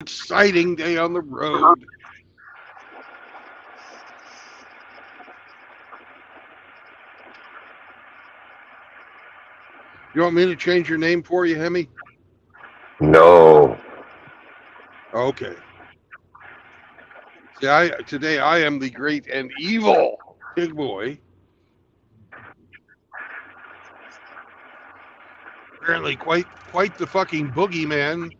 exciting day on the road. You want me to change your name for you, Hemi? No. Okay. See, today I am the great and evil pig boy. Apparently, quite the fucking boogeyman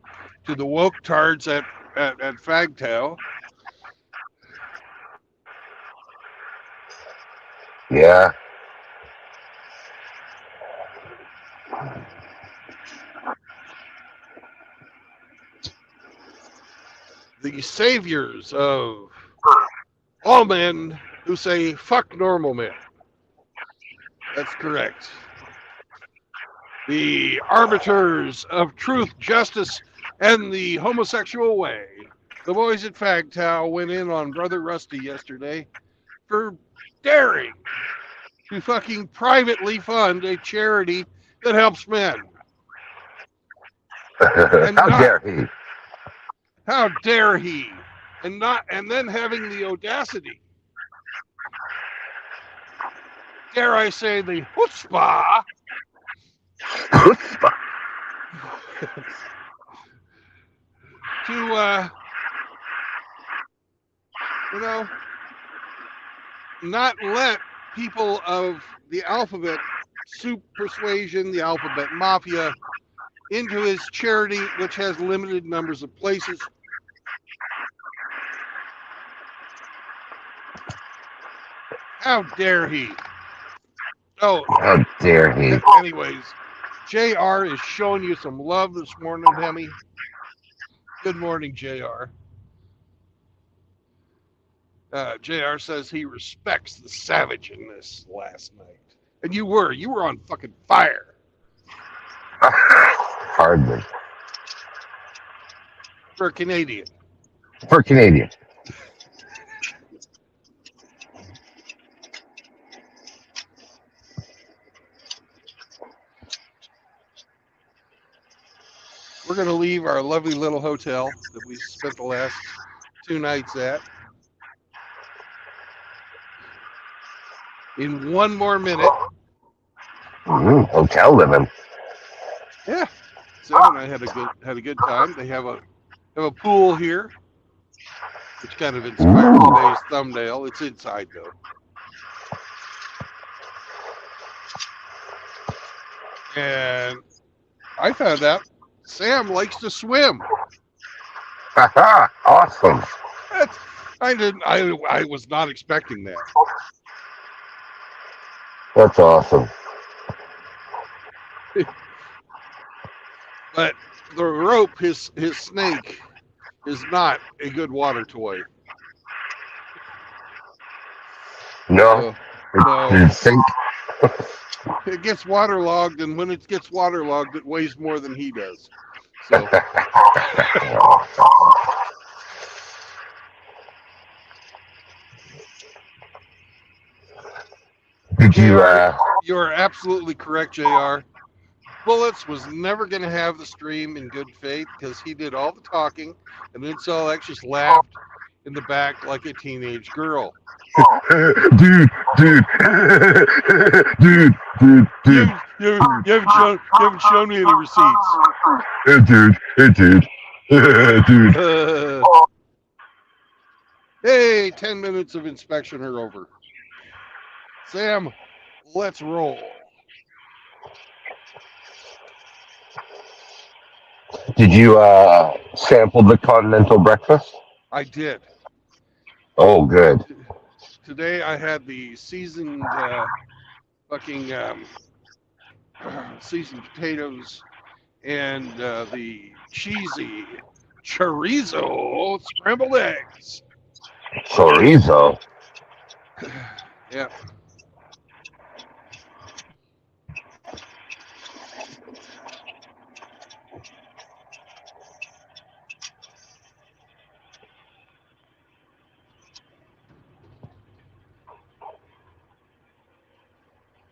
to the woke tards at Fagtow. Yeah. The saviors of all men who say fuck normal men. That's correct. The arbiters of truth, justice, and the homosexual way. The boys at Fagtow went in on Brother Rusty yesterday for daring to fucking privately fund a charity that helps men. And How not, dare he? how dare he? And then having the audacity, dare I say, the chutzpah to, you know, not let people of the alphabet soup persuasion, the alphabet mafia, into his charity, which has limited numbers of places. How dare he? Oh, How dare he? anyways, JR is showing you some love this morning, Hemi. Good morning, JR. JR says he respects the savage in this last night. And you were on fucking fire Hardly. for a Canadian. For Canadian. We're going to leave our lovely little hotel that we spent the last 2 nights at in one more minute. Hotel living. Yeah, Sam and I had a good time. They have a pool here, which kind of inspired Ooh. today's thumbnail. It's inside though, and I found out Sam likes to swim. Haha, awesome. That's, I didn't. I was not expecting that. That's awesome. But the rope, his snake, is not a good water toy. No, So no, you think? it gets waterlogged, and when it gets waterlogged, it weighs more than he does. So Did you, JR, you're absolutely correct, JR. Bullets was never going to have the stream in good faith because he did all the talking, and then Alex just laughed in the back like a teenage girl. dude, dude, dude, dude, dude, You haven't shown me any receipts. dude, dude, dude. Hey, 10 minutes of inspection are over. Sam, let's roll. Did you sample the continental breakfast? I did. Oh, good. Today I had the seasoned fucking seasoned potatoes and the cheesy chorizo scrambled eggs. Chorizo. Yeah.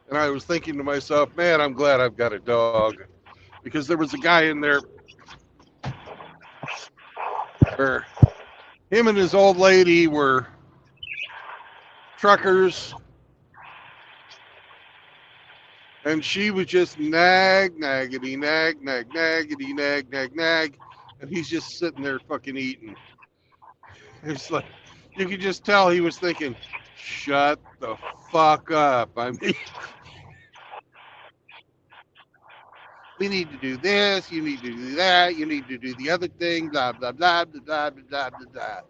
And I was thinking to myself, man, I'm glad I've got a dog because there was a guy in there where him and his old lady were truckers, and she was just naggity, nag, and he's just sitting there fucking eating. It's like, you could just tell he was thinking, shut the fuck up. I mean, we need to do this, you need to do that, you need to do the other thing, blah, blah, blah, blah, blah, blah, blah, blah.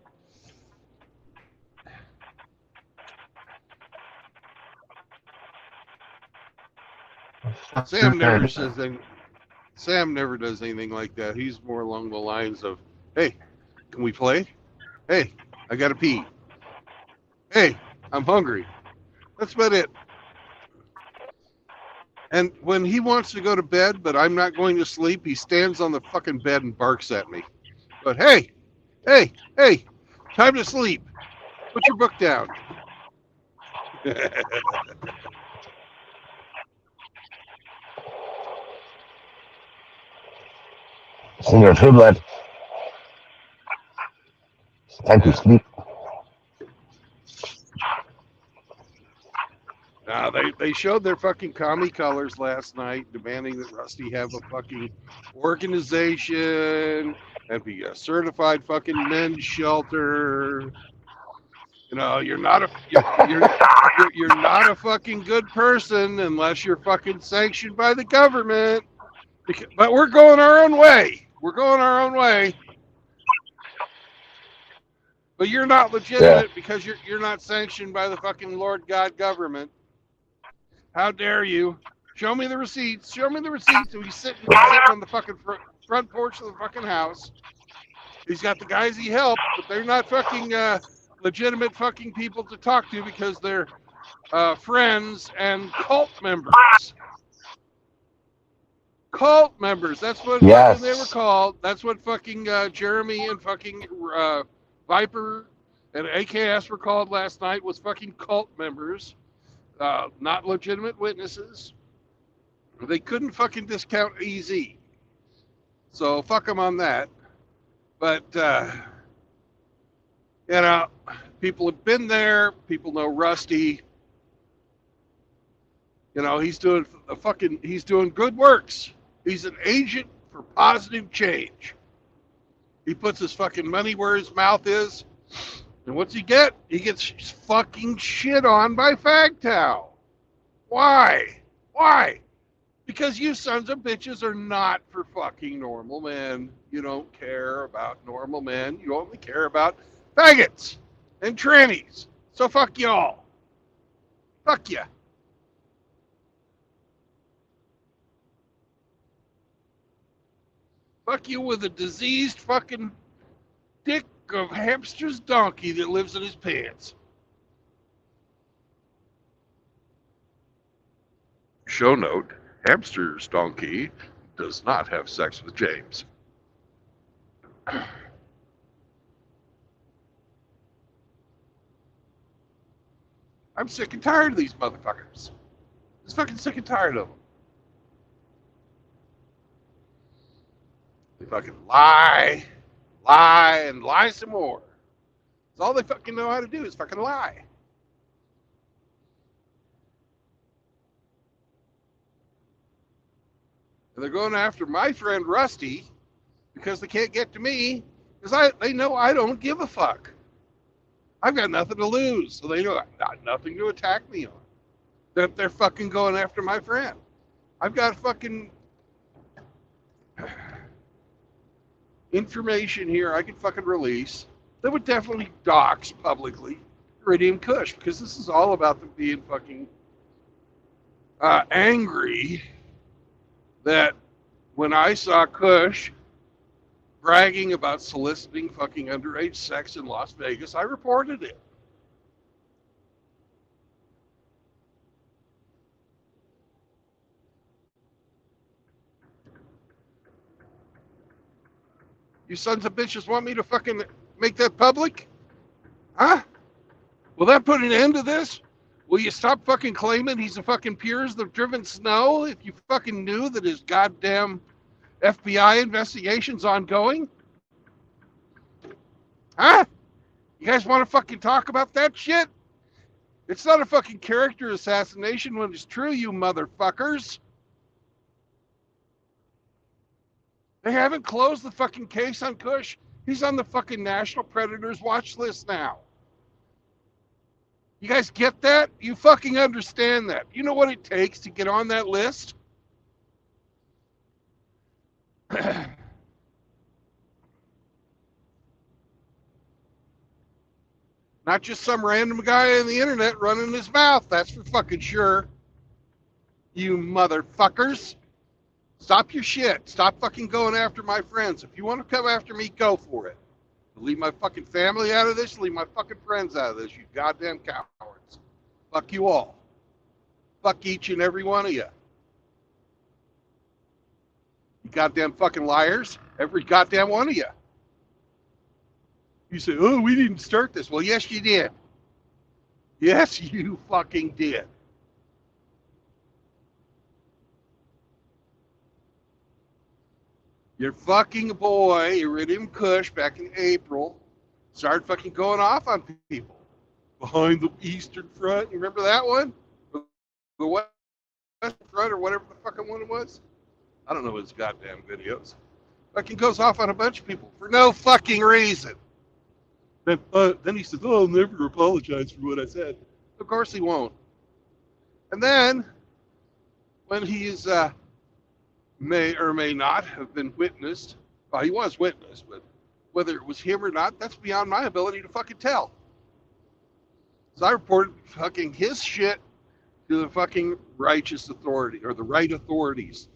Sam never says anything. Sam never does anything like that. He's more along the lines of, hey, can we play? Hey, I gotta pee. Hey, I'm hungry. That's about it. And when he wants to go to bed, but I'm not going to sleep, he stands on the fucking bed and barks at me. But hey, time to sleep. Put your book down. Senior Triblet. Time to sleep. They showed their fucking commie colors last night, demanding that Rusty have a fucking organization and be a certified fucking men's shelter. You know, you're not a fucking good person unless you're fucking sanctioned by the government. But we're going our own way. We're going our own way. But you're not legitimate because you're not sanctioned by the fucking Lord God government. How dare you? Show me the receipts. Show me the receipts. And he's sitting on the fucking front porch of the fucking house. He's got the guys he helped, but they're not fucking legitimate fucking people to talk to because they're friends and cult members. Cult members. That's what fucking they were called. That's what fucking Jeremy and fucking Viper and AKS were called last night, was fucking cult members. Not legitimate witnesses. They couldn't fucking discount EZ. So fuck them on that. But, you know, people have been there. People know Rusty. You know, he's doing good works. He's an agent for positive change. He puts his fucking money where his mouth is. And what's he get? He gets fucking shit on by FagTow. Why? Why? Because you sons of bitches are not for fucking normal men. You don't care about normal men. You only care about faggots and trannies. So fuck y'all. Fuck ya. Fuck you with a diseased fucking dick of hamster's donkey that lives in his pants. Show note, hamster's donkey does not have sex with James. I'm sick and tired of these motherfuckers. Just fucking sick and tired of them. They fucking lie, and lie some more. That's all they fucking know how to do is fucking lie. And they're going after my friend Rusty because they can't get to me because they know I don't give a fuck. I've got nothing to lose, so they know I've got nothing to attack me on. They're fucking going after my friend. I've got fucking information here I could fucking release that would definitely dox publicly Iridium Kush, because this is all about them being fucking angry that when I saw Kush bragging about soliciting fucking underage sex in Las Vegas, I reported it. You sons of bitches want me to fucking make that public? Huh? Will that put an end to this? Will you stop fucking claiming he's a fucking pure as the driven snow if you fucking knew that his goddamn FBI investigation's ongoing? Huh? You guys want to fucking talk about that shit? It's not a fucking character assassination when it's true, you motherfuckers. They haven't closed the fucking case on Kush. He's on the fucking National Predators watch list now. You guys get that? You fucking understand that. You know what it takes to get on that list? Not just some random guy on the internet running his mouth, that's for fucking sure. You motherfuckers. Stop your shit. Stop fucking going after my friends. If you want to come after me, go for it. Leave my fucking family out of this. Leave my fucking friends out of this, you goddamn cowards. Fuck you all. Fuck each and every one of you. You goddamn fucking liars. Every goddamn one of you. You say, oh, we didn't start this. Well, yes, you did. Yes, you fucking did. Your fucking boy, Iridium Kush, back in April, started fucking going off on people. Behind the Eastern Front. You remember that one? The West Front or whatever the fucking one it was? I don't know his goddamn videos. Fucking goes off on a bunch of people for no fucking reason. Then he says, oh, I'll never apologize for what I said. Of course he won't. And then, when he's may or may not have been witnessed, well, he was witnessed, but whether it was him or not, that's beyond my ability to fucking tell. So I reported fucking his shit to the fucking righteous authority, or the right authorities.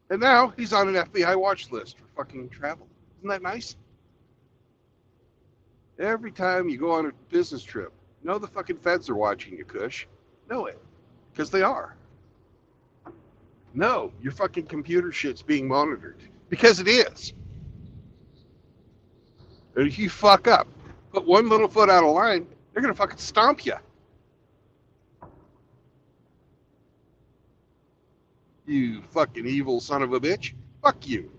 And now he's on an FBI watch list for fucking travel. Isn't that nice? Every time you go on a business trip, know the fucking feds are watching you, Kush. Know it. Because they are. No, your fucking computer shit's being monitored. Because it is. And if you fuck up, put one little foot out of line, they're going to fucking stomp you. You fucking evil son of a bitch. Fuck you.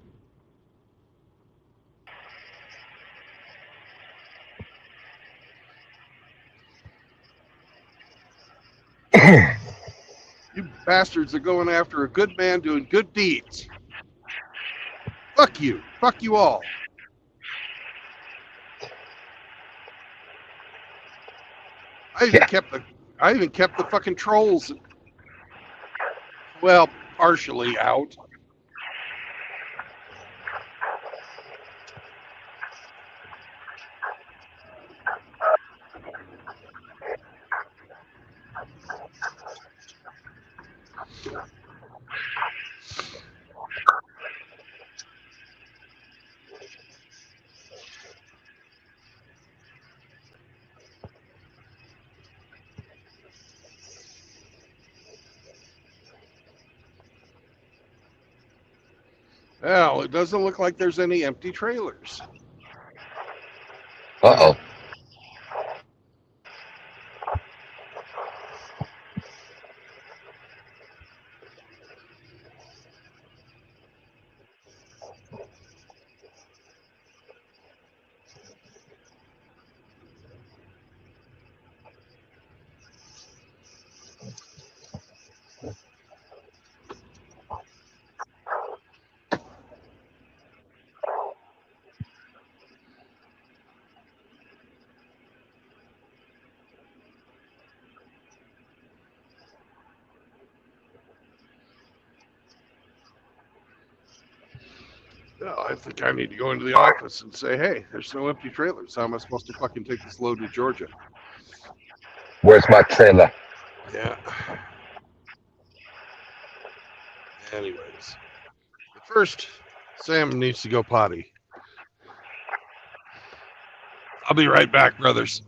You bastards are going after a good man doing good deeds. Fuck you. Fuck you all. I even Yeah. kept the fucking trolls, well, partially out. Well, it doesn't look like there's any empty trailers. Uh-oh. Well, I think I need to go into the office and say, hey, there's no empty trailers. How am I supposed to fucking take this load to Georgia? Where's my trailer? Yeah. Anyways. But first, Sam needs to go potty. I'll be right back, brothers.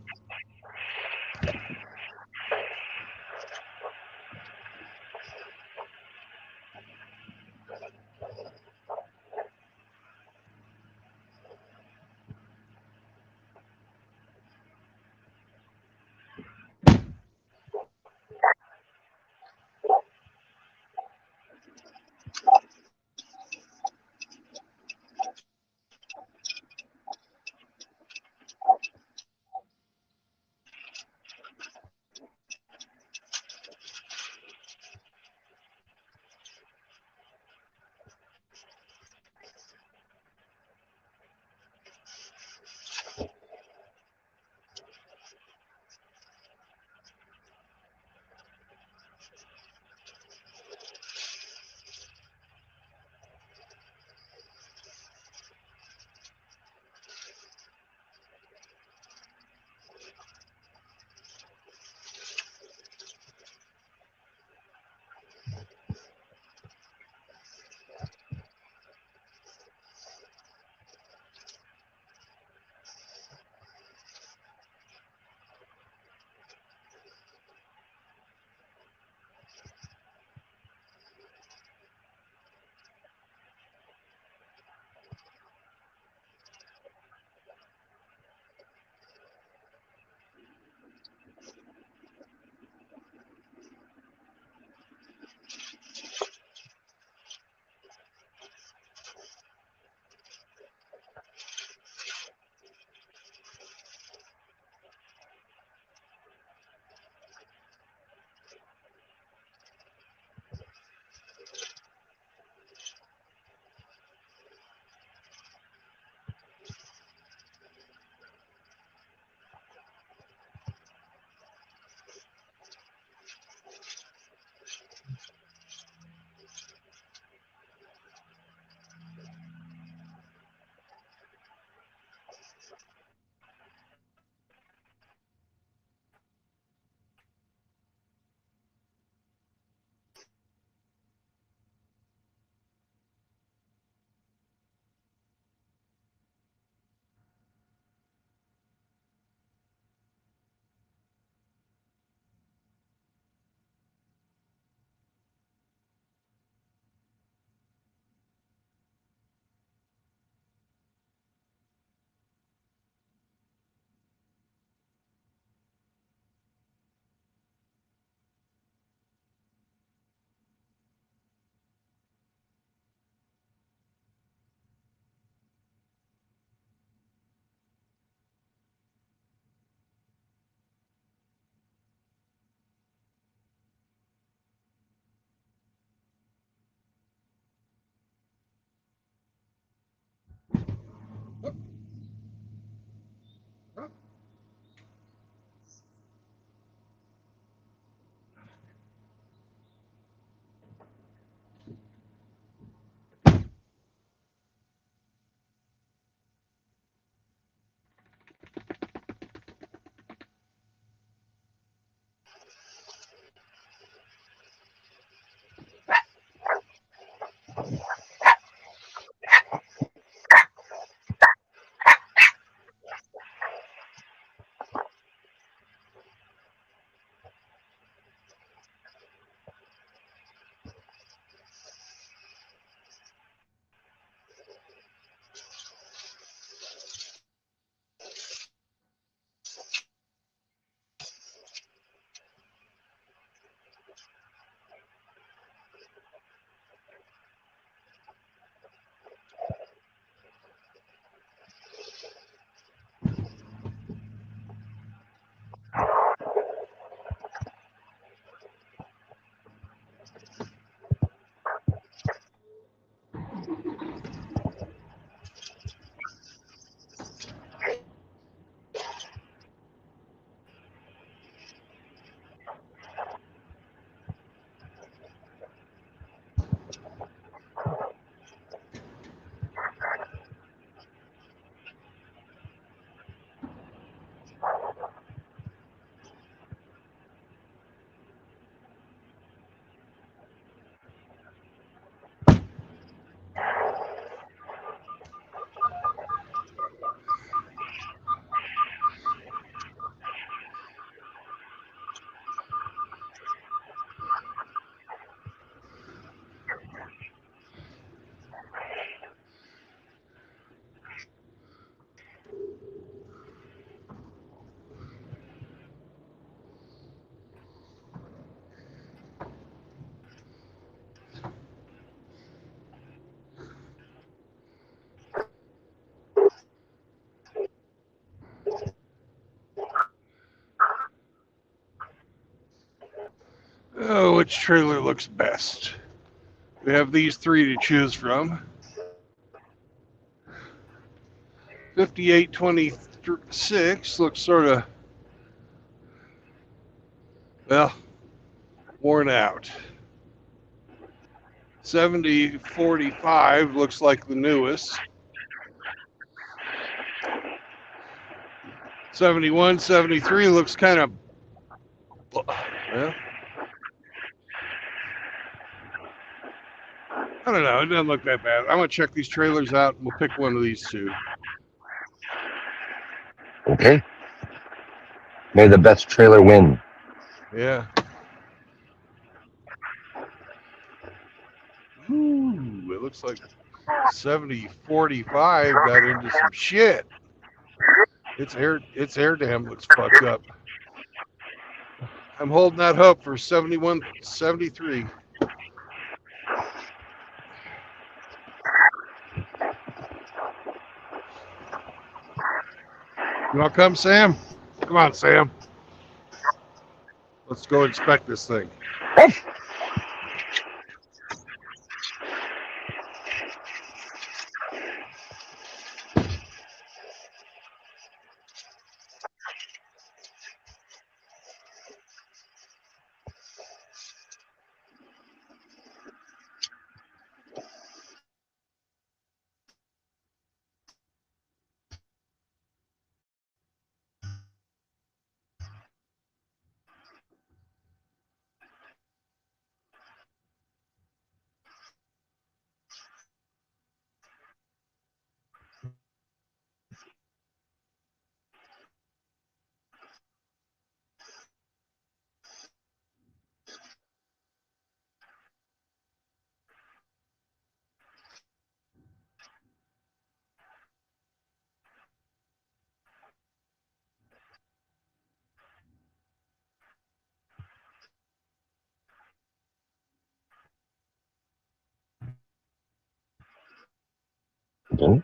Oh, which trailer looks best? We have these three to choose from. 5826 looks sort of, well, worn out. 7045 looks like the newest. 7173 looks kind of, well, I don't know. It doesn't look that bad. I'm going to check these trailers out and we'll pick one of these two. Okay. May the best trailer win. Yeah. Ooh, it looks like 7045 got into some shit. Its air dam looks fucked up. I'm holding that hope for 7173. You want to come, Sam? Come on, Sam. Let's go inspect this thing. Okay.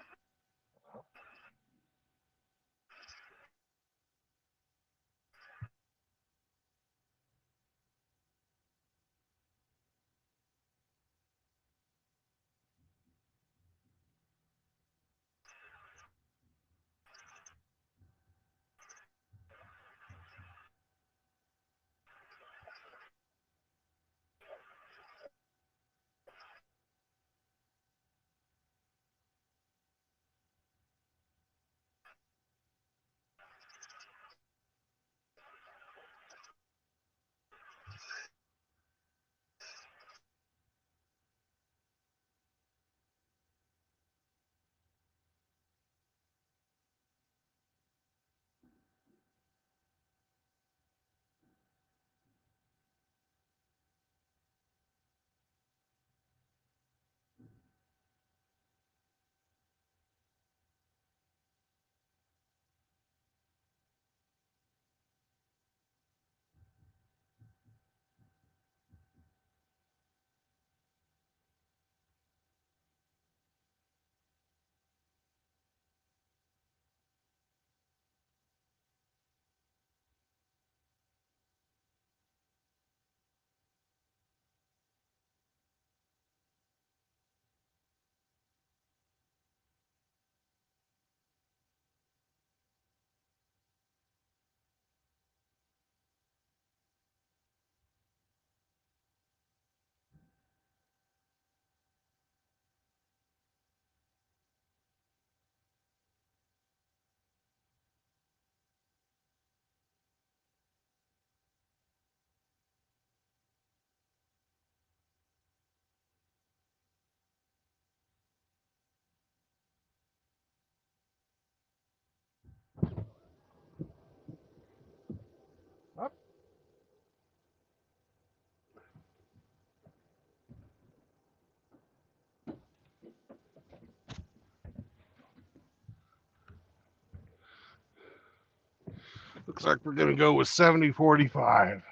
Looks like we're going to go with 7045.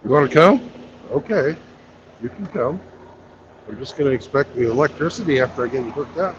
You want to come? Okay, you can come. I'm just going to expect the electricity after I get you hooked up.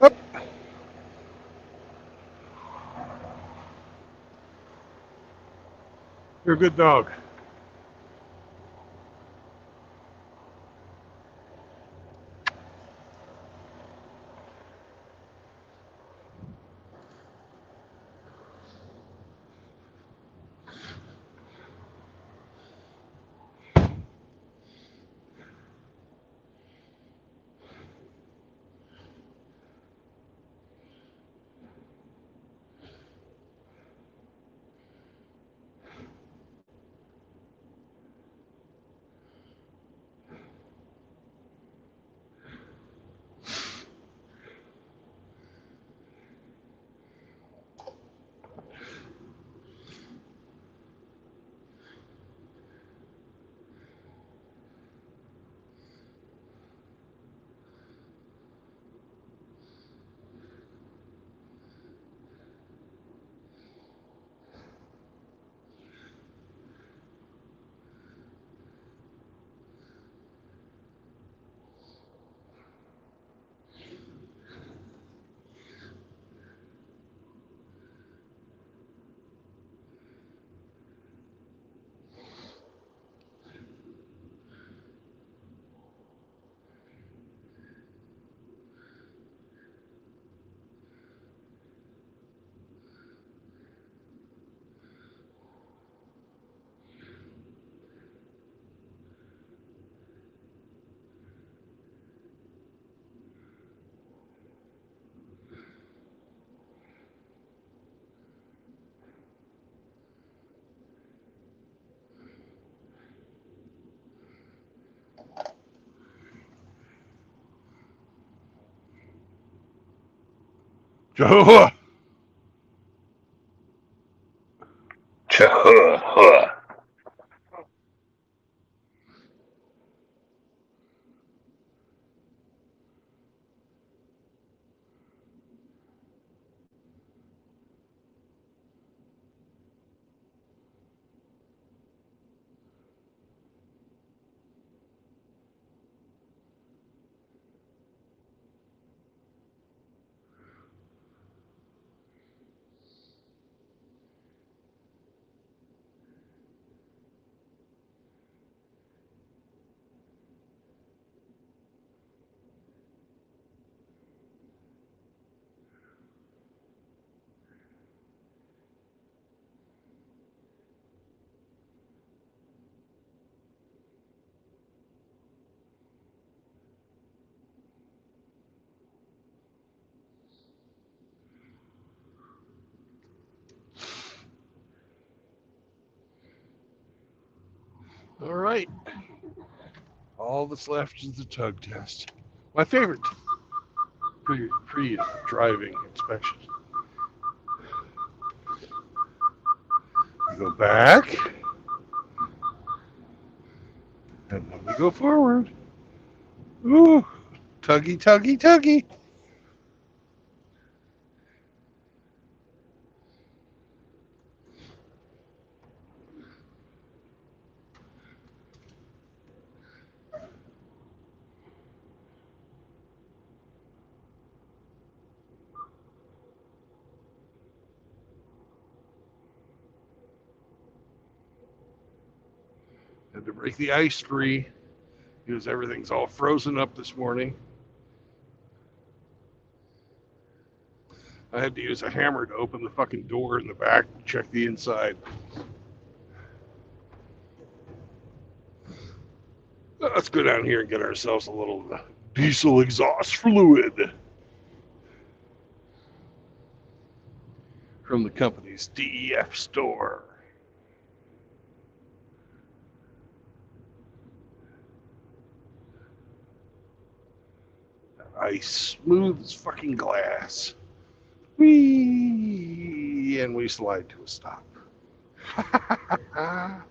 Up. You're a good dog. Jehovah. Huh. All right. All that's left is the tug test. My favorite pre-driving inspection. We go back, and then we go forward. Ooh, tuggy, tuggy, tuggy. Had to break the ice free because everything's all frozen up this morning. I had to use a hammer to open the fucking door in the back to check the inside. Let's go down here and get ourselves a little diesel exhaust fluid from the company's DEF store. Ice smooth as fucking glass. Whee! And we slide to a stop. I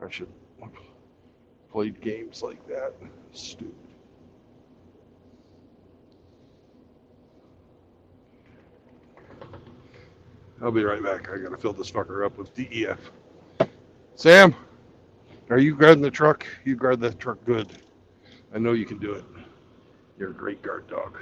should have played games like that. Stupid. I'll be right back. I gotta fill this fucker up with DEF. Sam, are you guarding the truck? You guard that truck good. I know you can do it. You're a great guard dog.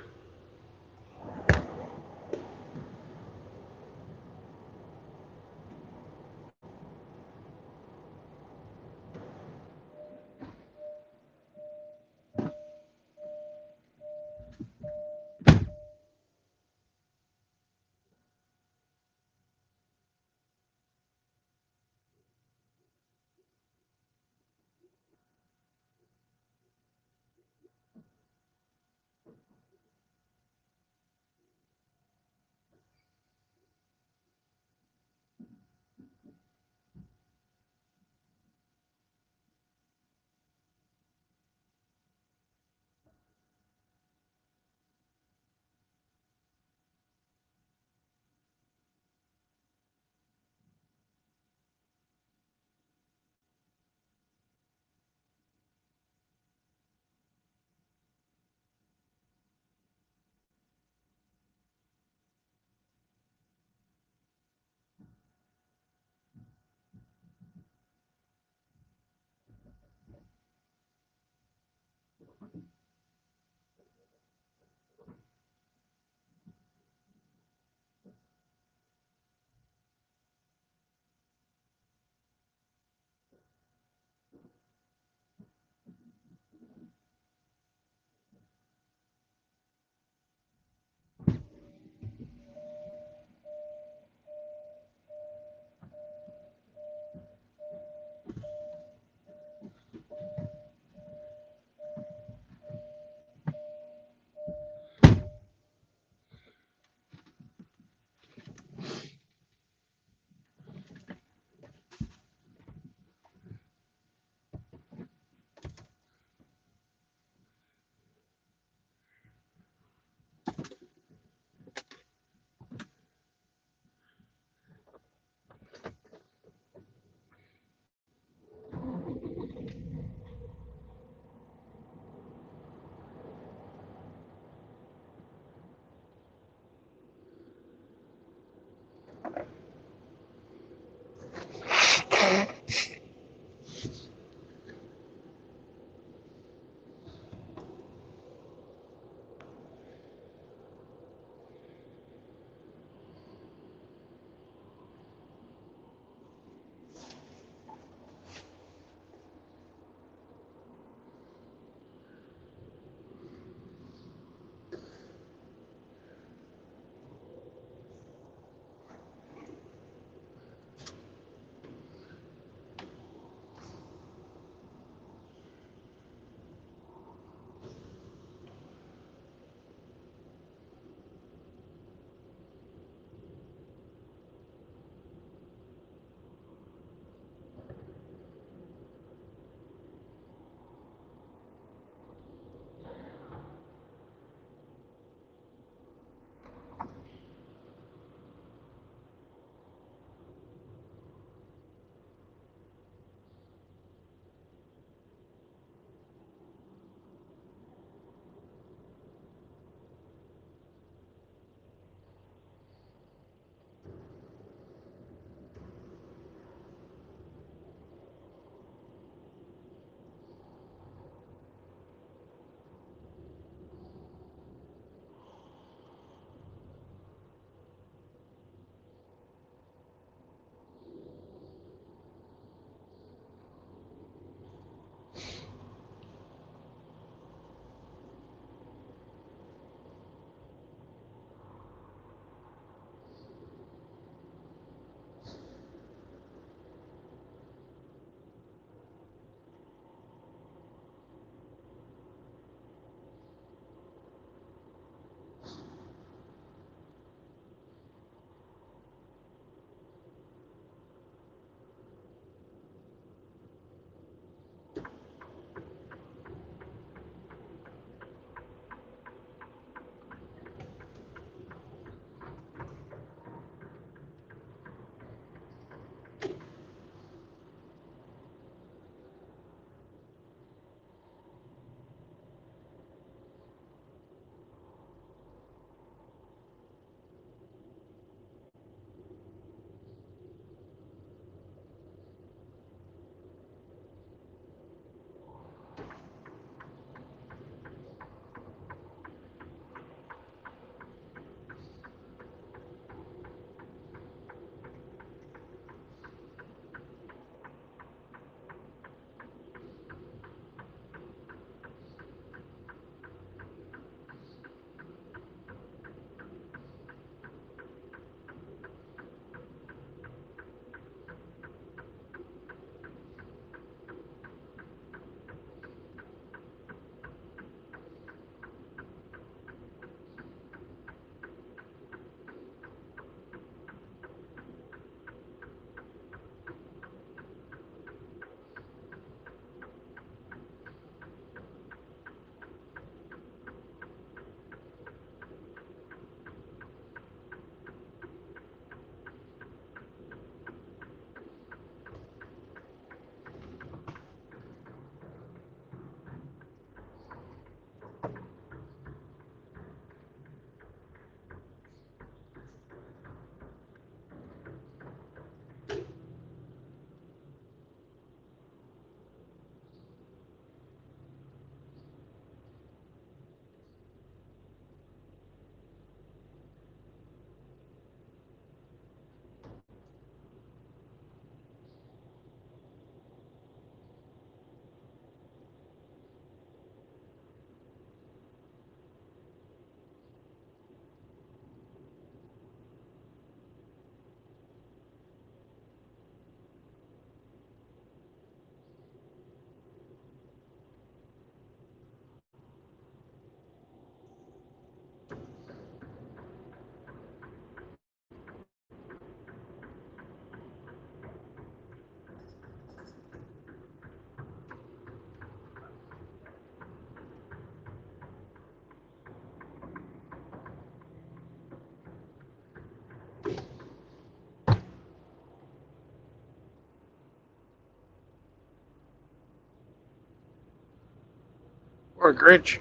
Or Grinch.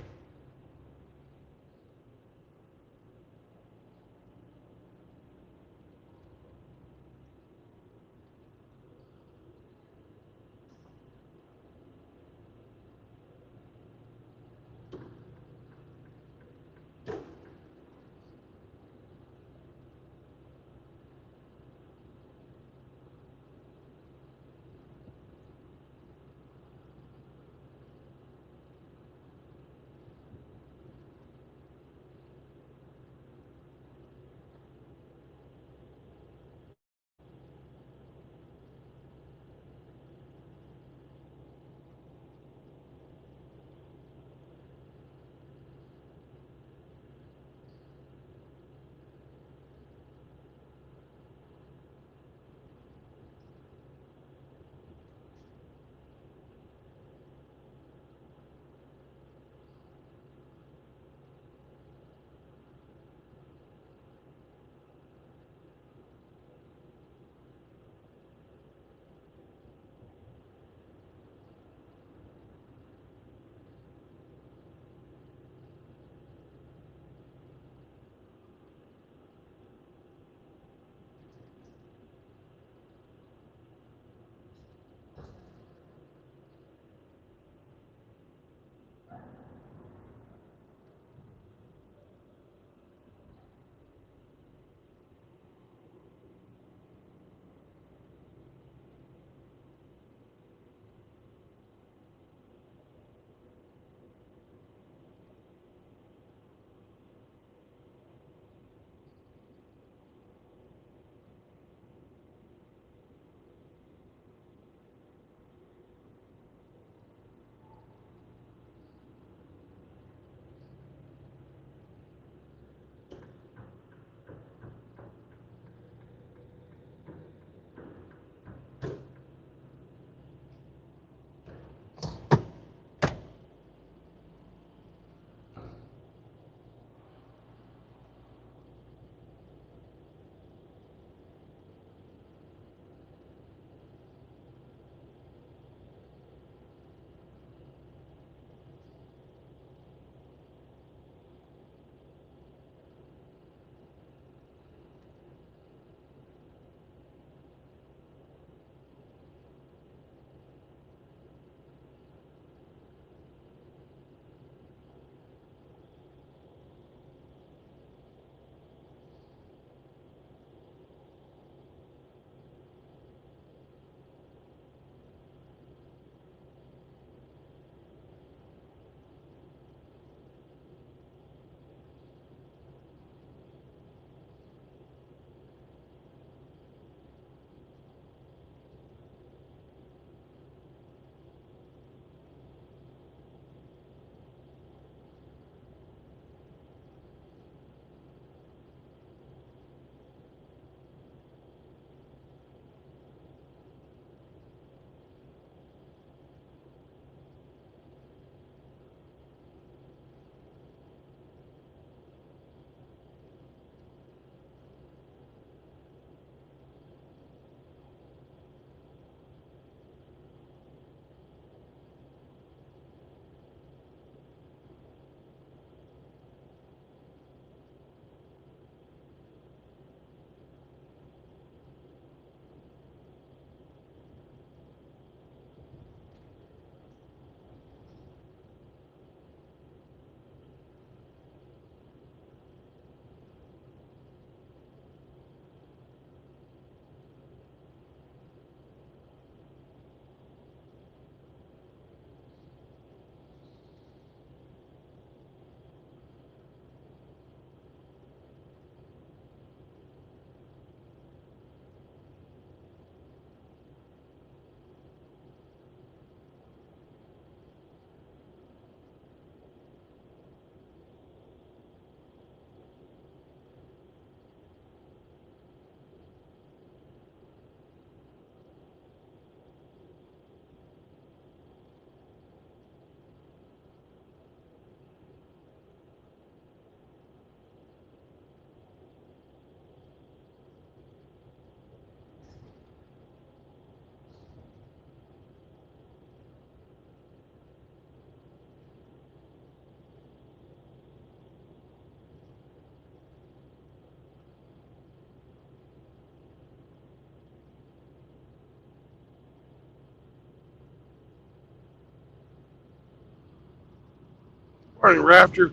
Morning, Rafter.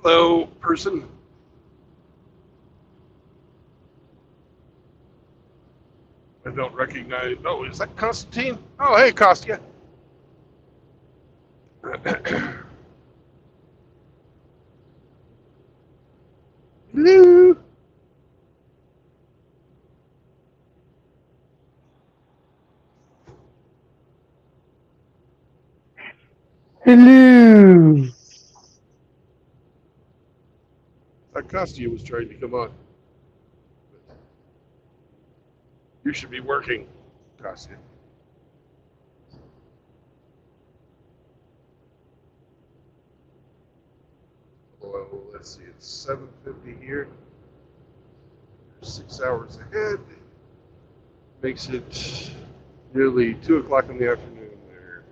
Hello, person. I don't recognize. Oh, is that Constantine? Oh, hey, Kostya. Hello. Hello. Kostya was trying to come on. You should be working, Kostya. Well, let's see. It's 7:50 here. 6 hours ahead. Makes it nearly 2 o'clock in the afternoon there.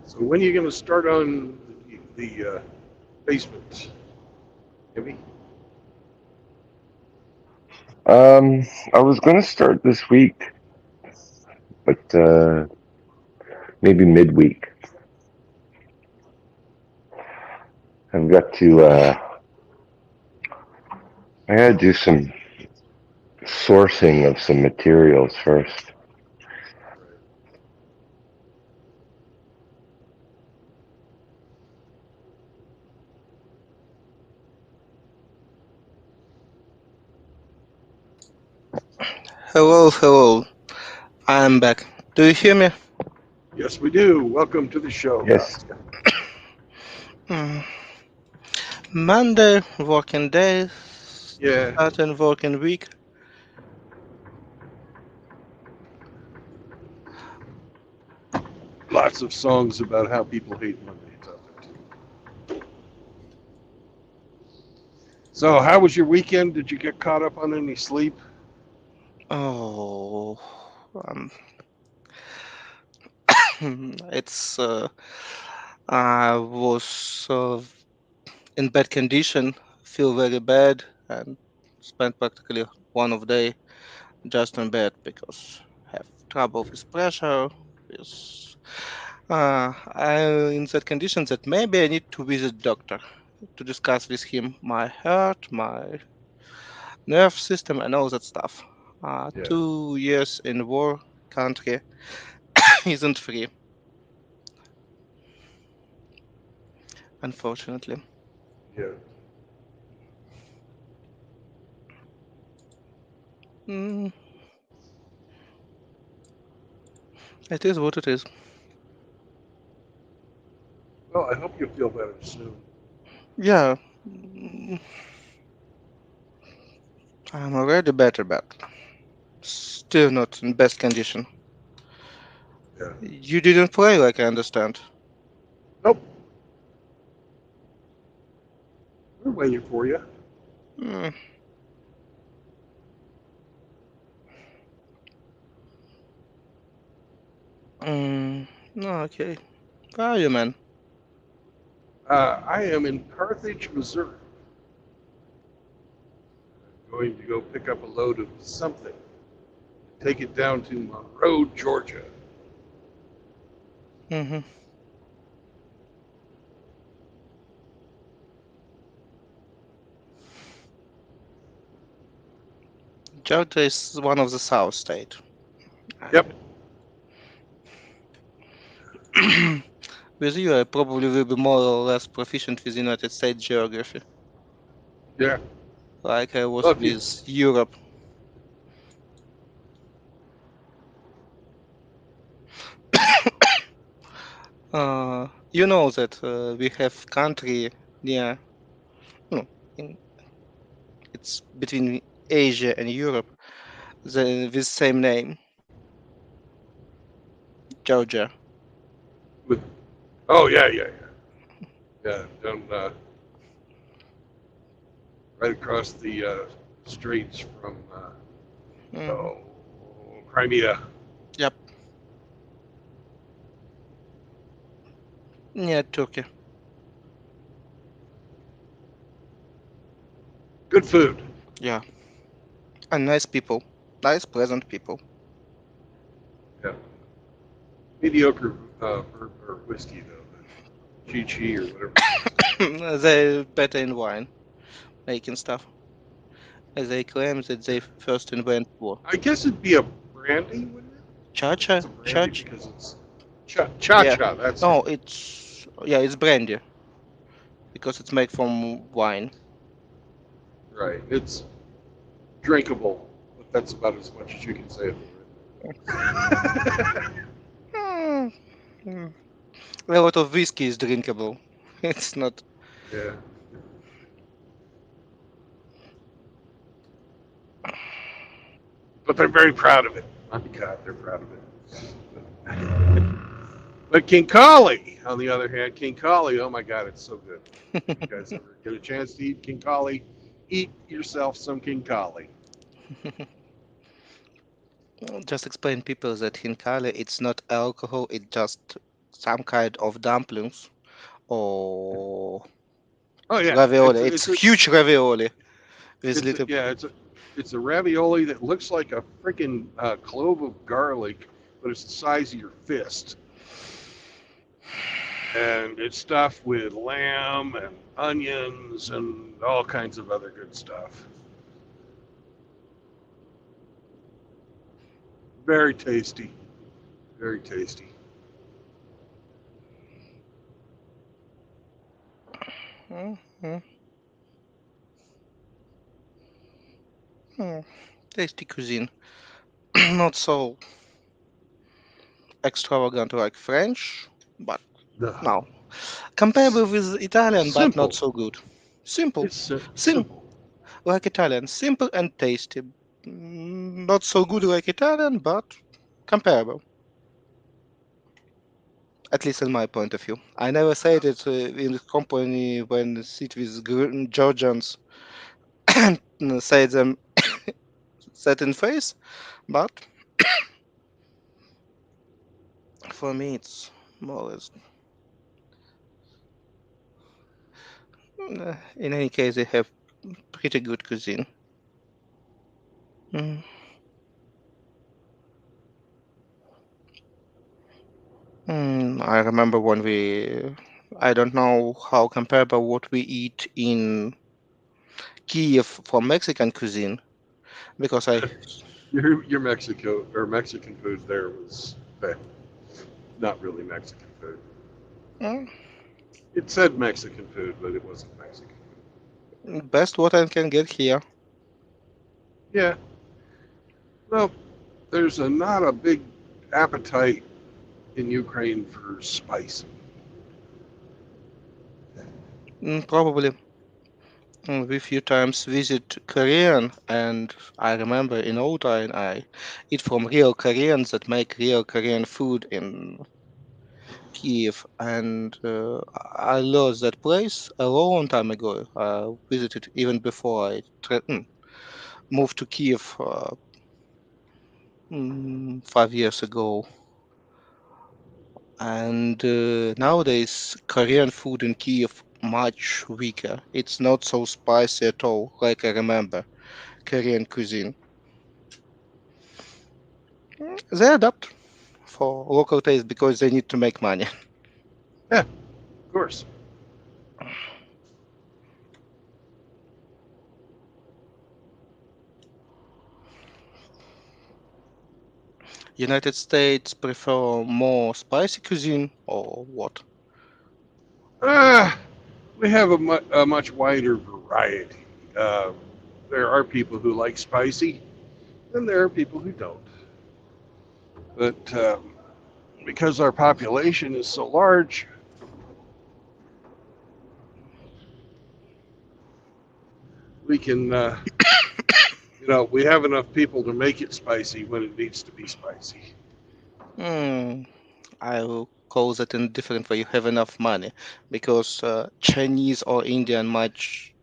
So when are you going to start on the basement, Jimmy? I was gonna start this week, but maybe midweek. I've got to. I gotta do some sourcing of some materials first. Hello, hello. I'm back. Do you hear me? Yes, we do. Welcome to the show, Yes. Kostya. Mm. Monday, working day, Yeah, starting working week. lots of songs about how people hate Mondays out there too. So, how was your weekend? Did you get caught up on any sleep? Oh, um, it's. I was in bad condition, feel very bad, and spent practically one of day just in bed because have trouble with pressure. With I in that condition that maybe I need to visit doctor to discuss with him my heart, my nerve system, and all that stuff. Yeah, 2 years in war country isn't free, unfortunately. yeah. Mm, it is what it is. Well, I hope you feel better soon. Yeah, I'm already better, but still not in best condition. Yeah. You didn't play, like I understand. Nope. We're waiting for you. Mm, no, okay. Where are you, man? I am in Carthage, Missouri. I'm going to go pick up a load of something. Take it down to Monroe, Georgia. Hmm. Georgia is one of the South state. Yep. With you, I probably will be more or less proficient with United States geography, Yeah. like I was Well, if you, with Europe. You know that we have country near, no, in, it's between Asia and Europe, with same name, Georgia. with, oh yeah, yeah, yeah, down right across the straits from Mhm. oh, Crimea. Yep, near Turkey. Good food. Yeah, and nice people, nice, pleasant people. Yeah. Mediocre or whiskey though. Chi or whatever the fuck it's They're better in wine making stuff, as they claim that they first invent war. called. I guess it'd be a brandy, wouldn't it? Like Cha-cha, it's a brandy cha-cha. because it's cha Yeah, cha. That's it. no, it's brandy because it's made from wine. Right. It's drinkable, but that's about as much as you can say for it. Hmm, hmm. A lot of whiskey is drinkable. It's not. Yeah. But they're very proud of it. My God, they're proud of it. But King Kali, on the other hand, King Kali, oh my God, it's so good. If you guys ever get a chance to eat King Kali, eat yourself some King Kali. Just explain people that hinkale it's not alcohol, it's just some kind of dumplings or Oh yeah, ravioli. It's huge ravioli with little. it's a ravioli that looks like a freaking clove of garlic, but it's the size of your fist, and it's stuffed with lamb and onions and all kinds of other good stuff. Very tasty, very tasty. Mhm. Hmm. Tasty cuisine. Not so extravagant like French, but No, no. Comparable with Italian, but not simple. so good. Simple. It's Sim simple. like Italian. Simple and tasty. Not so good like Italian, but comparable. At least in my point of view. I never said it in the company when sit with Georgians and say them set in face, but for me it's more or less. In any case, they have pretty good cuisine. Mm. I remember when I don't know how comparable what we eat in Kiev for Mexican cuisine because I. Your Mexico or Mexican food there was not really Mexican food. Mm, It said Mexican food, but it wasn't Mexican. Best what I can get here. Yeah. Well, there's not a big appetite in Ukraine for spice. Probably we few times visit Korean, and I remember in old time I eat from real Koreans that make real Korean food in Kiev, and I lost that place a long time ago. I visited even before I moved to Kiev 5 years ago. And nowadays, Korean food in Kiev much weaker. It's not so spicy at all, like I remember Korean cuisine. They adapt for local taste because they need to make money. Yeah, of course. United States prefer more spicy cuisine or what? Ah, we have a much wider variety. Uh, there are people who like spicy, and there are people who don't. But because our population is so large, we can, we have enough people to make it spicy when it needs to be spicy. Hmm, I will call that in different way. You have enough money because Chinese or Indian much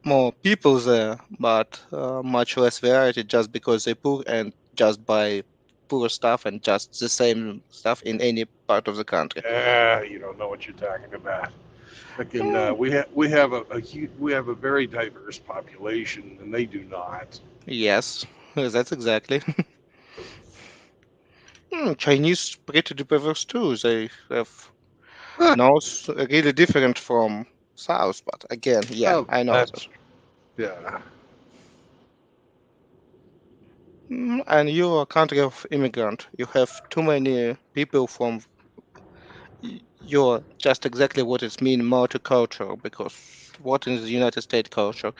more people there, but much less variety just because they poor and just buy poor stuff and just the same stuff in any part of the country. You don't know what you're talking about. Fucking, Hmm, we have a very diverse population, and they do not. yes, that's exactly. Chinese pretty diverse too. They have Ah, nose really different from South, but again, yeah, well, I know that. that's yeah. And you're a country of immigrant. You have too many people from you're just exactly what it means multicultural because what is the United States culture?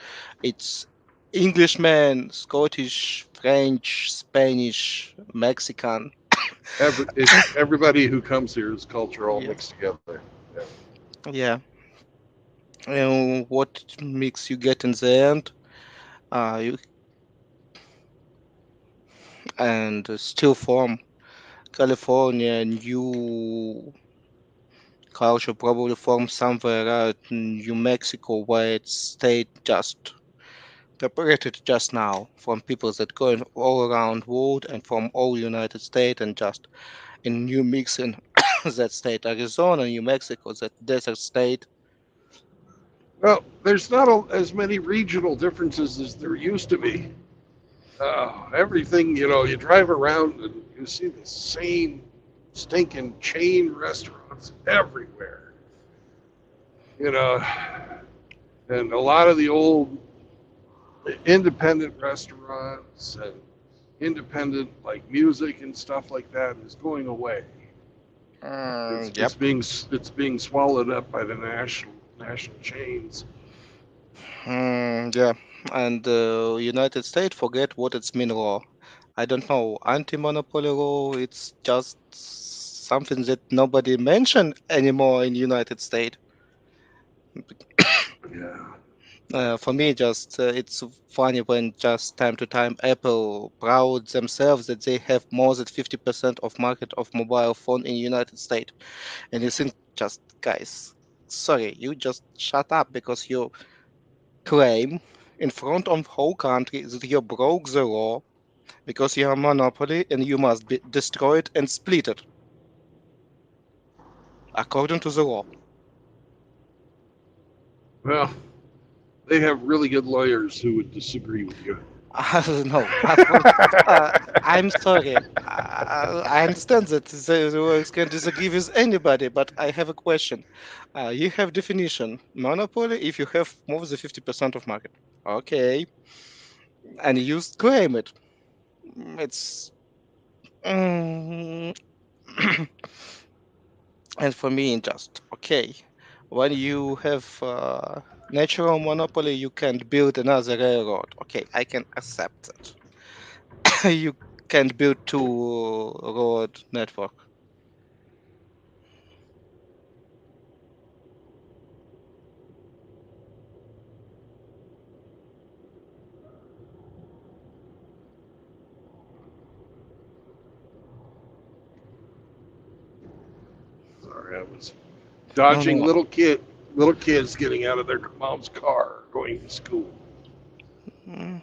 It's Englishman, Scottish, French, Spanish, Mexican. Everybody who comes here is culture all Yeah. mixed together. Yeah. Yeah. And what makes you get in the end? You and still from California, new culture probably from somewhere out in New Mexico where it's stayed just separated just now from people that going all around world and from all United States and just in New Mix in that state, Arizona, New Mexico, that desert state. Well, there's not as many regional differences as there used to be. Everything, you drive around and you see the same stinking chain restaurants everywhere. You know, and a lot of the old independent restaurants and independent like music and stuff like that is going away. Yep. It's being swallowed up by the national chains. Yeah. And United States forget what it's mean law. I don't know. Anti-monopoly law. It's just something that nobody mention anymore in United States. Yeah. For me, just it's funny when just time to time Apple proud themselves that they have more than 50% of market of mobile phone in United States, and you think just guys, sorry, you just shut up because you claim in front of whole country that you broke the law because you are a monopoly and you must be destroyed and split it according to the law. Well, they have really good lawyers who would disagree with you. I don't know. I'm sorry. I understand that the works can disagree with anybody, but I have a question. You have definition monopoly if you have more than 50% of market. Okay, and you claim it. It's mm, and for me just okay. When you have natural monopoly, you can't build another railroad. Okay, I can accept that. You can't build two road network. Sorry, I was No, dodging no. little kids getting out of their mom's car going to school. Mm,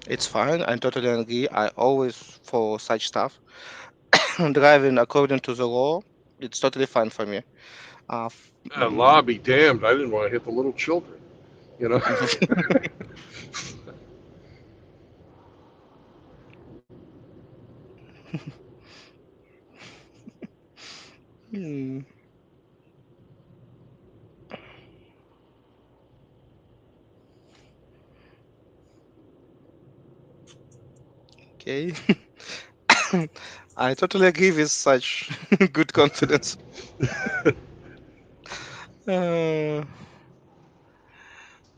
it's fine. I totally agree. I always for such stuff. Driving according to the law, it's totally fine for me. Law be damned! I didn't want to hit the little children. You know. Hmm, okay. I totally agree with such good confidence.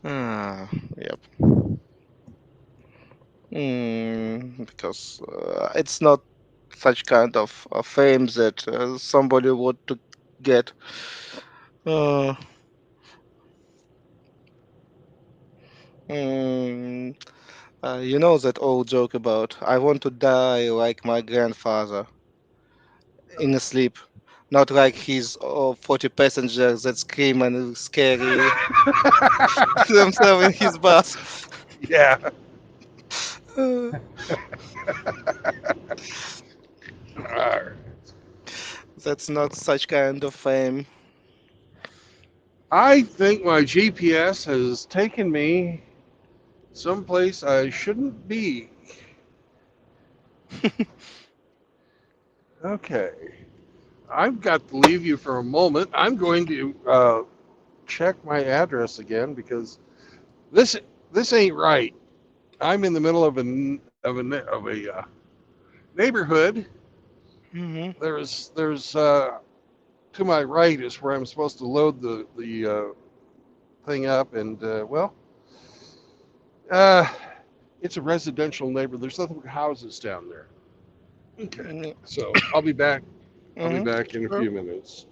Uh, yep. Because it's not such kind of fame that somebody would to get. Uh, mm, you know that old joke about I want to die like my grandfather in a sleep, not like his 40 passengers that scream and scary themselves in his bus. Yeah. Uh, All right. that's not such kind of fame. I think my GPS has taken me someplace I shouldn't be. Okay. I've got to leave you for a moment. I'm going to check my address again because this this ain't right. I'm in the middle of a neighborhood. Hmm. There's to my right is where I'm supposed to load the thing up, and uh, it's a residential neighborhood. There's nothing but houses down there. Okay, so I'll be back. I'll be Hmm. back in a Sure. few minutes.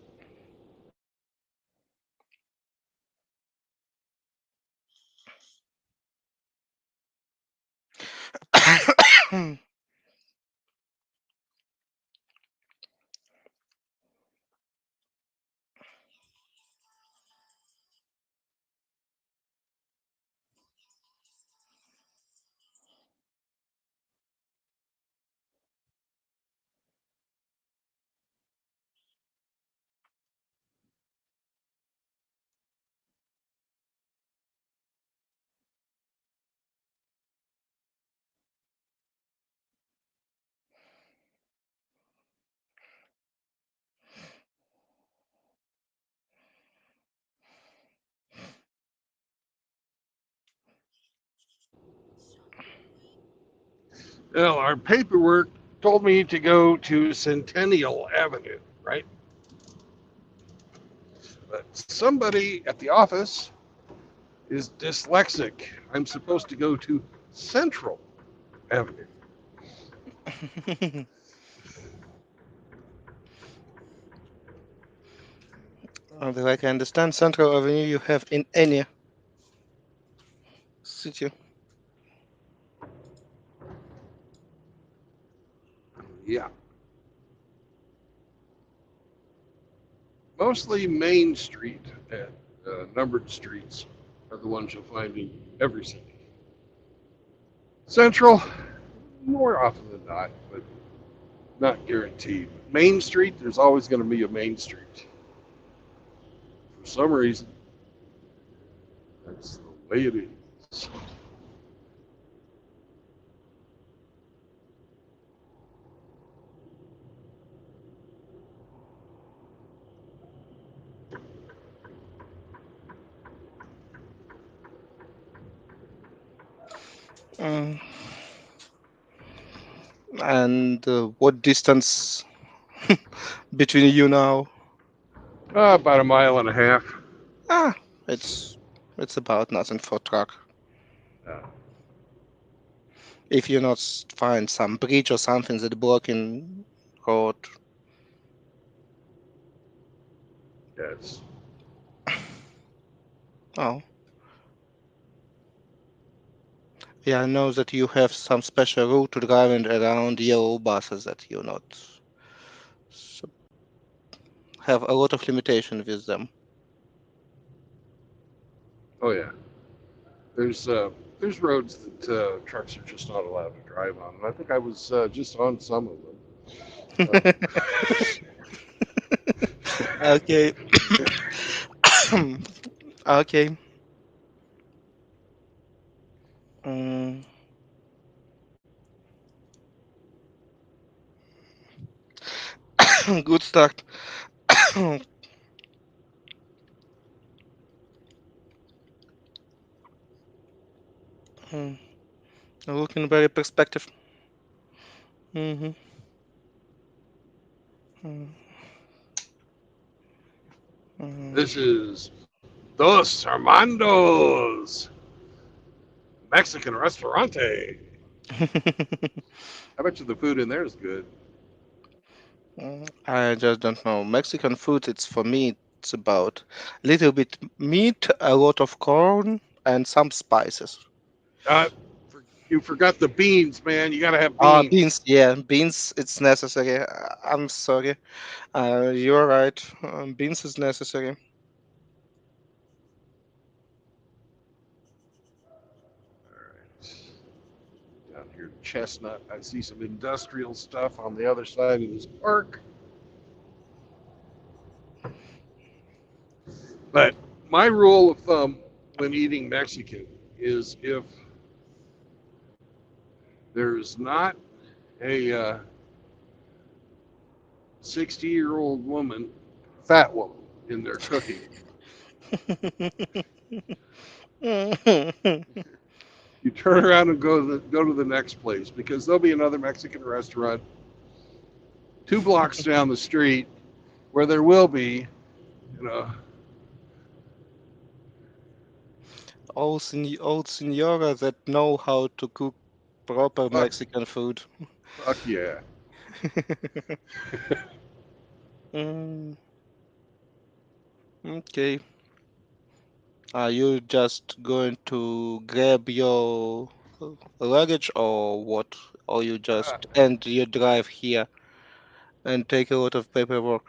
Well, our paperwork told me to go to Centennial Avenue, right? But somebody at the office is dyslexic. I'm supposed to go to Central Avenue. Like I understand, Central Avenue you have in any city. Yeah, mostly Main Street and numbered streets are the ones you'll find in every city. Central, more often than not, but not guaranteed. Main Street, there's always going to be a Main Street. For some reason, that's the way it is. Mm. And what distance between you now? About a mile and a half. Ah, it's it's about nothing for truck. Uh, If you not find some bridge or something that blocking road. yes. Oh, yeah, I know that you have some special route to driving around yellow buses that you not s- have a lot of limitation with them. Oh yeah. There's there's roads that trucks are just not allowed to drive on, and I think I was just on some of them. Okay. Okay. Mm, good start. Mm, looking very perspective. Hmm. Mm, mm. This is Dos Armandos Mexican Restaurante. I bet you the food in there is good. I just don't know. Mexican food, it's for me, it's about little bit meat, a lot of corn, and some spices. Uh, you forgot the beans, man. You got to have beans. Beans, yeah, beans, it's necessary. I'm sorry. You're right. Beans is necessary. All right. Down here, Chestnut. I see some industrial stuff on the other side of this park. But my rule of thumb when eating Mexican is if there's not a 60-year-old woman, fat woman, in there cooking, you turn around and go to the next place because there'll be another Mexican restaurant 2 blocks down the street where there will be, you know, Old senora that know how to cook proper fuck, Mexican food. fuck yeah. Mm, okay. Are you just going to grab your luggage or what? Or you Uh, just end your drive here and take a lot of paperwork?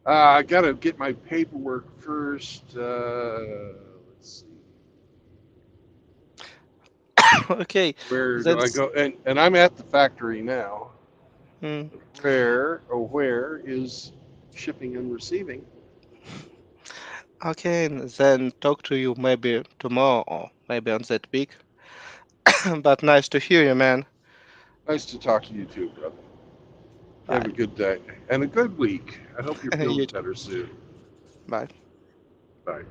I gotta get my paperwork first. Let's see. Okay, Where do then. I go? And I'm at the factory now. Mm, Where is shipping and receiving? okay, then talk to you maybe tomorrow or maybe on that week. But nice to hear you, man. Nice to talk to you too, brother. You have Bye. a good day and a good week. I hope you're feeling You too. better soon. Bye. Bye.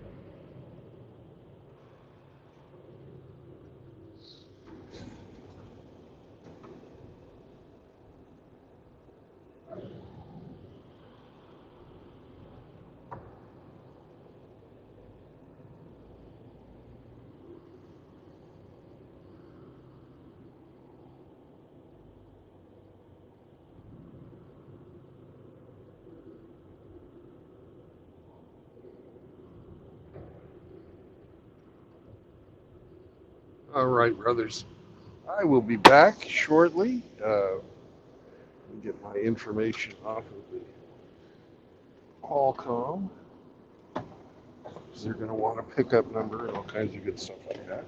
All right, brothers. I will be back shortly. Get my information off of the Qualcomm because they're going to want a pickup number and all kinds of good stuff like that.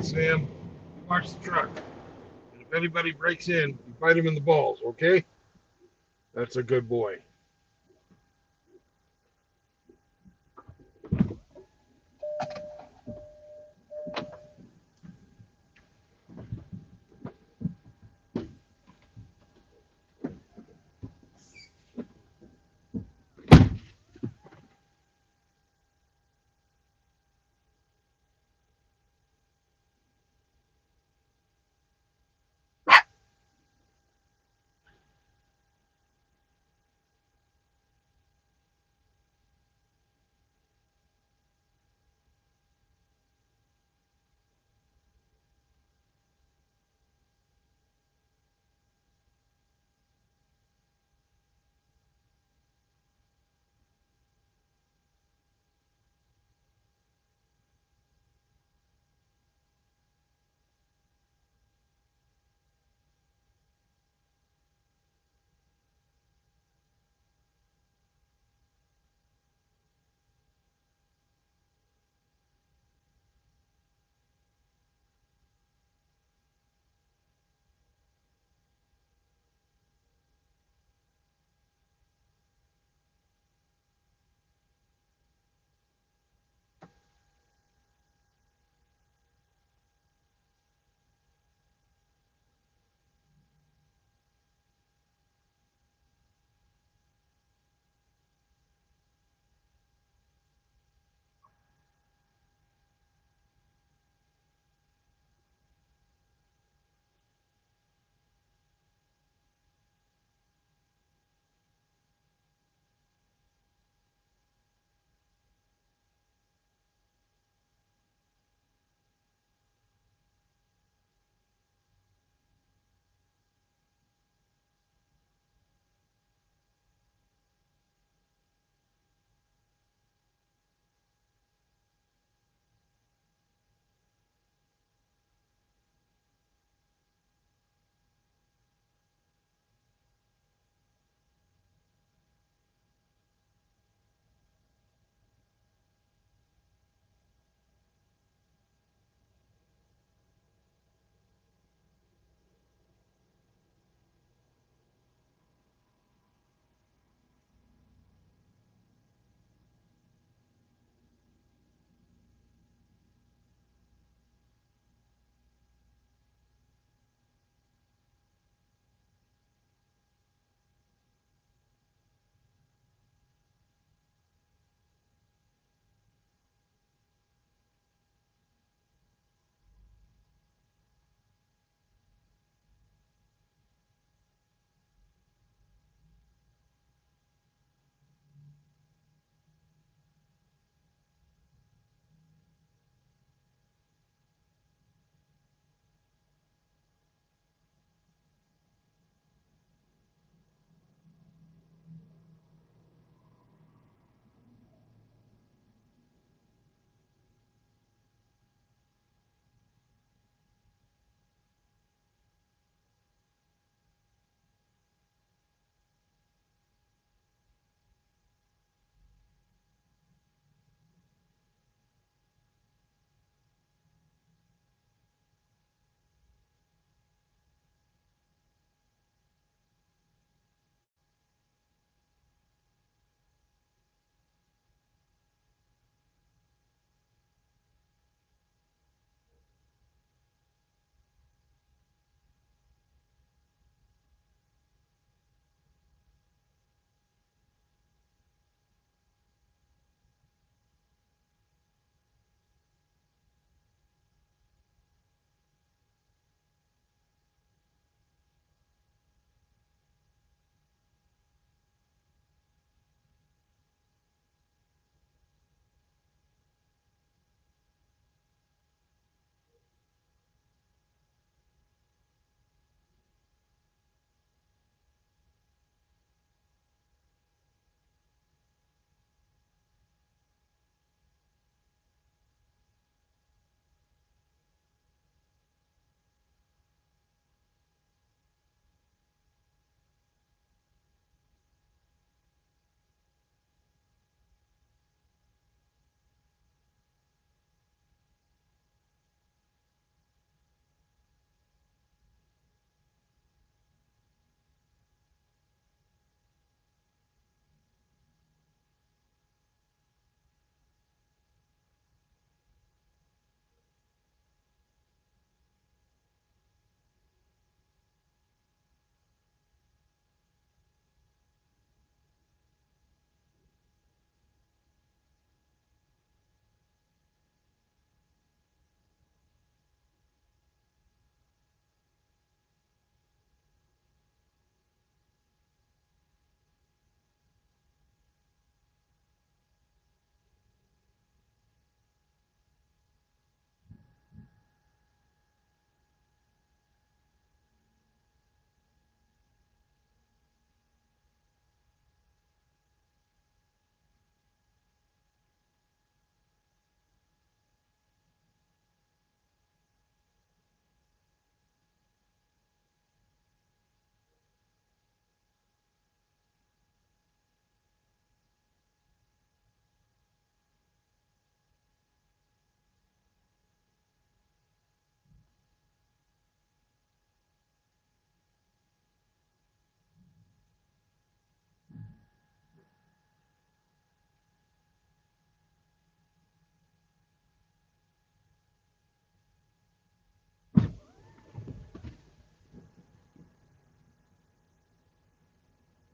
Sam. You watch the truck. And if anybody breaks in, you bite him in the balls, okay? That's a good boy.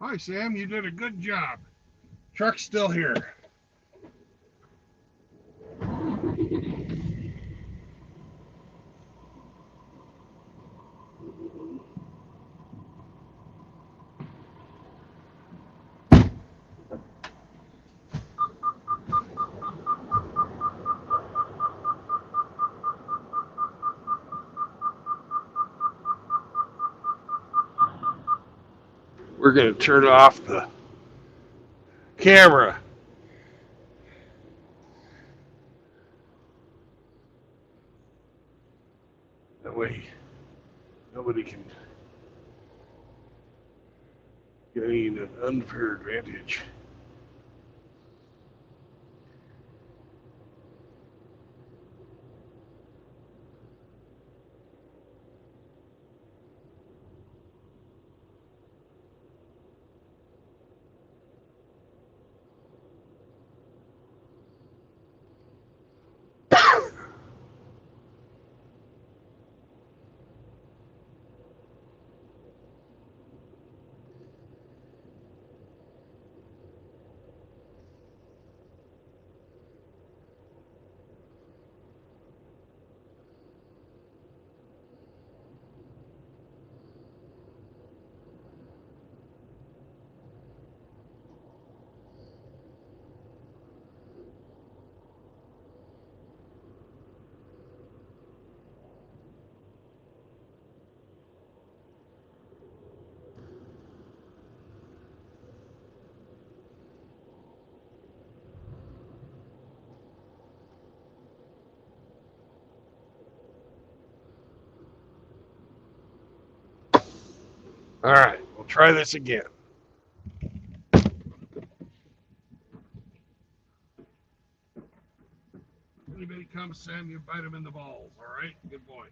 Hi, Sam. You did a good job. Truck's still here. We're going to turn off the camera. That way, nobody can gain an unfair advantage. All right, we'll try this again. Anybody comes, Sam, you bite him in the balls. All right? Good boy.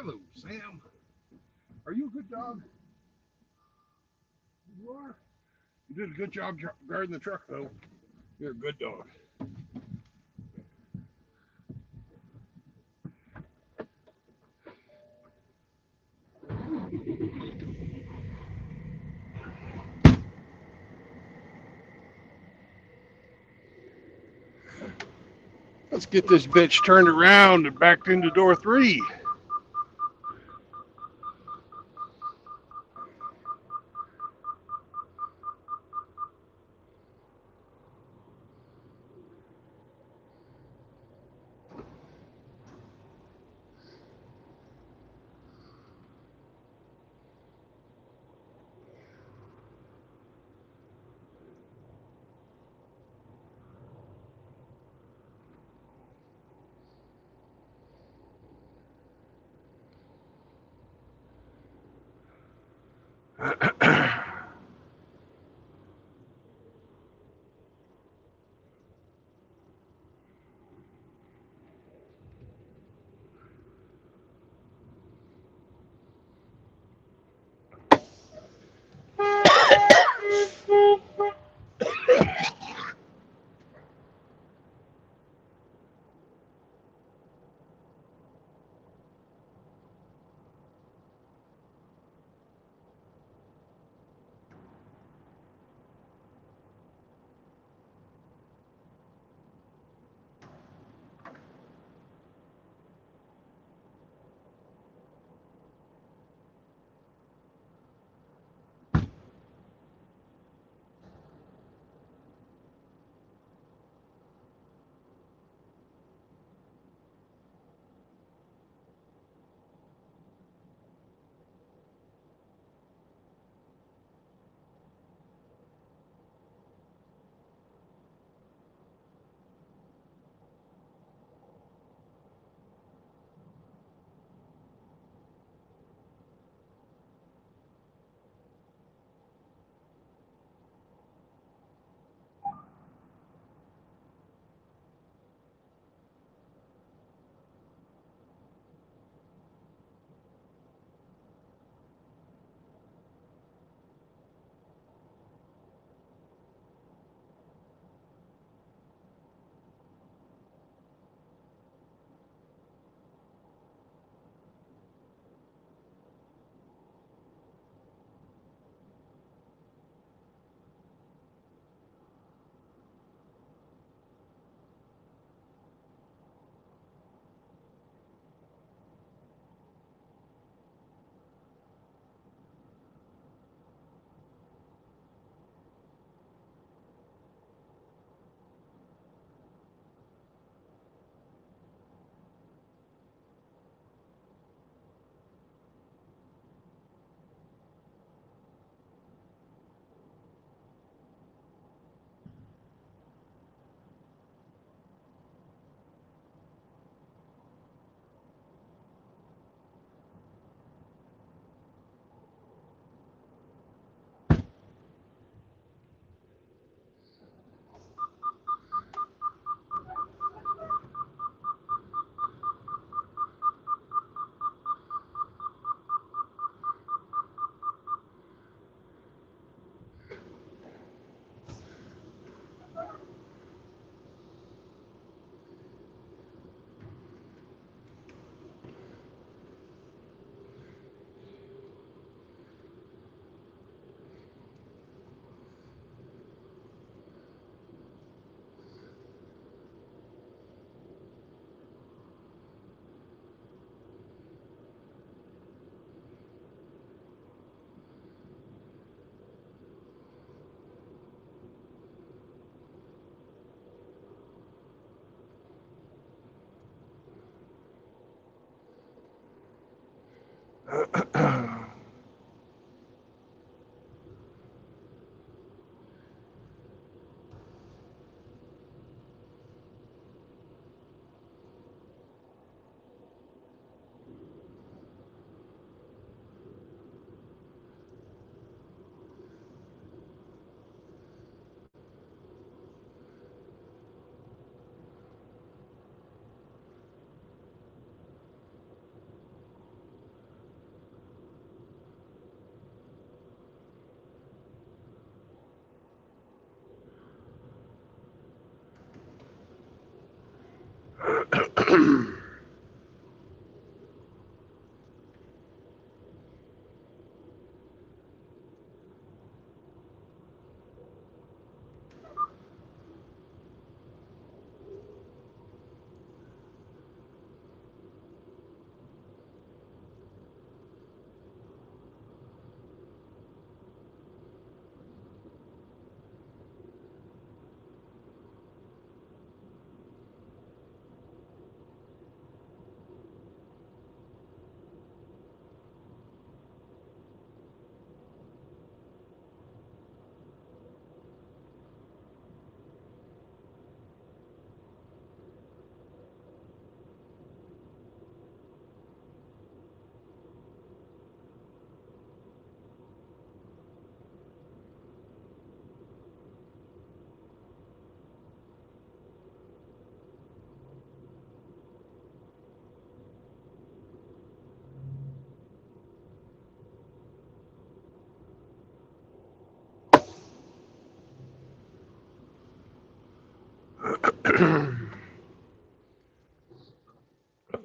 Hello, Sam. Are you a good dog? You are. You did a good job guarding the truck, though. You're a good dog. Let's get this bitch turned around and backed into door 3.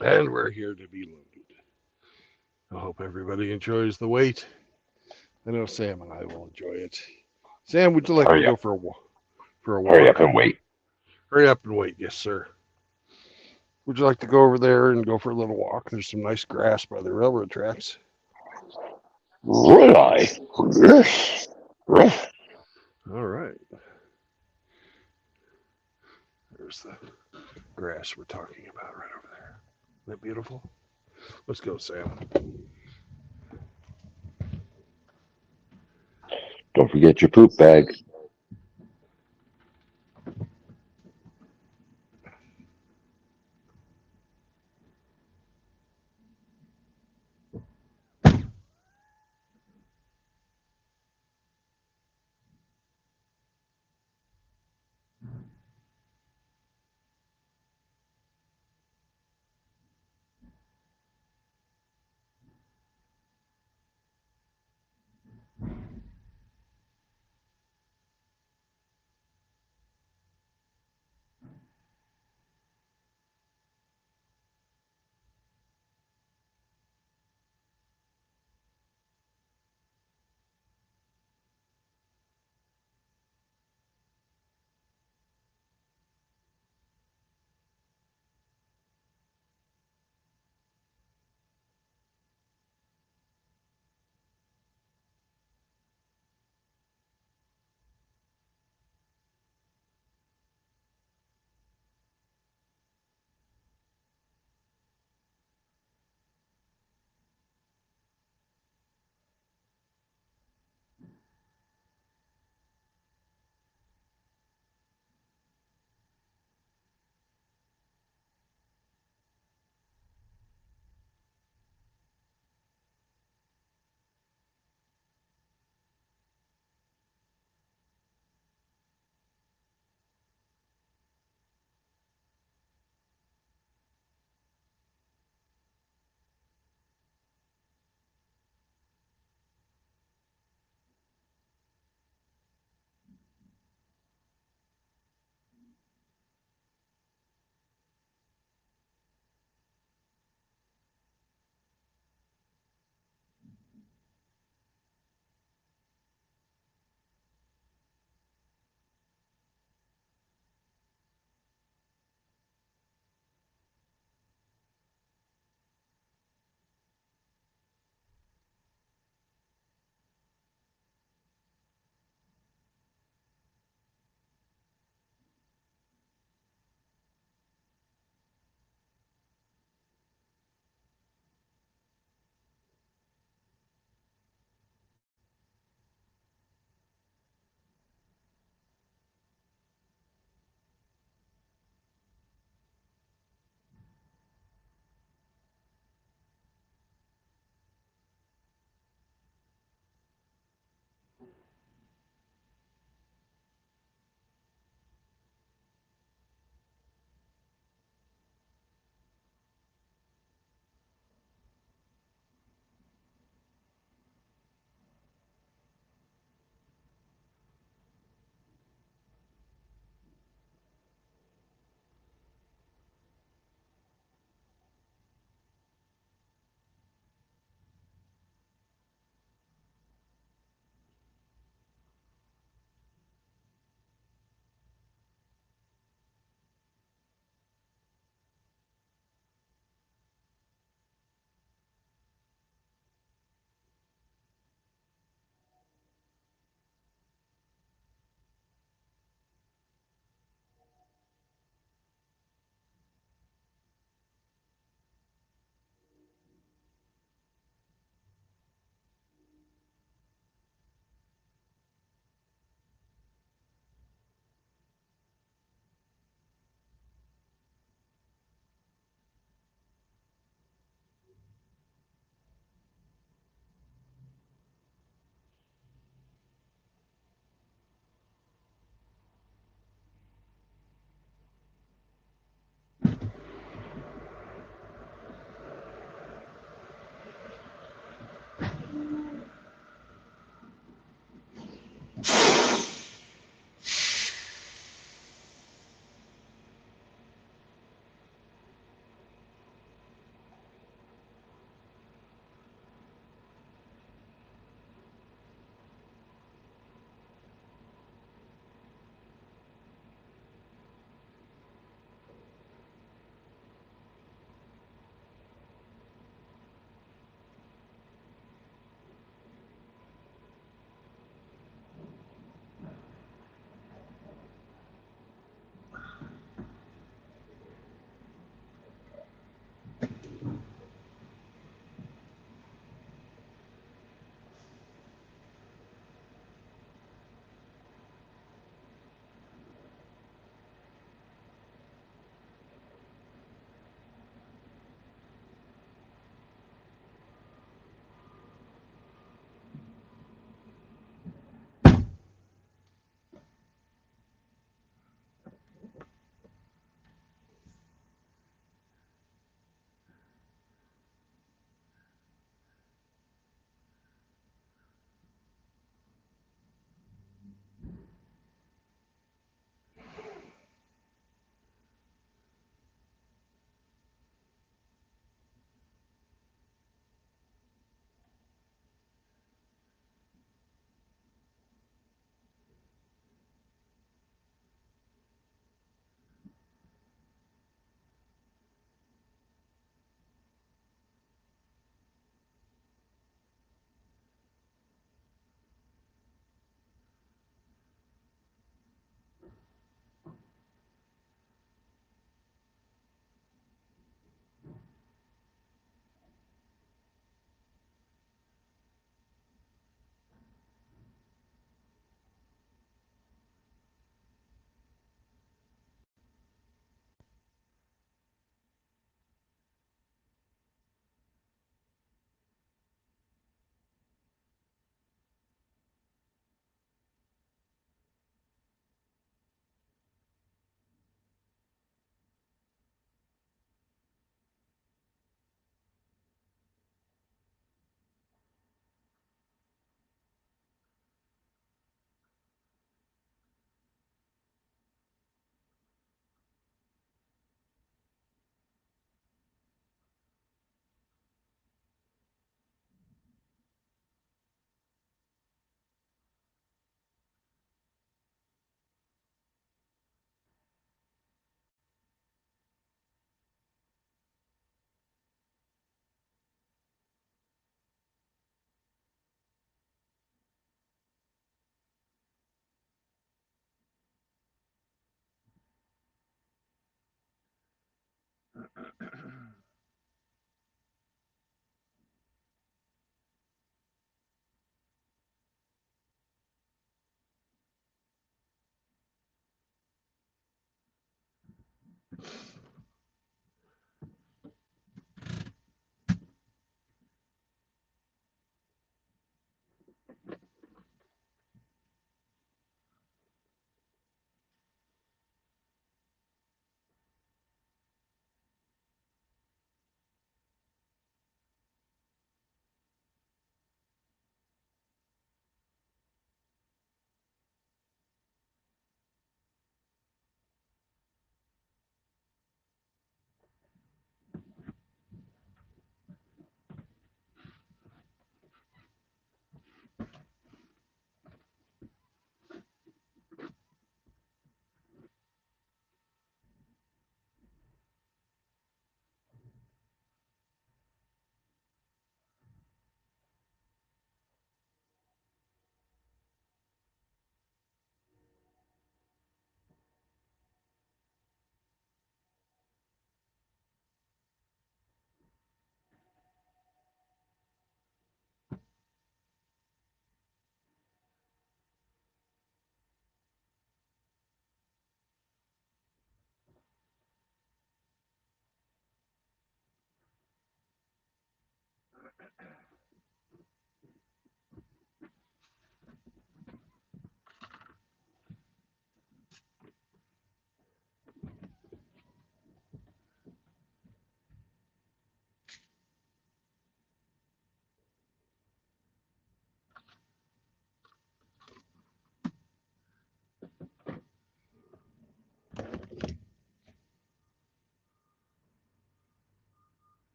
And we're here to be loaded. I hope everybody enjoys the wait. I know Sam and I will enjoy it. Sam, would you like to go for a walk? Hurry up and wait. Hurry up and wait, yes, sir. Would you like to go over there and go for a little walk? There's some nice grass by the railroad tracks. Would I? All right. There's the grass we're talking about right over there. Isn't that beautiful? Let's go, Sam. Don't forget your poop bag.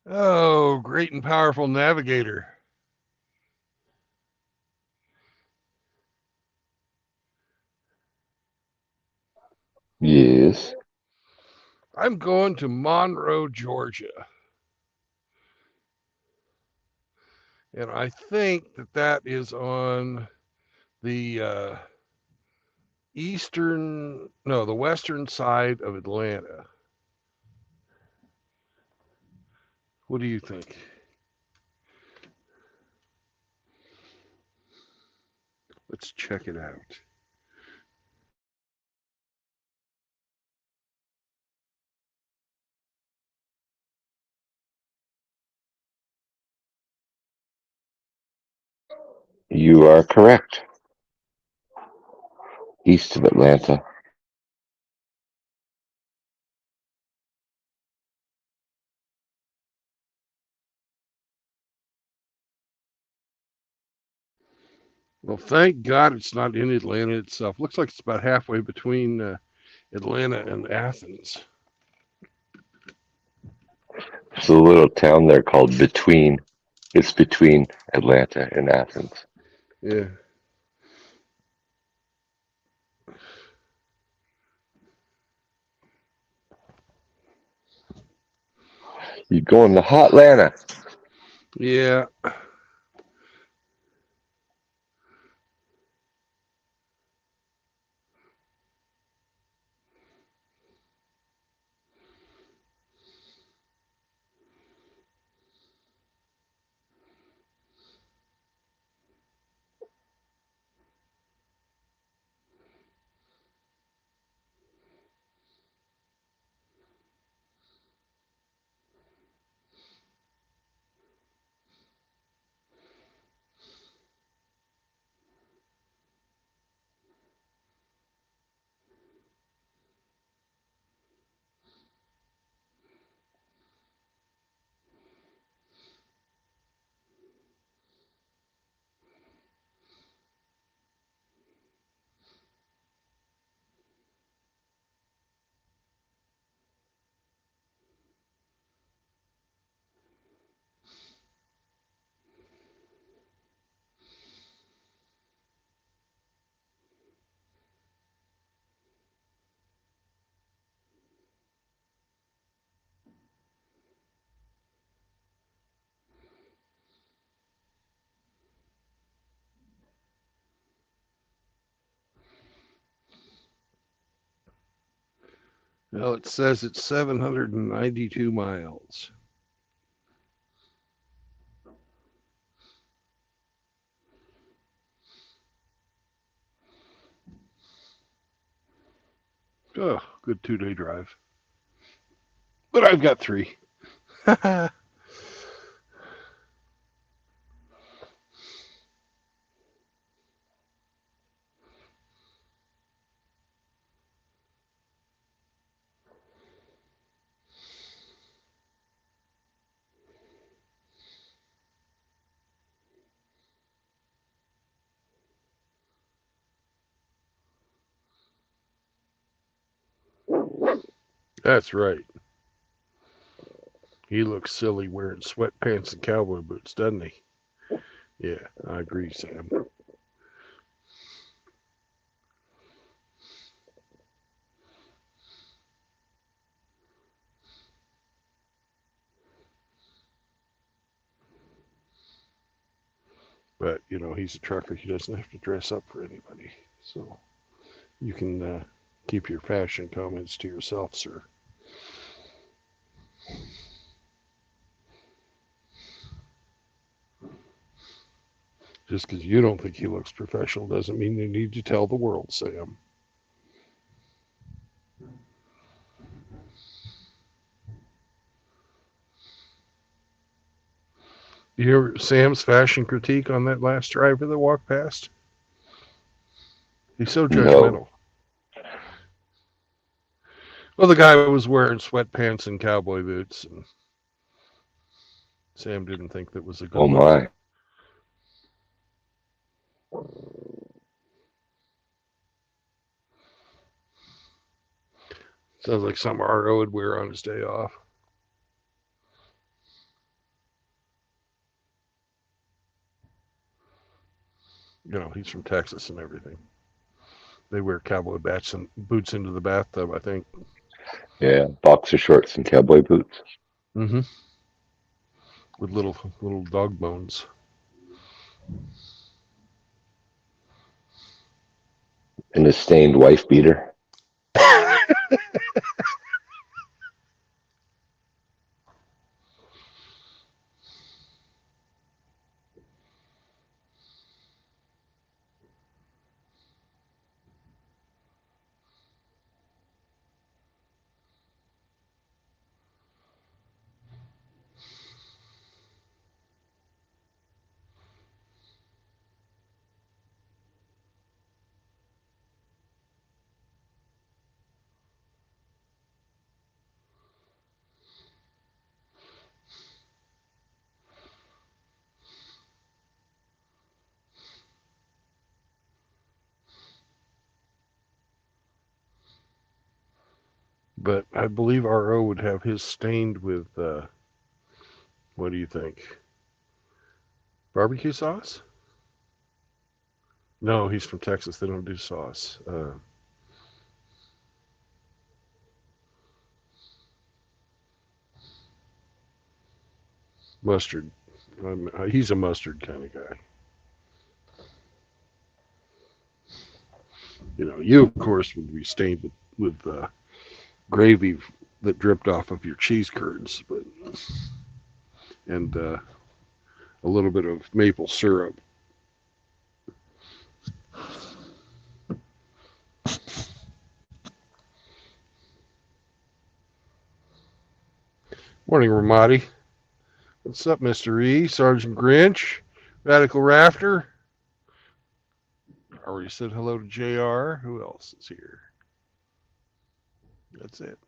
Oh, great and powerful navigator. Yes. I'm going to Monroe, Georgia. And I think that that is on the the western side of Atlanta. What do you think? Let's check it out. You are correct. East of Atlanta. Well, thank God it's not in Atlanta itself. Looks like it's about halfway between Atlanta and Athens. There's a little town there called Between. It's between Atlanta and Athens. Yeah. You going to Hotlanta? Yeah. Well, it says it's 792 miles. Oh, good 2-day drive. But I've got 3. That's right. He looks silly wearing sweatpants and cowboy boots, doesn't he? Yeah, I agree, Sam. But, he's a trucker. He doesn't have to dress up for anybody. So you can keep your fashion comments to yourself, sir. Just because you don't think he looks professional doesn't mean you need to tell the world, Sam. You hear Sam's fashion critique on that last driver that walked past? He's so judgmental. No. Well, the guy was wearing sweatpants and cowboy boots, and Sam didn't think that was a good Oh look. my. Sounds like something RO would wear on his day off. He's from Texas and everything. They wear cowboy boots into the bathtub, I think. Yeah, boxer shorts and cowboy boots. Mm-hmm. With little dog bones. And a stained wife beater. But I believe RO would have his stained with, what do you think? Barbecue sauce? No, he's from Texas. They don't do sauce. Mustard. He's a mustard kind of guy. You, of course, would be stained with gravy that dripped off of your cheese curds, and a little bit of maple syrup. Morning, Ramadi. What's up, Mr. E? Sergeant Grinch? Radical Rafter? I already said hello to JR. Who else is here? That's it.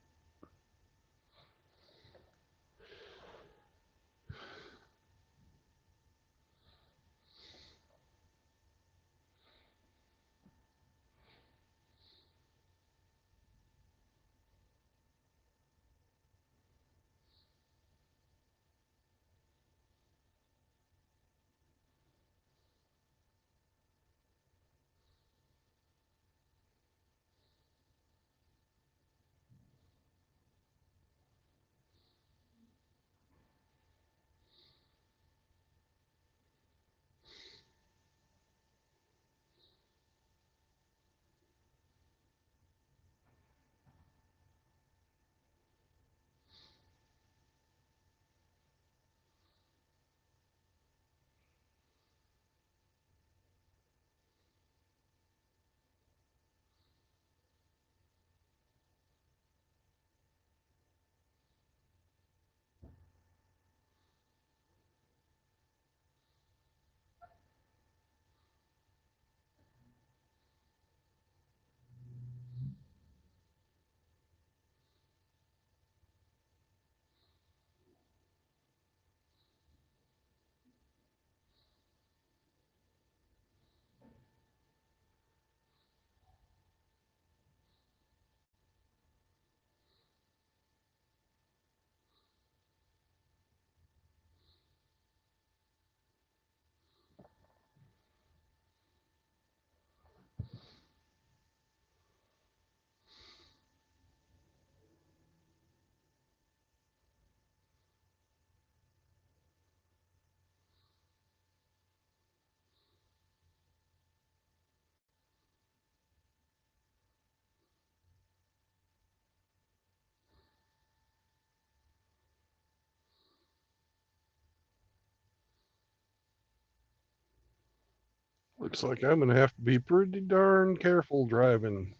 Looks like I'm going to have to be pretty darn careful driving.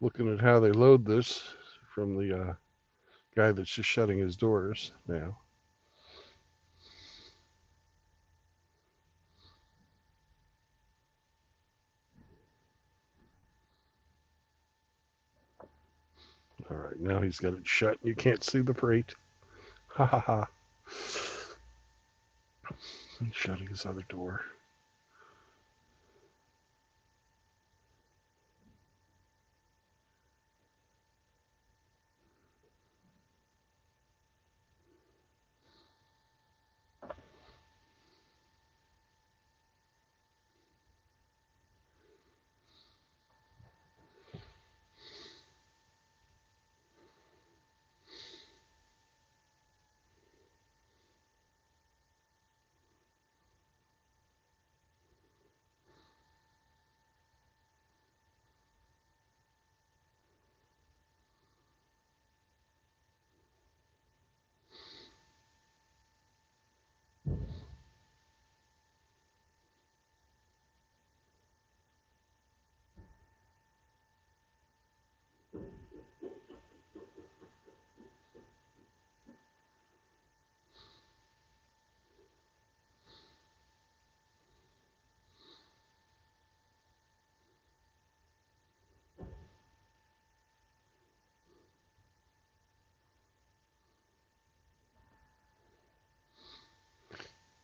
Looking at how they load this from the guy that's just shutting his doors now. All right, now he's got it shut. You can't see the freight. Ha ha ha. He's shutting his other door.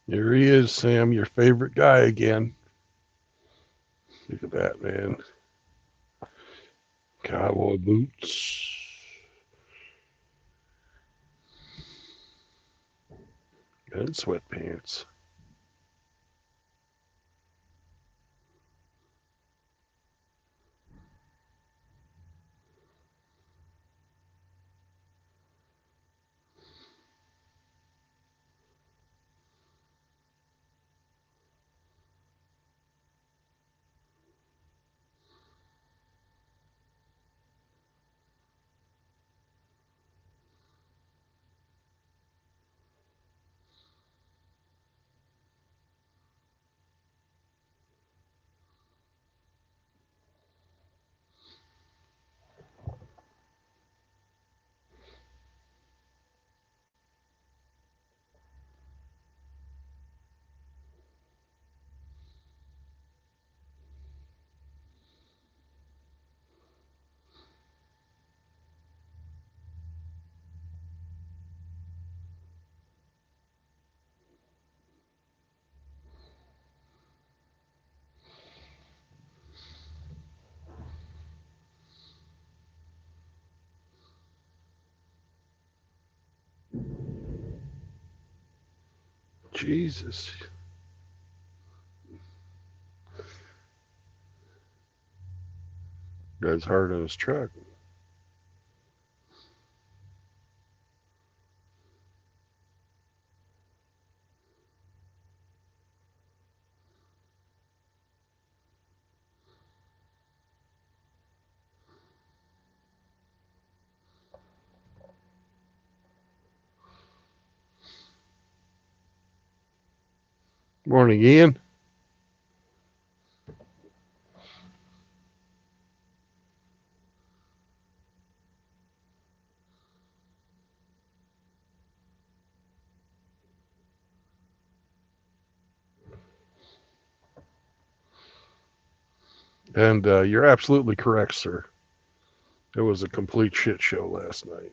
Here he is, Sam, your favorite guy again. Look at that, man. Cowboy boots. And sweatpants. Jesus. Guy's hard on his truck. Morning, Ian. And you're absolutely correct, sir. It was a complete shit show last night.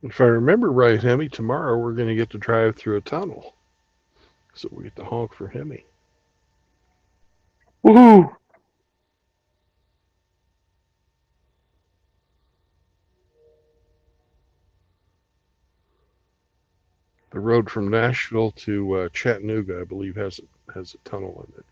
If I remember right, Hemi, tomorrow we're going to get to drive through a tunnel. So we get to honk for Hemi. Woohoo! The road from Nashville to Chattanooga, I believe, has a tunnel in it.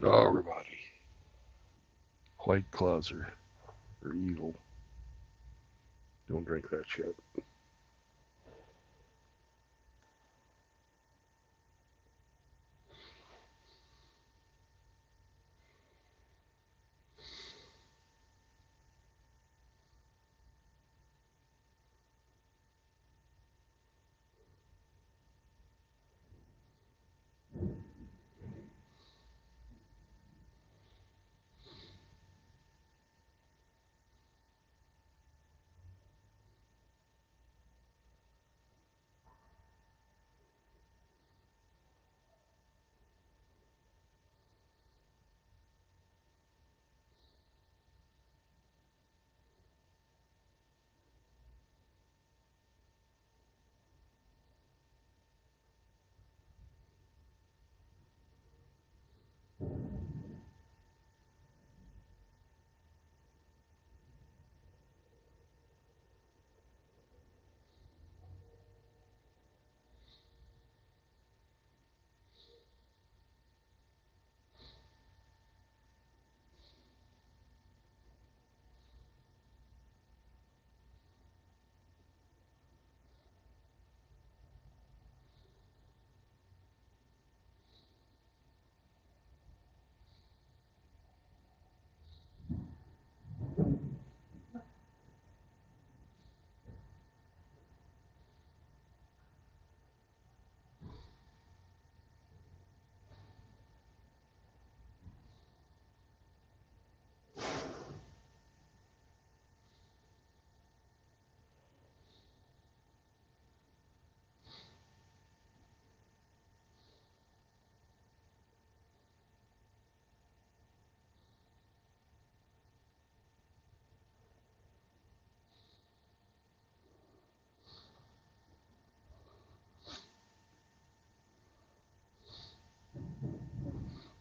Oh, everybody. White claws are evil. Don't drink that shit.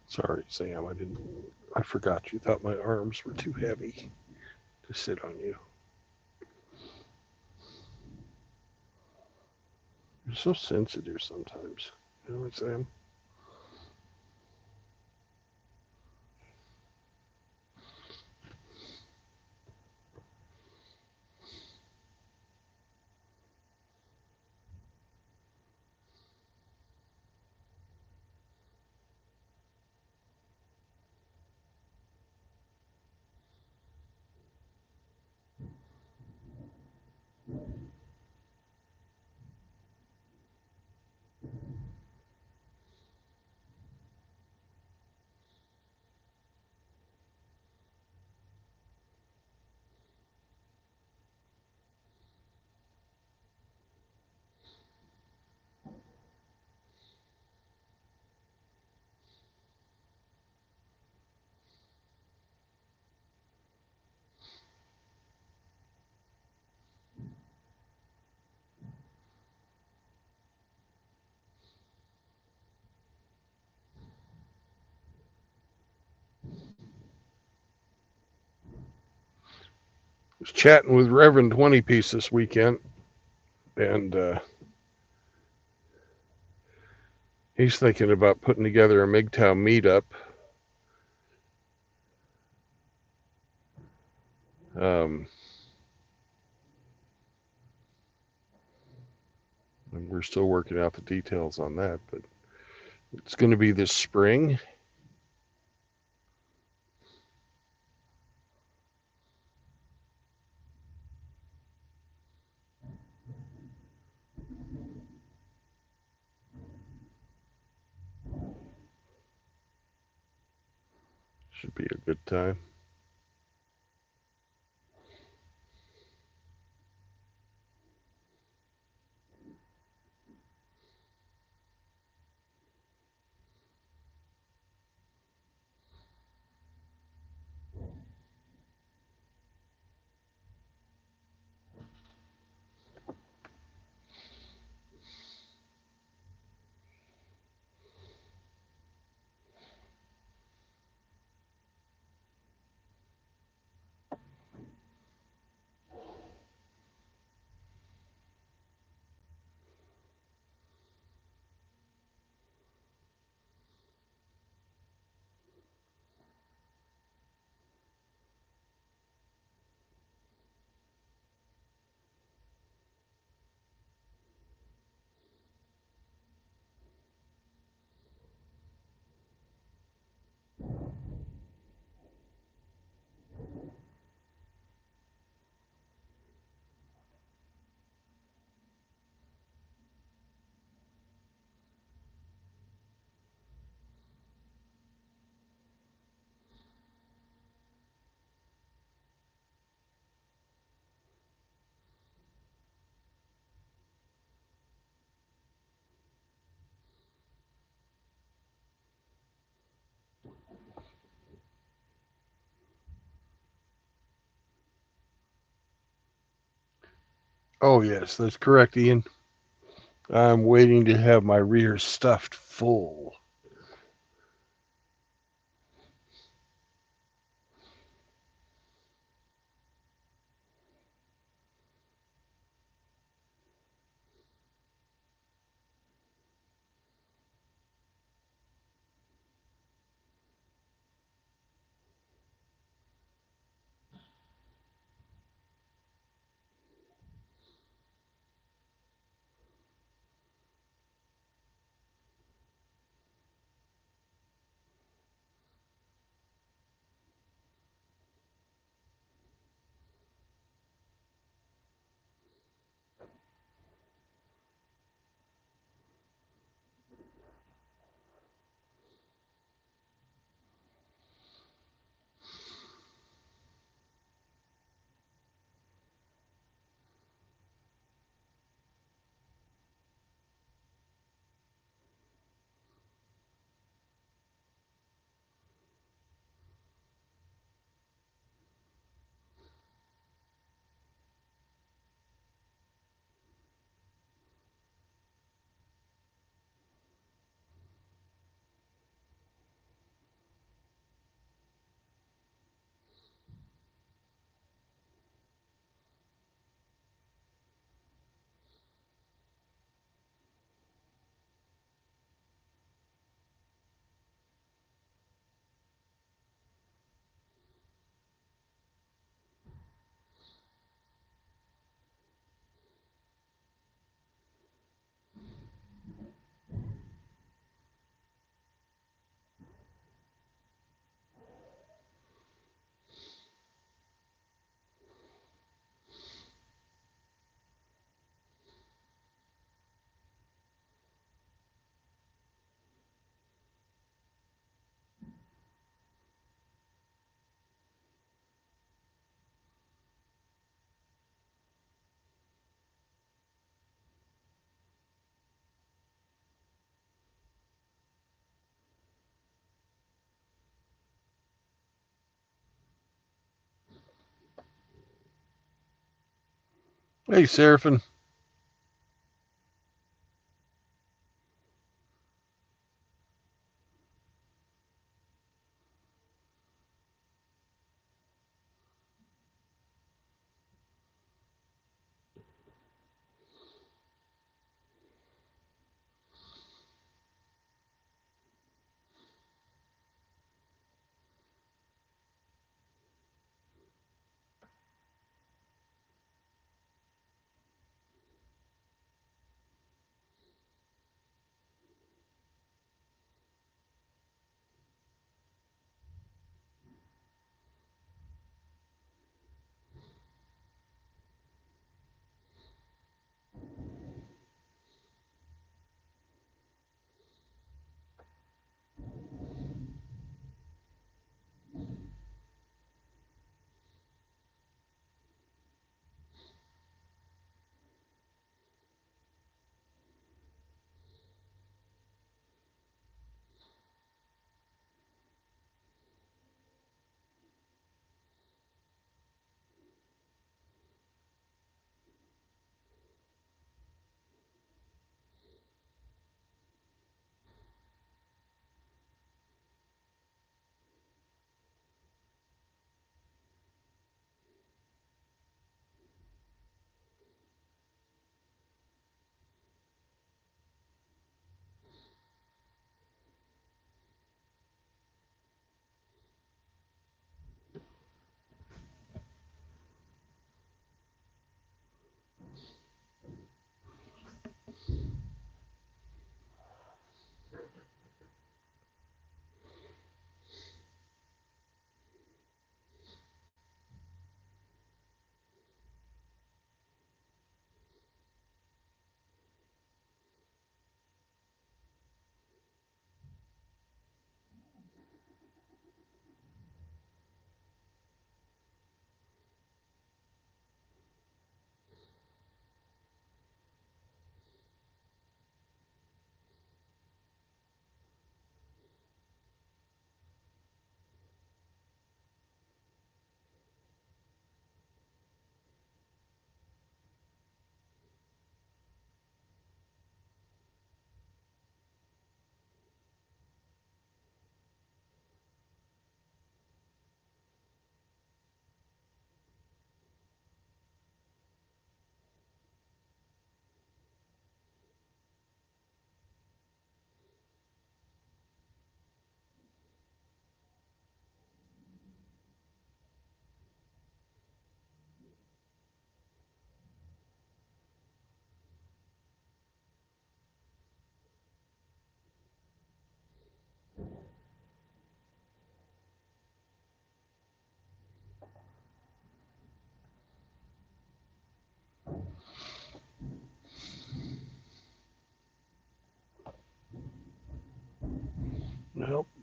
Sorry, Sam. I forgot you thought my arms were too heavy to sit on you. You're so sensitive sometimes. You know what, Sam? Was chatting with Reverend 20 Piece this weekend, and he's thinking about putting together a MGTOW meetup. And we're still working out the details on that, but it's going to be this spring. Should be a good time. Oh, yes, that's correct, Ian. I'm waiting to have my rear stuffed full. Hey, Seraphin.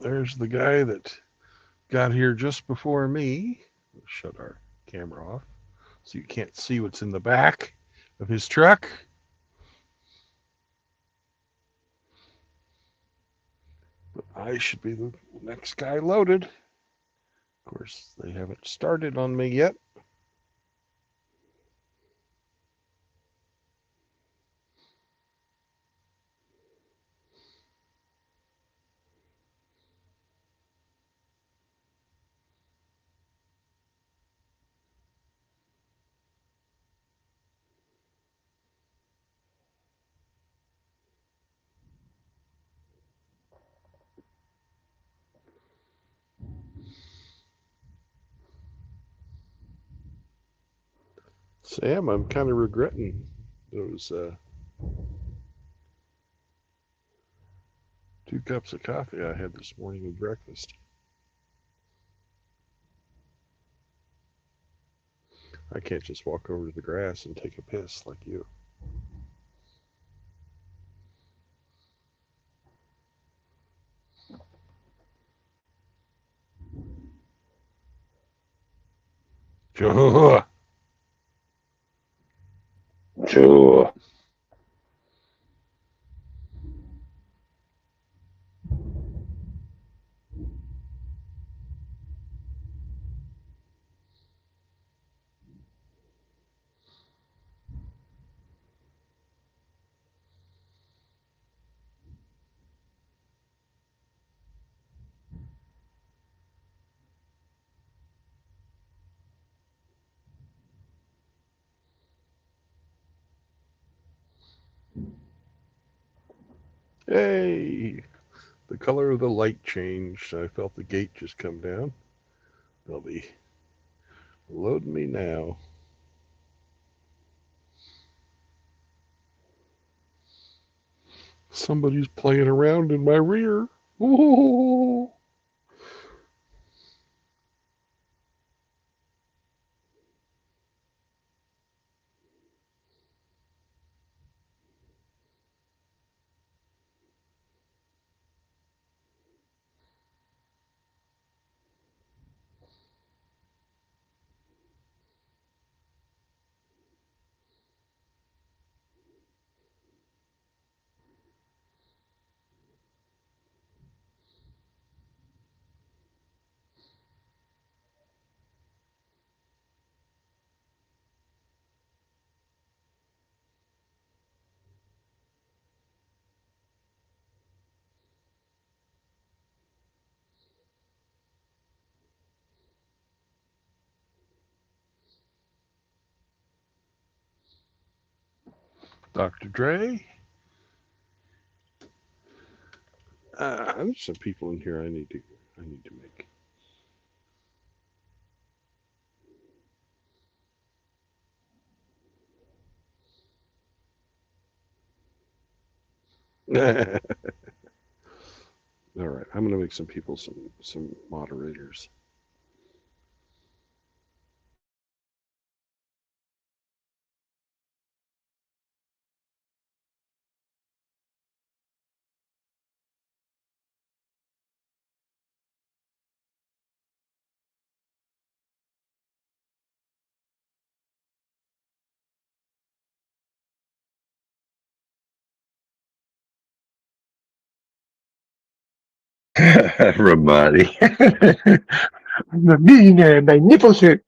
there's the guy that got here just before me. Let's shut our camera off so you can't see what's in the back of his truck. But I should be the next guy loaded. Of course, they haven't started on me yet. Sam, I'm kind of regretting those 2 cups of coffee I had this morning with breakfast. I can't just walk over to the grass and take a piss like you. Sure. Sure. Hey, the color of the light changed. I felt the gate just come down. They'll be loading me now. Somebody's playing around in my rear. Ooh. Dr. Dre. There's some people in here I need to make. All right, I'm going to make some people some moderators. Ramadi. Magnificent.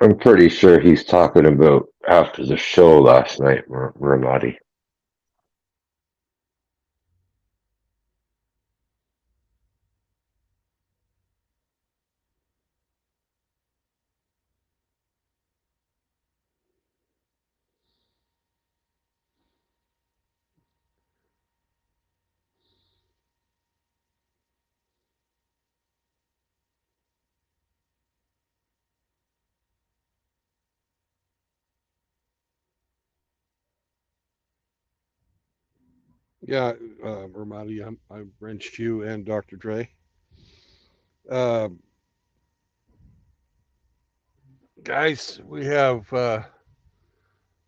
I'm pretty sure he's talking about after the show last night, Ramadi. Yeah, Ramadi, I wrenched you and Dr. Dre. Uh, guys, we have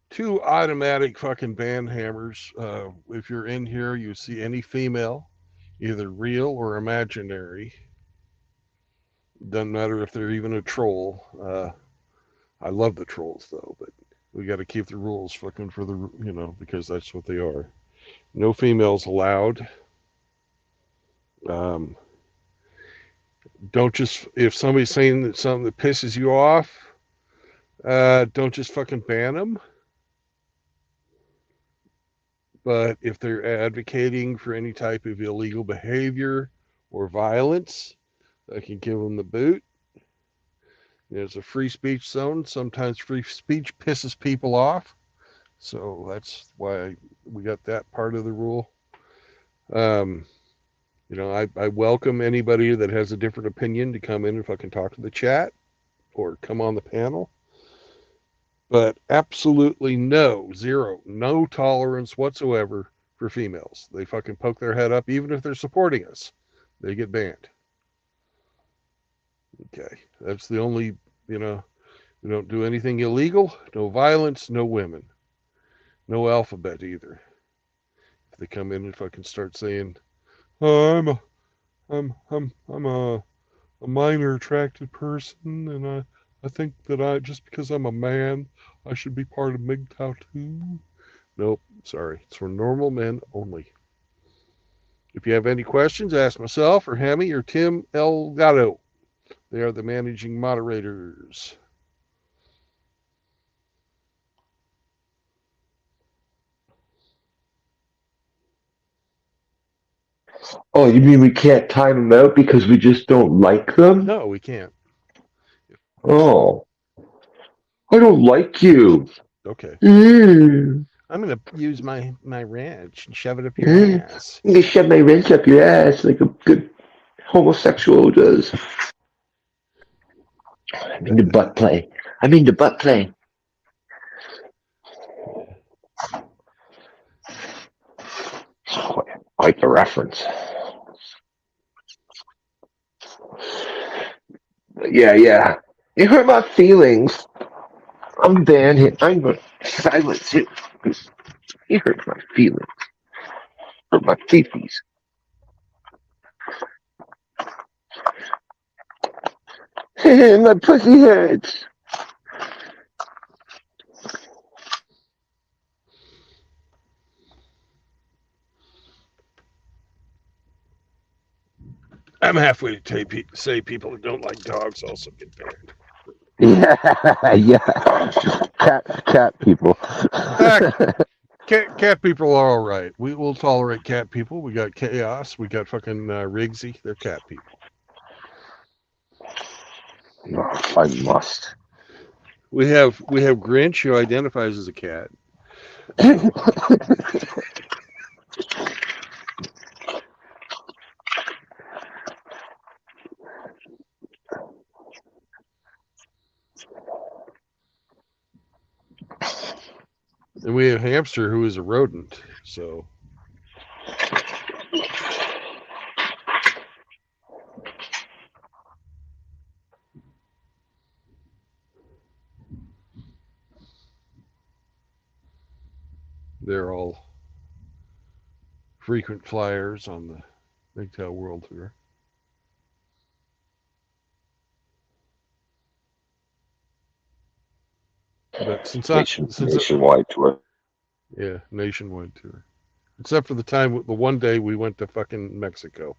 two automatic fucking band hammers. If you're in here, you see any female, either real or imaginary. Doesn't matter if they're even a troll. I love the trolls though, but we got to keep the rules fucking for the because that's what they are. No females allowed. Um, don't just if somebody's saying that something that pisses you off, don't just fucking ban them. But if they're advocating for any type of illegal behavior or violence, I can give them the boot. There's a free speech zone. Sometimes free speech pisses people off. So that's why we got that part of the rule. I welcome anybody that has a different opinion to come in and fucking talk to the chat or come on the panel. But absolutely no tolerance whatsoever for females. They fucking poke their head up, even if they're supporting us. They get banned. Okay. That's the only, we don't do anything illegal, no violence, no women. No alphabet either. If they come in and fucking start saying, oh, I'm a minor attracted person, and I think that just because I'm a man, I should be part of MGTOW too. Nope, sorry. It's for normal men only. If you have any questions, ask myself or Hammy or Tim Elgato. They are the managing moderators. Oh, you mean we can't time them out because we just don't like them? No, we can't. Oh, I don't like you. Okay. Mm. I'm going to use my wrench and shove it up your Mm. ass. I'm gonna shove my wrench up your ass like a good homosexual does. I'm into butt play. I'm into butt play. I like the reference. Yeah. You hurt my feelings. I'm banned here. I'm going to silence you. You hurt my feelings. Hurt my fifis. My pussy hurts. I'm halfway to say people that don't like dogs also get banned. Yeah. Cat people. Cat people are all right. We will tolerate cat people. We got Chaos. We got fucking Rigsy. They're cat people. Oh, I must. We have Grinch who identifies as a cat. So. And we have Hamster who is a rodent. So. They're all frequent flyers on the MGTOW World Tour. But nationwide tour. Yeah, nationwide tour. Except for the one day we went to fucking Mexico.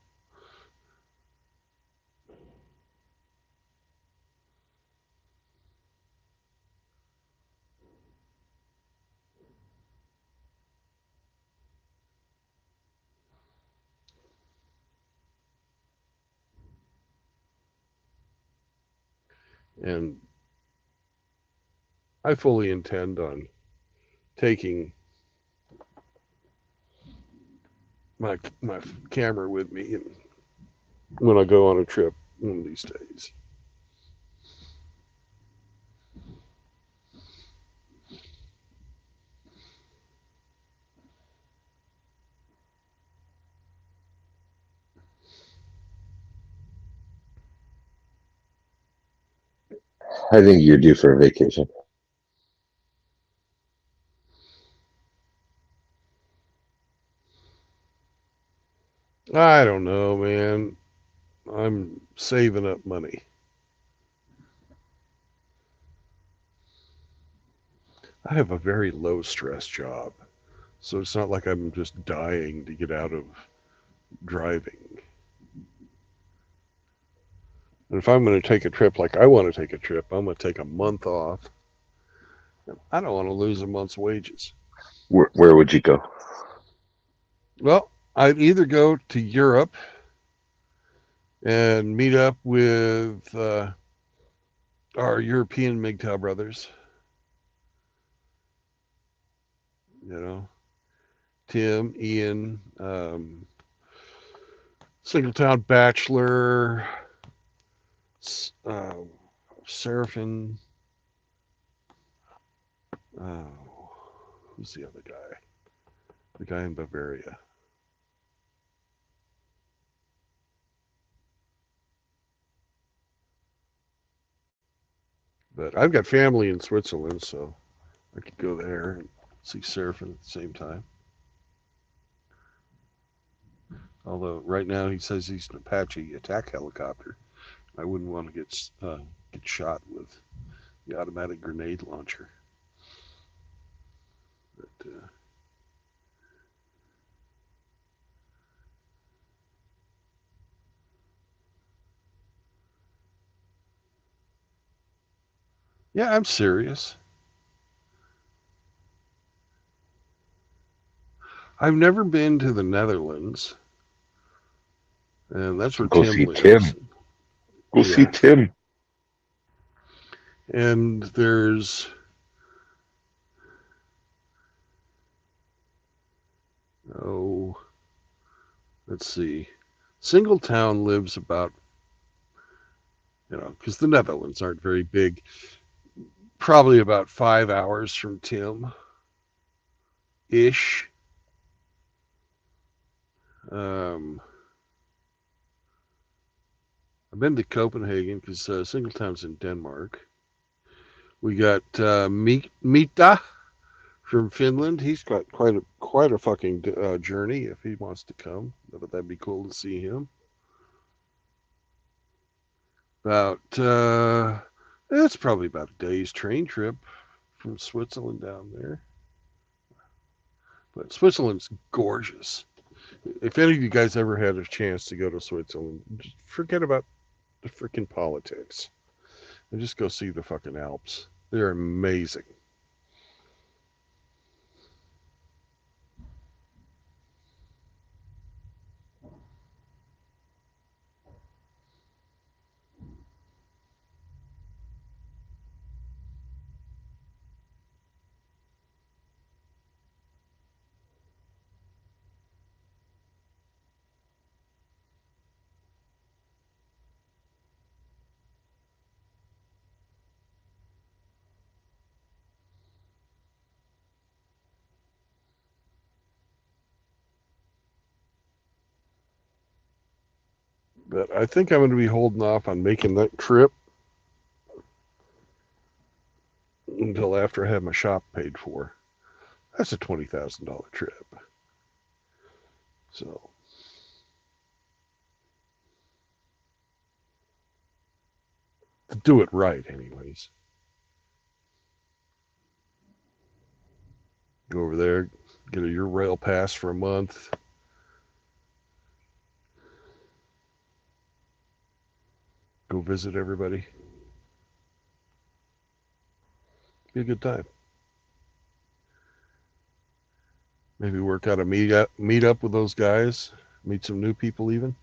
And I fully intend on taking my camera with me and when I go on a trip one of these days. I think you're due for a vacation. I don't know, man. I'm saving up money. I have a very low stress job, so it's not like I'm just dying to get out of driving. And if I'm going to take a trip like I want to take a trip, I'm going to take a month off. I don't want to lose a month's wages. Where would you go? Well, I'd either go to Europe and meet up with our European MGTOW brothers. You know, Tim, Ian, Singletown Bachelor, Seraphin. Who's the other guy? The guy in Bavaria. But I've got family in Switzerland, so I could go there and see Seraphin at the same time. Although right now he says he's an Apache attack helicopter. I wouldn't want to get shot with the automatic grenade launcher. But yeah, I'm serious. I've never been to the Netherlands, and that's where Go Tim see lives. Tim. Go see Tim. And there's let's see. Singletown lives about, because the Netherlands aren't very big, probably about 5 hours from Tim ish. I've been to Copenhagen because Singletown's in Denmark. We got Mita from Finland. He's got quite a fucking journey if he wants to come. But that'd be cool to see him. It's probably about a day's train trip from Switzerland down there. But Switzerland's gorgeous. If any of you guys ever had a chance to go to Switzerland, just forget about the freaking politics and just go see the fucking Alps. They're amazing. But I think I'm going to be holding off on making that trip until after I have my shop paid for. That's a $20,000 trip. So, to do it right, anyways. Go over there, get a your rail pass for a month. Go visit everybody. Be a good time. Maybe work out a meet up with those guys. Meet some new people even.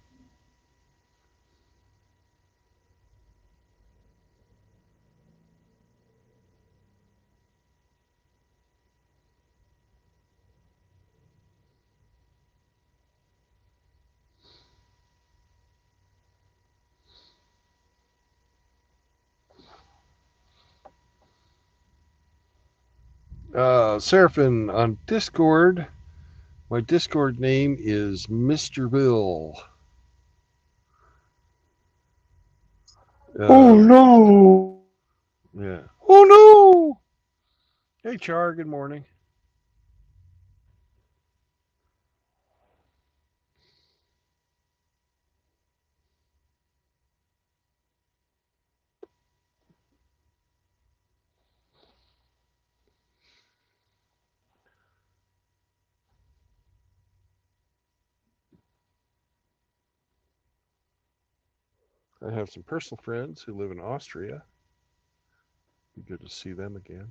Seraphin on Discord. My Discord name is Mr. Bill. Oh no! Yeah. Oh no! Hey Char, good morning. I have some personal friends who live in Austria. Be good to see them again.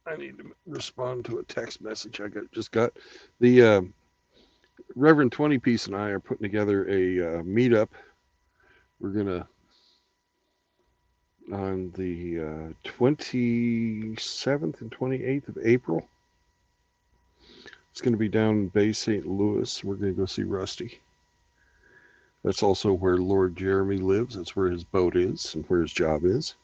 I need to respond to a text message I just got. The Reverend 20 Piece and I are putting together a meetup. We're gonna on the 27th and 28th of April. It's going to be down in Bay St. Louis. We're going to go see Rusty. That's also where Lord Jeremy lives. That's where his boat is and where his job is.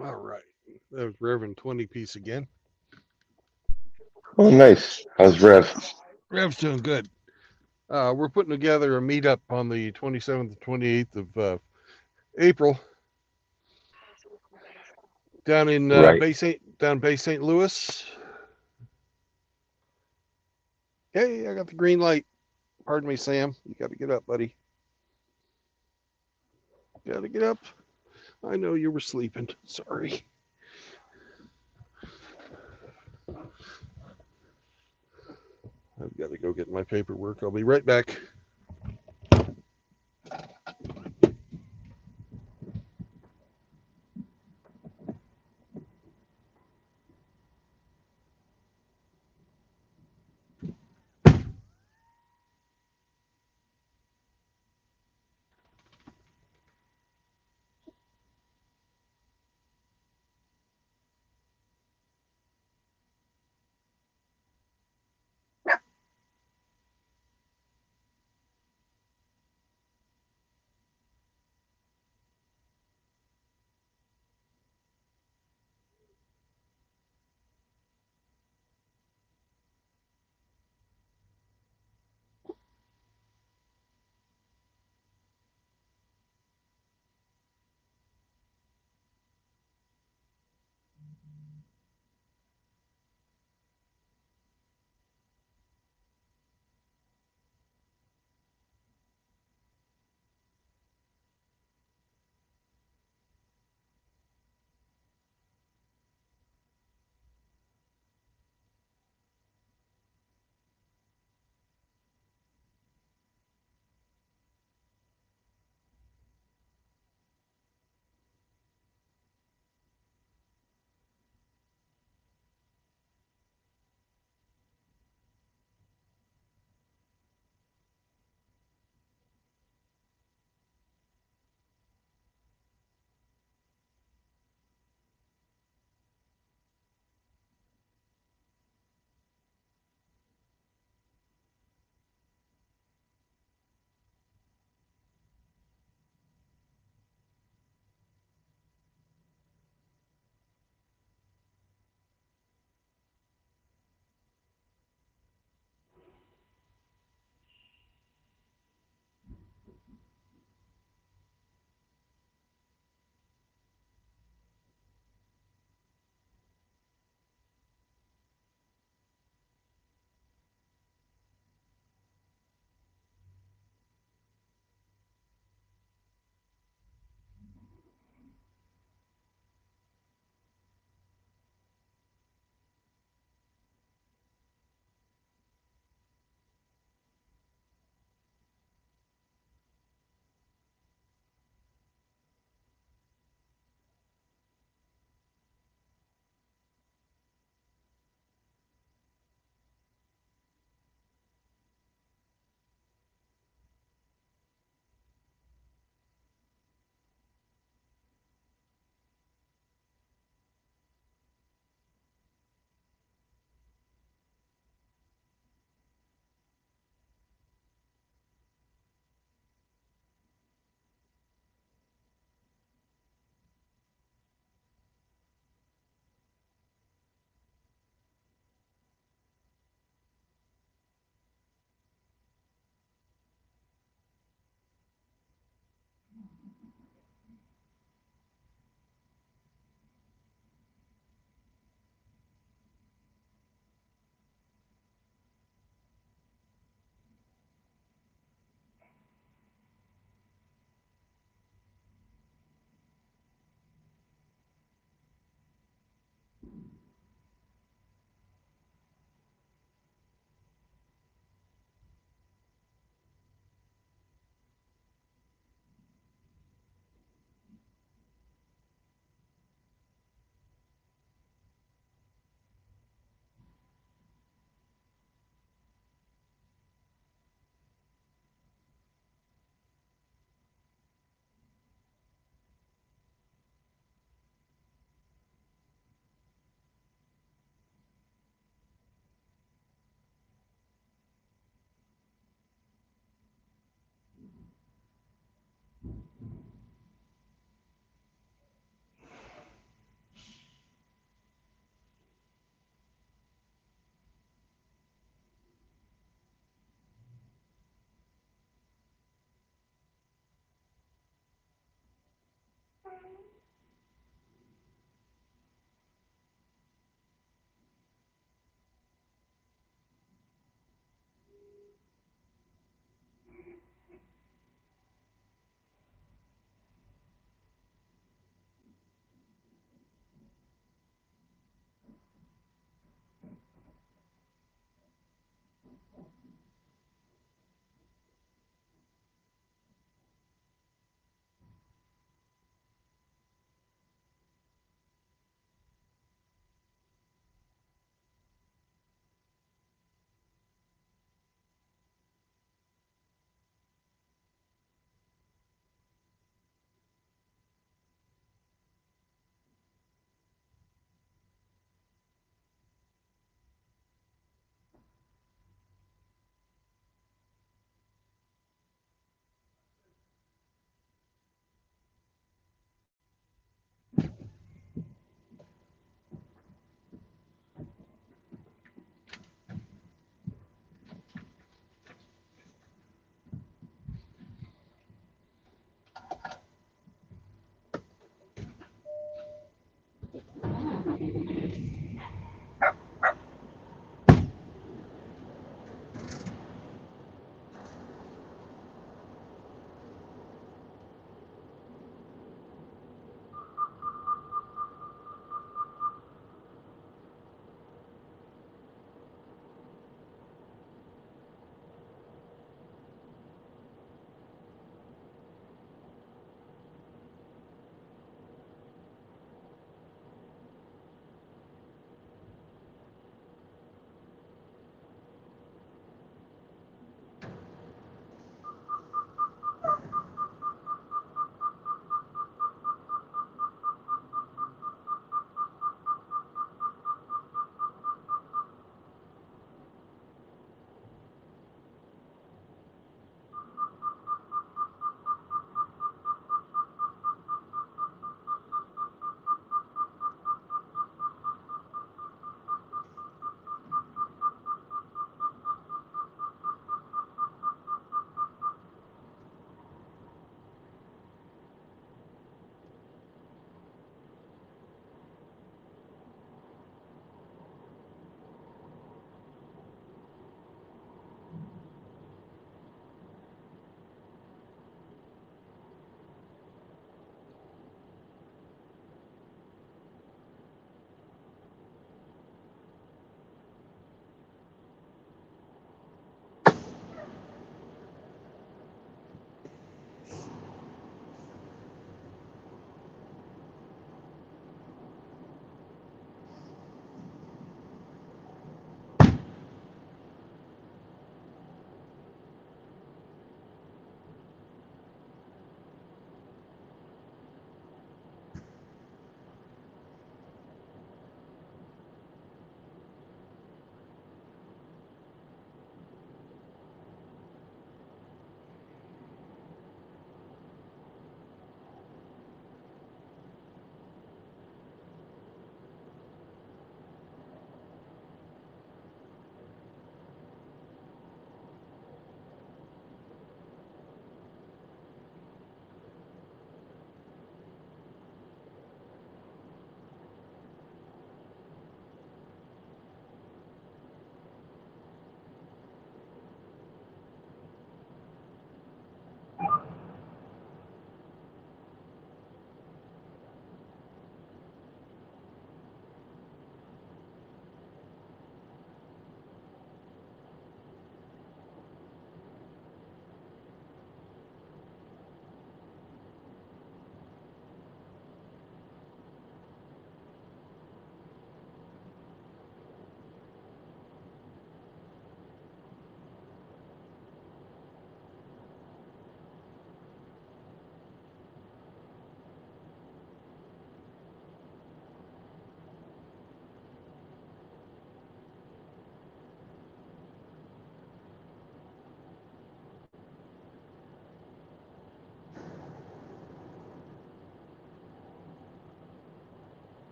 All right. That was Reverend 20 piece again. Oh, nice. How's Rev? Rev's doing good. We're putting together a meetup on the 27th and 28th of April down in Right. Bay St. Louis. Hey, I got the green light. Pardon me, Sam. You got to get up, buddy. Got to get up. I know you were sleeping. Sorry. I've got to go get my paperwork. I'll be right back.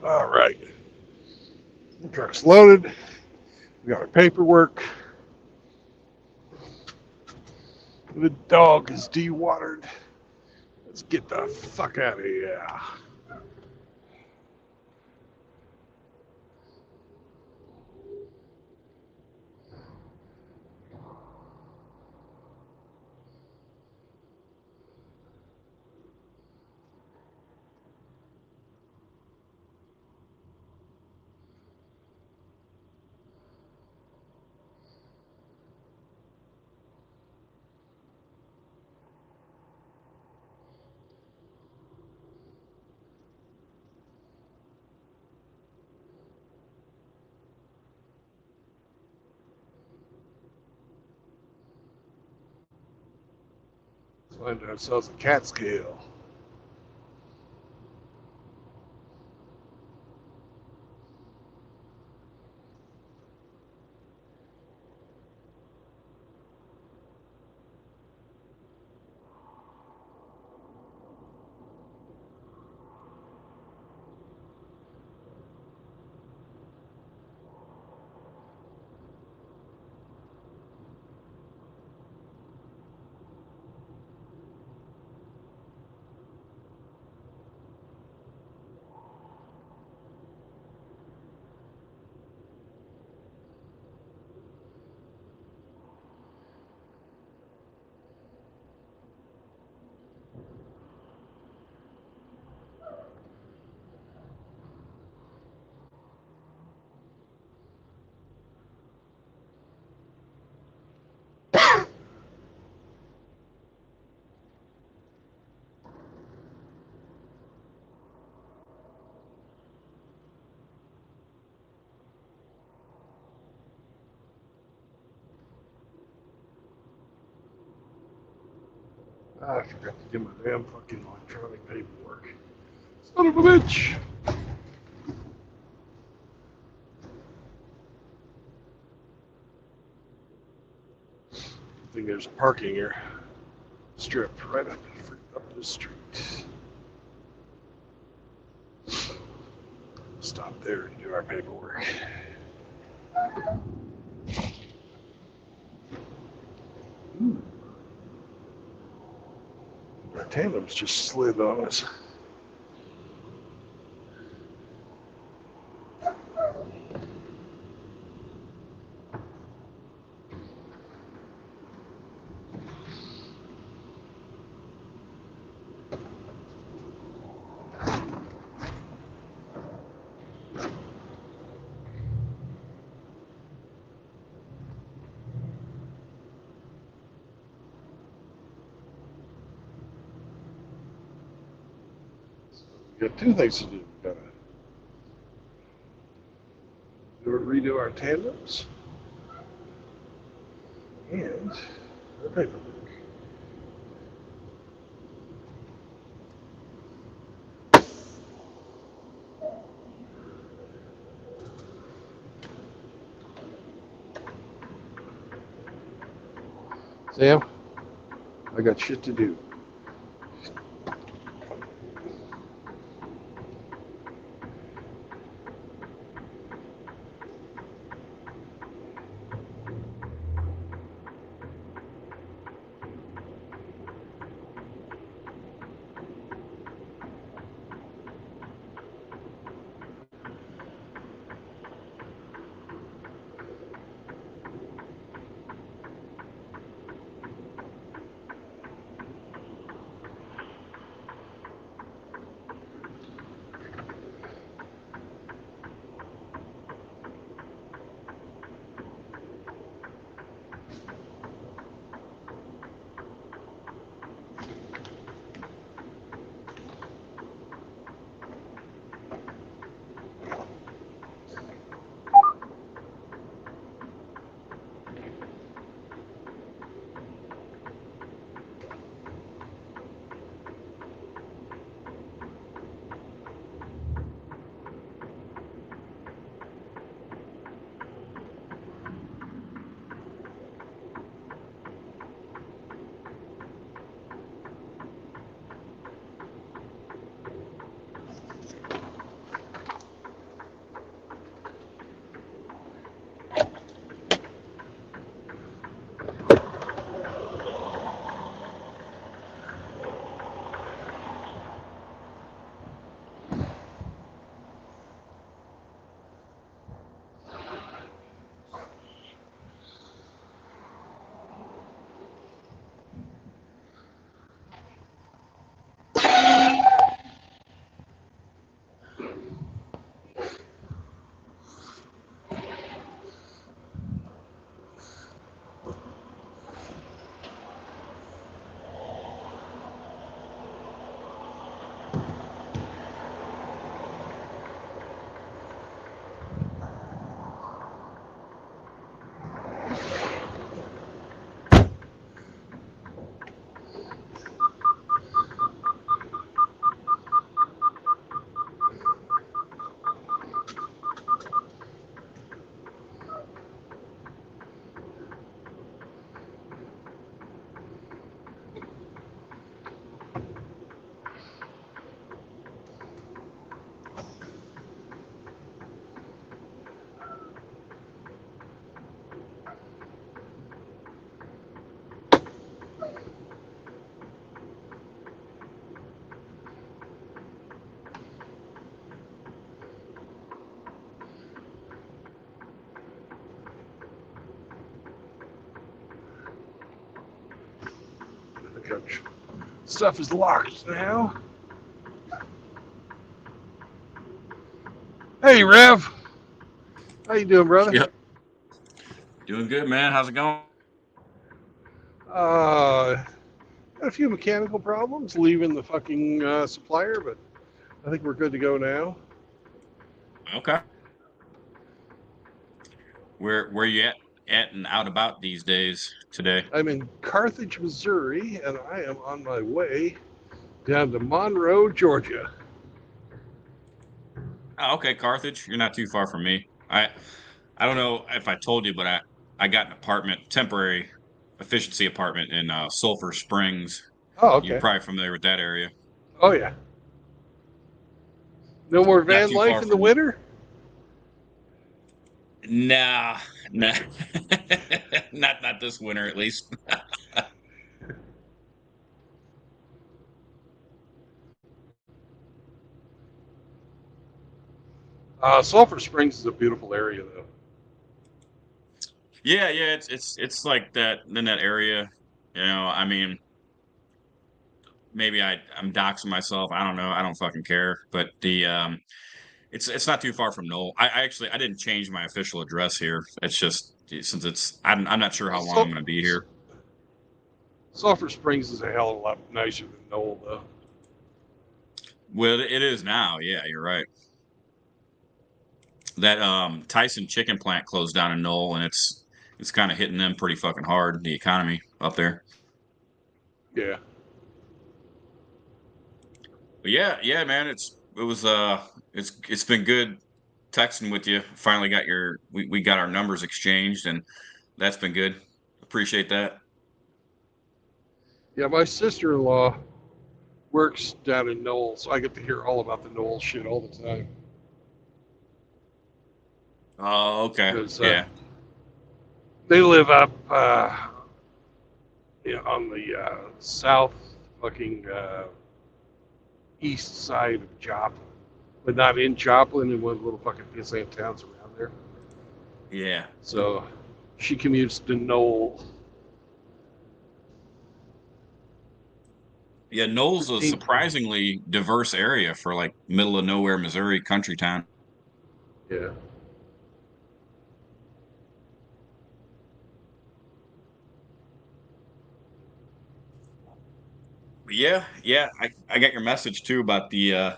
All right. The truck's loaded. We got our paperwork. The dog is dewatered. Let's get the fuck out of here. Let's find ourselves a cat scale. I forgot to do my damn fucking electronic paperwork. Son of a bitch! I think there's a parking here. Strip right up the street. Stop there and do our paperwork. Ooh. Our tandems just slid on us. We got two things to do. We gotta redo our tandems and our paperwork. Sam, I got shit to do. coach. Stuff is locked now. Hey, Rev. How you doing, brother? Yep. Doing good, man. How's it going? Got a few mechanical problems leaving the fucking supplier, but I think we're good to go now. Okay. Where you at and out about these days today? I'm in Carthage, Missouri, and I am on my way down to Monroe, Georgia. Oh, okay, Carthage. You're not too far from me. I don't know if I told you, but I got an apartment, temporary efficiency apartment in Sulphur Springs. Oh, You're okay. probably familiar with that area. Oh, yeah. No more Not van too life far in the from. winter? Nah. Not this winter at least. Sulphur Springs is a beautiful area, though. Yeah, it's like that in that area. I mean, maybe I'm doxing myself. I don't know. I don't fucking care. But it's not too far from Knoll. I didn't change my official address here. It's just since I'm not sure how long I'm going to be here. Sulphur Springs is a hell of a lot nicer than Knoll, though. Well, it is now. Yeah, you're right. That Tyson chicken plant closed down in Knoll, and it's kind of hitting them pretty fucking hard. The economy up there. Yeah. But yeah, man. It's been good texting with you. Finally got we got our numbers exchanged, and that's been good. Appreciate that. Yeah, my sister-in-law works down in Knoll, so I get to hear all about the Knoll shit all the time. Oh, okay. Because Yeah. they live up on the south fucking east side of Joplin. But not in Joplin, in one of the little fucking Pissant towns around there. Yeah. So she commutes to Knoll. Yeah, Knoll's a 15. surprisingly diverse area for like middle of nowhere Missouri country town. Yeah. But yeah. I got your message too about the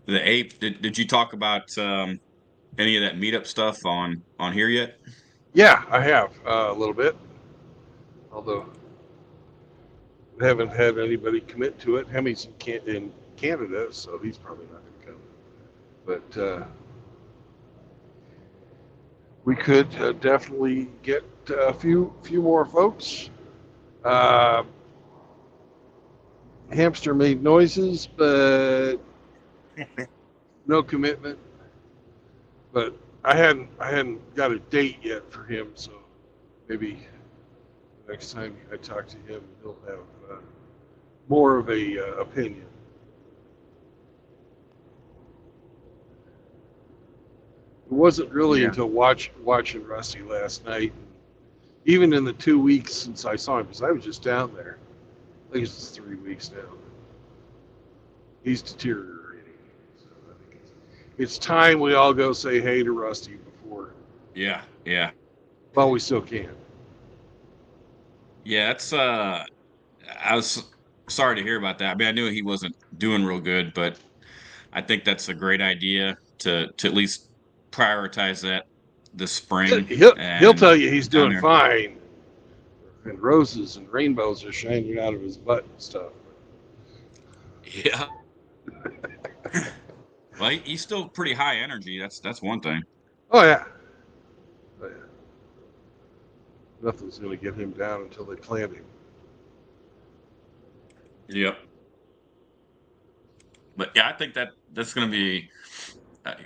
ape. Did you talk about any of that meetup stuff on here yet? Yeah, I have a little bit. Although I haven't had anybody commit to it. Hemi's in Canada, so he's probably not going to come. But we could definitely get a few more folks. Hamster made noises, but no commitment. But I hadn't got a date yet for him, so maybe next time I talk to him, he'll have more of a opinion. It wasn't really Yeah. until watching Rusty last night, even in the 2 weeks since I saw him, because I was just down there. I think it's 3 weeks now. He's deteriorating. So I think it's time we all go say hey to Rusty before. Yeah. While we still can. Yeah, it's I was sorry to hear about that. I mean, I knew he wasn't doing real good, but I think that's a great idea to at least prioritize that this spring He'll and tell you he's down doing there. fine, and roses and rainbows are shining out of his butt and stuff. Yeah. Well, he's still pretty high energy. That's one thing. Oh yeah. Nothing's going to get him down until they plant him. Yep. But yeah, I think that's going to be a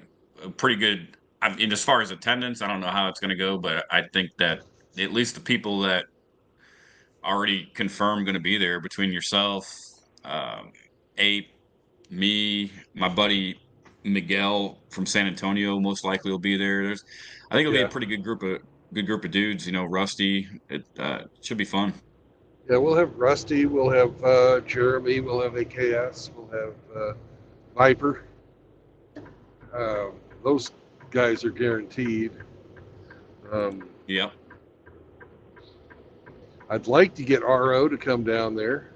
pretty good. I mean, as far as attendance, I don't know how it's going to go, but I think that at least the people that already confirmed going to be there between yourself, Ape, me, my buddy Miguel from San Antonio most likely will be there. I think it'll be a Yeah. pretty good group of dudes. Rusty. It should be fun. Yeah, we'll have Rusty, we'll have Jeremy, we'll have AKS, we'll have Viper. Those guys are guaranteed. Yep. I'd like to get RO to come down there.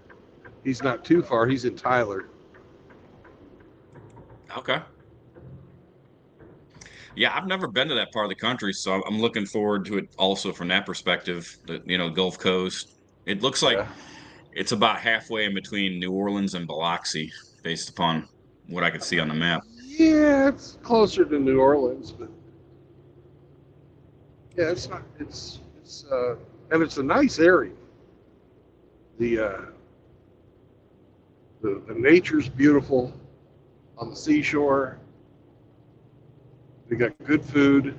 He's not too far. He's in Tyler. Okay. Yeah, I've never been to that part of the country, so I'm looking forward to it also from that perspective. The Gulf Coast. It looks like Yeah. it's about halfway in between New Orleans and Biloxi, based upon what I could see on the map. Yeah, it's closer to New Orleans, but yeah, it's not. It's and it's a nice area. The the nature's beautiful on the seashore. They got good food.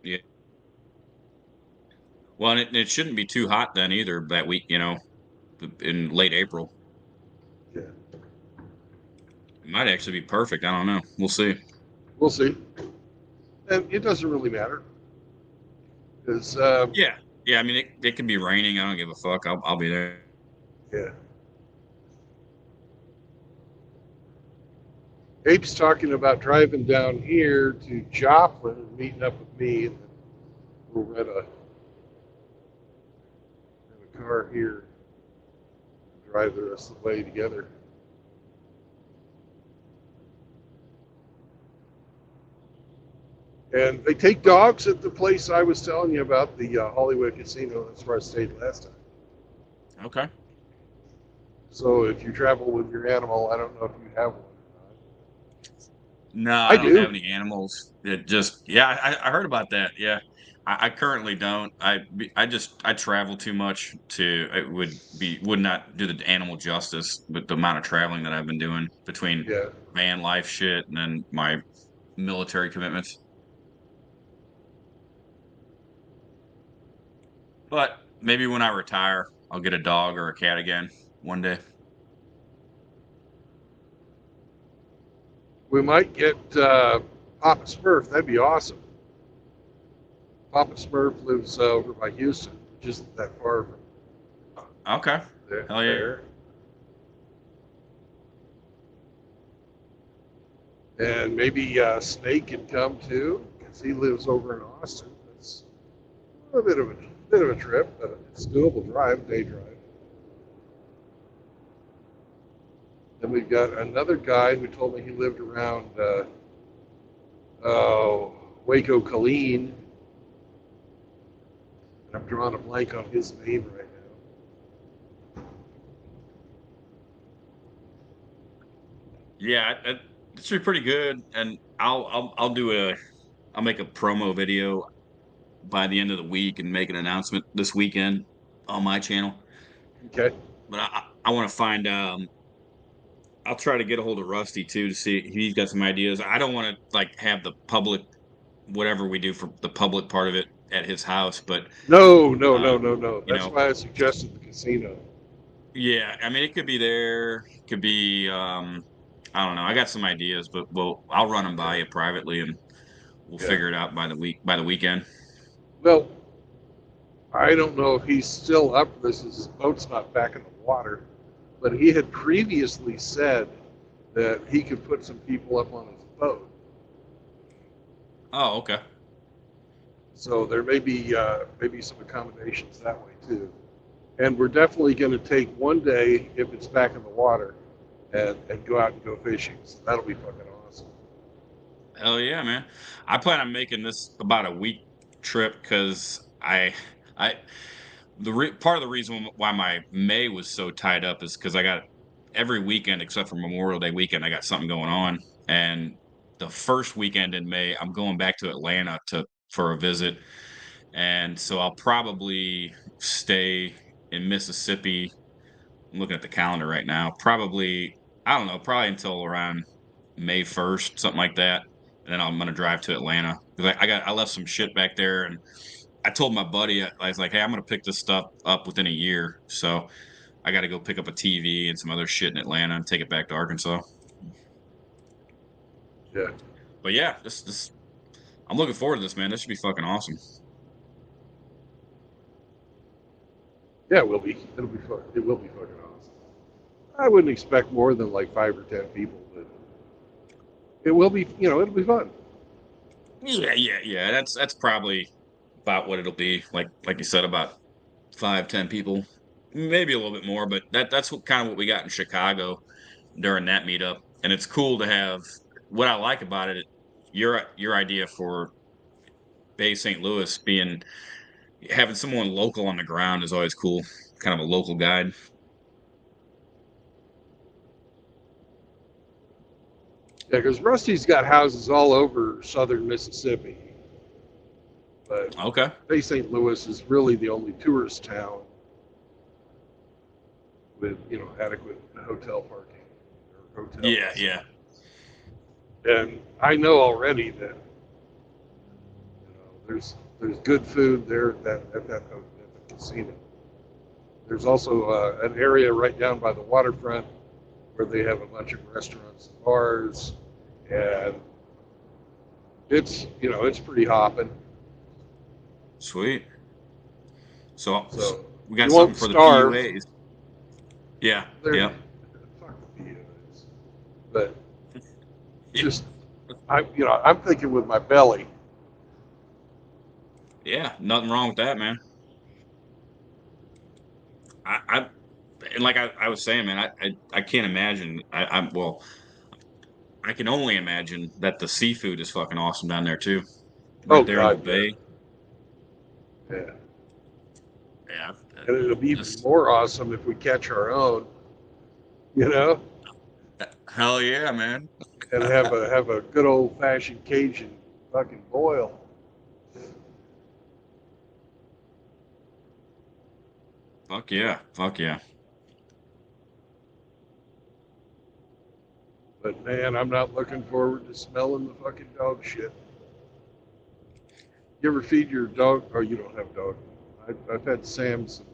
Yeah. Well, and it shouldn't be too hot then either that week, in late April. Yeah, It might actually be perfect. I don't know. We'll see. we'll see. And it doesn't really matter because Yeah. Yeah, I mean it could be raining. I don't give a fuck. I'll be there. yeah, Abe's talking about driving down here to Joplin and meeting up with me, and then we'll rent a car here, and drive the rest of the way together. And they take dogs at the place I was telling you about, the Hollywood Casino. That's where I stayed last time. Okay. So if you travel with your animal, I don't know if you have one or No, not. I I don't have do. any animals. It just yeah, I heard about that. Yeah. I currently don't. I travel too much to it would not do the animal justice with the amount of traveling that I've been doing between Yeah. van life shit and then my military commitments. But maybe when I retire, I'll get a dog or a cat again one day. We might get Papa Smurf. That'd be awesome. Papa Smurf lives over by Houston, which isn't that far from Okay. Hell yeah. there. And maybe Snake can come too, because he lives over in Austin. It's a bit of a trip, but it's doable drive, day drive. Then we've got another guy who told me he lived around Waco, Colleen. And I'm drawing a blank on his name right now. Yeah, it should be pretty good. And I'll make a promo video by the end of the week and make an announcement this weekend on my channel. Okay. But I want to find I'll try to get a hold of Rusty too to see if he's got some ideas. I don't want to like have the public whatever we do for the public part of it at his house, but No, no, uh, no, no, no. you That's know, why I suggested the casino. yeah, I mean it could be there, it could be I don't know. I got some ideas, but I'll run them by Yeah. you privately and we'll Yeah. figure it out by the weekend. Well, I don't know if he's still up for this. His boat's not back in the water, but he had previously said that he could put some people up on his boat. Oh, okay. So there may be maybe some accommodations that way too. And we're definitely going to take one day if it's back in the water and go out and go fishing. So that'll be fucking awesome. Hell yeah, man. I plan on making this about a week trip because I part of the reason why my May was so tied up is because I got every weekend except for Memorial Day weekend, I got something going on. And the first weekend in May, I'm going back to Atlanta for a visit. And so I'll probably stay in Mississippi. I'm looking at the calendar right now. Probably, I don't know, probably until around May 1st, something like that. And then I'm gonna drive to Atlanta because I left some shit back there, and I told my buddy I was like, "Hey, I'm gonna pick this stuff up within a year, so I got to go pick up a TV and some other shit in Atlanta and take it back to Arkansas." Yeah. But yeah, this I'm looking forward to this, man. This should be fucking awesome. Yeah, it will be. It'll be fun. It will be fucking awesome. I wouldn't expect more than like 5 or 10 people, but it will be. It'll be fun. Yeah. That's probably about what it'll be. Like you said, about 5, 10 people, maybe a little bit more. But that's kind of what we got in Chicago during that meetup, and it's cool to have. What I like about it, your idea for Bay St. Louis being having someone local on the ground is always cool. Kind of a local guide. Yeah, because Rusty's got houses all over southern Mississippi, but Okay. Bay St. Louis is really the only tourist town with adequate hotel parking or hotels. Yeah. And I know already that there's good food there at the casino. There's also an area right down by the waterfront where they have a bunch of restaurants and bars, and it's pretty hopping. Sweet. So So we got you something won't for the starve. PUAs. Yeah. They're, Yep. fuck the PUAs. But just I'm thinking with my belly. Yeah. Nothing wrong with that, man. I and like I was saying, man, I can't imagine. Well, I can only imagine that the seafood is fucking awesome down there too, Oh right there in the God, yeah, bay. yeah. Yeah, And it'll be even just more awesome if we catch our own, you know, hell yeah, man. and have a good old fashioned Cajun fucking boil. Fuck yeah. But man, I'm not looking forward to smelling the fucking dog shit. You ever feed your dog? Oh, you don't have dog. I've had Sam some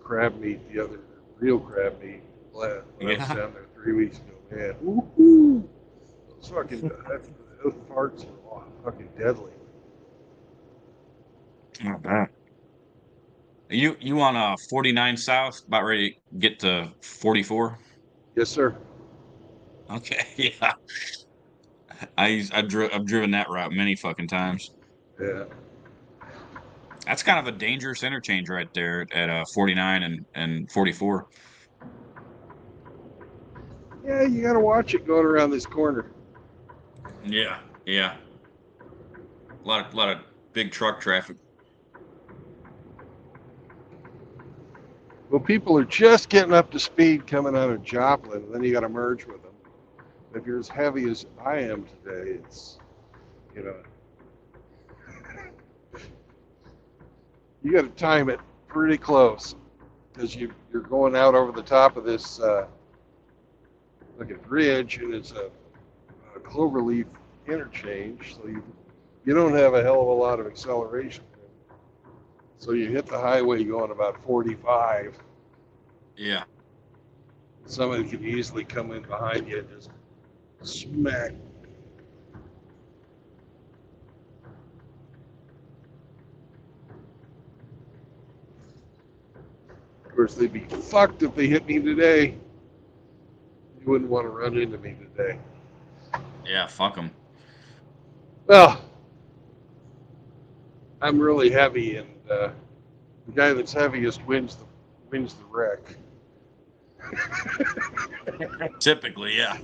crab meat the other real crab meat when I was Yeah, down there 3 weeks ago. Man, woo-hoo. Those fucking those farts were fucking deadly. not bad. You on 49 South, about ready to get to 44? Yes, sir. Okay, yeah. I've driven that route many fucking times. Yeah. That's kind of a dangerous interchange right there at 49 and 44. Yeah, you gotta watch it going around this corner. Yeah. A lot of big truck traffic. Well, people are just getting up to speed coming out of Joplin, and then you got to merge with them. If you're as heavy as I am today, it's, you know, you got to time it pretty close because you're going out over the top of this like a bridge, and it's a cloverleaf interchange, so you don't have a hell of a lot of acceleration. So you hit the highway going about 45. Yeah. Somebody could easily come in behind you and just smack. Of course, they'd be fucked if they hit me today. You wouldn't want to run into me today. Yeah, fuck them. Well, I'm really heavy, and the guy that's heaviest wins the wreck. Typically, yeah.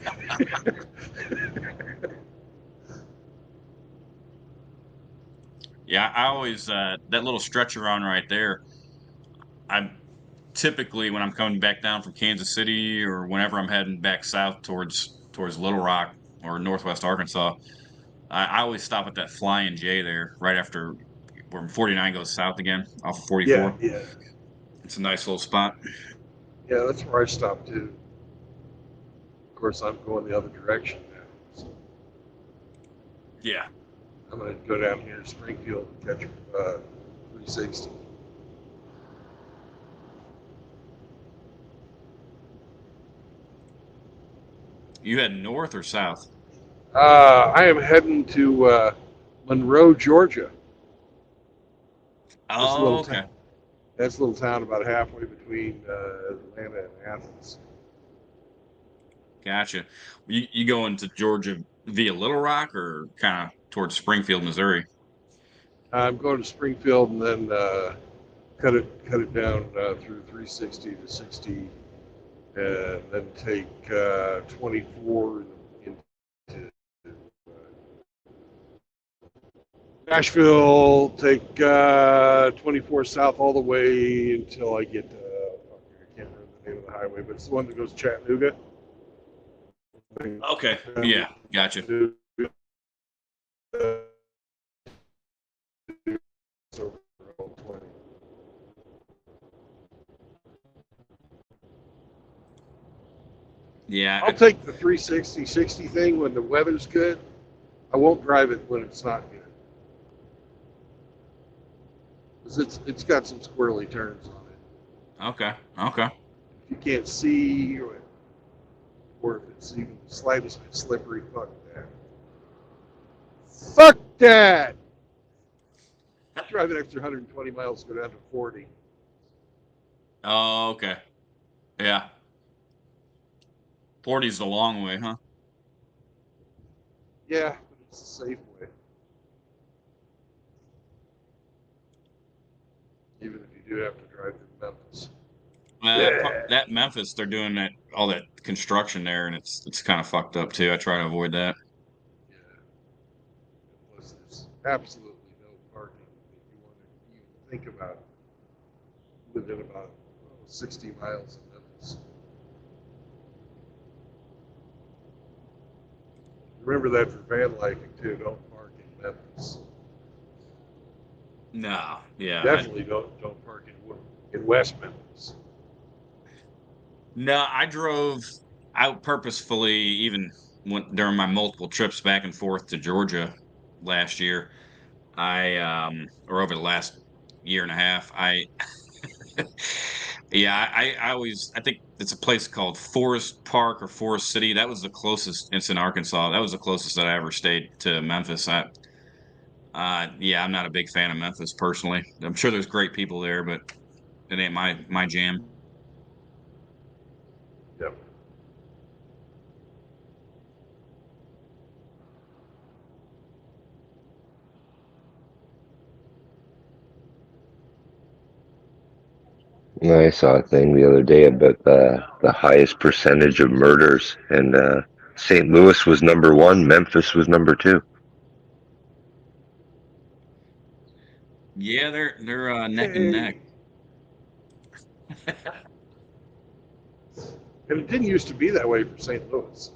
Yeah, I always that little stretch around right there. I typically when I'm coming back down from Kansas City or whenever I'm heading back south towards Little Rock or Northwest Arkansas, I always stop at that Flying J there right after where 49 goes south again off of Yeah, 44. yeah, It's a nice little spot. yeah. That's where I stopped too. Of course, I'm going the other direction now. So Yeah. I'm going to go down here to Springfield and catch 360. You head north or south? I am heading to Monroe, Georgia. This Oh, little okay. town. That's a little town about halfway between Atlanta and Athens. Gotcha. You going to Georgia via Little Rock or kind of towards Springfield, Missouri? I'm going to Springfield and then cut it down through 360 to 60, and then take 24 into Nashville. Take 24 south all the way until I get to I can't remember the name of the highway, but it's the one that goes to Chattanooga. Okay. Yeah. Gotcha. Yeah. I'll take the 360, 60 thing when the weather's good. I won't drive it when it's not good. Because it's got some squirrely turns on it. Okay. Okay. If you can't see, or if it's even the slightest bit slippery, fuck that. Fuck that! Drive an extra 120 miles to go down to 40. Oh, okay. Yeah. 40's the long way, huh? Yeah, but it's a safe way. Even if you do have to drive through Memphis. That Memphis, they're doing that all that construction there, and it's kind of fucked up too. I try to avoid that. Yeah. Plus, there's absolutely no parking if you want to even think about within about 60 miles of Memphis. Remember that for van lifing too. Don't park in Memphis. No, yeah, Definitely don't park in West Memphis. no. I drove out purposefully, even during my multiple trips back and forth to Georgia last year. Or over the last year and a half, yeah, I always I think it's a place called Forest Park or Forest City. That was the closest. It's in Arkansas. That was the closest that I ever stayed to Memphis. Yeah, I'm not a big fan of Memphis personally. I'm sure there's great people there, but it ain't my jam. Yep. I saw a thing the other day about the highest percentage of murders, and St. Louis was number one, Memphis was number two. Yeah, they're neck and Hey. neck. And it didn't used to be that way for St. Louis.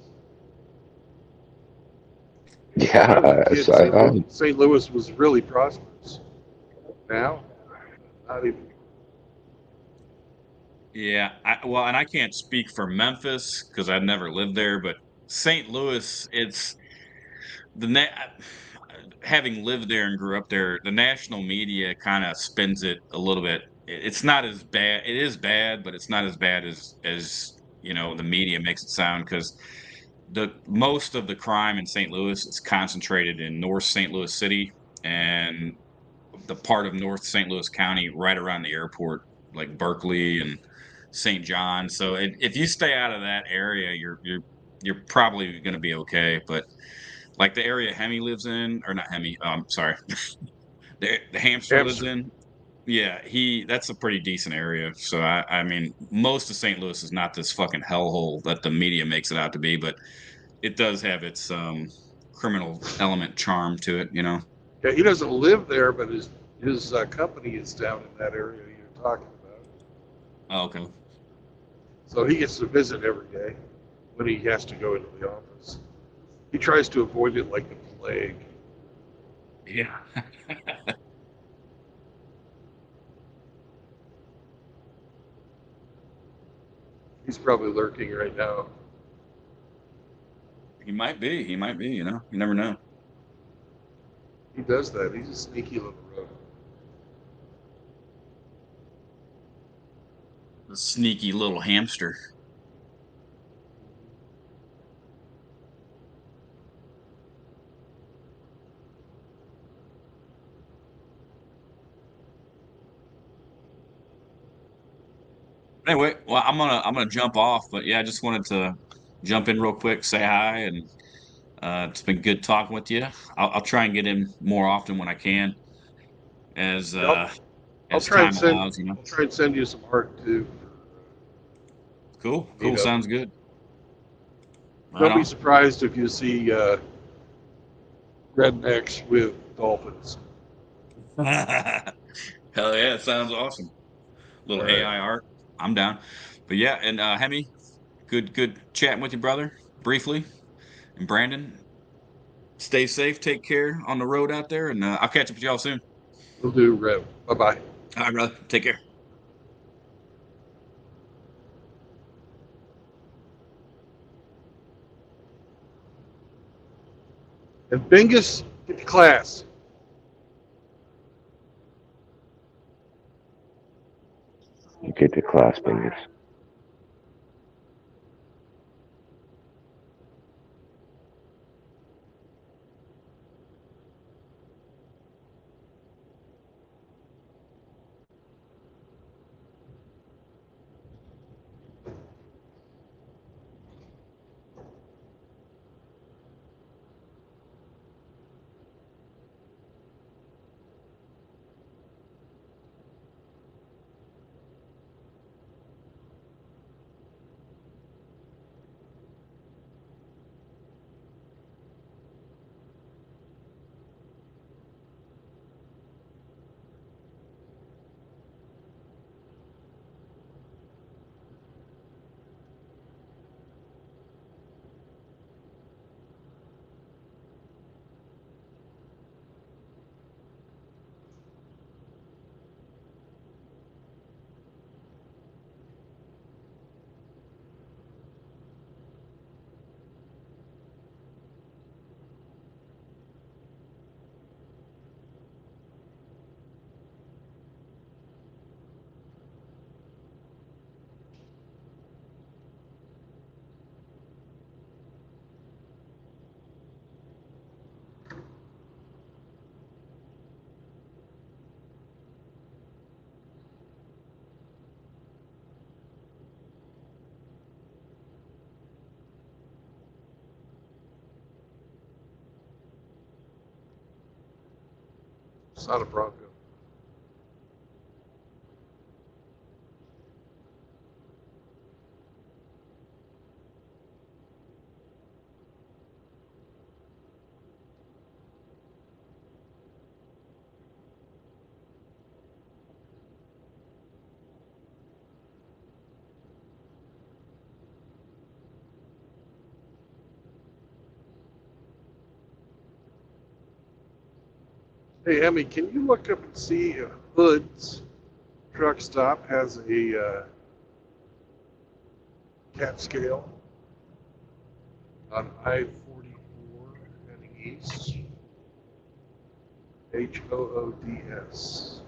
When I was a Yeah, kid, St. Louis was really prosperous. Now, not even. Yeah, well, and I can't speak for Memphis because I've never lived there, but St. Louis, it's the na having lived there and grew up there, the national media kind of spins it a little bit. It's not as bad. It is bad, but it's not as bad as the media makes it sound because the most of the crime in St. Louis is concentrated in North St. Louis City and the part of North St. Louis County right around the airport, like Berkeley and St. John. So if you stay out of that area, you're probably going to be okay. But like the area Hemi lives in, or not Hemi, sorry, the hamster lives Hamster. in. Yeah, that's a pretty decent area. So I mean, most of St. Louis is not this fucking hellhole that the media makes it out to be, but it does have its criminal element charm to it. Yeah, he doesn't live there, but his company is down in that area you're talking about. Oh, okay. So he gets to visit every day when he has to go into the office. He tries to avoid it like the plague. Yeah. He's probably lurking right now. He might be. He might be, You never know. He does that. He's a sneaky little rodent. The sneaky little hamster. Anyway, well, I'm gonna jump off, but yeah, I just wanted to jump in real quick, say hi, and it's been good talking with you. I'll try and get in more often when I can, as Yeah, as time allows. I'll try and send you some art too. Cool, sounds good. Right Don't be on. surprised if you see rednecks with dolphins. Hell yeah, it sounds awesome. All Little right. AI art. I'm down. But yeah, and Hemi, good chatting with you, brother. Briefly. And Brandon, stay safe, take care on the road out there, and I'll catch up with y'all soon. We'll do, Rev. Bye bye. All right, brother. Take care. And Bingus, get to class. You get the class fingers. It's not a Bronco. Hey, Emmy, can you look up and see if Hood's truck stop has a cat scale on I-44 heading east? HOODS.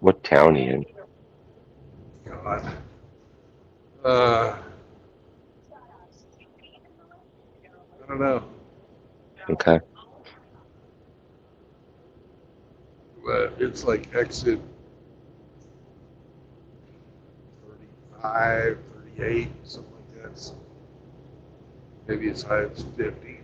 What town are you in? God. I don't know. Okay. But it's like exit 35, 38, something like that. So maybe as high as 50.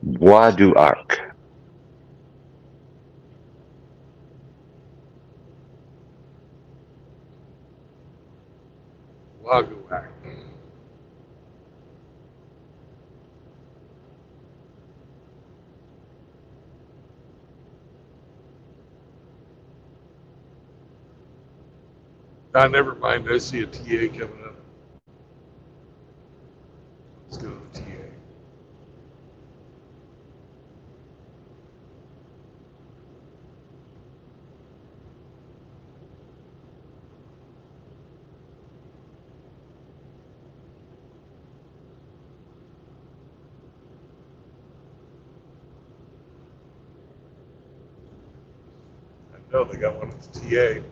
Bois du Arc. Wagyu whack. Ah, never mind. I see a TA coming up. Let's go to the TA. I know they got one at the TA.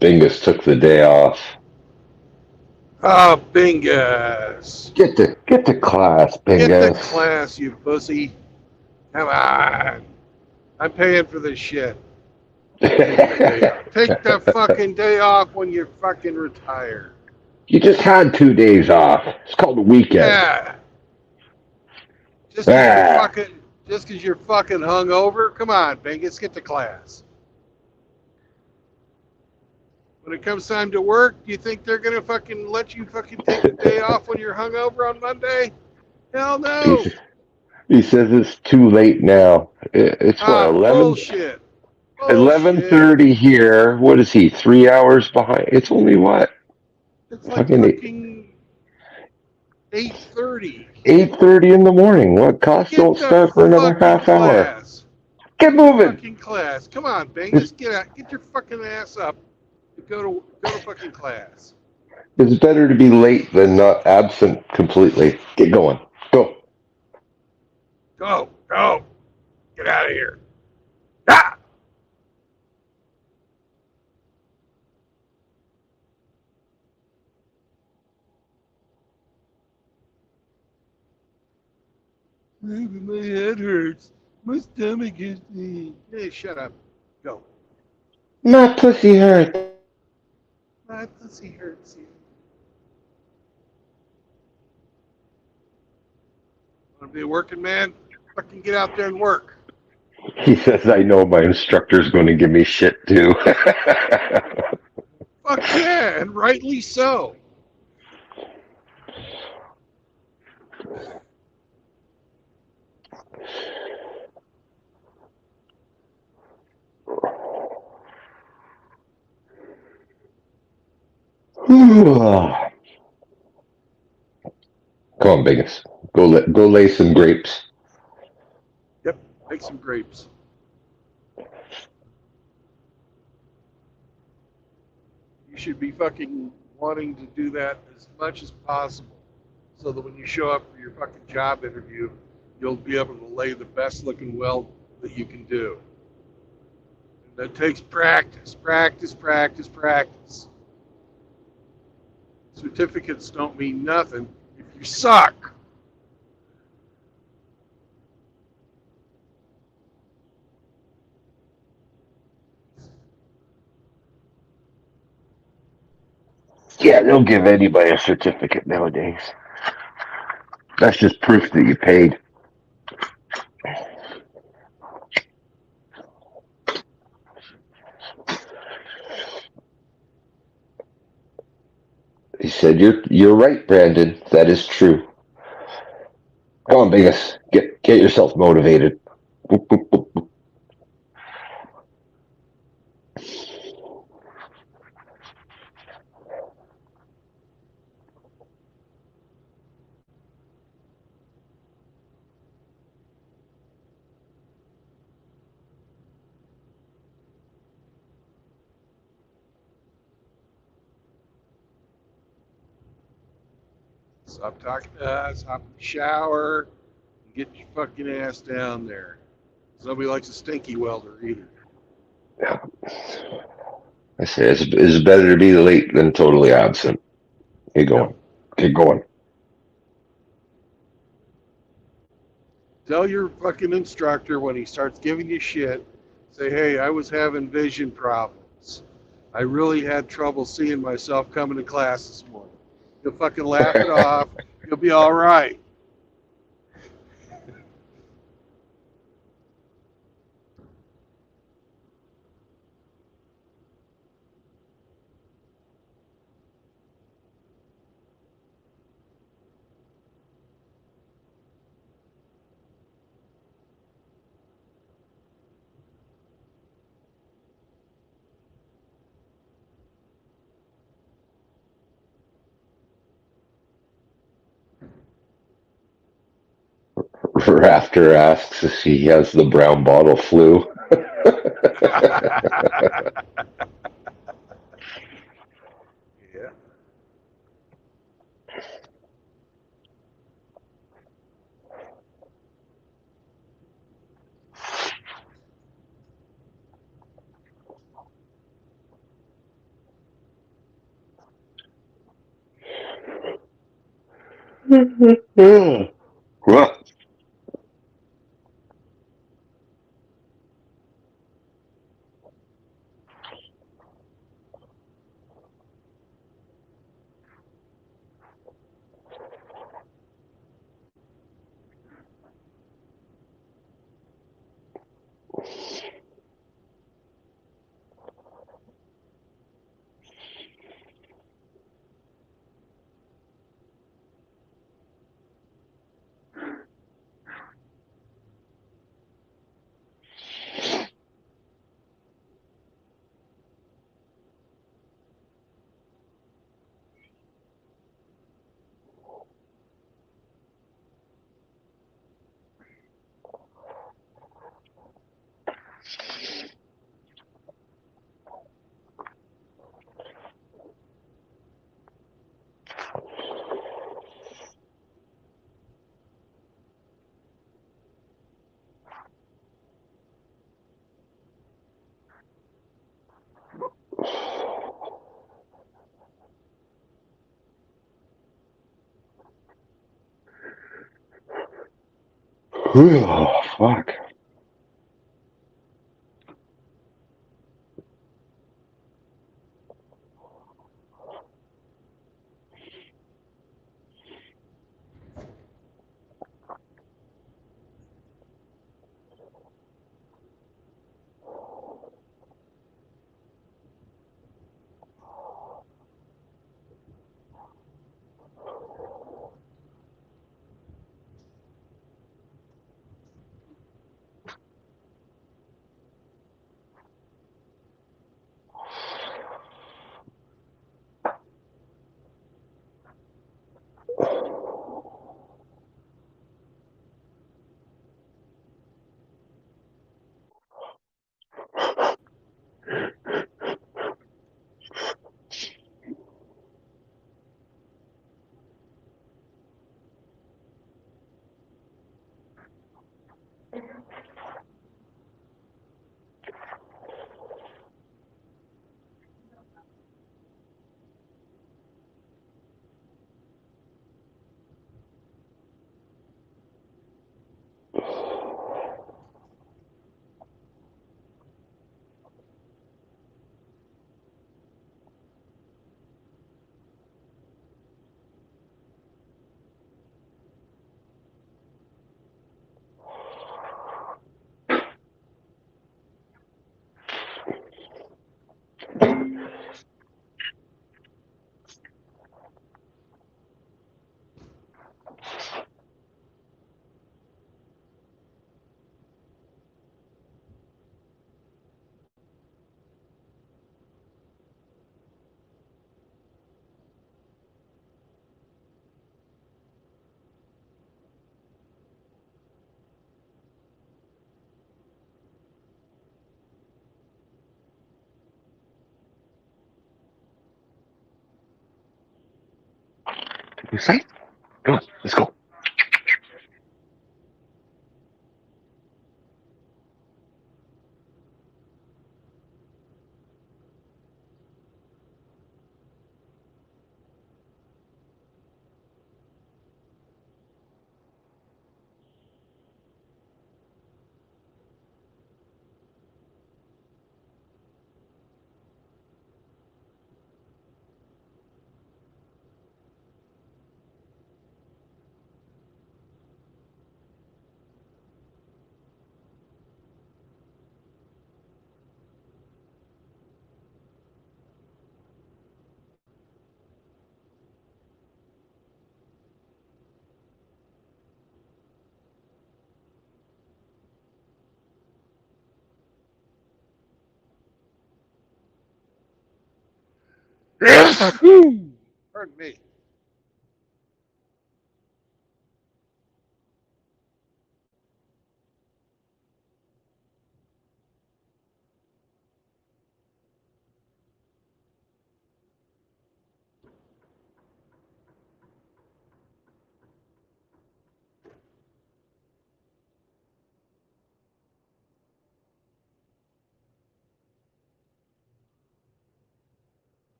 Bingus took the day off. Oh, Bingus. Get to class, Get the Bingus. class, you pussy. Come on. I'm paying for this shit. Take the day off. Take the fucking day off when you fucking retire. You just had 2 days off. It's called a weekend. Yeah. Just because Ah. you're fucking hungover, come on, Bingus, get to class. When it comes time to work, do you think they're gonna fucking let you fucking take the day off when you're hungover on Monday? Hell no. He says it's too late now. It's what, Bullshit. 11:30 here. What is he? 3 hours behind? It's only what? It's like fucking 8:30. 8:30 in the morning. What? Class don't start for another half hour. Class. Get moving. Fucking class. Come on, Bingus, get your fucking ass up and go to fucking class. It's better to be late than not absent completely. Get going. Go. Go. Get out of here. Ah! My head hurts. My stomach is. Hey, shut up. Go. My pussy hurts. My pussy hurts you. Want to be a working man? Fucking get out there and work. He says, I know my instructor's going to give me shit too. Fuck yeah, and rightly so. Come on, Biggins. Go lay some grapes. Yep, make some grapes. You should be fucking wanting to do that as much as possible so that when you show up for your fucking job interview, you'll be able to lay the best looking weld that you can do. And that takes practice. Certificates don't mean nothing if you suck. Yeah, they'll give anybody a certificate nowadays. That's just proof that you paid. He said, "You're right, Brandon. That is true. Come on, Biggins. Get yourself motivated." Boop, boop, boop, boop. Stop talking to us, hop in the shower, and get your fucking ass down there. Nobody likes a stinky welder either. Yeah. I say it's better to be late than totally absent. Get going. Get going. Tell your fucking instructor when he starts giving you shit, say, hey, I was having vision problems. I really had trouble seeing myself coming to class this morning. You'll fucking laugh it off. You'll be all right. Rafter asks if he has the brown bottle flu. Yeah. Well, oh, fuck. You say? Come on, let's go. Whew. Pardon me.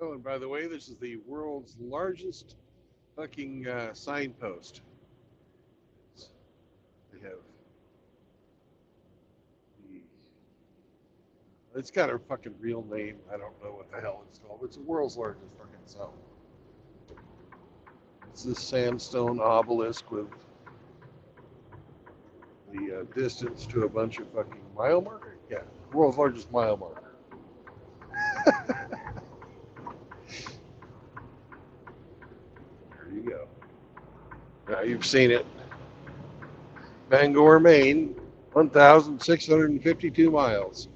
Oh, and by the way, this is the world's largest fucking signpost. They have the. It's got a fucking real name. I don't know what the hell it's called. It's the world's largest fucking sign. It's this sandstone obelisk with the distance to a bunch of fucking mile marker. Yeah, world's largest mile marker. There you go. Now you've seen it. Bangor, Maine, 1,652 miles.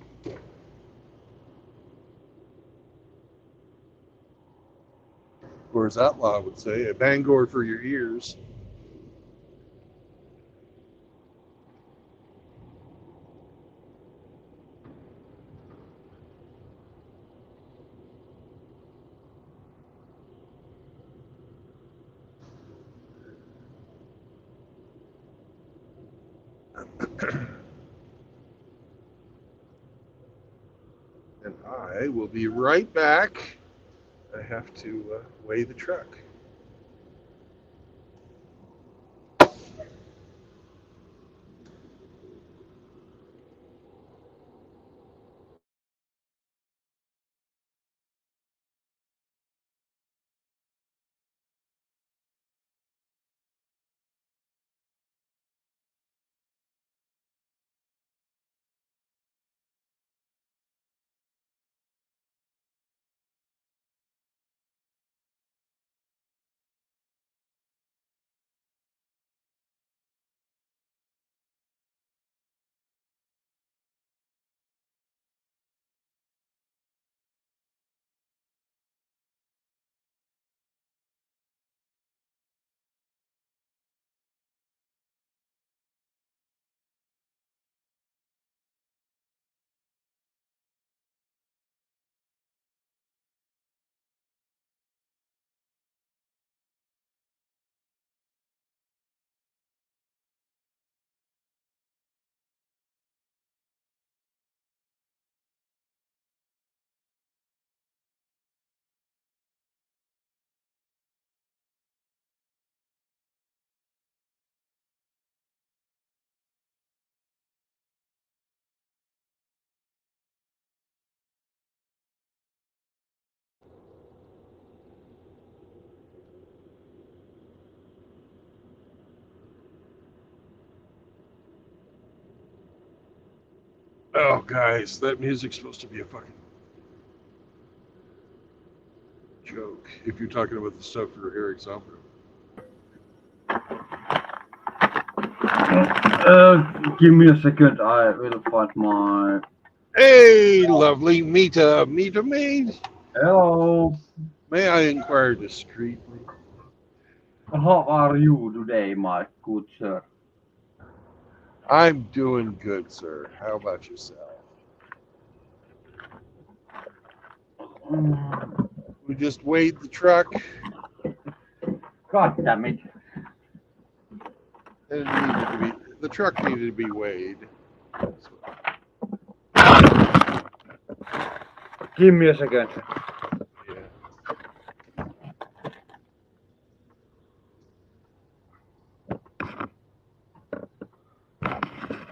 Or as Outlaw would say, a Bangor for your ears. And I will be right back. I have to weigh the truck. Oh, guys, that music's supposed to be a fucking joke. If you're talking about the stuff for Eric Zombro. Give me a second. I will find my. Hey, lovely Mita maid. Hello. May I inquire discreetly? How are you today, my good sir? I'm doing good, sir. How about yourself? We just weighed the truck. God damn it. And it needed to be, the truck needed to be weighed. Give me a second. Yeah.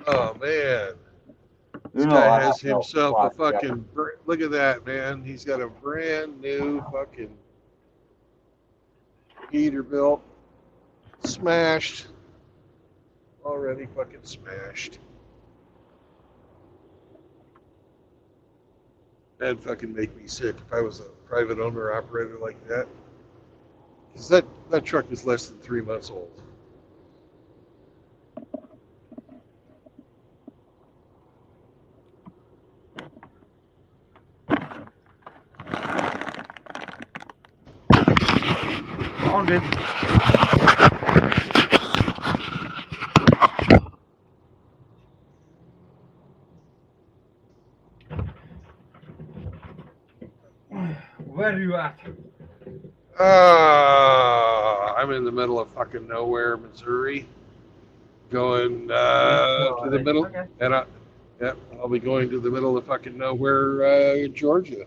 Oh, man. This guy has himself a fucking, look at that, man. He's got a brand new fucking Peterbilt. Smashed. Already fucking smashed. That'd fucking make me sick if I was a private owner operator like that. Because that truck is less than 3 months old. Found it. Where are you at? I'm in the middle of fucking nowhere, Missouri. Going to the middle, Okay. and I'll be going to the middle of fucking nowhere, Georgia.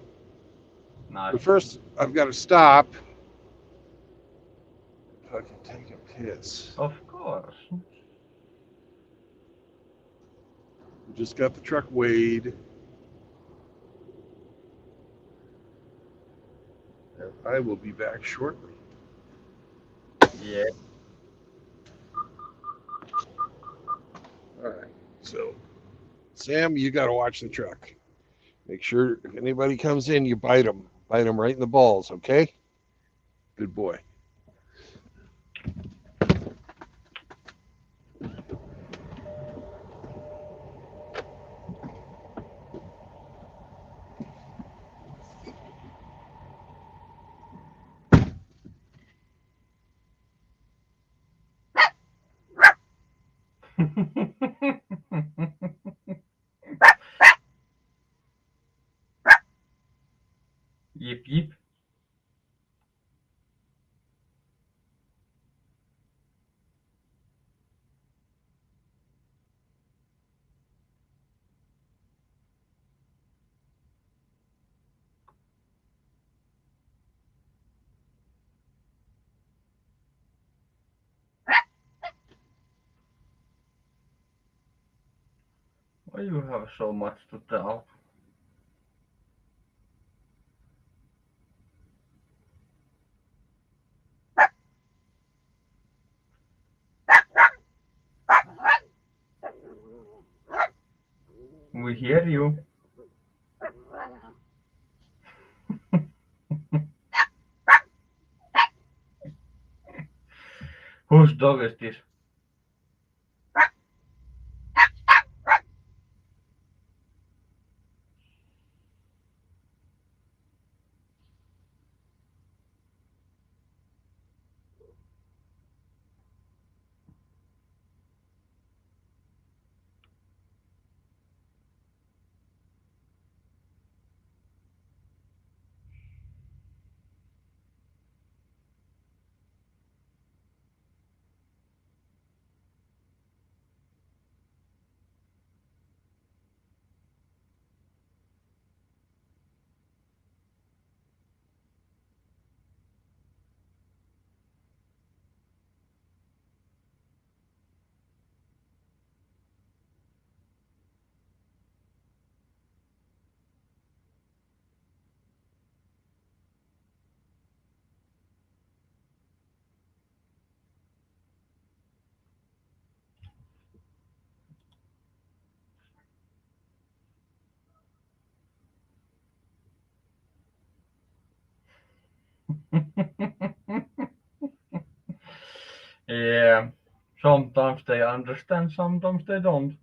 But Nice. first, I've got to stop. If I can take a piss. Of course. We just got the truck weighed. And I will be back shortly. Yeah. All right. So, Sam, you got to watch the truck. Make sure if anybody comes in, you bite them. Bite them right in the balls, okay? Good boy. Yip yip. Why you have so much to tell? We hear you. Whose dog is this? Yeah. Sometimes they understand, sometimes they don't.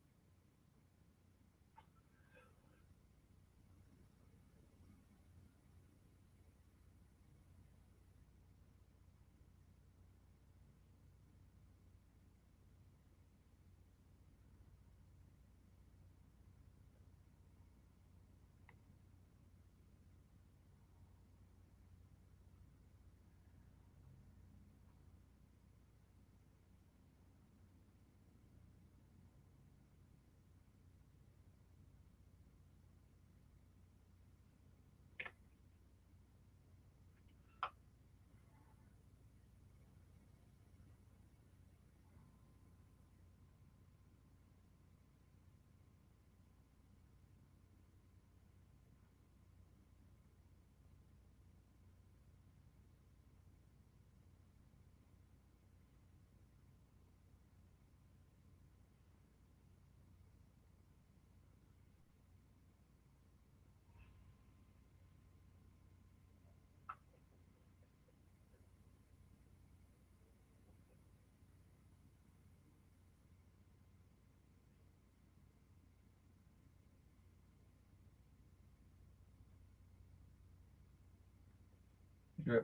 Yeah.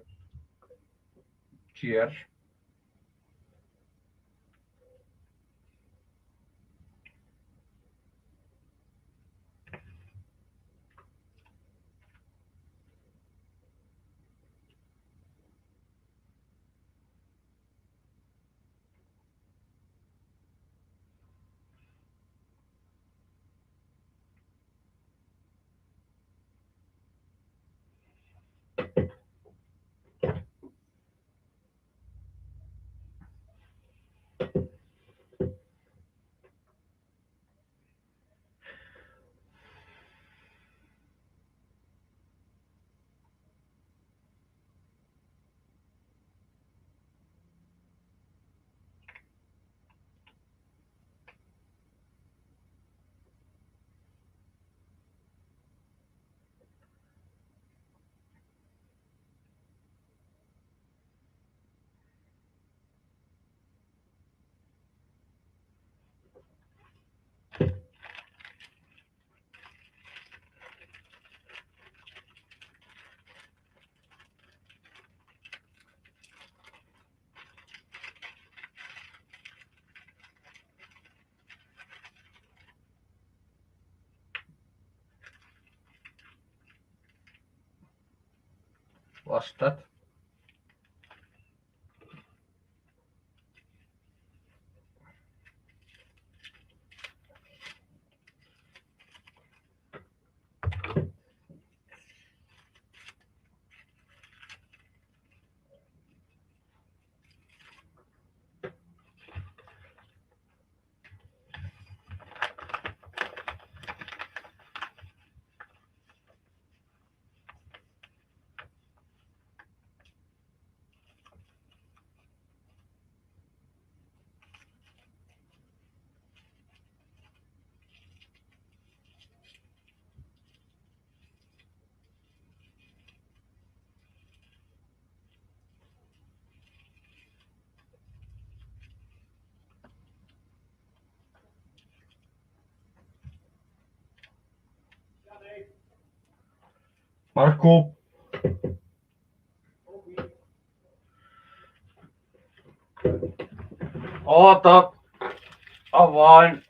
Cheers. What's that? Markku! Oota! Avain!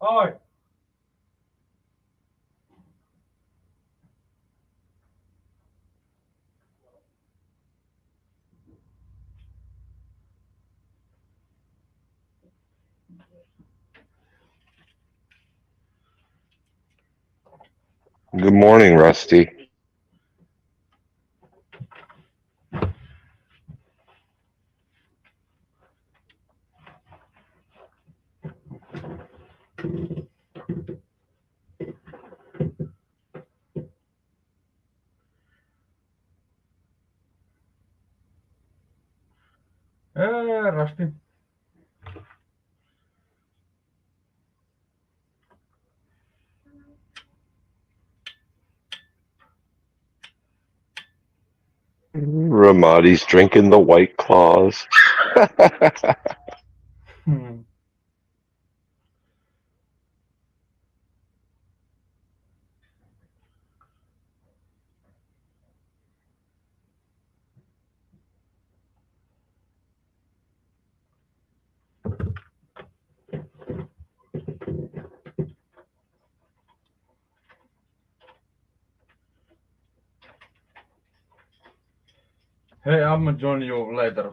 Oi! Good morning, Rusty. Rusty. Ramadi's drinking the White Claws. Hmm. Hey, I'm gonna join you later.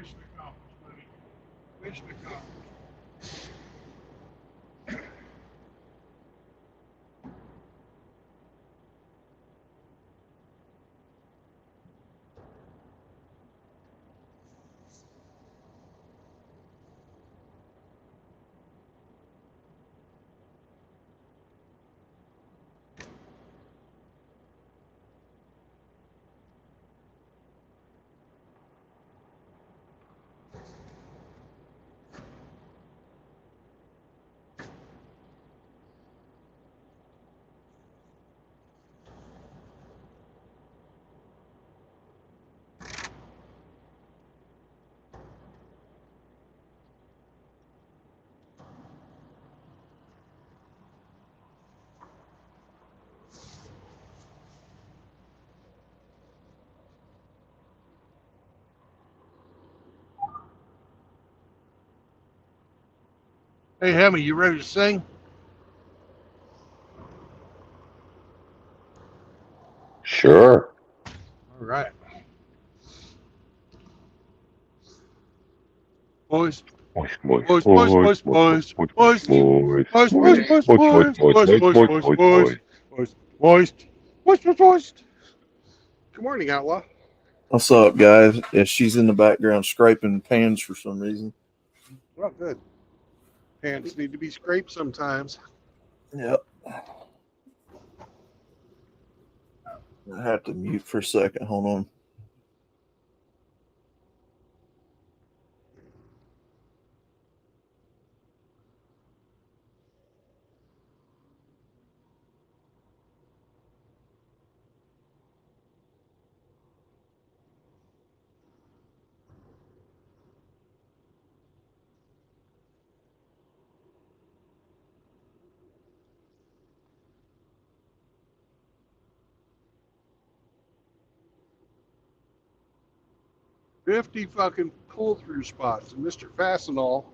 Mission accomplished, buddy. Mission accomplished. Hey, Hemi, you ready to sing? Sure. All right. Boys, Moist, moist, boys, boys, moist, boys, moist, boys, moist, boys, moist, boys, boys, moist, boys, boys, moist, moist, boys, moist, boys, moist, boys, moist, boys, moist, moist. moist, moist, moist. Good morning, Outlaw. What's up, guys? Yeah, she's in the background scraping pans for some reason. Oh, good. Pants need to be scraped sometimes. Yep. I have to mute for a second. Hold on. '50 fucking pull-through spots, and Mr. Fastenal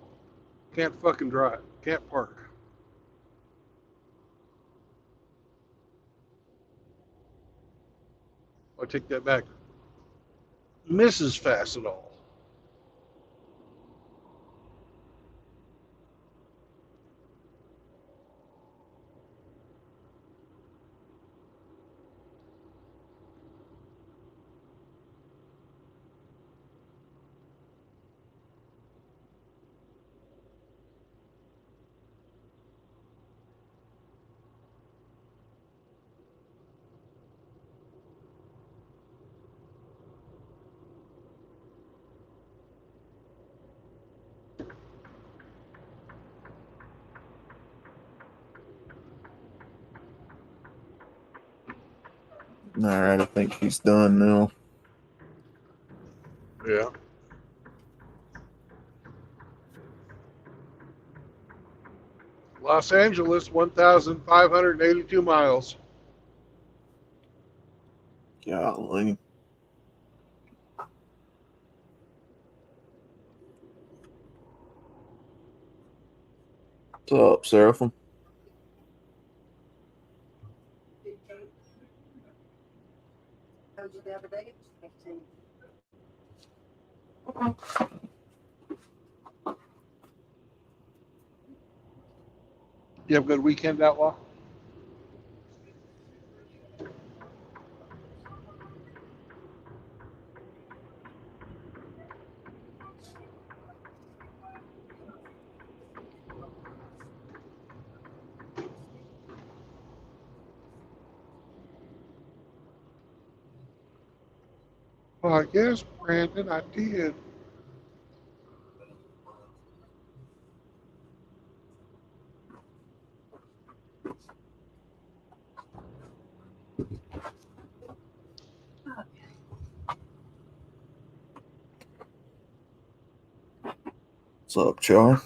can't fucking drive, can't park. I take that back. Mrs. Fastenal. All right, I think he's done now. Yeah. Los Angeles, 1,582 miles. Golly. What's up, Seraphim? You have a good weekend, Outlaw? Well, I guess, Brandon, I did. What's up, Char?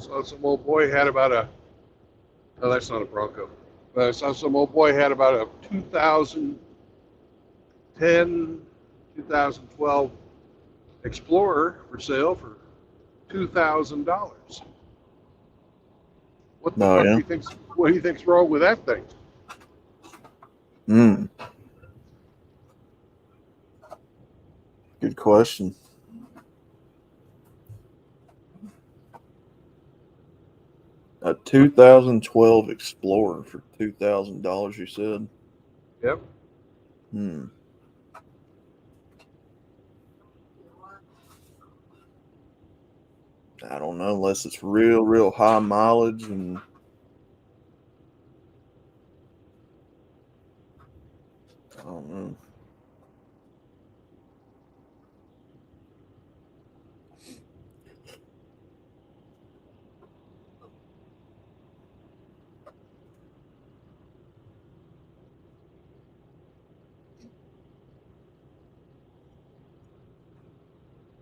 saw some old boy had about a. Oh, that's not a Bronco. But I saw some old boy had about a 2010, 2012 Explorer for sale for $2,000. What the Oh, fuck yeah? do you think's? What do you think's wrong with that thing? Hmm. Good question. A 2012 Explorer for $2,000, you said? Yep. Hmm. I don't know, unless it's real high mileage and I don't know.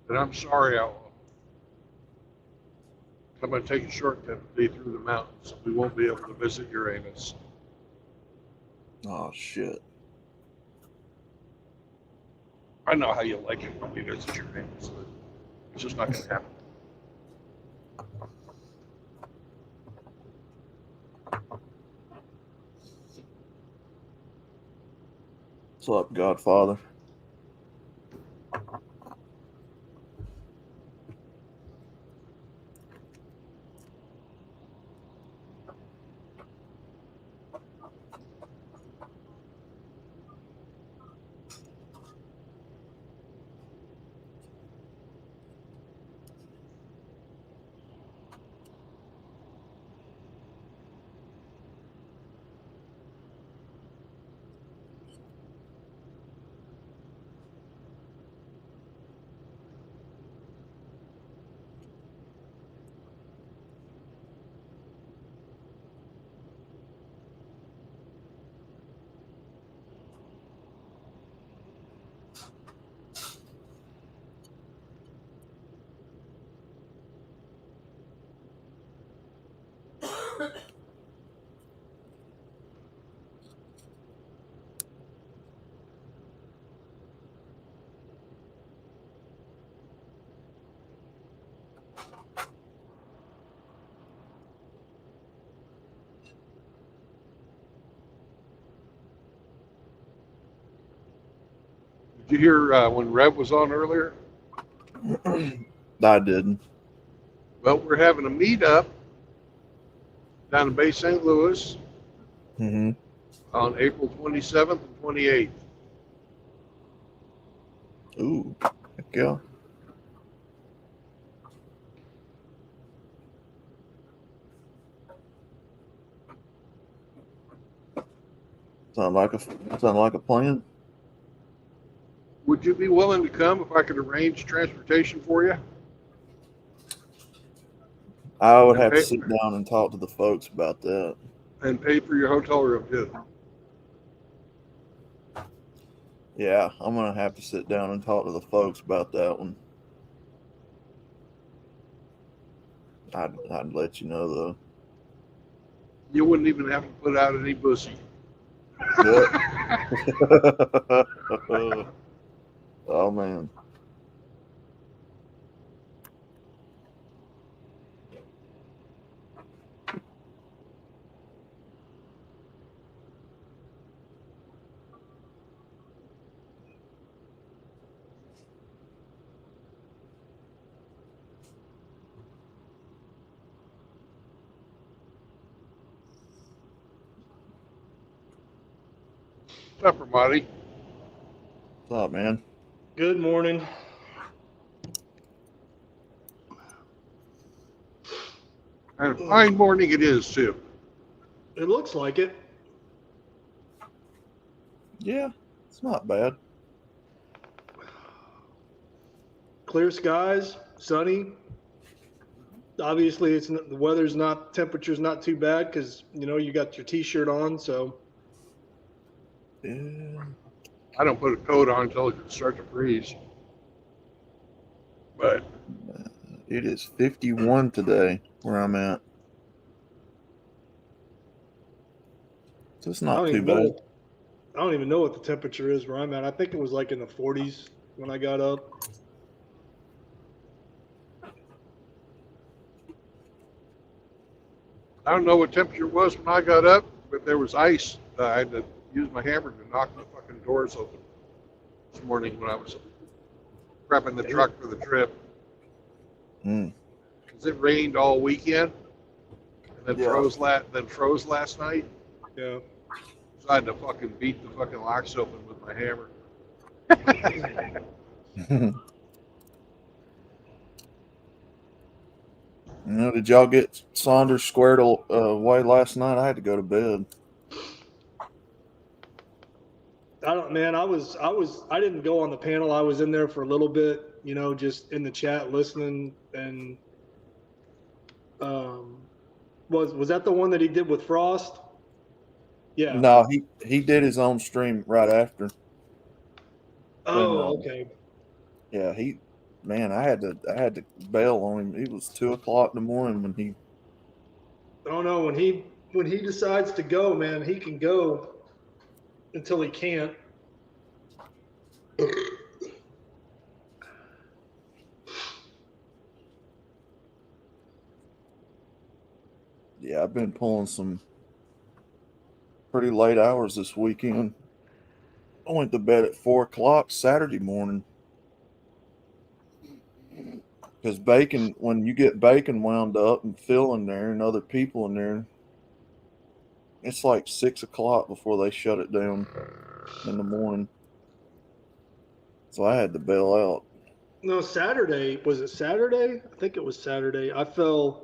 But I'm sorry, I'm going to take a shortcut today through the mountains. We won't be able to visit Uranus. Oh shit. I know how you like it when we visit Uranus, but it's just not going to happen. What's up, Godfather? Did you hear when Rev was on earlier? I didn't. Well, we're having a meetup down in Bay St. Louis Mm-hmm. on April 27th and 28th. Ooh, heck yeah. Sound like a plan? Would you be willing to come if I could arrange transportation for you? I would And have to pay, sit down and talk to the folks about that. and pay for your hotel room too. Yeah, I'm gonna have to sit down and talk to the folks about that one. I'd let you know though. You wouldn't even have to put out any bussy. What? Oh man. What's up, Marty? What's up, man? Good morning. And a fine morning it is too. It looks like it. Yeah, it's not bad. Clear skies, sunny. Obviously, the weather's not, temperature's not too bad because you got your t-shirt on. So Yeah. I don't put a coat on until it starts to freeze. But It is 51 today. where I'm at. So it's I not don't too even know. bad. I don't even know what the temperature is where I'm at. I think it was like in the 40s when I got up. I don't know what temperature it was when I got up, but there was ice. I had to use my hammer to knock the fucking doors open this morning when I was prepping the truck for the trip. Mm. Because it rained all weekend and then Yeah. froze last night. Yeah. So I had to fucking beat the fucking locks open with my hammer. Did y'all get Saunders squared away last night? I had to go to bed. I didn't go on the panel. I was in there for a little bit, just in the chat listening. And was that the one that he did with Frost? Yeah. No, he did his own stream right after. Oh, okay. Yeah, I had to bail on him. It was 2:00 in the morning when he. I don't know, when he decides to go, man, he can go until he can't. Yeah, I've been pulling some pretty late hours this weekend. I went to bed at 4:00 Saturday morning. Because when you get bacon wound up and Phil in there and other people in there, it's like 6:00 before they shut it down in the morning. So I had to bail out. No, Saturday. Was it Saturday? I think it was Saturday. I think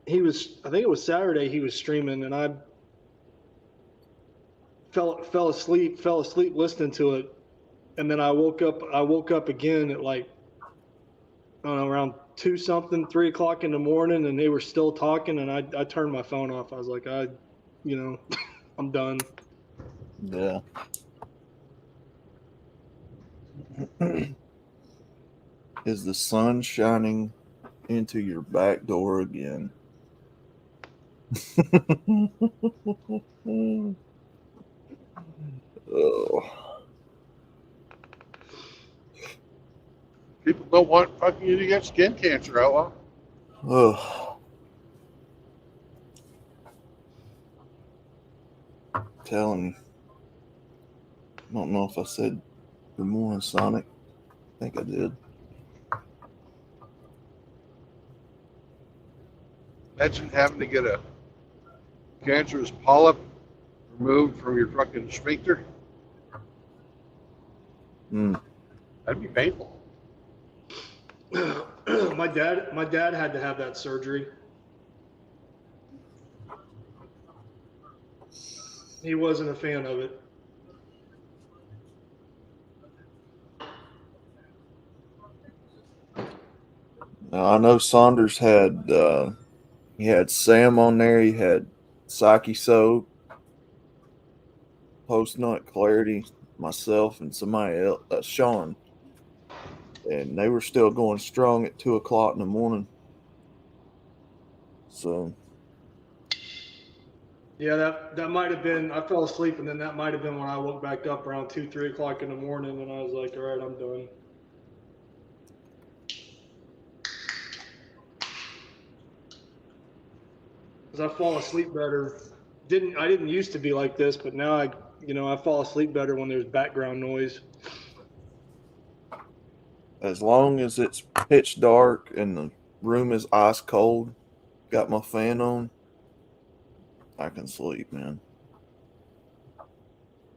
it was Saturday he was streaming, and I fell asleep listening to it. And then I woke up again at like, I don't know, around 2 something, 3 o'clock in the morning, and they were still talking, and I turned my phone off. I was like, I'm done. Yeah. Is the sun shining into your back door again? Oh. People don't want fucking you to get skin cancer, outlaw. Oh. Telling you. I don't know if I said good morning, Sonic. I think I did. Imagine having to get a cancerous polyp removed from your fucking sphincter. That'd be painful. My dad had to have that surgery. He wasn't a fan of it. Now, I know Saunders had he had Sam on there. He had Psyche Soap, Post Nut Clarity, myself, and somebody else, Sean, and they were still going strong at 2:00 in the morning. So Yeah, that might have been. I fell asleep, and then that might have been when I woke back up around 2, 3 o'clock in the morning, and I was like, all right, I'm done. Because I fall asleep better. I didn't used to be like this, but now I fall asleep better when there's background noise. as long as it's pitch dark and the room is ice cold, got my fan on, I can sleep, man.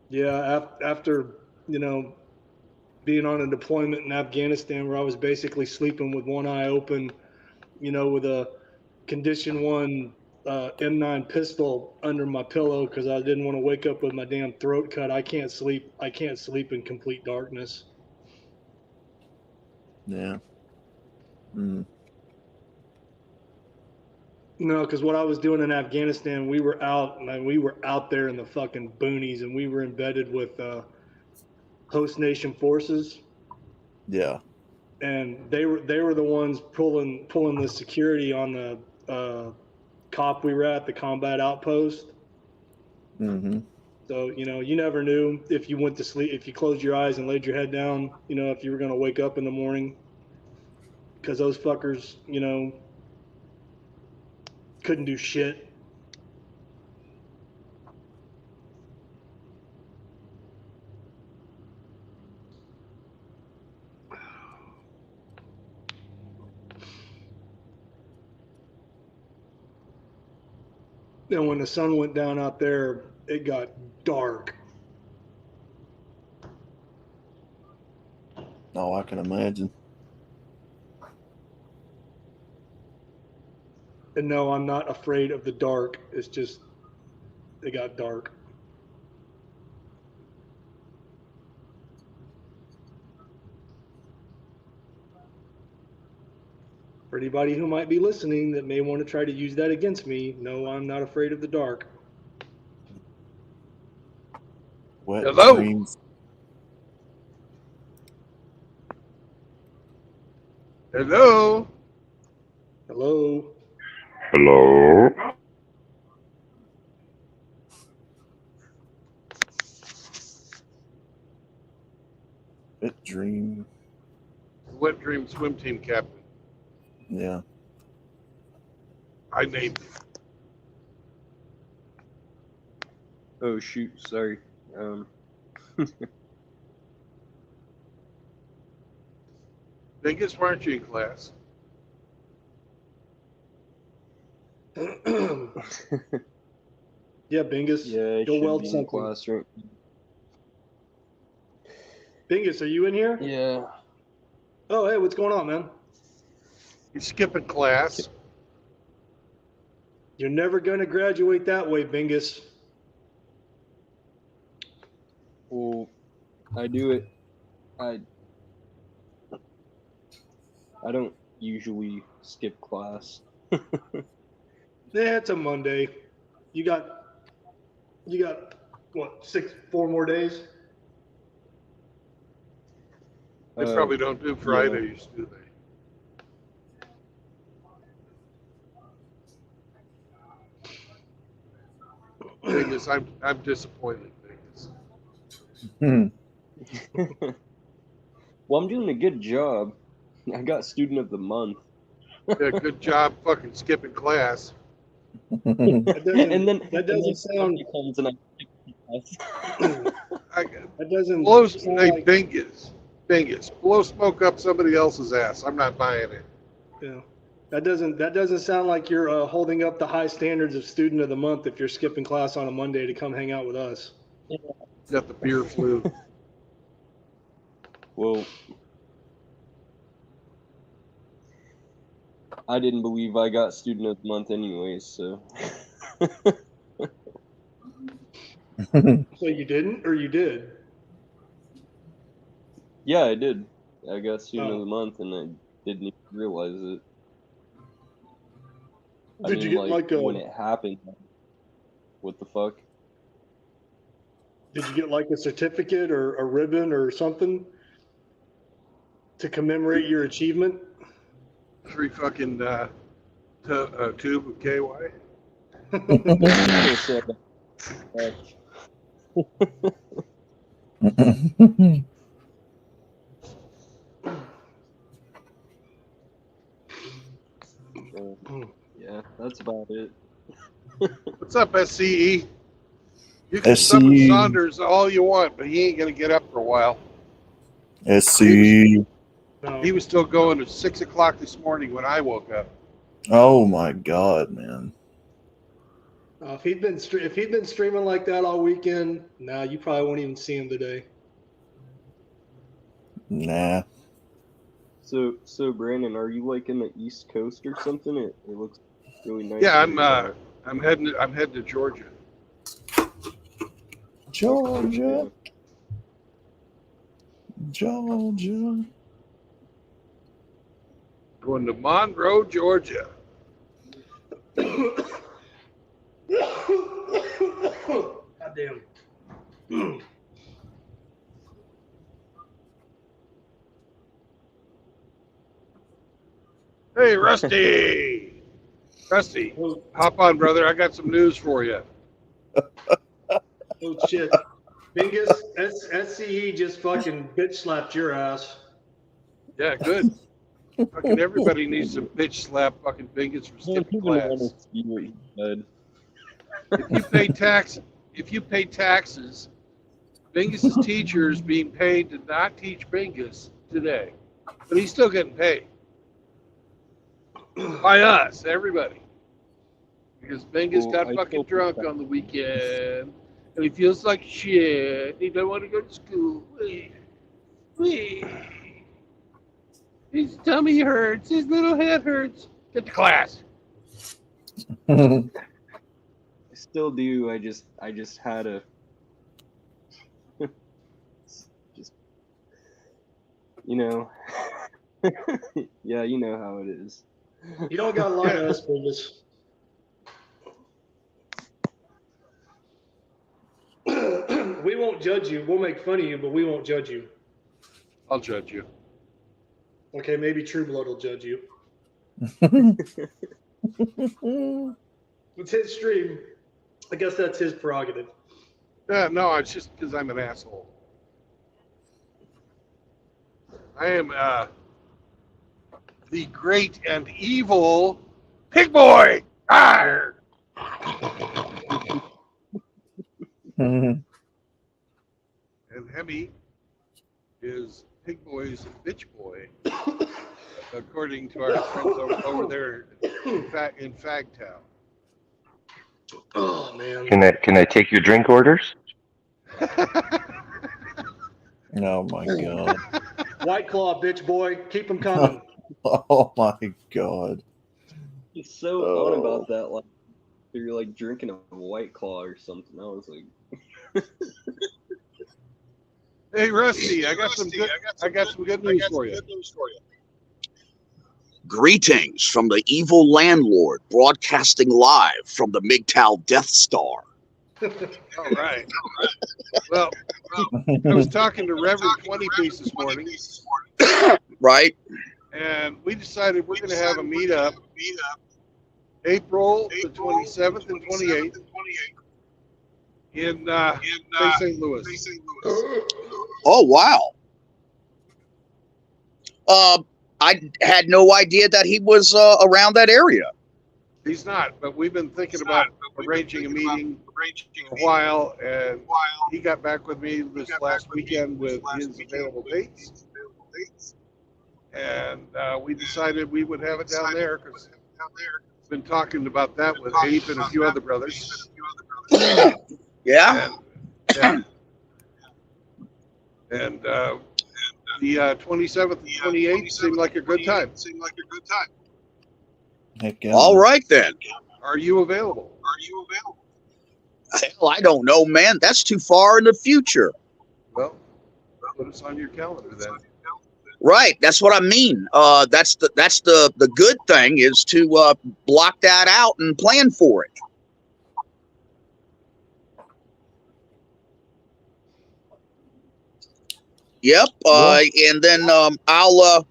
Yeah, after being on a deployment in Afghanistan where I was basically sleeping with one eye open, with a Condition 1 M9 pistol under my pillow because I didn't want to wake up with my damn throat cut. I can't sleep in complete darkness. Yeah. No, because what I was doing in Afghanistan, we were out there in the fucking boonies, and we were embedded with host nation forces. Yeah. And they were the ones pulling the security on cop we were at, the combat outpost. Mm-hmm. So, you never knew if you went to sleep, if you closed your eyes and laid your head down, if you were going to wake up in the morning. Because those fuckers, couldn't do shit. And when the sun went down out there, it got dark. Oh, I can imagine. And no, I'm not afraid of the dark. It's just, it got dark. For anybody who might be listening that may want to try to use that against me, no, I'm not afraid of the dark. Wet Hello. dreams. Hello. Hello. Hello. Wet dream. Wet Dream swim team captain. Yeah. I named him. Oh shoot, sorry. Biggest, why aren't you in class? Yeah, Bingus. Yeah, I Go should weld be in something. class right. Bingus, are you in here? Yeah. Oh, hey, what's going on, man? He's skipping class. You're never going to graduate that way, Bingus. Well, I do it. I don't usually skip class. Yeah, it's a Monday. You got what, 4 more days? They probably don't do Fridays, do they? Biggest, I'm disappointed, Biggest. Well, I'm doing a good job. I got student of the month. Yeah, good job fucking skipping class. and then that doesn't sound. Comes and I skip class. That doesn't. Blow, sound hey, like, Bingus, blow smoke up somebody else's ass. I'm not buying it. yeah, that doesn't sound like you're holding up the high standards of student of the month if you're skipping class on a Monday to come hang out with us. Got the beer flu. Well, I didn't believe I got student of the month anyways, so. So you didn't, or you did? Yeah, I did. I got student Oh. of the month, and I didn't even realize it. Did you get like a? when it happened? What the fuck? Did you get like a certificate or a ribbon or something to commemorate your achievement? 3 fucking tube of KY. Yeah, that's about it. What's up, SCE? You can summon SCE. Saunders all you want, but he ain't gonna get up for a while. SC. He was still going at 6 o'clock this morning when I woke up. Oh my god, man. If he'd been streaming like that all weekend, you probably won't even see him today. Nah. So Brandon, are you like in the East Coast or something? It looks really nice. Yeah, I'm heading to Georgia. Georgia. Going to Monroe, Georgia. God damn. Hey, Rusty. Rusty, hop on, brother. I got some news for you. Oh shit. Bingus, SCE just fucking bitch slapped your ass. Yeah, good. Fucking everybody needs to bitch slap fucking Bingus for skipping class. If you pay taxes, Bingus's teacher is being paid to not teach Bingus today, but he's still getting paid by us, everybody, because Bingus got fucking drunk on the weekend, and he feels like shit. He don't want to go to school. His tummy hurts. His little head hurts. Get to class. I still do. I just had a just yeah, you know how it is. You don't got a lot of us, Bingus. We won't judge you. We'll make fun of you, but we won't judge you. I'll judge you. Okay, maybe True Blood will judge you. It's his stream. I guess that's his prerogative. No, it's just because I'm an asshole. I am the great and evil Pig Boy. Arr! And Hemi is Pig Boy's bitch boy, according to our friends over there in Fagtown. Oh man! Can I take your drink orders? Oh my god! White Claw, bitch boy, keep them coming. Oh my god! He's so on about that. Like you're like drinking a White Claw or something. I was like. Hey Rusty, I got some good news for you. Greetings from the evil landlord, broadcasting live from the MGTOW Death Star. All right. Well, I was talking to Reverend 20 Piece this morning. Right. And we decided we're going to have a meetup April the 27th and 28th in St. Louis. Oh, wow. I had no idea that he was around that area. He's not, but we've been thinking about arranging a meeting for a while, and he got back with me this last weekend with his available dates. And we decided we would have it down there because we've been talking about that with Abe and a few other brothers. Yeah? And the 27th and 28th seemed like a good time. Heck yeah. All right, then. Are you available? Hell, I don't know, man. That's too far in the future. Well, put us on your calendar then. Right. That's what I mean. That's the good thing is to block that out and plan for it. Yep. And then I'll.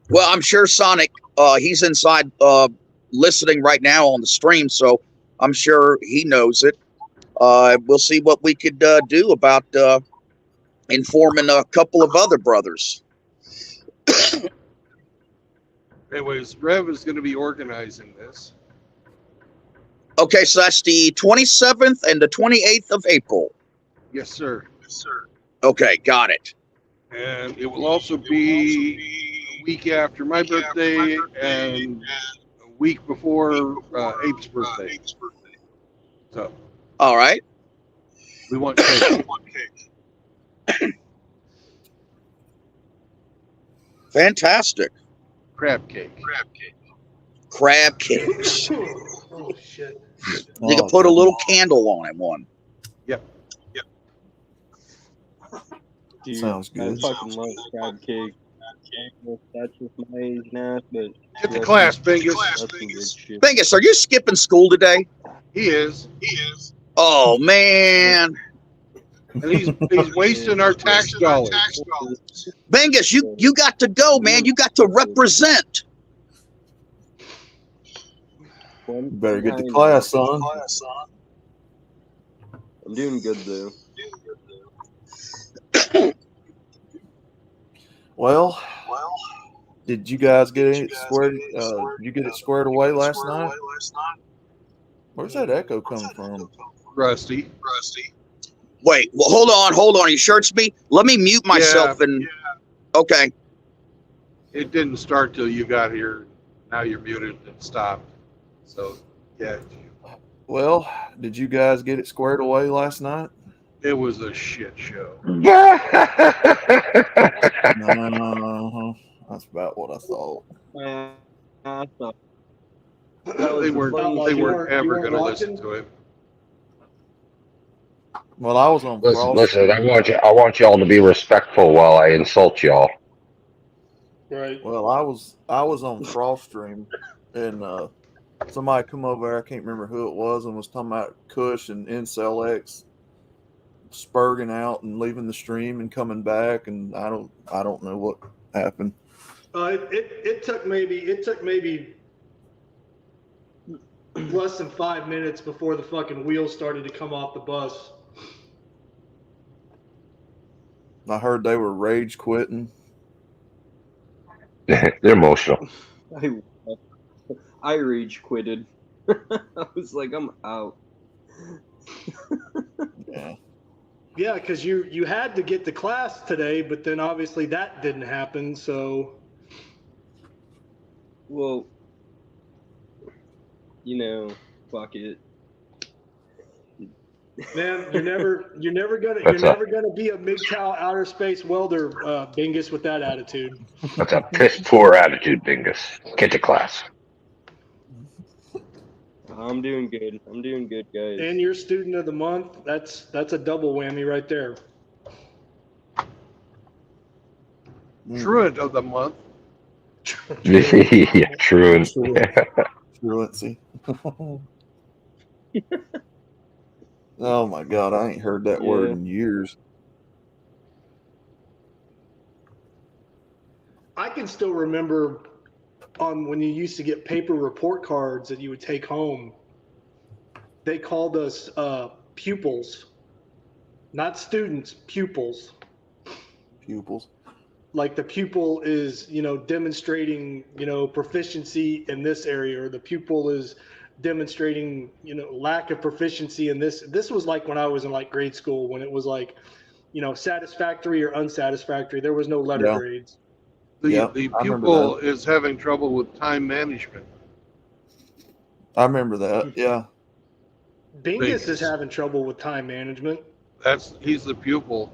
Well, I'm sure Sonic. He's inside listening right now on the stream, so I'm sure he knows it. We'll see what we could do about informing a couple of other brothers. Anyways, Rev is going to be organizing this. Okay, so that's the 27th and the 28th of April. Yes, sir. Okay, got it. And it will also be a week after my birthday and a week before Abe's birthday. So. All right. We want cake. Fantastic. Crab cake. Crab cakes. Oh shit! You can put a little candle on it. One. Yep. Dude, Sounds good. I fucking love crab cake. That's just my age now, but Get to class, Bingus. that's some good shit. Bingus, are you skipping school today? He is. Oh man, And he's wasting our tax dollars. Bingus, you got to go, man. You got to represent. You better get to class, son. I'm doing good though. Well, did you guys get it squared? You get it squared away last night? Where's that echo coming from? Rusty. Wait, well, hold on. You sure it's me? Let me mute myself and. Okay. It didn't start till you got here. Now you're muted and stopped. So, yeah. Well, did you guys get it squared away last night? It was a shit show. No, that's about what I thought. They weren't ever going to listen to him. Well, I was on Listen, cross. I want y'all to be respectful while I insult y'all. Right. Well, I was on cross stream, and somebody come over there, I can't remember who it was, and was talking about Kush and Incel X spurging out and leaving the stream and coming back, and I don't know what happened. It took maybe less than 5 minutes before the fucking wheels started to come off the bus. I heard they were rage quitting. They're emotional. I rage quitted. I was like, I'm out. Yeah. Yeah, because you had to get to class today, but then obviously that didn't happen. So, well, fuck it. Man, you're never gonna be a MGTOW outer space welder, Bingus, with that attitude. That's a piss poor attitude, Bingus. Get to class. I'm doing good. I'm doing good, guys. And you're student of the month. That's a double whammy right there. Truant of the month. Yeah, truant. Truancy. Oh my God, I ain't heard that word in years. I can still remember when you used to get paper report cards that you would take home. They called us pupils, not students, pupils. Pupils. Like the pupil is, demonstrating, proficiency in this area, or the pupil is demonstrating, lack of proficiency in this. This was like when I was in like grade school, when it was like, satisfactory or unsatisfactory. There was no letter grades. The pupil is having trouble with time management. I remember that. Yeah. Bingus is having trouble with time management. He's the pupil.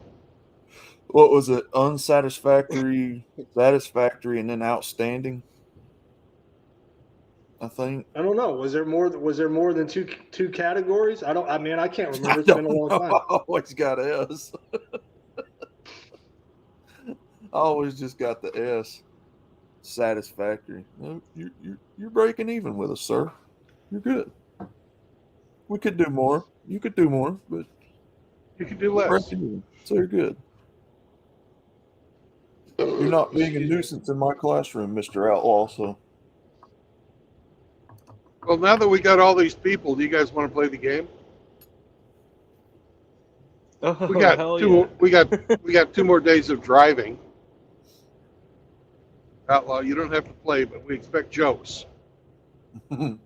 What was it? Unsatisfactory, satisfactory, and then outstanding. I think. I don't know. Was there more than two categories? I can't remember. It's been a long time. I always got S. I always just got the S. Satisfactory. No, you're breaking even with us, sir. You're good. We could do more. You could do more, but you could do less. So you're good. You're not being a nuisance in my classroom, Mr. Outlaw. So. Well, now that we got all these people, do you guys want to play the game? Oh, we got two. Yeah. We got 2 more days of driving. Outlaw, you don't have to play, but we expect jokes. All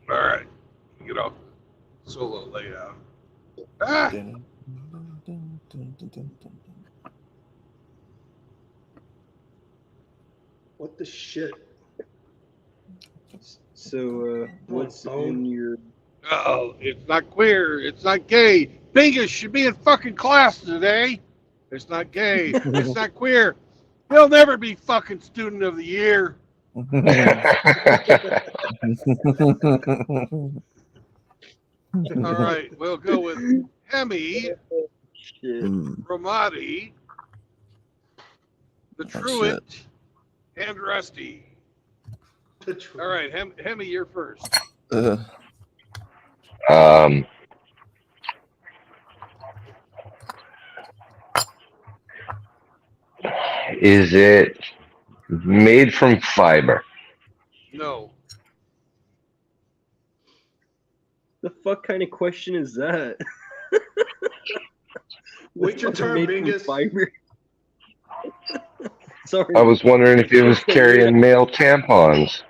right, get off solo layout. Ah! What the shit? So, what's in your... Oh, it's not queer. It's not gay. Bingus should be in fucking class today. It's not gay. It's not queer. He'll never be fucking student of the year. All right, we'll go with Hemi, Ramadi, the Truant, and Rusty. All right, Hemi, you're first. Is it made from fiber? No. The fuck kind of question is that? Wait your turn, Bingus. Fiber. Sorry. I was wondering if it was carrying male tampons.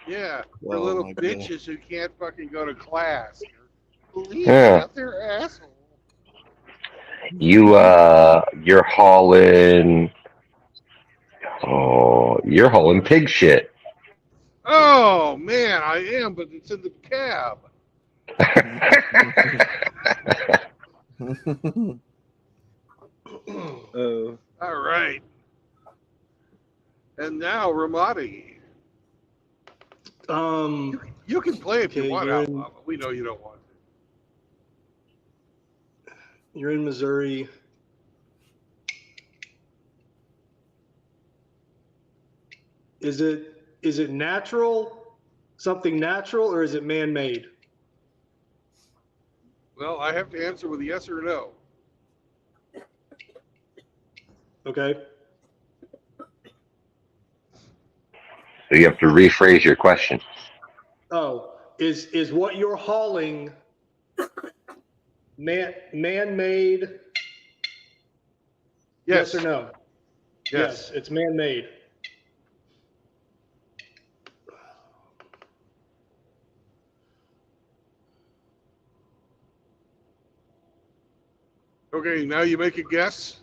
Yeah, for Oh, little my God. bitches who can't fucking go to class. Believe Yeah. out their asshole. You're hauling. Oh, you're hauling pig shit. Oh man, I am, but it's in the cab. Oh. All right. And now Ramadi. You can play if you Okay, want, you're Outlaw, but we know you don't want to. You're in Missouri. Is it natural, something natural, or is it man-made? Well, I have to answer with a yes or no. Okay. So you have to rephrase your question. Oh, is what you're hauling man-made? Yes. Yes or no? Yes, it's man-made. Okay, now you make a guess.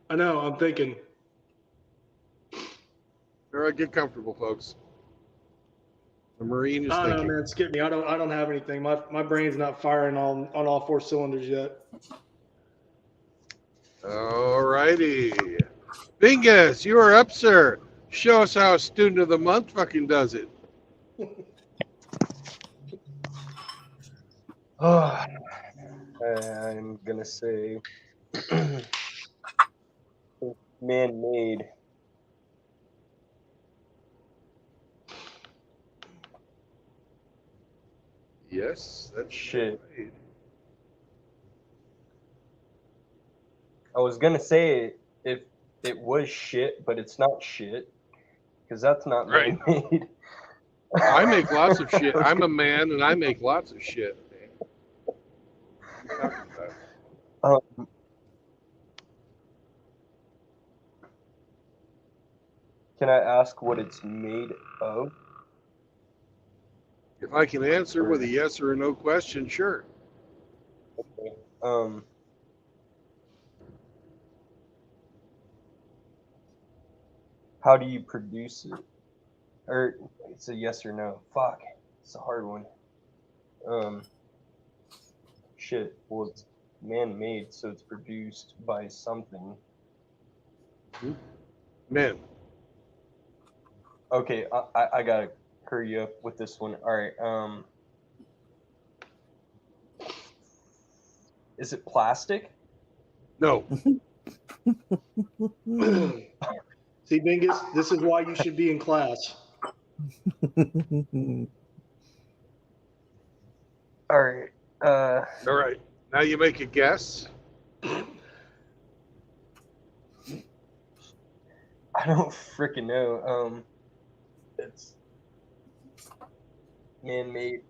I know, I'm thinking. All right, get comfortable, folks. The Marine is Oh no, thinking. man, skip me. I don't have anything. My brain's not firing on all four cylinders yet. All righty. Bingus, you are up, sir. Show us how a student of the month fucking does it. I'm gonna say man-made. Yes, that's Shit. right. I was gonna say if it was shit, but it's not shit because that's not Right. man-made. I make lots of shit. I'm a man and I make lots of shit. What are you talking about? Can I ask what it's made of? If I can answer with a yes or a no question, sure. Okay. How do you produce it? Or it's a yes or no. Fuck, it's a hard one. Shit. Well, it's man-made, so it's produced by something. Men. Okay, I gotta hurry up with this one. All right. Is it plastic? No. See, Bingus, this is why you should be in class. All right. All right. Now you make a guess. I don't freaking know. It's man-made.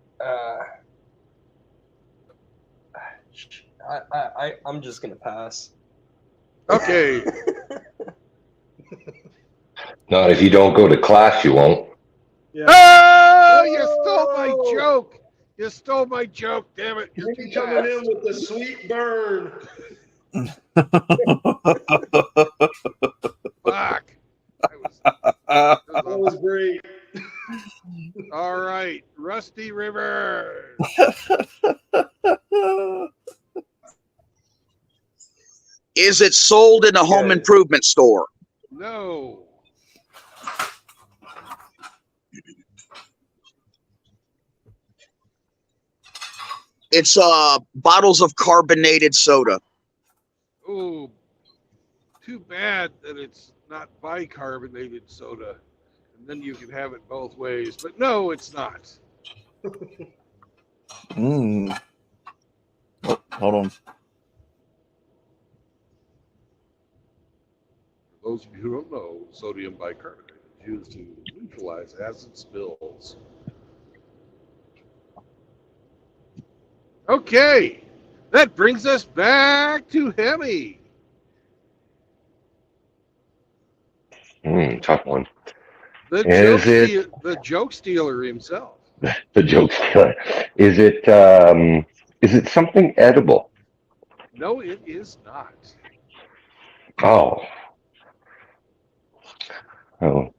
I'm just gonna pass. Okay. Not if you don't go to class, you won't. Yeah. Oh, you stole my joke. You stole my joke. Damn it. You're too coming fast. in with the sweet burn. Fuck. That was great. All right. Rusty Rivers. Is it sold in a home improvement store? No. It's bottles of carbonated soda. Ooh. Too bad that it's not bicarbonated soda. And then you can have it both ways. But no, it's not. Oh, hold on. For those of you who don't know, sodium bicarbonate. used to neutralize acid spills. Okay, that brings us back to Hemi. Tough one. The joke stealer himself. The joke stealer? Is it something edible? No, it is not. Oh. Oh.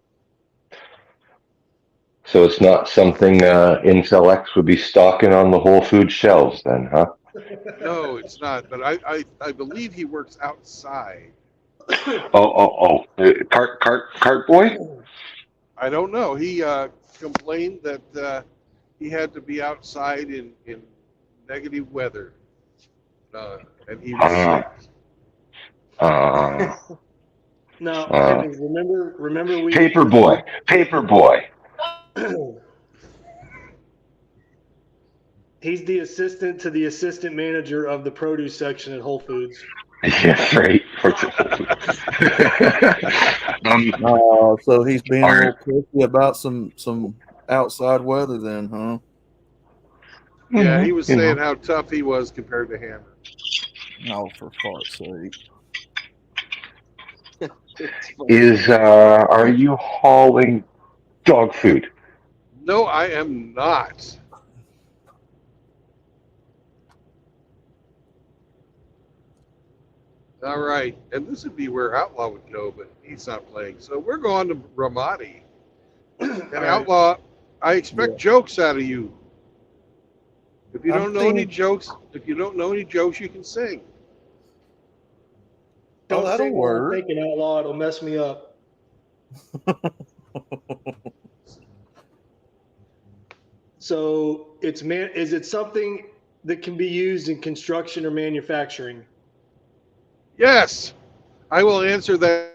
So it's not something Incel X would be stocking on the Whole Foods shelves then, huh? No, it's not. But I believe he works outside. Cart boy? I don't know. He complained that he had to be outside in negative weather, and he was sick. No, remember we Paper boy. He's the assistant to the assistant manager of the produce section at Whole Foods. Yes, right. So he's being a little pushy about some outside weather then, huh? Yeah, he was saying how tough he was compared to Hammer. Oh, for fart's sake. Are you hauling dog food? No, I am not. All right, and this would be where Outlaw would go, but he's not playing. So we're going to Ramadi. And Outlaw, I expect jokes out of you. If you don't know any jokes, you can sing. Don't that'll sing while I'm work. thinking Outlaw, it'll mess me up. So is it something that can be used in construction or manufacturing? Yes, I will answer that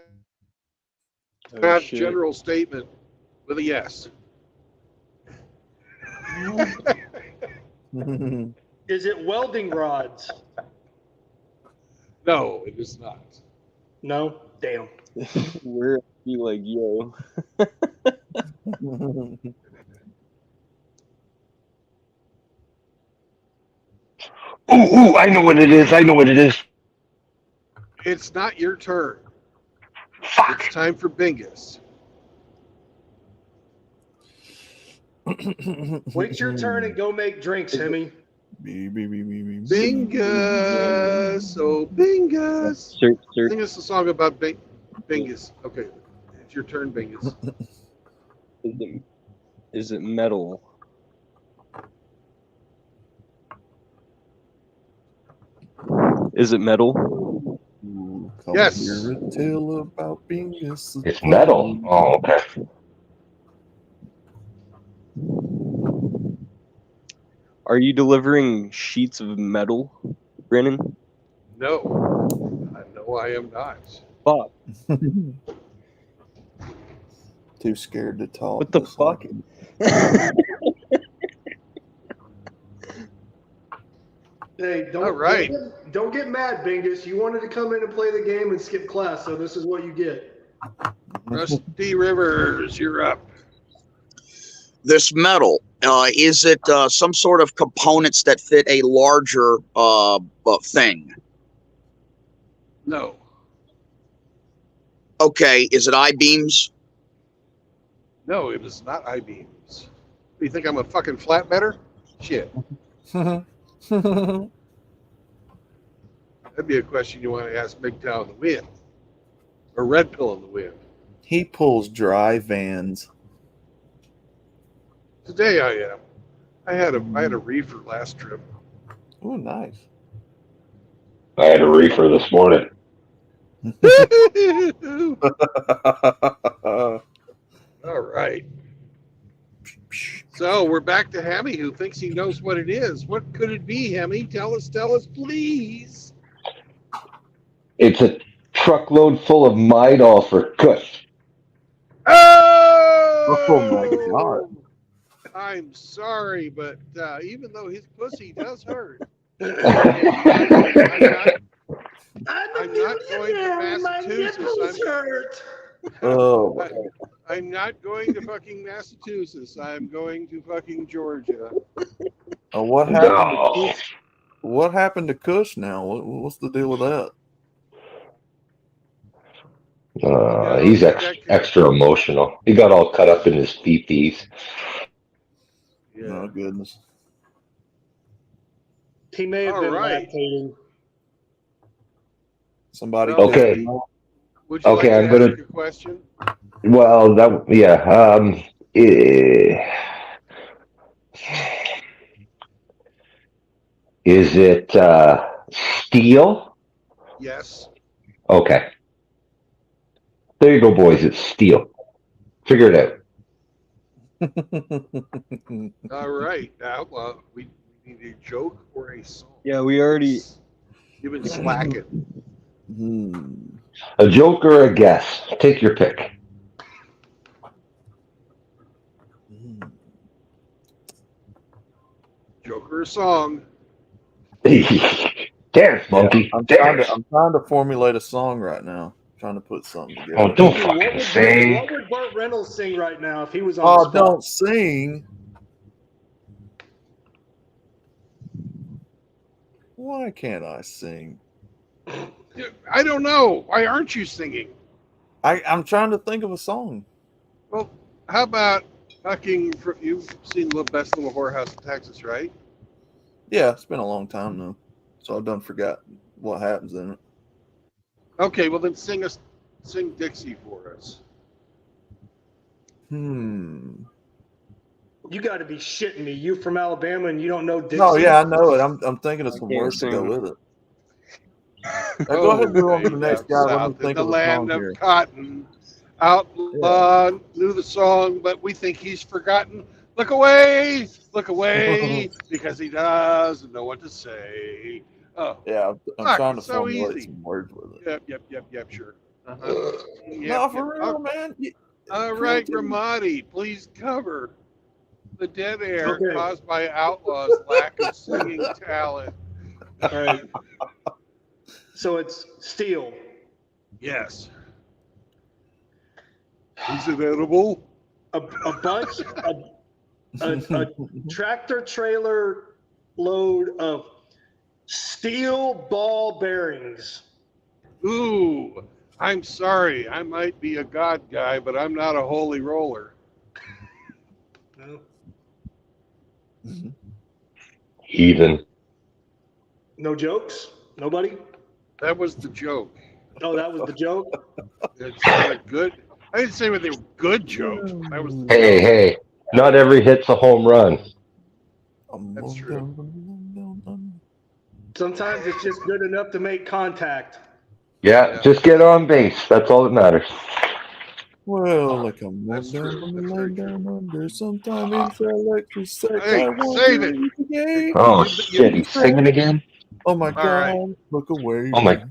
general statement with a yes. Is it welding rods? No, it is not. No? Damn. Where you like, yo? Ooh, I know what it is. It's not your turn. Fuck. It's time for Bingus. Wait your turn and go make drinks, Hemi. Bingus, oh Bingus. Sing us a song about Bingus. Okay, it's your turn, Bingus. Is it metal? Is it metal? Yes. Hear a tale about Bingus. It's metal. Oh, okay. Are you delivering sheets of metal, Brennan? No. No, I am not. Fuck. Too scared to talk. What the fuck? Hey, don't get mad, Bingus. You wanted to come in and play the game and skip class, so this is what you get. Rusty Rivers, you're up. This metal, is it some sort of components that fit a larger thing? No. Okay, is it I-beams? No, it is not I-beams. You think I'm a fucking flatbedder? Shit. That'd be a question you want to ask MGTOW in the Wind. Or Red Pill in the Wind. He pulls dry vans. Today I am. I had a reefer last trip. Oh, nice. I had a reefer this morning. All right. So we're back to Hemi, who thinks he knows what it is. What could it be, Hemi? Tell us, please. It's a truckload full of Midol for Kush. Oh my God. I'm sorry, but even though his pussy does hurt, I'm not going to Massachusetts. Hurt. Oh. I'm not going to fucking Massachusetts. I'm going to fucking Georgia. What happened? No. What happened to Kush now? What's the deal with that? He's he got extra emotional. He got all cut up in his feeties. Yeah. Oh goodness. He may have All been right. lactating. Somebody. Well, Okay. Would you like Okay, to I'm ask gonna. a question? Well, that yeah. Is it steel? Yes. Okay. There you go, boys. It's steel. Figure it out. All right. Now, we need a joke or a song. Yeah, we already. You've been slacking. A joke or a guess? Take your pick. Joke or a song. Dance, monkey. I'm Dance. trying to formulate a song right now. Trying to put something together. Oh, don't What fucking would, sing. what would Burt Reynolds sing right now if he was on the Oh, spot? don't sing. Why can't I sing? I don't know. Why aren't you singing? I'm trying to think of a song. Well, how about fucking? You've seen the Best Little Whorehouse in Texas, right? Yeah, it's been a long time now, so I've done forgot what happens in it. Okay, well then sing Dixie for us. Hmm. You got to be shitting me. You from Alabama and you don't know Dixie? No, yeah, I know it. I'm thinking of some can't words to go sing. with it. Go ahead and move on to the way next down guy. Let me south in think the of a land song of here. cotton. Outlaw knew the song, but we think he's forgotten. Look away, because he doesn't know what to say. Oh, Yeah, I'm fuck, trying to it's so formulate easy. some words with it. Yep, sure. No, for real, man. All right, Ramadi, please cover the dead air Okay. caused by Outlaw's lack of singing talent. All right. So it's steel. Yes. Is it edible? A tractor trailer load of steel ball bearings. Ooh, I'm sorry. I might be a God guy, but I'm not a holy roller. No. Heathen. No jokes? Nobody? That was the joke. Oh, that was the joke? It's not a good. I didn't say they were good jokes. But that was the Hey, joke. hey. Not every hit's a home run. That's true. Sometimes it's just good enough to make contact. Yeah, just get on base. That's all that matters. Well, like a man That's down true. from the That's very land true. down under. Sometime it's electric sex. Hey, I want save to it. eat the game. Oh, shit. He's singing again? Oh my All God! right. Look away. Oh, my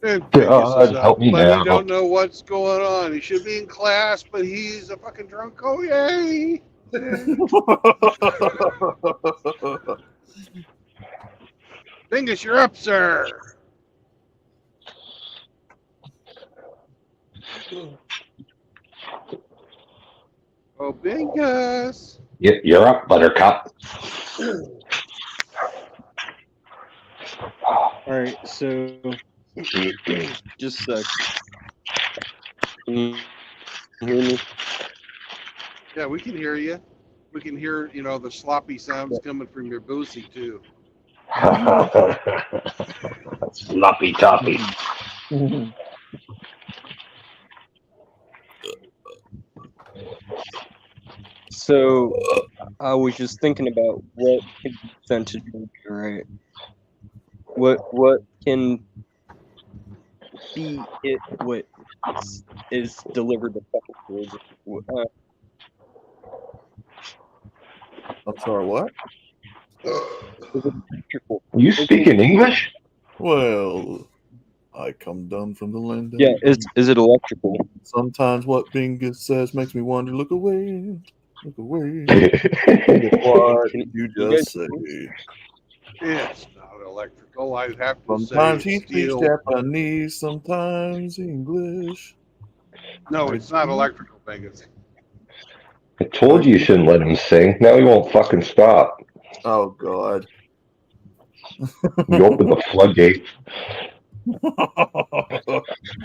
And Vegas is God. up, Help me but he now. don't know what's going on. He should be in class, but he's a fucking drunk. Oh yay! Bingus, you're up, sir. Oh, Bingus. You're up, Buttercup. All right, so just a sec. Can you hear me? Yeah, we can hear you. We can hear, the sloppy sounds coming from your boozy too. Sloppy toppy. So I was just thinking about what can be sent to Georgia, right? What can be it what is delivered to fucking Georgia? I'm sorry, what? You speaking English? Well, I come down from the land. Yeah, is it electrical? Sometimes what Bingus says makes me wonder. Look away. Look away. What did you just say? It's not electrical. I'd have to Sometimes say he speaks steel. Japanese, sometimes English. No, it's not electrical, Vegas. I told you shouldn't let him sing. Now he won't fucking stop. Oh God. You open the floodgates.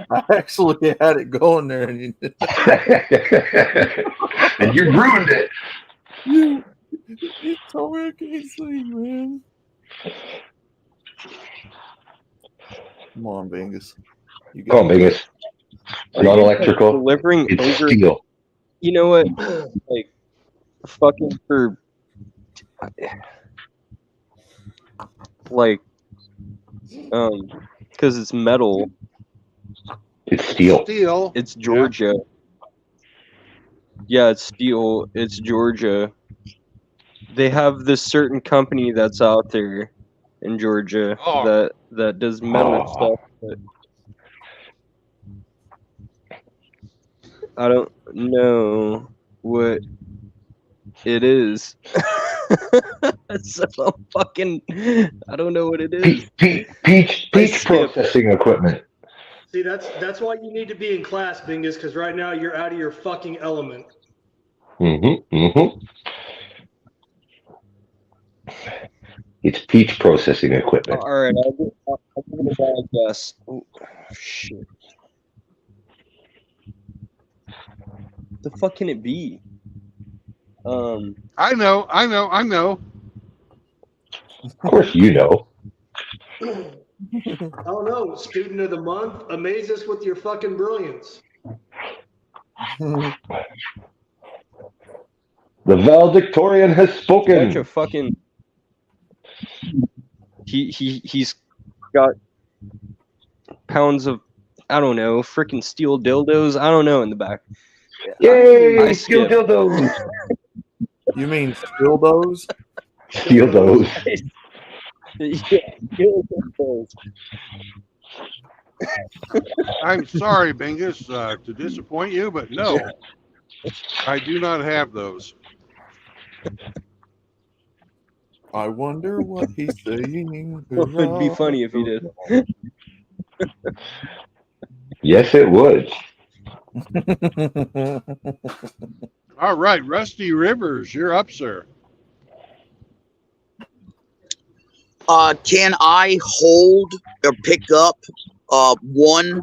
I actually had it going there, and you and you ruined it. you told me I can't sing, man. Come on, Bingus. You Come on, Bingus. It's not electrical. Delivering It's over. steel. You know what? Like, fucking for. Like, because it's metal. It's steel. Steel. It's Georgia. Yeah, it's steel. It's Georgia. They have this certain company that's out there in Georgia that does metal stuff. But I don't know what it is. So fucking, I don't know what it is. Peach processing equipment. See, that's why you need to be in class, Bingus, because right now you're out of your fucking element. It's peach processing equipment. All right, I'll give it a bad guess. Oh, shit. The fuck can it be? I know. Of course you know. I don't know. Student of the month, amaze us with your fucking brilliance. The valedictorian has spoken. Bunch of fucking. He's got pounds of, I don't know, freaking steel dildos. I don't know in the back. Yay! Steel dildos. You mean dildos? Steel those. I'm sorry, Bingus, to disappoint you, but no, I do not have those. I wonder what he's saying. It would be funny if he did. Yes, it would. All right, Rusty Rivers, you're up, sir. Can I hold or pick up one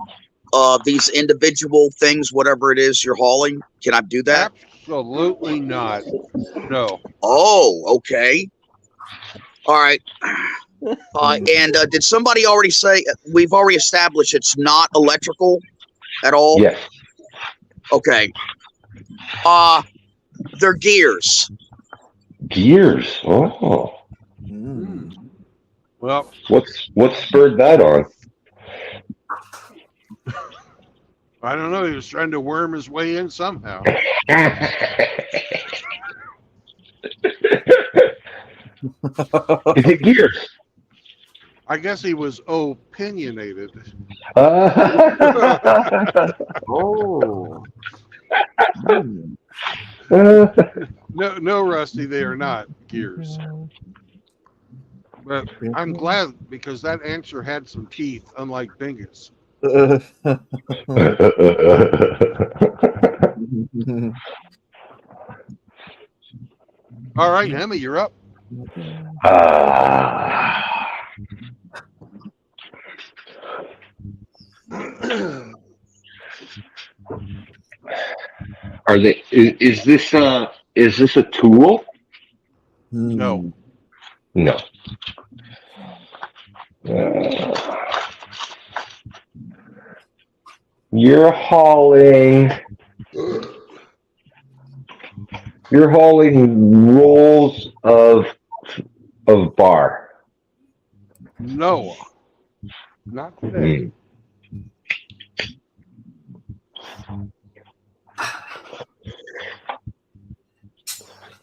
of these individual things, whatever it is you're hauling? Can I do that? Absolutely not. No. Oh, okay. All right. And did somebody already say, we've already established it's not electrical at all? Yes. Okay. They're gears. Gears. Oh. Well, what spurred that on? I don't know. He was trying to worm his way in somehow. Is it gears? I guess he was opinionated. Oh. No, Rusty, they are not gears. But I'm glad because that answer had some teeth, unlike Bingus. All right, Emma, you're up. Are they? Is this a tool? No. No. You're hauling rolls of bar. No. Not today.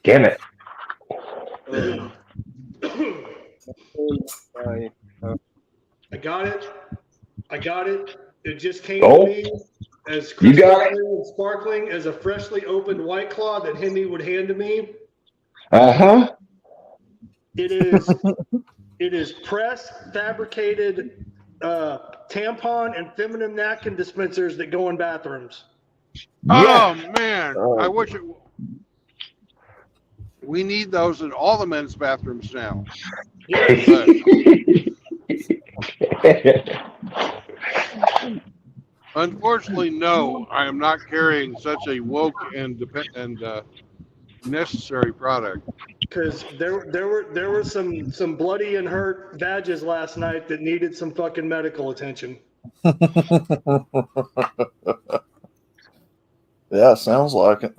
Damn it. I got it. It just came Oh. to me as You got it. crystal clear and sparkling as a freshly opened White Claw that Hemi would hand to me. Uh-huh. It is pressed, fabricated tampon and feminine napkin dispensers that go in bathrooms. Oh man, I wish it. We need those in all the men's bathrooms now. But unfortunately, no, I am not carrying such a woke and necessary product. Because there were some bloody and hurt badges last night that needed some fucking medical attention. Yeah, sounds like it.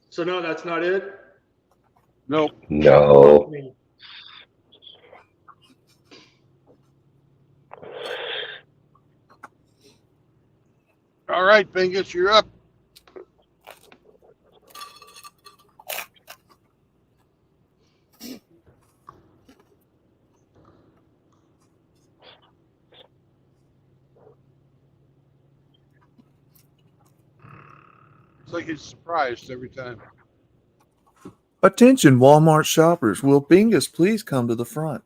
So no, that's not it. Nope. No. All right, Bingus, you're up. It's like he's surprised every time. Attention, Walmart shoppers. Will Bingus please come to the front?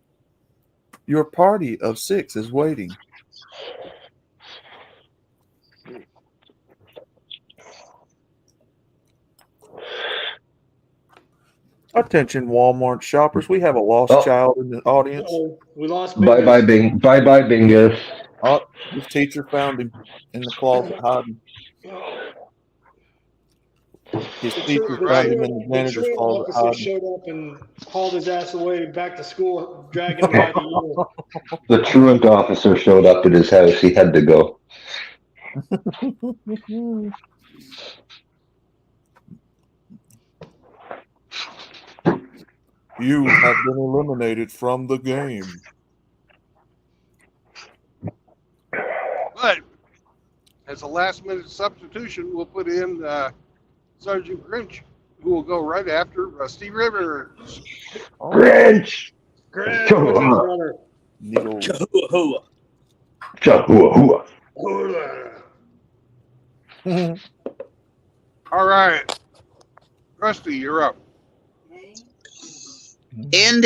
Your party of 6 is waiting. Attention, Walmart shoppers. We have a lost child in the audience. We lost Bye bye Bingus. Oh, his teacher found him in the closet hiding. His teacher found him in the janitor's closet officer hiding. showed up and hauled his ass away back to school, dragging him by the ear. The truant officer showed up at his house. He had to go. You have been eliminated from the game. But as a last-minute substitution, we'll put in Sergeant Grinch, who will go right after Rusty Rivers. Grinch! Brother. Chahua. All right. Rusty, you're up. In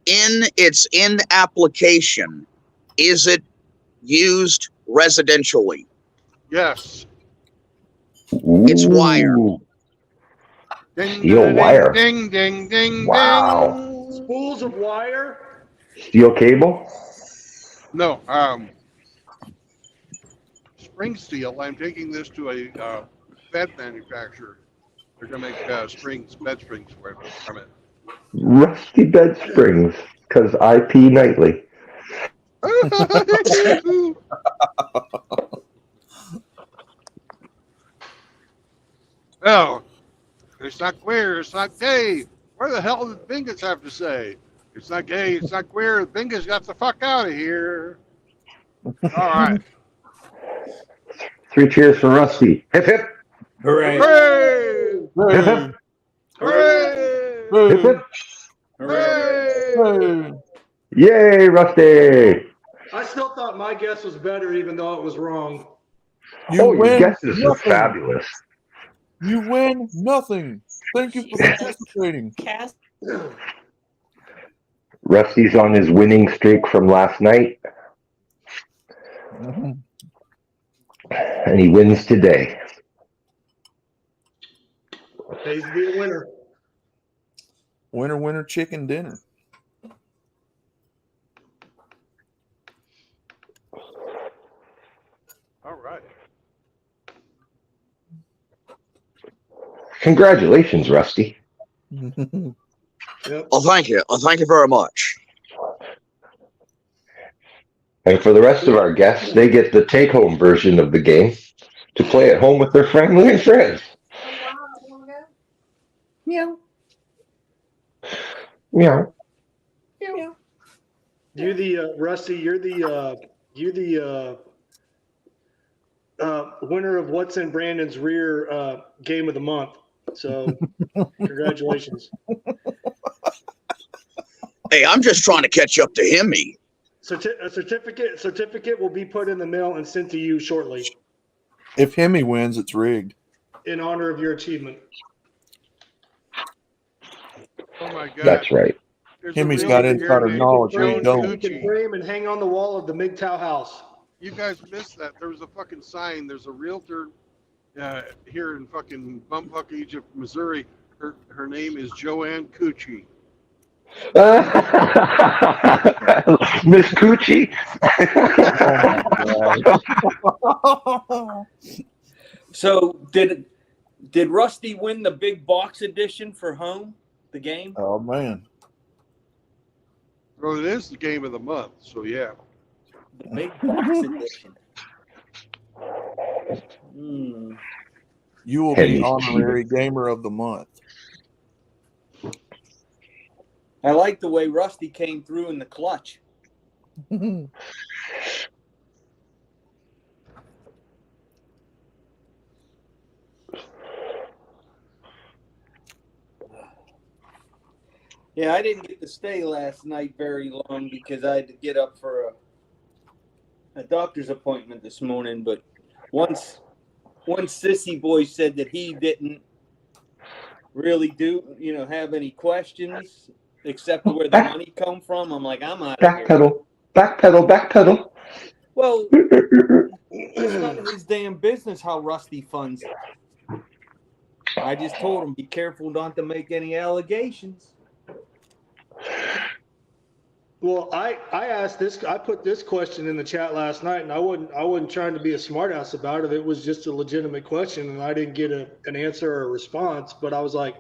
its end application, is it used residentially? Yes. It's wire. Ding, Steel ding, wire. Ding, ding, ding, Wow. ding. Spools of wire. Steel cable? No, spring steel. I'm taking this to a bed manufacturer. They're going to make bed springs from it. Rusty bed springs. Because I pee nightly. Well, it's not queer, it's not gay. Where the hell did Bingus have to say? It's not gay, it's not queer. Bingus got the fuck out of here. All right. 3 cheers for Rusty. Hip hip. Hooray! Hooray! Hip hip. Hooray! Hip hip. Hooray! Yay, Rusty! I still thought my guess was better, even though it was wrong. Your guesses are fabulous. You win nothing. Thank you for participating. Rusty's on his winning streak from last night. And he wins today. Pays to be a winner. Winner, winner, chicken dinner. All right. Congratulations, Rusty. Well, thank you. Well, thank you very much. And for the rest of our guests, they get the take-home version of the game to play at home with their family and friends. Meow. Meow. You're the Rusty. You're the winner of What's in Brandon's Rear game of the month. So, congratulations. Hey, I'm just trying to catch up to Hemi. A certificate will be put in the mail and sent to you shortly If Hemi wins, it's rigged. in honor of your achievement. Oh my God. That's right. There's a Himmy's realtor got here insider named knowledge. We Joan don't. You can Cucci. frame and hang on the wall of the MGTOW house. You guys missed that. There was a fucking sign. There's a realtor here in fucking Bumfuck, Egypt, Missouri. Her name is Joanne Cucci. Miss Coochie. So did Rusty win the big box edition for home? The game? Oh man. Well, it is the game of the month, so yeah. The big box edition. Hmm. You will Hey, be honorary gamer of the month. I like the way Rusty came through in the clutch. Yeah, I didn't get to stay last night very long because I had to get up for a doctor's appointment this morning. But once Sissy Boy said that he didn't really have any questions except where the money come from, I'm like, I'm out of here. Backpedal. Well, it's none of his damn business how Rusty funds it. I just told him, be careful not to make any allegations. Well, I asked this. I put this question in the chat last night, and I wasn't trying to be a smartass about it. It was just a legitimate question, and I didn't get an answer or a response. But I was like,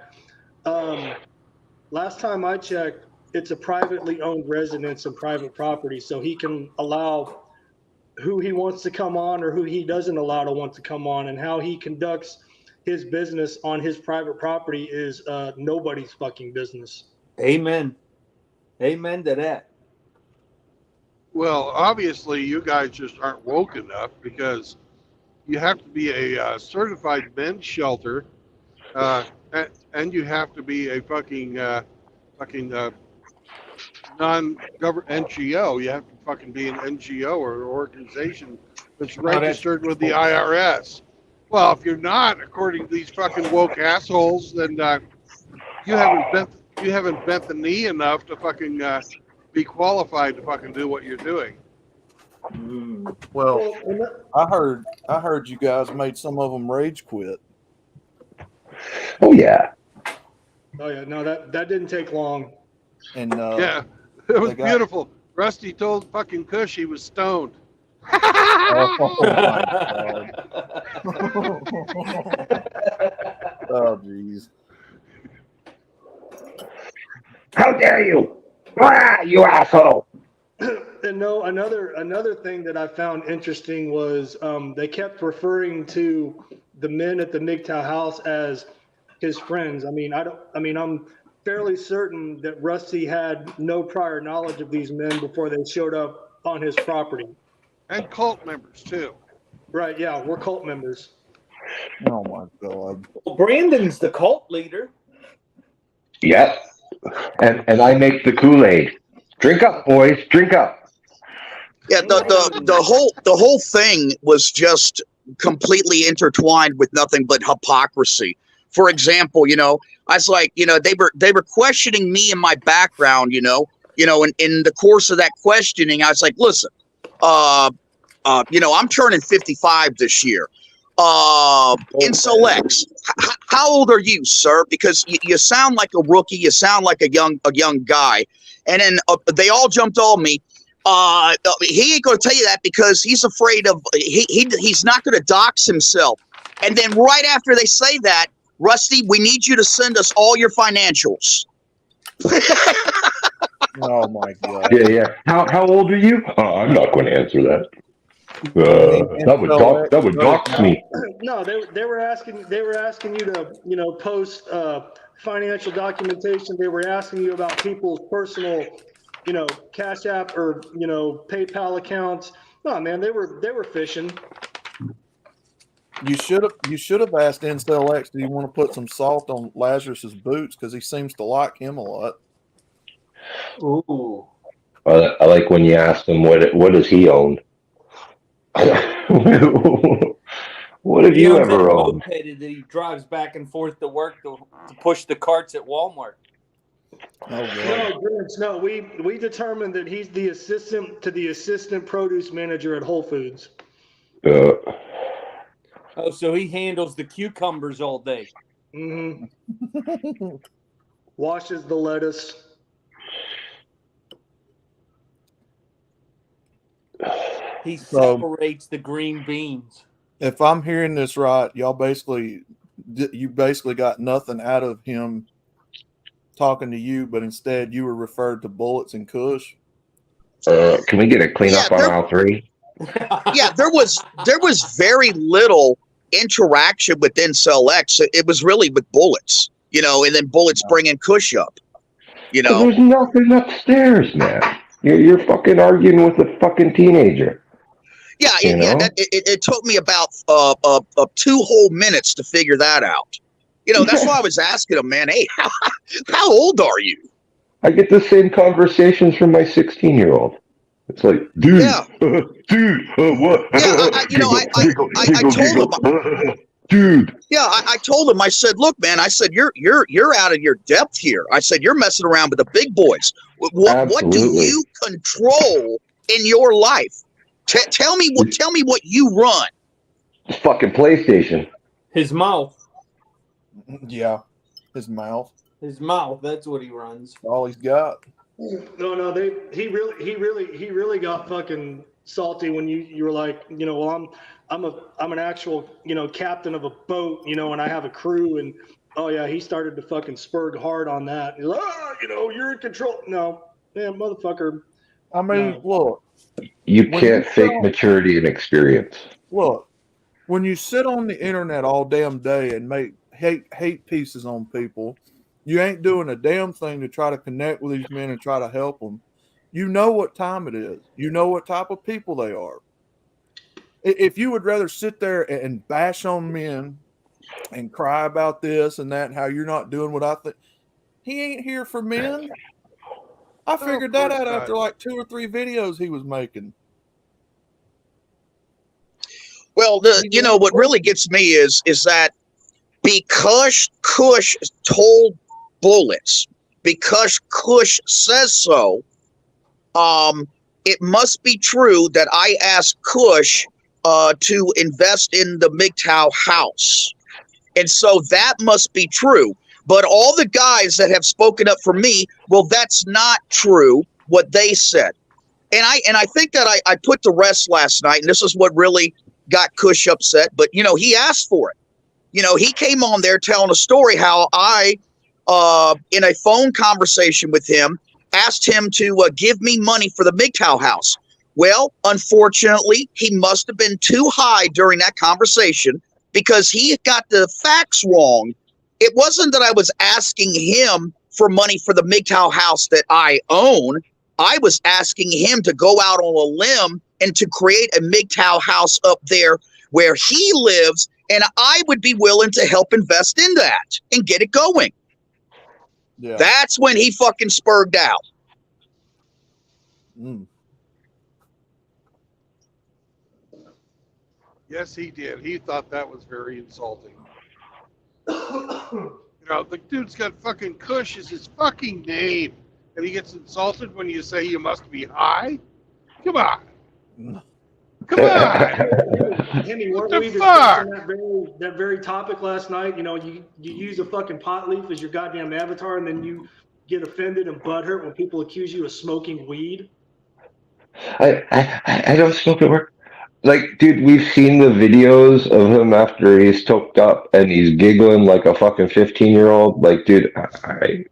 last time I checked, it's a privately owned residence and private property, so he can allow who he wants to come on or who he doesn't allow to want to come on, and how he conducts his business on his private property is nobody's fucking business. Amen. Amen to that. Well, obviously, you guys just aren't woke enough because you have to be a certified men's shelter, and you have to be a fucking non-government NGO. You have to fucking be an NGO or an organization that's registered with the IRS. Well, if you're not, according to these fucking woke assholes, then you haven't bent the knee enough to fucking be qualified to fucking do what you're doing. Well, I heard you guys made some of them rage quit. Oh yeah. Oh yeah, no, that didn't take long. And yeah, it was beautiful. Rusty told fucking Kush he was stoned. Oh my god. Oh jeez. How dare you? Ah, you asshole. And no, another thing that I found interesting was they kept referring to the men at the MGTOW house as his friends. I'm fairly certain that Rusty had no prior knowledge of these men before they showed up on his property. And cult members too. Right, yeah, we're cult members. Oh my god. Well, Brandon's the cult leader. Yep. And I make the Kool-Aid. Drink up, boys. Drink up. Yeah, the whole thing was just completely intertwined with nothing but hypocrisy. For example, I was like, they were questioning me and my background, and in the course of that questioning, I was like, listen, I'm turning 55 this year. Insolex, how old are you, sir? Because you sound like a rookie. You sound like a young guy. And then they all jumped on me. He ain't going to tell you that because he's afraid of he's not going to dox himself. And then right after they say that, Rusty, we need you to send us all your financials. Oh my god. Yeah. How old are you? I'm not going to answer that. That would dox me. No, they were asking you to post financial documentation. They were asking you about people's personal Cash App or PayPal accounts. No, man, they were fishing. You should have asked Incel X, do you want to put some salt on Lazarus's boots because he seems to like him a lot. Ooh. I like when you ask him what does he own. What have you ever owned? That he drives back and forth to work to push the carts at Walmart. Oh god. No, Vince, no. We determined that he's the assistant to the assistant produce manager at Whole Foods. Oh, so he handles the cucumbers all day. Mm-hmm. Washes the lettuce. He So- separates the green beans. If I'm hearing this right, you basically got nothing out of him talking to you, but instead you were referred to Bullets and Kush. Can we get a cleanup on aisle 3? Yeah, there was very little interaction with Incel X. It was really with Bullets, you know, and then Bullets bringing Kush up, you know. There's nothing upstairs, man. You're fucking arguing with a fucking teenager. Yeah, You know? it took me about 2 whole minutes to figure that out. You know, that's why I was asking him, man, hey, how old are you? I get the same conversations from my 16-year-old. It's like, dude, dude, what? Yeah, I told him, dude. Yeah, I told him. I said, "Look, man. I said you're out of your depth here. I said you're messing around with the big boys. What do you control in your life? Tell me what you run." Fucking PlayStation. His mouth. Yeah, his mouth. His mouth. That's what he runs. All he's got. No. He really got fucking salty when you were like, you know, well, I'm an actual, you know, captain of a boat, you know, and I have a crew, and oh yeah, he started to fucking spurg hard on that. He's like, you know, you're in control. No, man, motherfucker. I mean, look. You can't fake maturity and experience. Look, when you sit on the internet all damn day and make hate pieces on people, you ain't doing a damn thing to try to connect with these men and try to help them. You know what time it is. You know what type of people they are. If you would rather sit there and bash on men and cry about this and that, how you're not doing what I think, he ain't here for men. I figured that out after like 2 or 3 videos he was making. Well, you know what really gets me is that because Kush told Bullets, because Kush says so, it must be true that I asked Kush to invest in the MGTOW house. And so that must be true. But all the guys that have spoken up for me, well, that's not true, what they said. And I think that I put to rest last night, and this is what really got Kush upset. But, you know, he asked for it. You know, he came on there telling a story how I, in a phone conversation with him, asked him to give me money for the MGTOW house. Well, unfortunately, he must have been too high during that conversation because he got the facts wrong. It wasn't that I was asking him for money for the MGTOW house that I own. I was asking him to go out on a limb and to create a MGTOW house up there where he lives, and I would be willing to help invest in that and get it going. Yeah. That's when he fucking spurred out. Yes, he did. He thought that was very insulting. You know, the dude's got fucking Kush is his fucking name, and he gets insulted when you say you must be high? Come on. Come on. Henry, weren't we discussing that very topic last night? You know, you use a fucking pot leaf as your goddamn avatar, and then you get offended and butthurt when people accuse you of smoking weed. I don't smoke at work. Like, dude, we've seen the videos of him after he's toked up and he's giggling like a fucking 15-year-old. Like, dude, I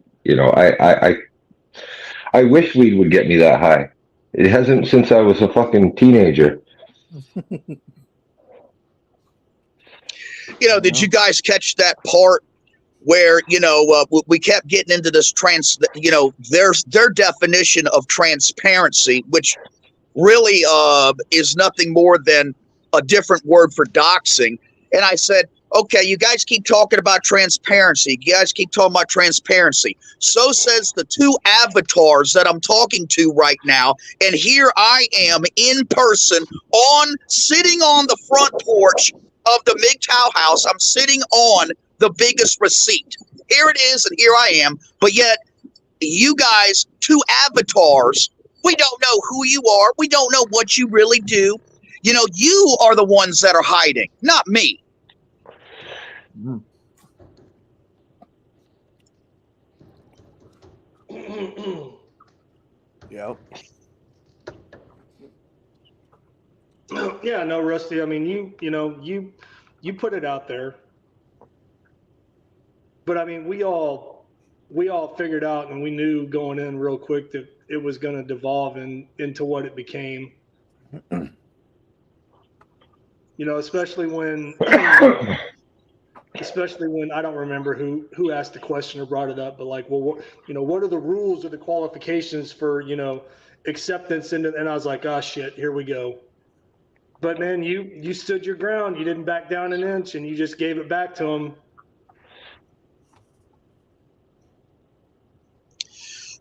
wish weed would get me that high. It hasn't since I was a fucking teenager. You know, did you guys catch that part where, you know, we kept getting into this there's their definition of transparency, which really is nothing more than a different word for doxing. And I said, okay, you guys keep talking about transparency. You guys keep talking about transparency. So says the 2 avatars that I'm talking to right now. And here I am in person sitting on the front porch of the MGTOW house. I'm sitting on the biggest receipt. Here it is, and here I am. But yet you guys, two avatars. We don't know who you are. We don't know what you really do. You know, you are the ones that are hiding, not me. Yep. Yeah, no, Rusty. I mean, you put it out there, but I mean, we all figured out, and we knew going in real quick that it was going to devolve into what it became. You know, especially when I don't remember who asked the question or brought it up, but like, well, what are the rules or the qualifications for acceptance? And I was like, oh shit, here we go. But man, you stood your ground. You didn't back down an inch, and you just gave it back to them.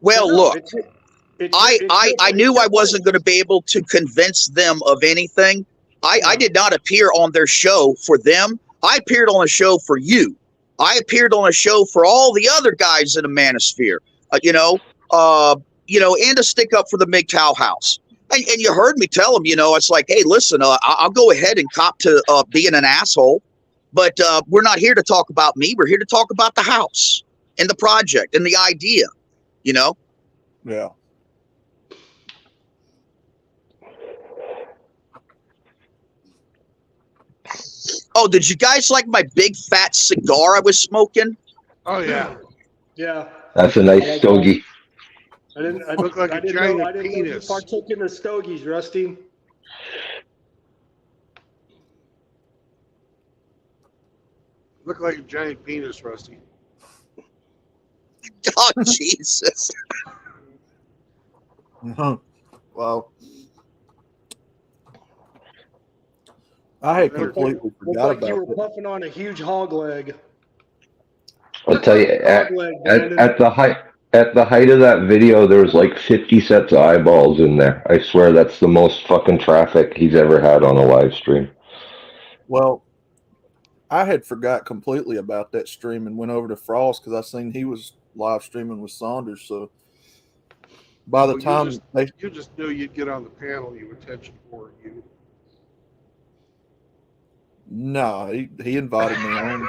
Well, look, I knew I wasn't going to be able to convince them of anything. I did not appear on their show for them. I appeared on a show for you. I appeared on a show for all the other guys in the manosphere, and to stick up for the MGTOW house. And you heard me tell them, it's like, hey, listen, I'll go ahead and cop to being an asshole, but we're not here to talk about me. We're here to talk about the house and the project and the idea, Yeah. Oh, did you guys like my big fat cigar I was smoking? Oh yeah. Yeah. That's a nice stogie. I didn't Looked like a giant penis. Know you partook in the stogies, Rusty. Looked like a giant penis, Rusty. Oh, Jesus. Wow. I had completely forgot about you were it. puffing on a huge hog leg. I'll tell you, at the height of that video, there was like 50 sets of eyeballs in there. I swear that's the most fucking traffic he's ever had on a live stream. Well, I had forgot completely about that stream and went over to Frost because I seen he was live streaming with Saunders. So by the time you just knew you'd get on the panel, you attention for you. No, he invited me on.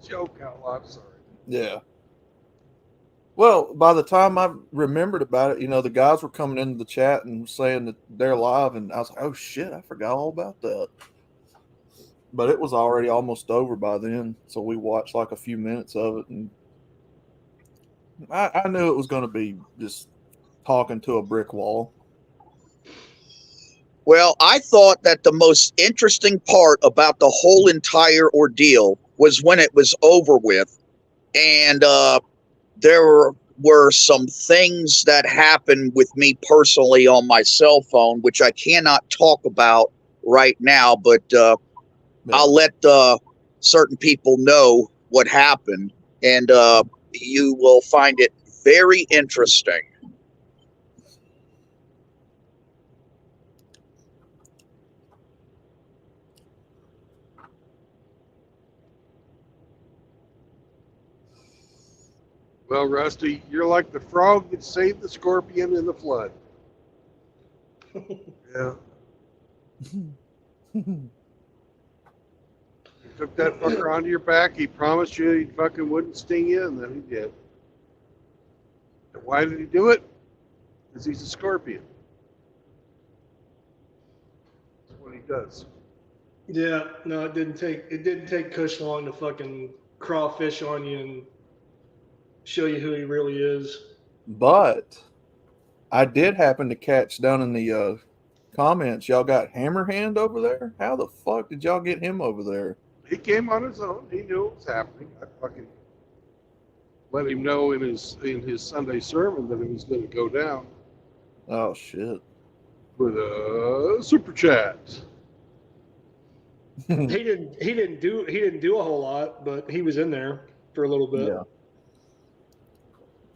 Joke out loud, sorry. Yeah. Well, by the time I remembered about it, the guys were coming into the chat and saying that they're live, and I was like, oh shit, I forgot all about that. But it was already almost over by then, so we watched like a few minutes of it, and I knew it was going to be just talking to a brick wall. Well, I thought that the most interesting part about the whole entire ordeal was when it was over with, and there were some things that happened with me personally on my cell phone, which I cannot talk about right now, but I'll let certain people know what happened, and you will find it very interesting. Well, Rusty, you're like the frog that saved the scorpion in the flood. Yeah. You took that fucker onto your back. He promised you he fucking wouldn't sting you, and then he did. And why did he do it? Because he's a scorpion. That's what he does. Yeah, no, it didn't take Kush long to fucking crawfish on you and show you who he really is. But I did happen to catch down in the comments, y'all got Hammerhand over there? How the fuck did y'all get him over there? He came on his own. He knew what was happening. I fucking let him know in his Sunday sermon that it was going to go down. Oh shit! With a super chat. He didn't do a whole lot, but he was in there for a little bit. Yeah.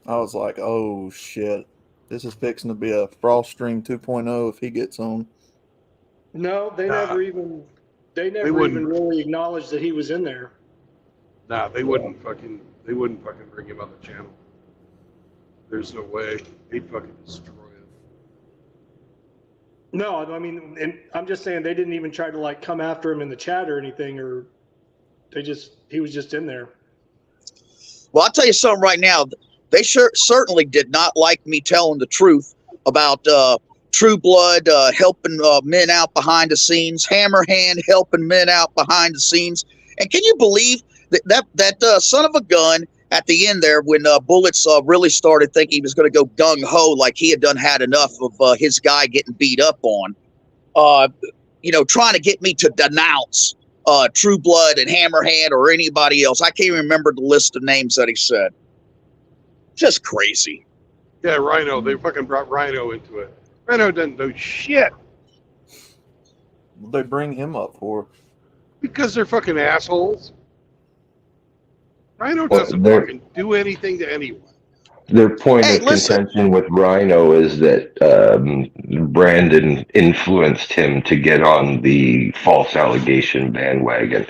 I was like, oh shit, this is fixing to be a Frost Stream 2.0 if he gets on. No, they never even really acknowledged that he was in there. Nah, they wouldn't fucking bring him on the channel. There's no way. He'd fucking destroy him. No, I mean, and I'm just saying they didn't even try to like come after him in the chat or anything, or he was just in there. Well, I'll tell you something right now. They certainly did not like me telling the truth about True Blood helping men out behind the scenes, Hammerhand helping men out behind the scenes. And can you believe that son of a gun at the end there when Bullets really started thinking he was going to go gung-ho like he had had enough of his guy getting beat up on, trying to get me to denounce True Blood and Hammerhand or anybody else. I can't remember the list of names that he said. Just crazy. Yeah, Rhino. They fucking brought Rhino into it. Rhino doesn't know shit. What they bring him up for? Because they're fucking assholes. Rhino doesn't fucking do anything to anyone. Their point of contention with Rhino is that Brandon influenced him to get on the false allegation bandwagon.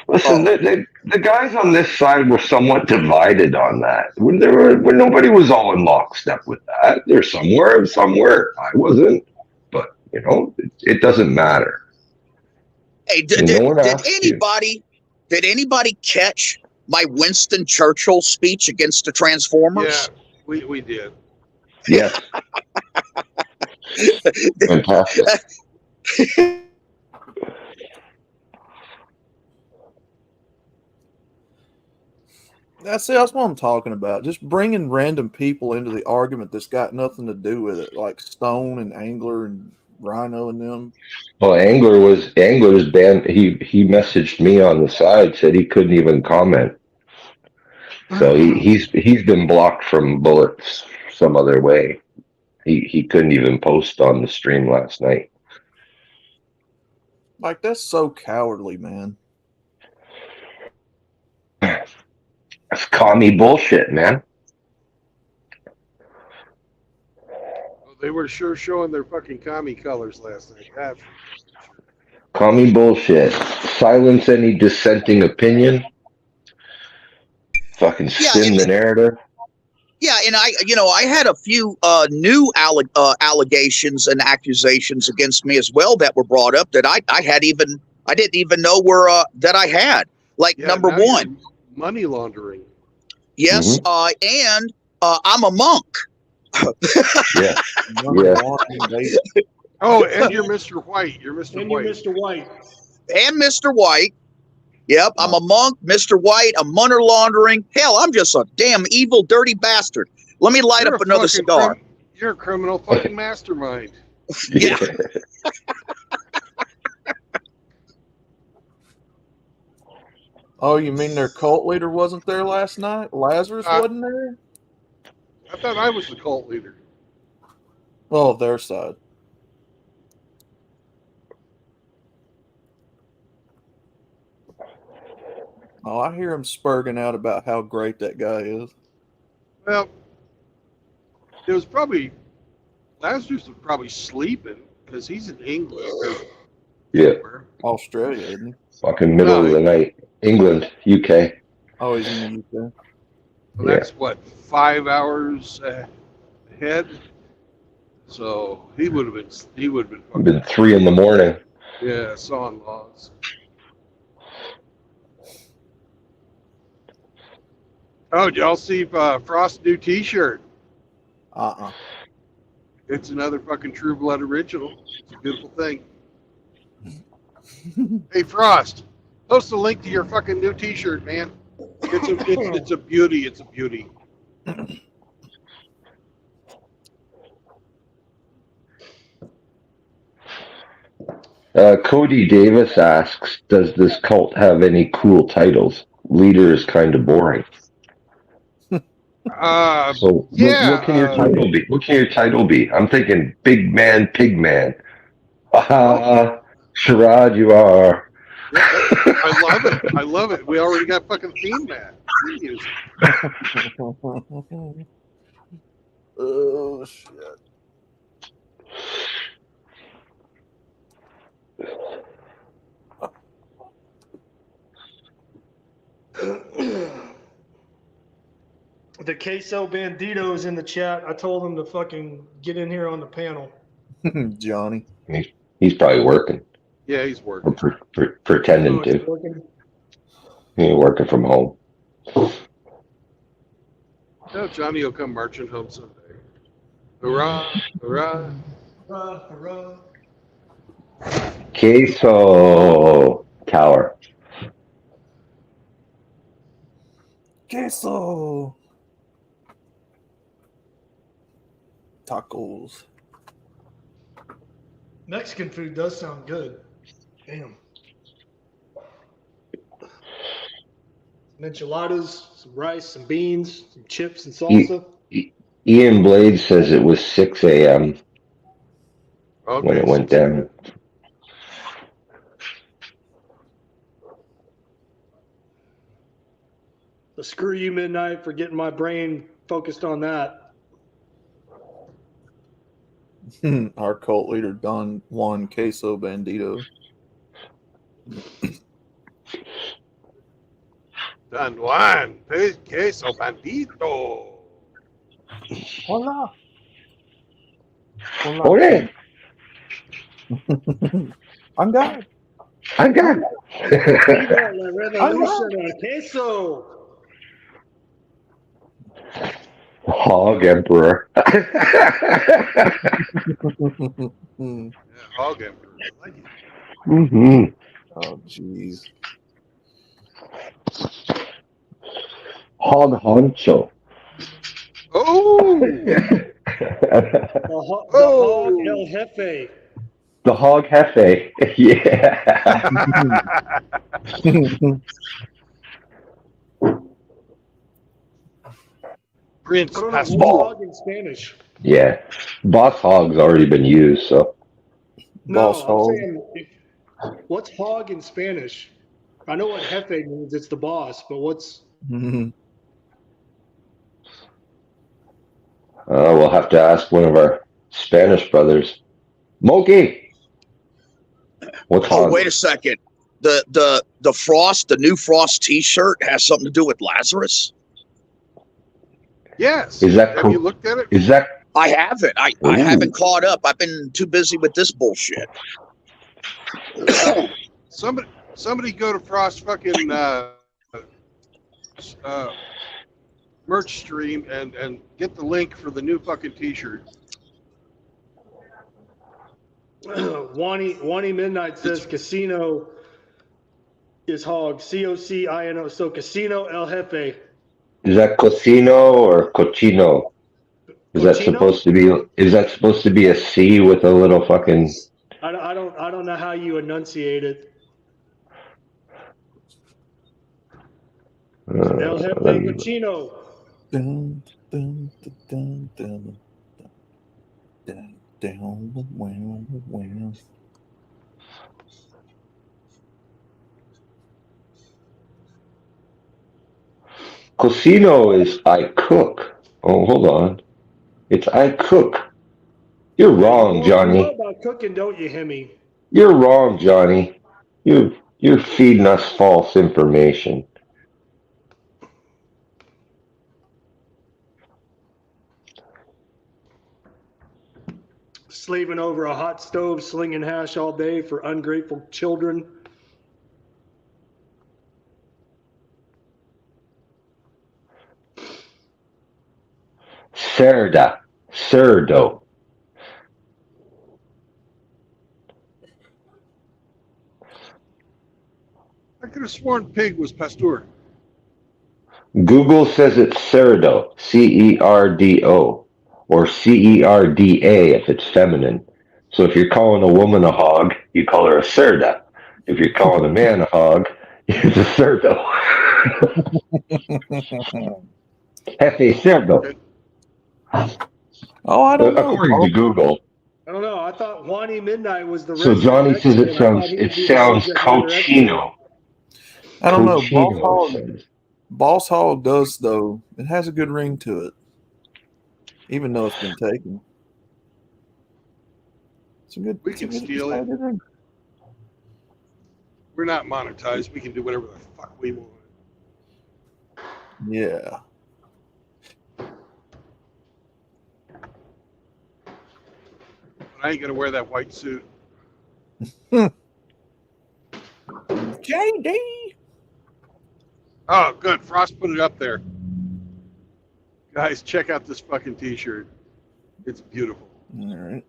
Listen, the guys on this side were somewhat divided on that. When nobody was all in lockstep with that. There's somewhere. I wasn't, but it doesn't matter. Hey, did anybody catch my Winston Churchill speech against the Transformers? Yeah, we did. Yes. Fantastic. That's what I'm talking about. Just bringing random people into the argument that's got nothing to do with it, like Stone and Angler and Rhino and them. Well, Angler was banned. He messaged me on the side, said he couldn't even comment. So he's been blocked from Bullets some other way. He couldn't even post on the stream last night. Like, that's so cowardly, man. That's commie bullshit, man. Well, they were sure showing their fucking commie colors last night. That's Commie bullshit. Silence any dissenting opinion. Fucking spin the narrative. Yeah, and I had a few new allegations and accusations against me as well that were brought up that I didn't even know were that I had. Like, number one, money laundering. Yes, and I'm a monk. Yeah. Oh, and you're Mr. White. You're Mr. And White. you're Mr. White. And Mr. White. Yep, I'm a monk, Mr. White, I'm money laundering. Hell, I'm just a damn evil, dirty bastard. Let me light up another cigar. You're a criminal fucking mastermind. Yeah. Oh, you mean their cult leader wasn't there last night? Lazarus wasn't there? I thought I was the cult leader. Oh, their side. Oh, I hear him spurging out about how great that guy is. Well, it was probably Lazarus was probably sleeping because he's in England. Yeah. Australia, isn't he? Fucking middle of the night. England, UK. Oh, he's in the UK. Well, that's what, 5 hours ahead. So he would have been. 3 in the morning. Yeah, sawing logs. Oh, did y'all see Frost's new T-shirt? It's another fucking True Blood original. It's a beautiful thing. Hey, Frost, post a link to your fucking new T-shirt, man. It's a beauty. It's a beauty. Cody Davis asks, does this cult have any cool titles? Leader is kind of boring. So what can your title be? What can your title be? I'm thinking Big Man, Pig Man. Sherrod, you are. I love it. I love it. We already got fucking theme music. Oh, shit. The queso bandito's in the chat. I told him to fucking get in here on the panel. Johnny. He's probably working. Yeah, he's Or working. pretending Oh, it's to. working. He's working from home. No, Johnny will come marching home someday. Hurrah, hurrah. Hurrah, hurrah. Queso Tower. Queso. Tacos. Mexican food does sound good. Damn. Some enchiladas, some rice, some beans, some chips, and salsa. Ian Blade says it was 6 a.m. Okay, when it went down. So screw you, Midnight, for getting my brain focused on that. Our cult leader, Don Juan Queso Bandito. Don Juan, queso bandito. Hola. Ole. I'm God. I'm God. Viva la revolution of queso. Hog Emperor. Hog Emperor. I like it. Mm-hmm. Oh, jeez. Hog Honcho. Oh! The hog El Jefe. The Hog Hefe. Yeah. Prince I don't know what's Pascal. hog in Spanish. Yeah. Boss Hog's already been used, so. No, Boss I'm hog. saying, what's hog in Spanish? I know what Jefe means. It's the boss, but what's... We'll have to ask one of our Spanish brothers. Moki! What's Oh, hog? wait a second. The Frost, the new Frost T-shirt has something to do with Lazarus. Yes. Is that Have you looked at it? Is that? I haven't. I haven't caught up. I've been too busy with this bullshit. Somebody go to Frost fucking merch stream and get the link for the new fucking T-shirt. Wani Midnight says casino is hog. COCINO. So casino El Jefe. Is that cocino or cochino? Is that Cochino? supposed to be? Is that supposed to be a C with a little fucking? I don't know how you enunciate it. El Jefe Cochino. Dun, dun, dun, dun, dun, dun, dun. Cocino is I cook. Oh, hold on. It's I cook. You're wrong, You know Johnny. about cooking, don't you, Hemi? You're wrong, Johnny. You're feeding us false information. Slaving over a hot stove, slinging hash all day for ungrateful children. Cerdo. I could have sworn pig was pastor. Google says it's cerdo, CERDO, or CERDA if it's feminine. So if you're calling a woman a hog, you call her a cerda. If you're calling a man a hog, it's a cerdo. Jefe cerdo. Oh, I don't know. According to Google. I don't know. I thought Wani Midnight was the So Johnny says it sounds cochino. I don't know. Cochino. Boss Hog does, though. It has a good ring to it. Even though it's been taken. It's a good, We can steal it. ring. We're not monetized. We can do whatever the fuck we want. Yeah. I ain't gonna wear that white suit. JD. Oh, good. Frost put it up there. Guys, check out this fucking t-shirt. It's beautiful. All right.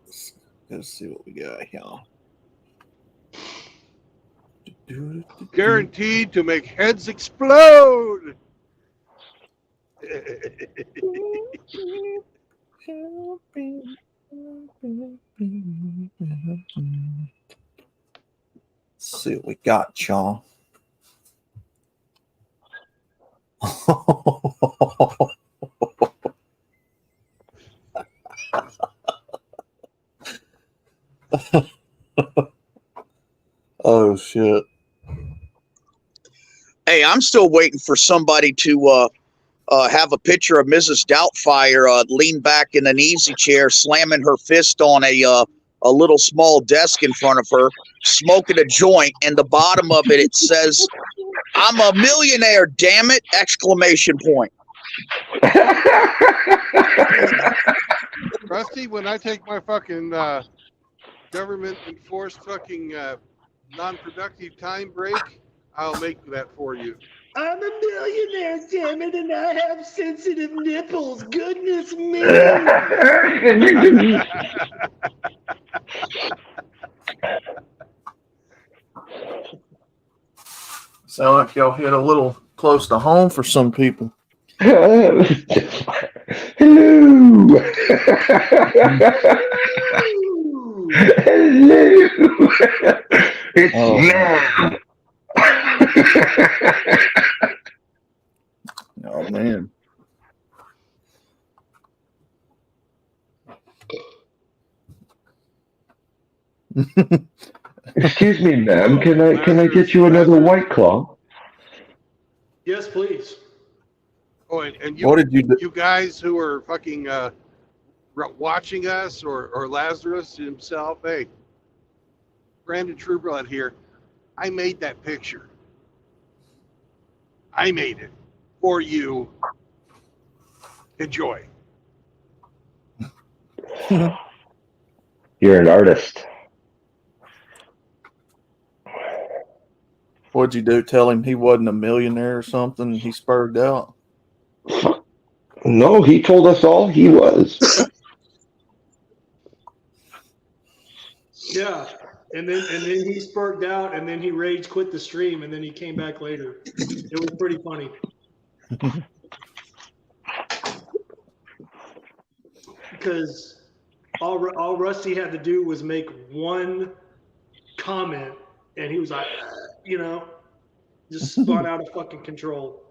Let's see what we got here. Guaranteed to make heads explode. Let's see what we got, y'all. Oh shit. Hey, I'm still waiting for somebody to have a picture of Mrs. Doubtfire lean back in an easy chair, slamming her fist on a little small desk in front of her, smoking a joint, and the bottom of it says, "I'm a millionaire, damn it!" Exclamation point. Rusty, when I take my fucking government enforced fucking non-productive time break, I'll make that for you. I'm a millionaire, damn it, and I have sensitive nipples. Goodness me. Sound like y'all hit a little close to home for some people. Hello. Hello. It's man. Oh man. Excuse me, ma'am. Can I get you another White Claw? Yes, please. Oh, and you, What did you do? you guys who are fucking watching us, or Lazarus himself, hey, Brandon Trueblood here. I made that picture. I made it for you. Enjoy. You're an artist. What'd you do? Tell him he wasn't a millionaire or something? He spurred out. No, he told us all he was. Yeah. And then he spurted out, and then he rage quit the stream, and then he came back later. It was pretty funny. Because all Rusty had to do was make one comment, and he was like, just spun out of fucking control.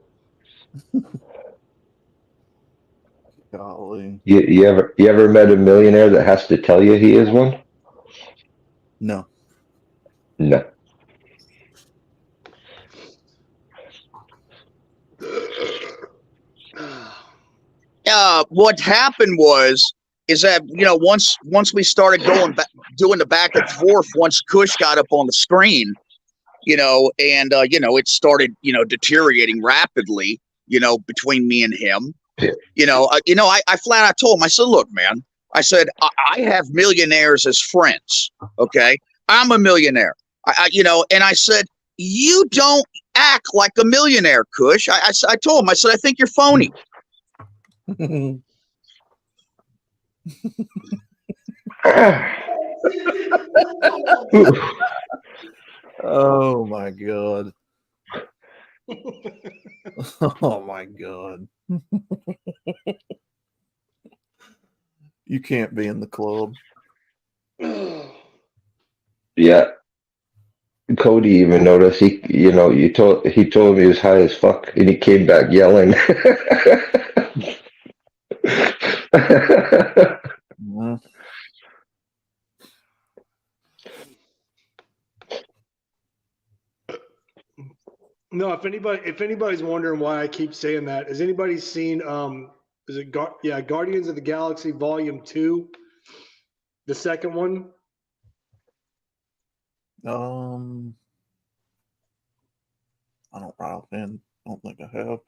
Golly. You ever met a millionaire that has to tell you he is one? No. No. What happened is that once we started doing the back and forth, once Kush got up on the screen, and it started deteriorating rapidly, between me and him. I flat out told him, I said, look, man, I said, I have millionaires as friends. Okay. I'm a millionaire. And I said, you don't act like a millionaire, Kush. I told him, I said, I think you're phony. Oh my God. Oh my God. You can't be in the club. Yeah. Cody even noticed he told him he was high as fuck and he came back yelling. Mm-hmm. No, if anybody's wondering why I keep saying that, has anybody seen Guardians of the Galaxy Volume 2, the second one? I don't think I have.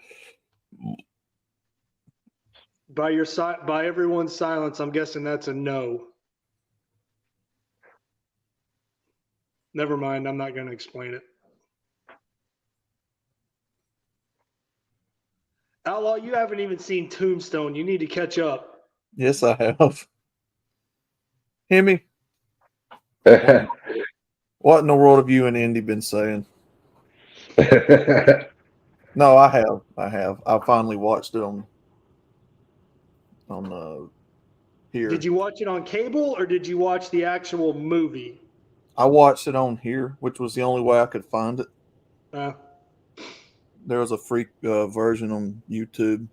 By everyone's silence, I'm guessing that's a no. Never mind. I'm not going to explain it. Outlaw, you haven't even seen Tombstone. You need to catch up. Yes, I have. Hemi, what in the world have you and Indy been saying? No, I have. I finally watched it on here. Did you watch it on cable or did you watch the actual movie? I watched it on here, which was the only way I could find it. There was a free version on YouTube.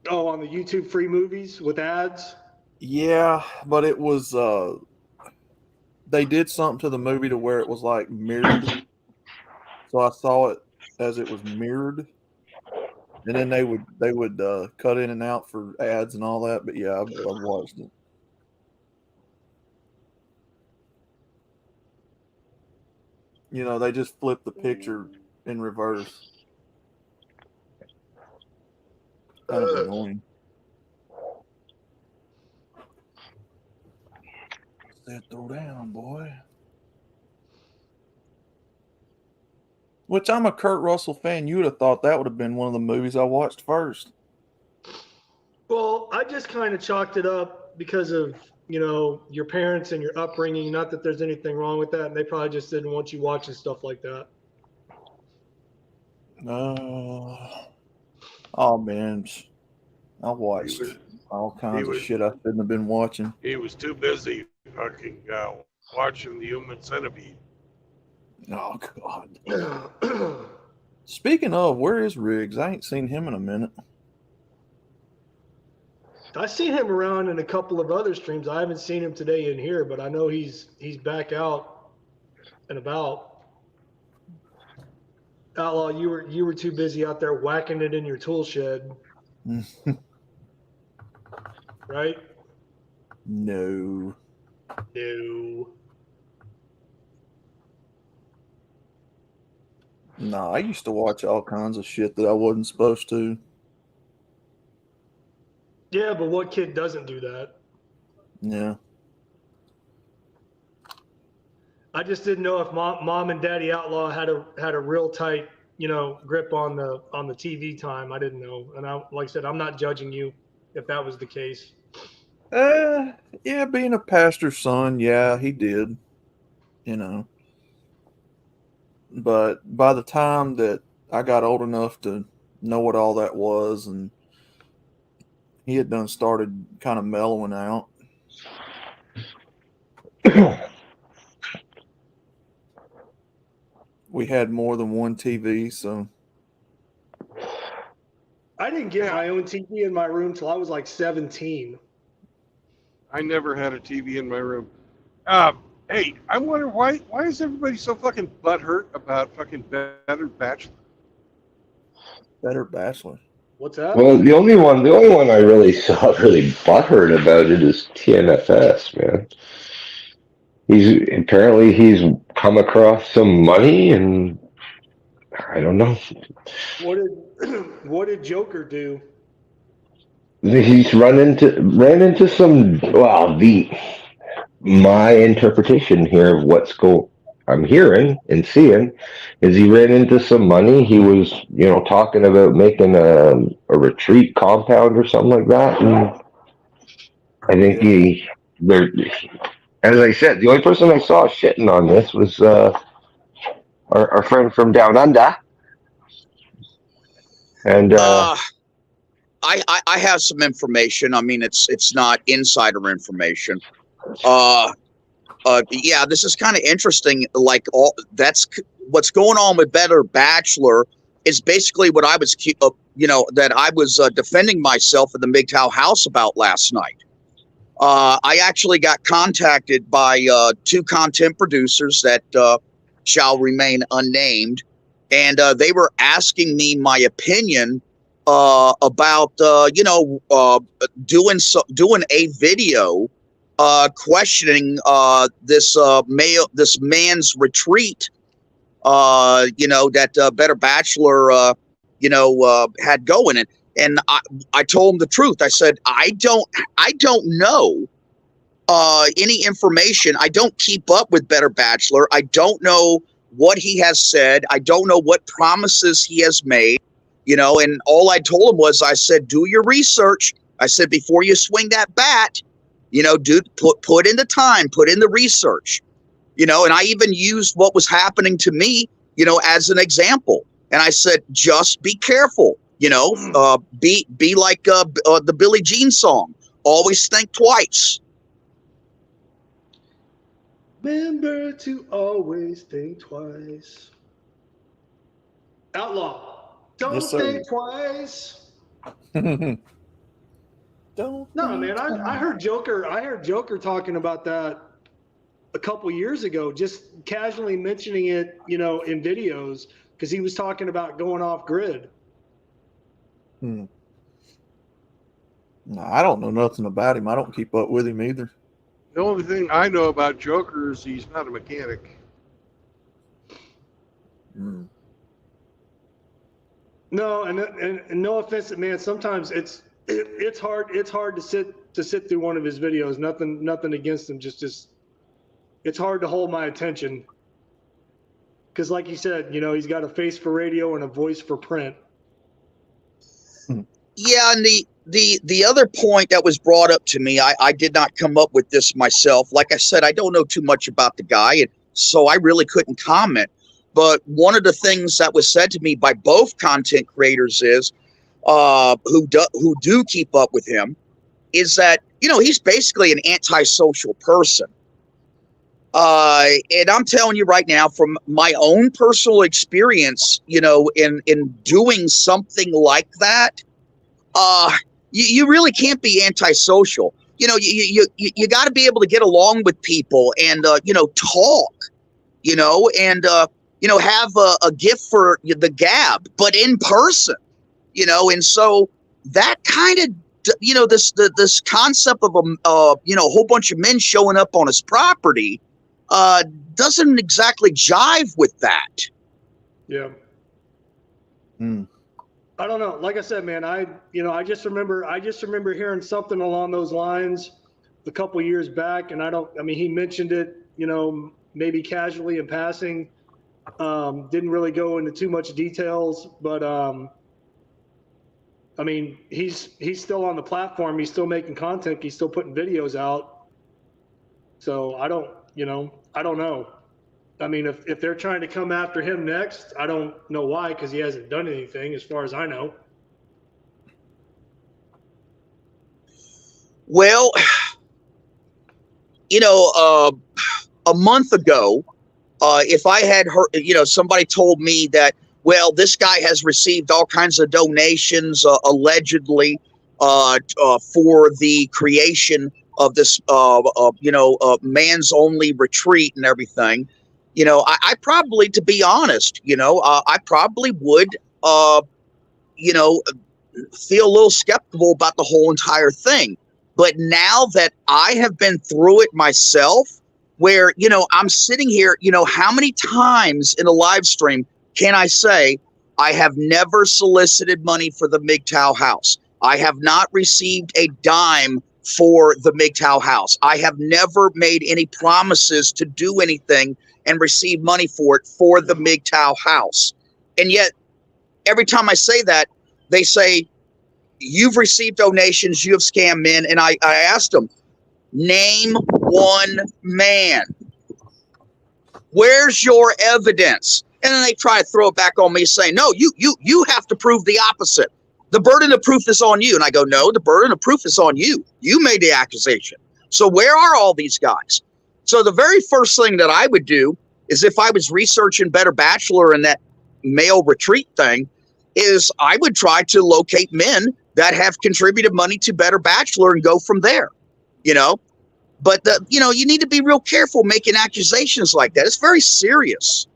Oh, on the YouTube free movies with ads? Yeah, but it was they did something to the movie to where it was like mirrored. So I saw it as it was mirrored. And then they would cut in and out for ads and all that. But yeah, I've watched it. You know, they just flip the picture in reverse. Kind of annoying. Throw down, boy. Which I'm a Kurt Russell fan. You would have thought that would have been one of the movies I watched first. Well, I just kind of chalked it up because of, your parents and your upbringing. Not that there's anything wrong with that. And they probably just didn't want you watching stuff like that. Oh, man. I watched all kinds of shit I shouldn't have been watching. He was too busy fucking watching the Human Centipede. Oh, God. Speaking of, where is Riggs? I ain't seen him in a minute. I've seen him around in a couple of other streams. I haven't seen him today in here, but I know he's back out and about. Outlaw, you were too busy out there whacking it in your tool shed. Right? No. No, I used to watch all kinds of shit that I wasn't supposed to. Yeah, but what kid doesn't do that? Yeah. I just didn't know if mom and daddy Outlaw had a real tight, grip on the TV time. I didn't know. And like I said, I'm not judging you if that was the case. Yeah, being a pastor's son, yeah, he did. But by the time that I got old enough to know what all that was, and he had done started kind of mellowing out. We had more than one TV, so. I didn't get my own TV in my room till I was like 17. I never had a TV in my room. Hey, I wonder why is everybody so fucking butthurt about fucking Better Bachelor? Better Bachelor. What's that? Well, the only one I really saw really butthurt about it is TNFS, man. He's come across some money, and I don't know. What did Joker do? He's ran into some. Well, my interpretation here of I'm hearing and seeing is he ran into some money. He was, talking about making a retreat compound or something like that. And I think as I said, the only person I saw shitting on this was our friend from Down Under. And I have some information. I mean, it's not insider information. Yeah, this is kind of interesting. Like that's what's going on with Better Bachelor is basically what I was, that I was defending myself in the MGTOW house about last night. I actually got contacted by two content producers that shall remain unnamed, and they were asking me my opinion about doing a video questioning this man's retreat that Better Bachelor had going. And I told him the truth. I said, I don't know any information. I don't keep up with Better Bachelor. I don't know what he has said. I don't know what promises he has made, you know, and all I told him was, I said, do your research. I said, before you swing that bat, you know, put in the time, put in the research, you know, and I even used what was happening to me, you know, as an example. And I said, just be careful, you know, be like the Billie Jean song, always think twice. Remember to always think twice. Outlaw, don't Yes, sir. think twice. Don't. No, man, I heard Joker talking about that a couple years ago, just casually mentioning it, you know, in videos, because he was talking about going off grid. No, I don't know nothing about him. I don't keep up with him either. The only thing I know about Joker is he's not a mechanic. No, and no offense, man. Sometimes it's hard to sit through one of his videos. Nothing against him. Just it's hard to hold my attention. Because, like you said, you know, he's got a face for radio and a voice for print. Yeah, and the other point that was brought up to me, I did not come up with this myself. Like I said, I don't know too much about the guy, and so I really couldn't comment. But one of the things that was said to me by both content creators is, who do keep up with him, is that, you know, he's basically an antisocial person. And I'm telling you right now, from my own personal experience, you know, in doing something like that, you really can't be antisocial. You know, you got to be able to get along with people and, you know, talk, you know, and, you know, have a gift for the gab, but in person, you know, and so that kind of, you know, this concept of you know, a whole bunch of men showing up on his property, doesn't exactly jive with that. Yeah. I don't know. Like I said, man, I just remember hearing something along those lines a couple years back, and I mean, he mentioned it, you know, maybe casually in passing. Didn't really go into too much details, but I mean, he's still on the platform. He's still making content. He's still putting videos out. So I don't know. I mean, if they're trying to come after him next, I don't know why, because he hasn't done anything as far as I know. Well, you know, a month ago, if I had heard, you know, somebody told me that, well, this guy has received all kinds of donations, allegedly, for the creation of this, you know, man's only retreat and everything. You know, I probably, to be honest, you know, I probably would, you know, feel a little skeptical about the whole entire thing. But now that I have been through it myself, where, you know, I'm sitting here, you know, how many times in a live stream can I say, I have never solicited money for the MGTOW house. I have not received a dime for the MGTOW house. I have never made any promises to do anything and receive money for it for the MGTOW house. And yet, every time I say that, they say, you've received donations, you have scammed men. And I asked them, name one man. Where's your evidence? And then they try to throw it back on me, saying, no, you have to prove the opposite. The burden of proof is on you. And I go, no, the burden of proof is on you. You made the accusation. So where are all these guys? So the very first thing that I would do is, if I was researching Better Bachelor and that male retreat thing, is I would try to locate men that have contributed money to Better Bachelor and go from there, you know. But, you know, you need to be real careful making accusations like that. It's very serious.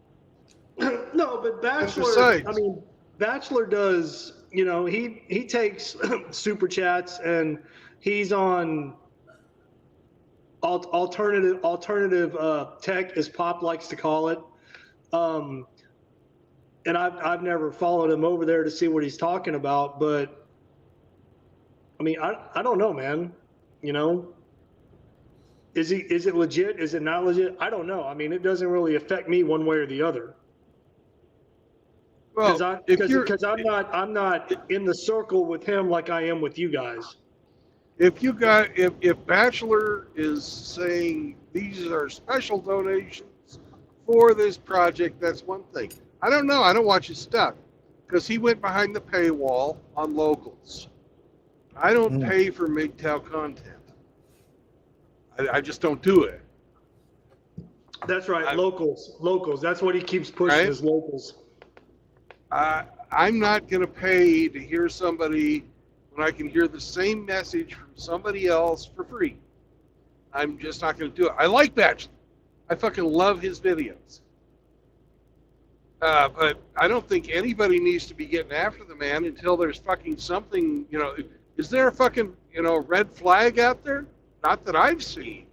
No, but Bachelor, I mean, Bachelor does, you know, he takes super chats, and he's on alternative tech, as Pop likes to call it. And I've never followed him over there to see what he's talking about, but I mean, I don't know, man, you know. Is it legit? Is it not legit? I don't know. I mean, it doesn't really affect me one way or the other. Well, Because I'm not in the circle with him like I am with you guys. if Bachelor is saying these are special donations for this project, that's one thing. I don't know. I don't watch his stuff because he went behind the paywall on locals. I don't pay for MGTOW content. I just don't do it. That's right. Locals. That's what he keeps pushing, Right? is locals. I'm not going to pay to hear somebody when I can hear the same message from somebody else for free. I'm just not going to do it. I like Bachelor. I fucking love his videos. But I don't think anybody needs to be getting after the man until there's fucking something, is there a fucking, red flag out there? Not that I've seen.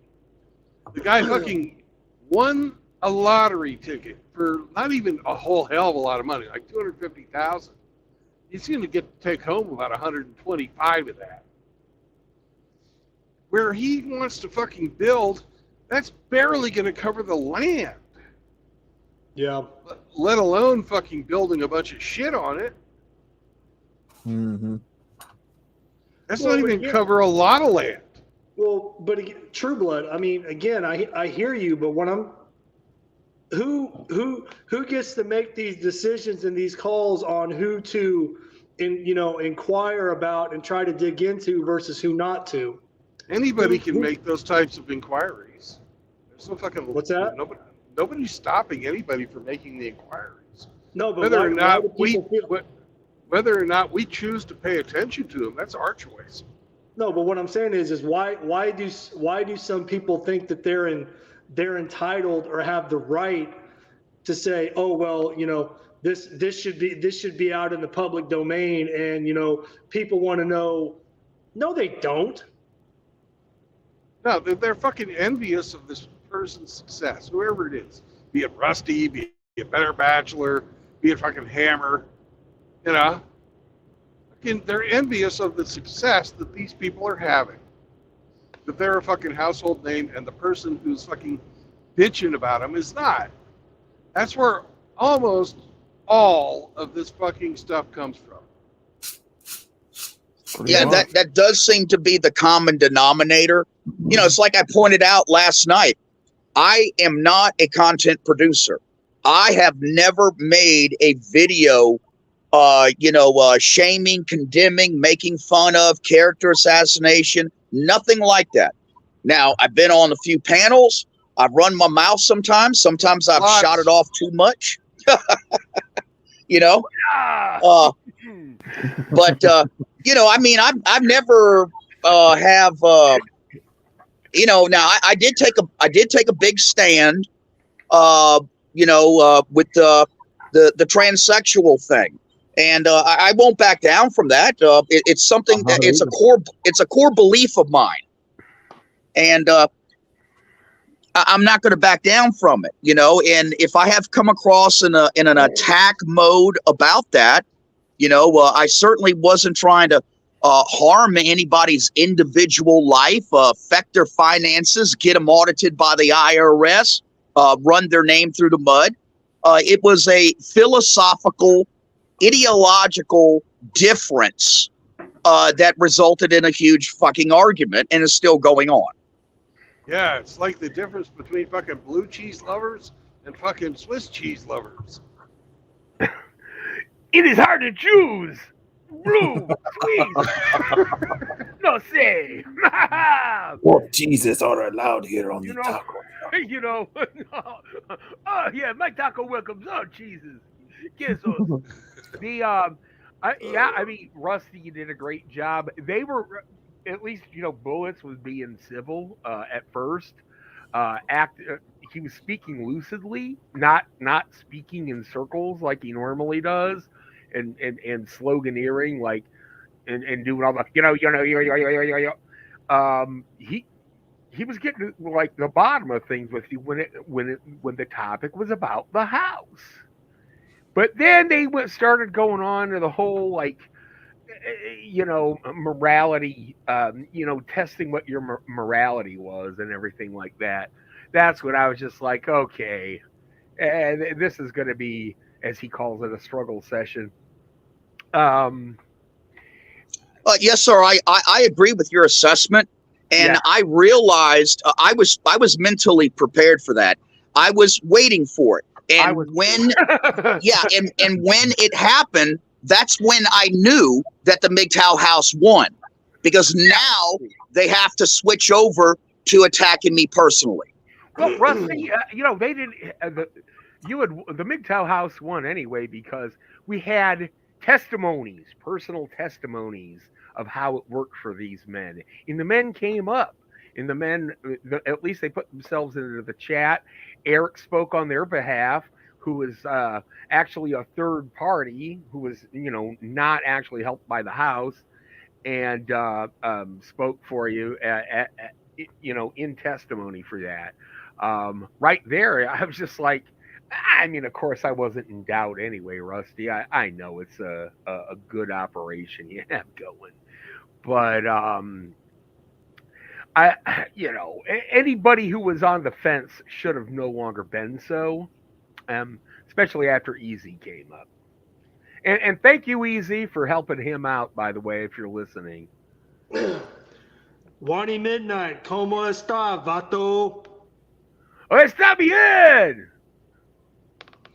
The guy fucking won a lottery ticket for not even a whole hell of a lot of money, like $250,000. He's going to get to take home about 125 of that. Where he wants to fucking build, that's barely going to cover the land. Yeah. Let alone fucking building a bunch of shit on it. Mm-hmm. That's not even cover a lot of land. Well, but again, True Blood. I mean, again, I hear you, but when I'm who gets to make these decisions and these calls on who to inquire about and try to dig into versus who not to? Anybody can make those types of inquiries. There's no fucking what's that? Nobody's stopping anybody from making the inquiries. No, but whether or not we choose to pay attention to them, that's our choice. No, but what I'm saying is why do some people think that they're entitled or have the right to say, oh well, this should be out in the public domain, and people want to know. No, they don't. No, they're fucking envious of this person's success, whoever it is, be it Rusty, be it Better Bachelor, be it fucking Hammer, they're envious of the success that these people are having. That they're a fucking household name, and the person who's fucking bitching about them is not. That's where almost all of this fucking stuff comes from. Yeah, that does seem to be the common denominator. It's like I pointed out last night. I am not a content producer. I have never made a video shaming, condemning, making fun of, character assassination, nothing like that. Now, I've been on a few panels. I've run my mouth sometimes. Sometimes I've shot it off too much. But I mean, I've never now I did take a big stand, with the transsexual thing. And I won't back down from that. It's something that it's a core belief of mine, and I'm not going to back down from it. And if I have come across in an attack mode about that, I certainly wasn't trying to harm anybody's individual life, affect their finances, get them audited by the IRS, run their name through the mud. It was a philosophical, ideological difference that resulted in a huge fucking argument and is still going on. Yeah, it's like the difference between fucking blue cheese lovers and fucking Swiss cheese lovers. It is hard to choose. Blue, sweet. No say. What cheeses are allowed here on the taco? Oh yeah, my taco welcomes all cheeses. Quesos. I mean, Rusty did a great job. They were, at least, Bullets was being civil at first. He was speaking lucidly, not speaking in circles like he normally does, and sloganeering and doing all the he was getting like the bottom of things with you when the topic was about the house. But then they started going on to the whole morality, testing what your morality was and everything like that. That's when I was just like, okay, and this is going to be, as he calls it, a struggle session. Yes, sir. I agree with your assessment, and Yeah. I realized I was mentally prepared for that. I was waiting for it, and when and when it happened, that's when I knew that the MGTOW House won, because now they have to switch over to attacking me personally. Well, Rusty, they didn't. The MGTOW House won anyway because we had testimonies, personal testimonies of how it worked for these men, and the men came up. And the men, at least they put themselves into the chat. Eric spoke on their behalf, who was actually a third party, who was, not actually helped by the House, and spoke for you, in testimony for that. Right there, I was just like, I mean, of course, I wasn't in doubt anyway, Rusty. I know it's a good operation you have going, but anybody who was on the fence should have no longer been so, especially after Easy came up. And thank you, Easy, for helping him out, by the way, if you're listening. Wani Midnight, ¿cómo está, vato? Oh, está bien!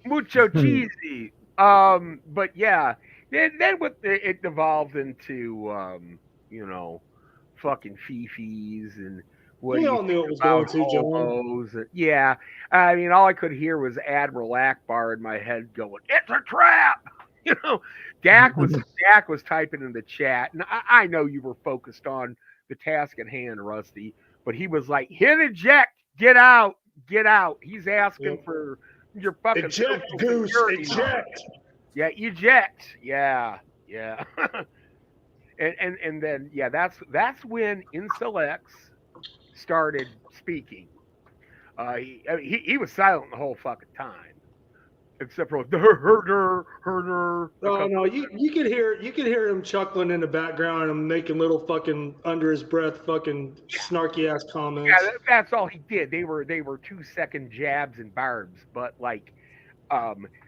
Mucho cheesy. But yeah, then it devolved into, fucking fifis and what We all knew it was going to, John. Yeah, I mean, all I could hear was Admiral Akbar in my head going, "It's a trap." Dak was typing in the chat, and I know you were focused on the task at hand, Rusty, but he was like, "Hit eject, get out, get out." He's asking for your fucking eject, Goose, eject. Yeah, eject. Yeah. And then that's when Incel X started speaking. He was silent the whole fucking time, except for the herder. Oh no, you could hear him chuckling in the background and making little fucking under his breath fucking snarky ass comments. Yeah, that's all he did. They were 2-second jabs and barbs, but like.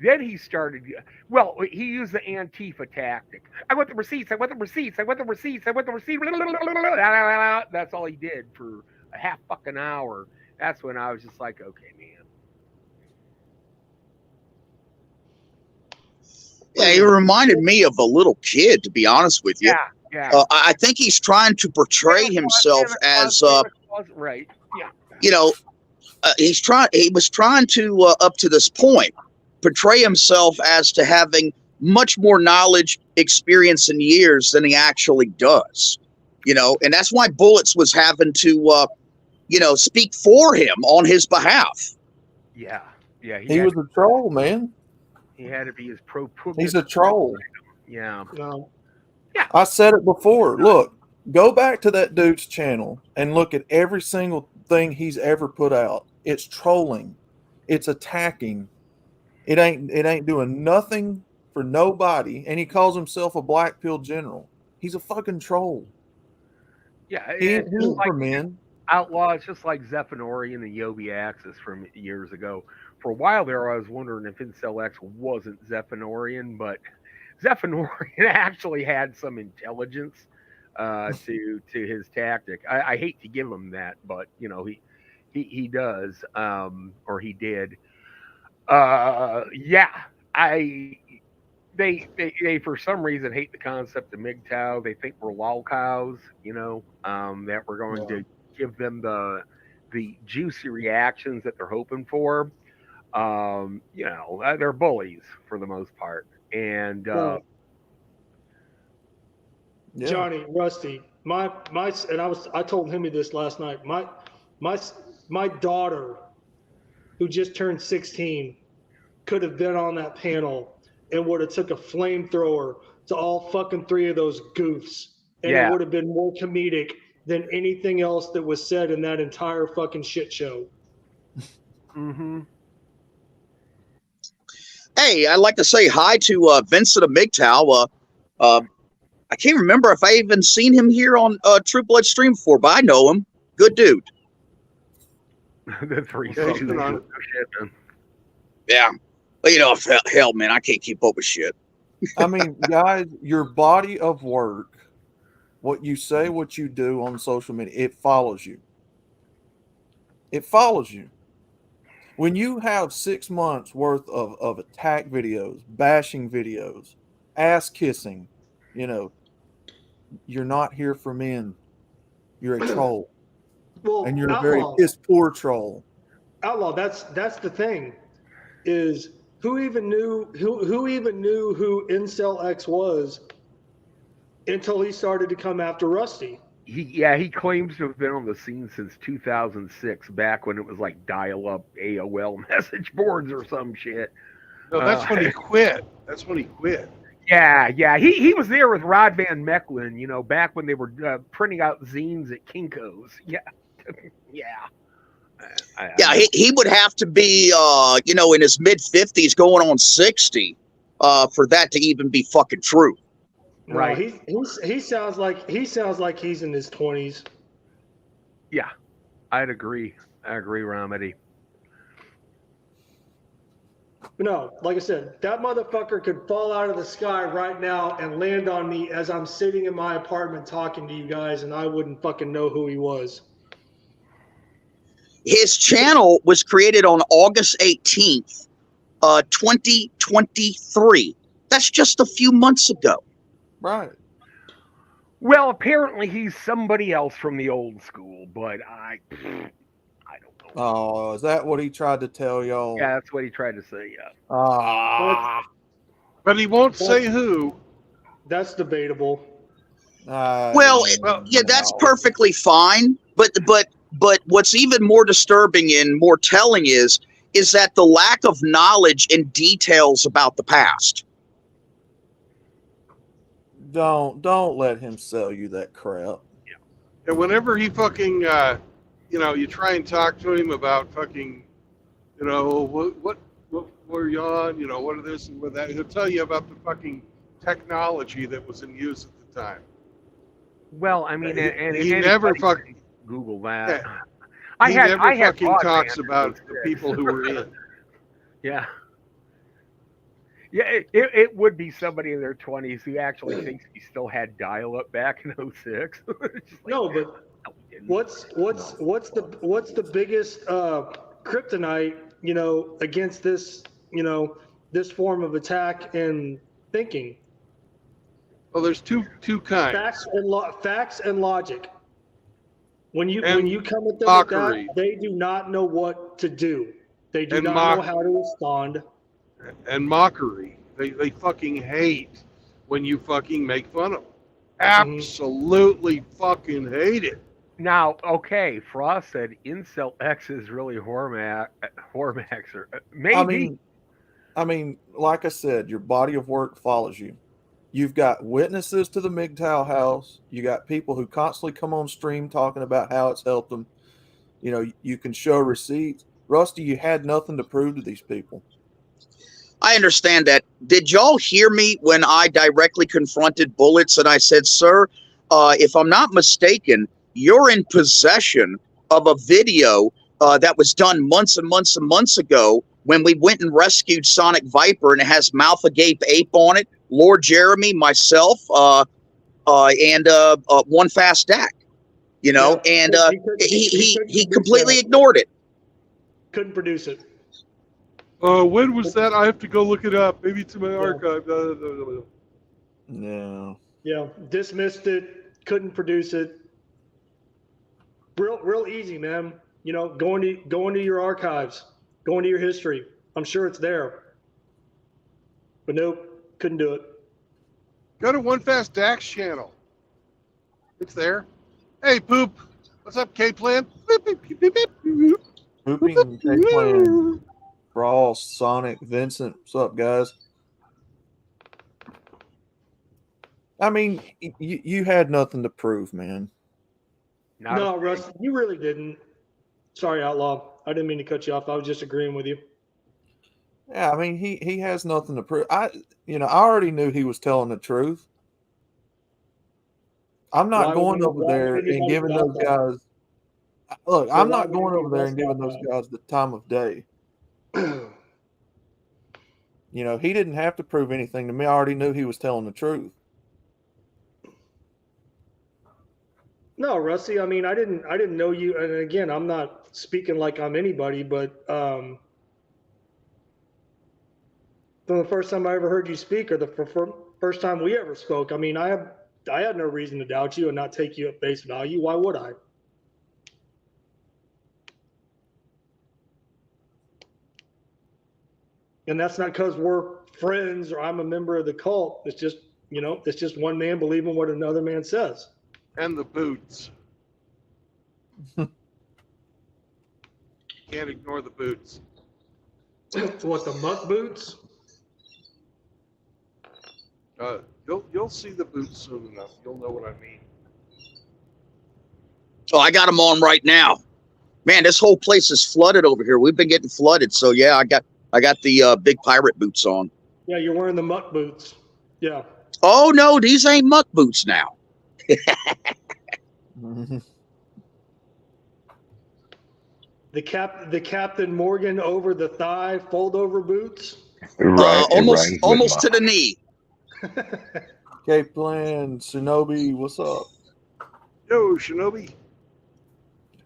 Then he started. Well, he used the Antifa tactic. I want the receipts. I want the receipts. I want the receipts. I want the receipts. That's all he did for a half fucking hour. That's when I was just like, okay, man. Yeah, he reminded me of a little kid, to be honest with you. Yeah. I think he's trying to portray himself as, right. Yeah. He was trying to, up to this point, portray himself as to having much more knowledge, experience, and years than he actually does. And that's why Bullets was having to, speak for him on his behalf. Yeah. He was a troll, man. He had to be as pro. He's a troll. Yeah. No. Yeah. I said it before. Look, go back to that dude's channel and look at every single thing he's ever put out. It's trolling. It's attacking. It ain't doing nothing for nobody, and he calls himself a black pill general. He's a fucking troll. Yeah, he ain't doing it for men. Outlaw. It's just like Zephanori and the Yobi Axis from years ago. For a while there, I was wondering if Incel X wasn't Zephanorian, but Zephanorian actually had some intelligence to his tactic. I hate to give him that, but he does, or he did. They for some reason hate the concept of MGTOW. They think we're lol cows, that we're going to give them the juicy reactions that they're hoping for. They're bullies for the most part. And Johnny, Rusty, I told him this last night. My daughter, who just turned 16, could have been on that panel and would have took a flamethrower to all fucking three of those goofs, and it would have been more comedic than anything else that was said in that entire fucking shit show. Mm-hmm. Hey, I'd like to say hi to Vincent of MGTOW. I can't remember if I even seen him here on True Blood stream before, but I know him. Good dude. The three Yeah, he's been on. Stooges. Oh, shit, man. Yeah. But you know, hell, man, I can't keep up with shit. I mean, guys, your body of work, what you say, what you do on social media, it follows you. It follows you. When you have 6 months worth of attack videos, bashing videos, ass kissing, you know, you're not here for men. You're a troll. Well, And you're a very Outlaw, piss poor troll. Outlaw, that's the thing, is who even knew who Incel X was until he started to come after Rusty. He claims to have been on the scene since 2006, back when it was like dial-up AOL message boards or some shit. No, that's when he quit. That's when he quit. Yeah. He was there with Rod Van Mecklin, you know, back when they were printing out zines at Kinko's. Yeah. Yeah, he would have to be, you know, in his mid-50s, going on 60, for that to even be fucking true. Right. No, he sounds like he's in his 20s. Yeah, I'd agree. I agree, Ramadi. No, like I said, that motherfucker could fall out of the sky right now and land on me as I'm sitting in my apartment talking to you guys, and I wouldn't fucking know who he was. His channel was created on August 18th, 2023. That's just a few months ago. Right. Well, apparently he's somebody else from the old school, but I don't know. Oh, is that what he tried to tell y'all? Yeah, that's what he tried to say, yeah. But he won't say who. That's debatable. Well, yeah, that's perfectly fine. But what's even more disturbing and more telling is that the lack of knowledge and details about the past. Don't let him sell you that crap. And whenever he fucking, you know, you try and talk to him about fucking, you know, what were you on, you know, what are this and what that, he'll tell you about the fucking technology that was in use at the time. Well, I mean, he never fucking Google that. Yeah. I He had never fucking talks about the people who were in. Yeah. Yeah, it would be somebody in their 20s who actually thinks he still had dial-up back in 06. No, but what's the biggest kryptonite, you know, against this, you know, this form of attack and thinking? Well, there's two kinds. Facts and logic. When you come at them mockery. with that, they do not know what to do. They do And not know how to respond. And mockery. They fucking hate when you fucking make fun of them. Absolutely fucking hate it. Now, okay, Frost said Incel X is really Hormax or maybe. I mean, like I said, your body of work follows you. You've got witnesses to the MGTOW house. You got people who constantly come on stream talking about how it's helped them. You know, you can show receipts. Rusty, you had nothing to prove to these people. I understand that. Did y'all hear me when I directly confronted Bullets and I said, sir, if I'm not mistaken, you're in possession of a video that was done months and months and months ago when we went and rescued Sonic Viper, and it has Mouth Agape Ape on it, Lord Jeremy, myself, and One Fast Dak, you know, yeah, and he completely ignored it. Couldn't produce it. When was that? I have to go look it up. Maybe to my archive. No. Yeah, dismissed it. Couldn't produce it. Real easy, man. You know, going to your archives, going to your history. I'm sure it's there. But nope, couldn't do it. Go to One Fast Dak's channel. It's there. Hey, Poop. What's up, K-Plan? Pooping K-Plan. Brawl, Sonic, Vincent. What's up, guys? I mean, you had nothing to prove, man. No, Russ, you really didn't. Sorry, Outlaw. I didn't mean to cut you off. I was just agreeing with you. Yeah, I mean, he has nothing to prove. I already knew he was telling the truth. I'm not Why going would- over why would there and anybody giving doubt those that? guys. Look, So I'm why not would going over anybody there and giving those doubt guys the time of day. You know, he didn't have to prove anything to me. I already knew he was telling the truth. No, Rusty. I mean, I didn't know you. And again, I'm not speaking like I'm anybody, but from the first time I ever heard you speak, or the first time we ever spoke, I mean, I had no reason to doubt you and not take you at face value. Why would I? And that's not because we're friends or I'm a member of the cult. It's just, it's just one man believing what another man says. And the boots. Can't ignore the boots. What, the muck boots? You'll see the boots soon enough. You'll know what I mean. Oh, I got them on right now. Man, this whole place is flooded over here. We've been getting flooded. So yeah, I got the big pirate boots on. Yeah, you're wearing the muck boots. Yeah. Oh no, these ain't muck boots now. The Captain Morgan over the thigh fold over boots. Right, almost to the knee. Cape Plan, Shinobi, what's up? Yo, Shinobi.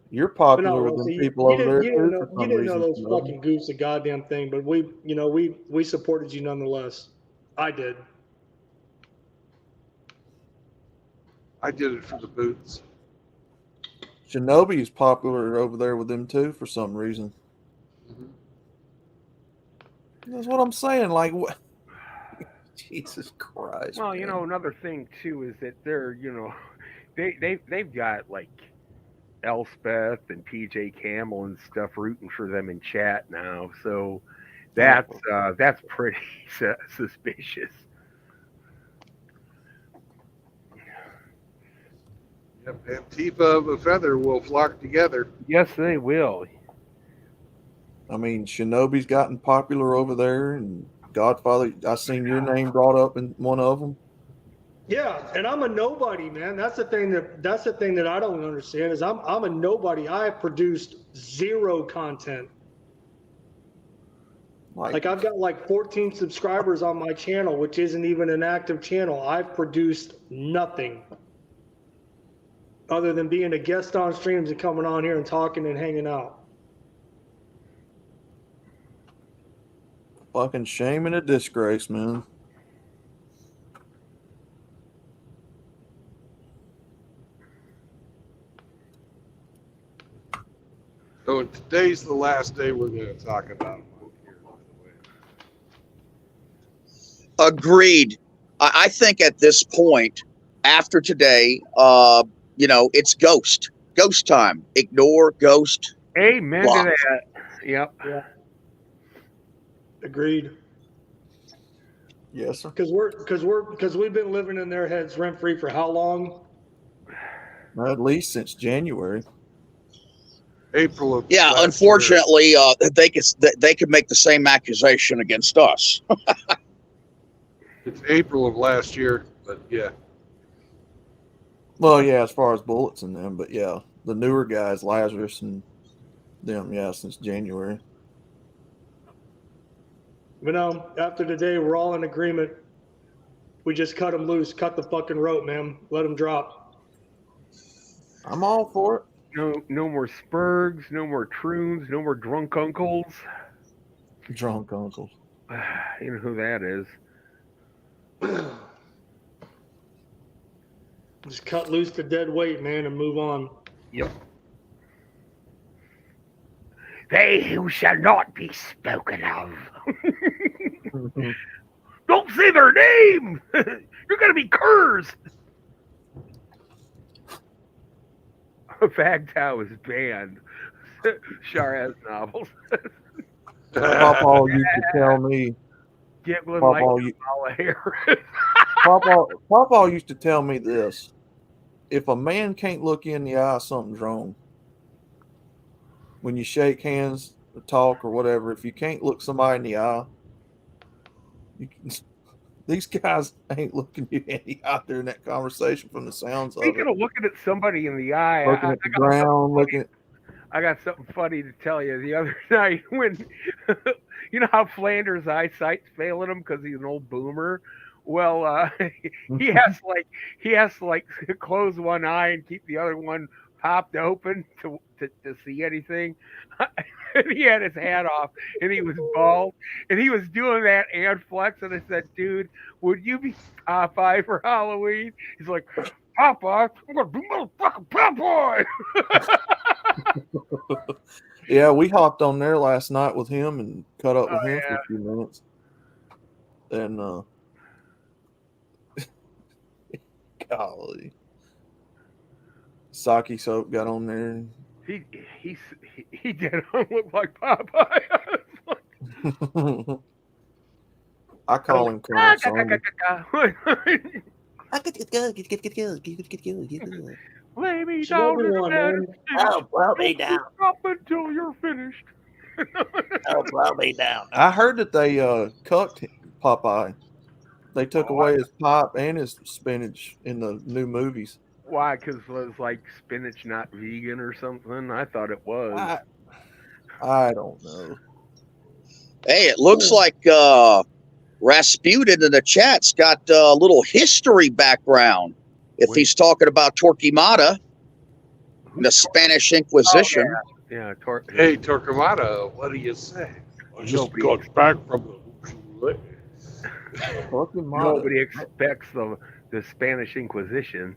You're popular No, with them Rusty, people over there you too. didn't For know, some you didn't reason, know those Shinobi. fucking goofs a goddamn thing, but we supported you nonetheless. I did. I did it for the boots. Shinobi is popular over there with them too for some reason. That's what I'm saying. Like, what? Jesus Christ. Well, man. another thing too is that they're, they've got like Elspeth and PJ Camel and stuff rooting for them in chat now, so that's pretty suspicious. Yep, Antifa of a feather will flock together. Yes, they will. I mean, Shinobi's gotten popular over there, and Godfather. I seen your name brought up in one of them. Yeah, and I'm a nobody, man. That's the thing that I don't understand is I'm a nobody. I have produced zero content. Like I've got like 14 subscribers on my channel, which isn't even an active channel. I've produced nothing other than being a guest on streams and coming on here and talking and hanging out. Fucking shame and a disgrace, man. So today's the last day we're going to talk about them here, by the way. Agreed. I think at this point, after today, it's ghost time. Ignore ghost. Amen block. to that. Yep. Yeah. Agreed. Yes, sir. Because we've been living in their heads rent free for how long? At least since January. April of Yeah, last unfortunately, they could make the same accusation against us. It's April of last year, but yeah. Well, yeah, as far as bullets and them, but yeah, the newer guys, Lazarus and them, yeah, since January. But no, after today, we're all in agreement. We just cut them loose, cut the fucking rope, man. Let them drop. I'm all for it. No more Spurgs, no more Troons, no more drunk uncles. Drunk uncles. You know who that is. Just cut loose the dead weight, man, and move on. Yep. They who shall not be spoken of. Don't say their name. You're gonna be cursed. Fagtow is banned. Charez novels. Papa used to tell me. Giggling Papa, like a hair. Papa used to tell me this: if a man can't look you in the eye, something's wrong. When you shake hands, or talk, or whatever, if you can't look somebody in the eye, These guys ain't looking you any out there in that conversation from the sounds of Speaking it. of looking at somebody in the eye, Looking at the ground, looking. I got something funny to tell you. The other night when, you know how Flanders' eyesight's failing him because he's an old boomer. Well, he has to like close one eye and keep the other one popped open to see anything. And he had his hat off and he was bald and he was doing that and flex. And I said, dude, would you be Popeye for Halloween? He's like, Popeye, I'm gonna be motherfucking Popeye. Yeah, we hopped on there last night with him and cut up with him for yeah. a few minutes. And golly, Saki Soap got on there. He did look like Popeye. I call him Colonel Sanders. Lay me down in the bed. Oh, blow me down. Up until you're finished. Oh, blow me down. I heard that they cucked Popeye. They took away his pipe and his spinach in the new movies. Why? Because it was like spinach not vegan or something? I thought it was. I don't know. Hey, it looks like Rasputin in the chat's got a little history background. If he's talking about Torquemada, the Spanish Inquisition. Oh, yeah. Hey, Torquemada, what do you say? I just got back from the Nobody expects the Spanish Inquisition.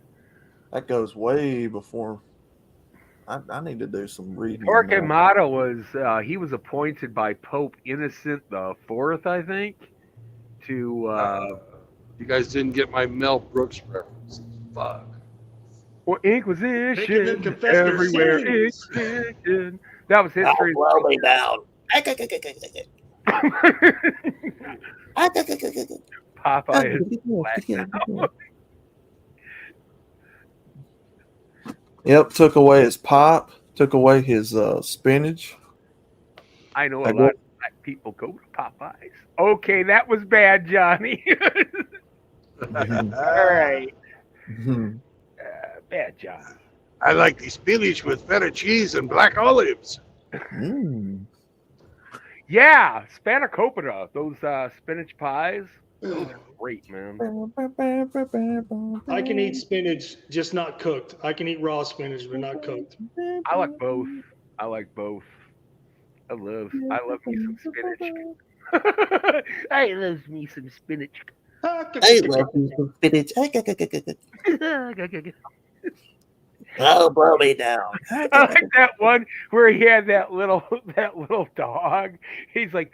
That goes way before. I need to do some reading. Torquemada was he was appointed by Pope Innocent the Fourth, I think, to. You guys didn't get my Mel Brooks reference. Fuck. Well, Inquisition everywhere. Inquisition. That was history. Oh, blow me down. Popeye is black now. Yep, took away his pipe, took away his spinach. I know a lot of black people go to Popeyes. Okay, that was bad, Johnny. All right. Bad Johnny. I like the spinach with feta cheese and black olives. Yeah, spanakopita. Those spinach pies. Those are great, man. I can eat spinach, just not cooked. I can eat raw spinach, but not cooked. I like both. I love me some spinach. I love me some spinach. I love me some spinach. Oh, blow me down. I like that one where he had that little dog. He's like,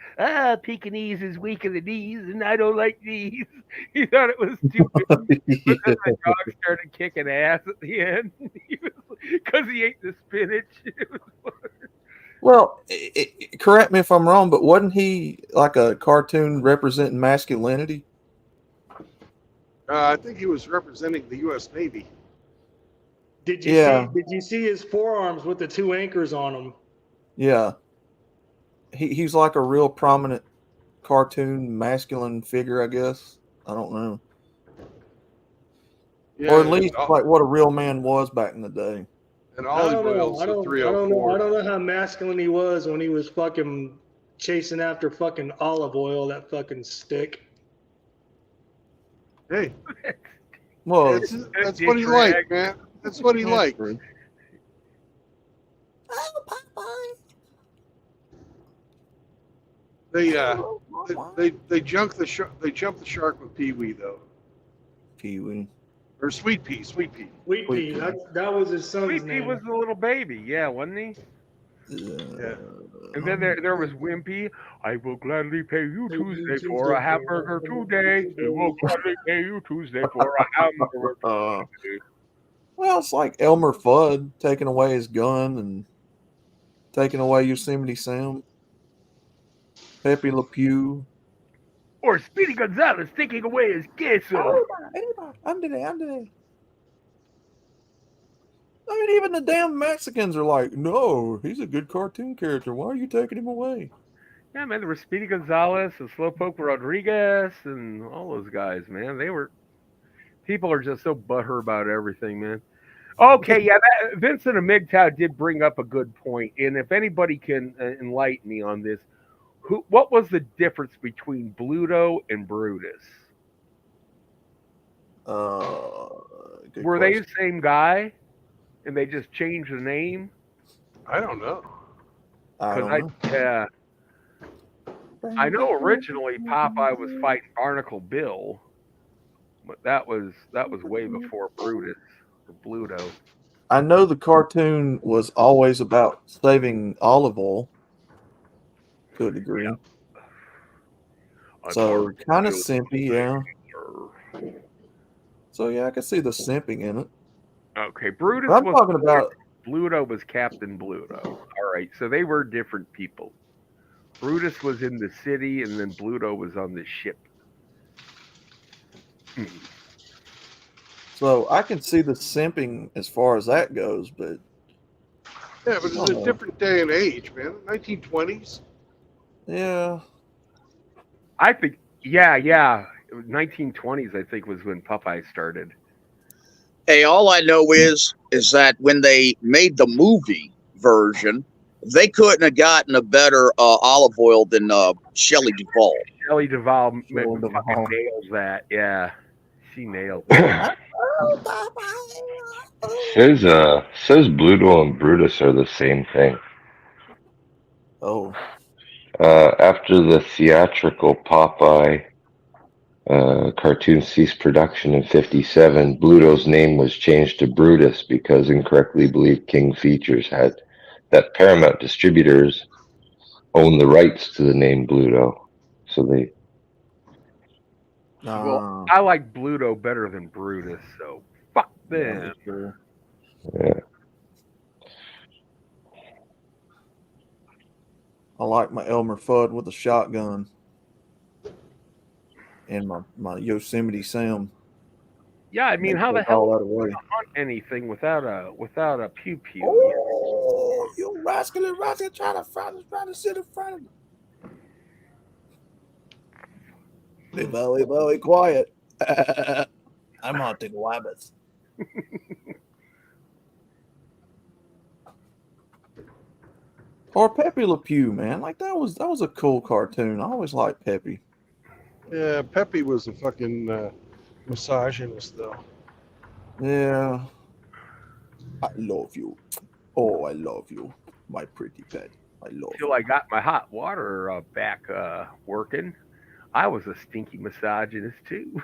Pekingese is weak in the knees, and I don't like these. He thought it was stupid, but then the dog started kicking ass at the end because he ate the spinach. Well, correct me if I'm wrong, but wasn't he like a cartoon representing masculinity? I think he was representing the U.S. Navy. Did you see his forearms with the two anchors on them? Yeah. He's like a real prominent cartoon masculine figure, I guess. I don't know. Yeah, or at least like what a real man was back in the day. And olive oil's a 304. I don't know how masculine he was when he was fucking chasing after fucking olive oil, that fucking stick. Hey. Well, that's what he liked, man. That's what he liked. They jumped the shark with Pee Wee though. Pee Wee. Or Sweet Pea. Sweet Pea. That was his son's Sweet Pea name. was the little baby, yeah, wasn't he? Yeah. And then there was Wimpy. I will gladly pay you Tuesday for a hamburger today. I will gladly pay you Tuesday for a hamburger today. Well, it's like Elmer Fudd taking away his gun and taking away Yosemite Sam. Pepe Le Pew. Or Speedy Gonzalez taking away his queso. I'm today. I mean, even the damn Mexicans are like, no, he's a good cartoon character. Why are you taking him away? Yeah, man, there was Speedy Gonzalez and Slowpoke Rodriguez and all those guys, man. People are just so butthurt about everything, man. Okay, yeah, Vincent of MGTOW did bring up a good point, and if anybody can enlighten me on this, what was the difference between Bluto and Brutus? Were they the same guy, and they just changed the name? I don't know. I don't know. Yeah, I know originally Popeye was fighting Barnacle Bill, but that was way before Brutus or Bluto. I know the cartoon was always about saving olive oil to a degree. Yeah. So kind of simpy, yeah. So yeah, I can see the simping in it. Okay, Brutus But I'm was talking about Bluto was Captain Bluto. All right, so they were different people. Brutus was in the city, and then Bluto was on the ship. So I can see the simping as far as that goes, but yeah, but it's a different day and age, man. 1920s. Yeah. I think, yeah. 1920s, I think, was when Popeye started. Hey, all I know is that when they made the movie version, they couldn't have gotten a better olive oil than Shelley Duvall. Shelley Duvall fucking nails that. Yeah, she nailed it. Says Bluto and Brutus are the same thing. Oh. After the theatrical Popeye cartoon ceased production in '57, Bluto's name was changed to Brutus because incorrectly believed King Features had that Paramount distributors own the rights to the name Bluto. So they. Well, I like Bluto better than Brutus, so fuck them. Yeah. I like my Elmer Fudd with a shotgun and my Yosemite Sam. Yeah, I mean, how the hell are you gonna hunt anything without a pew pew? Oh, you rascally trying to sit in front of me. Be very, very quiet. I'm hunting rabbits. Or Pepe Le Pew, man. Like that was a cool cartoon. I always liked Pepe. Yeah, Pepe was a fucking misogynist, though. Yeah. I love you. Oh, I love you, my pretty pet. I love Till I got my hot water back working, I was a stinky misogynist too.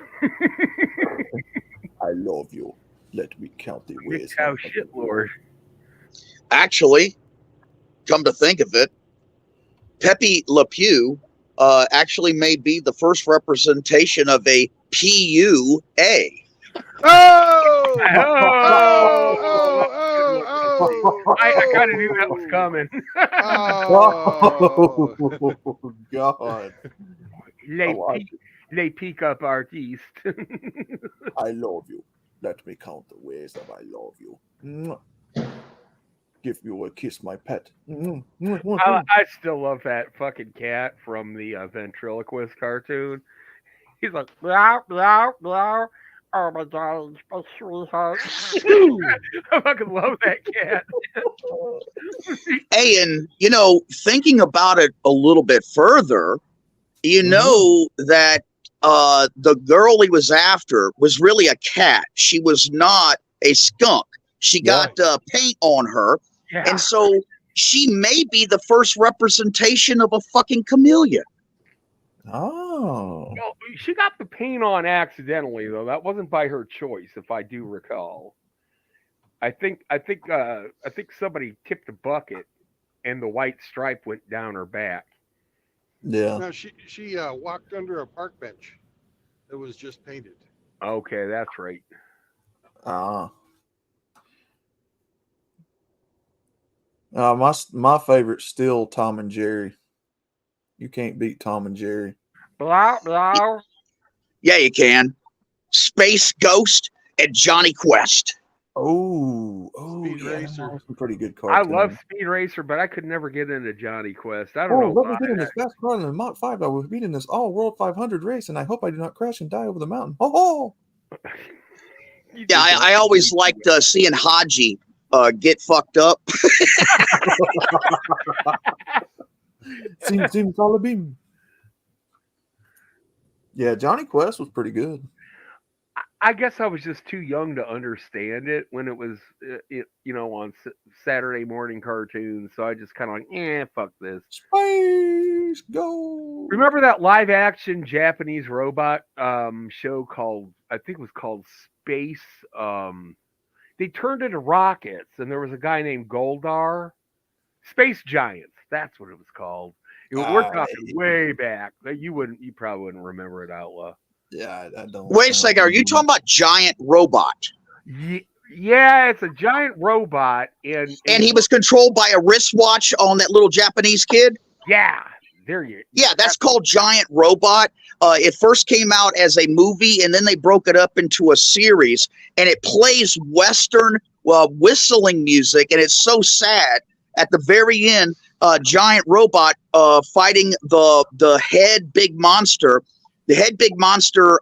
I love you. Let me count the ways. How shit, Lord. Actually, come to think of it, Pepe Le Pew actually may be the first representation of a PUA. Oh! I kind of knew that was coming. Oh, God. Les pick-up artiste. I love you. Let me count the ways that I love you. Give you a kiss, my pet. I still love that fucking cat from the ventriloquist cartoon. He's like, blah, blah, blah. Oh my God, my sweetheart. I fucking love that cat. Hey, and thinking about it a little bit further, that the girl he was after was really a cat. She was not a skunk. She got paint on her. Yeah. And so she may be the first representation of a fucking chameleon. Oh. Well, she got the paint on accidentally, though. That wasn't by her choice, if I do recall. I think somebody tipped a bucket, and the white stripe went down her back. Yeah. No, she walked under a park bench that was just painted. Okay, that's right. My favorite's still Tom and Jerry. You can't beat Tom and Jerry. Blah, blah. Yeah, you can. Space Ghost and Johnny Quest. Oh, Speed yeah, Racer. that was some pretty good I cartoons. love Speed Racer, but I could never get into Johnny Quest. I don't Oh, know let why. me get in this fast car in the Mach 5. I will beat in this all-world 500 race, and I hope I do not crash and die over the mountain. Oh! Yeah, I always liked seeing Haji get fucked up. Seems all a beam. Yeah, Johnny Quest was pretty good. I guess I was just too young to understand it when it was, on Saturday morning cartoons. So I just kind of like, fuck this. Space Go. Remember that live action Japanese robot show called, I think it was called Space. They turned into rockets, and there was a guy named Goldar. Space Giants. That's what it was called. We're talking way back. You probably wouldn't remember it, Outlaw. Yeah, I don't. Wait a second. Are you talking about Giant Robot? Yeah, it's a giant robot, and he was controlled by a wristwatch on that little Japanese kid. Yeah, there you. Yeah, that's called Giant Robot. It first came out as a movie, and then they broke it up into a series, and it plays Western whistling music, and it's so sad. At the very end, Giant Robot fighting the head big monster. The head big monster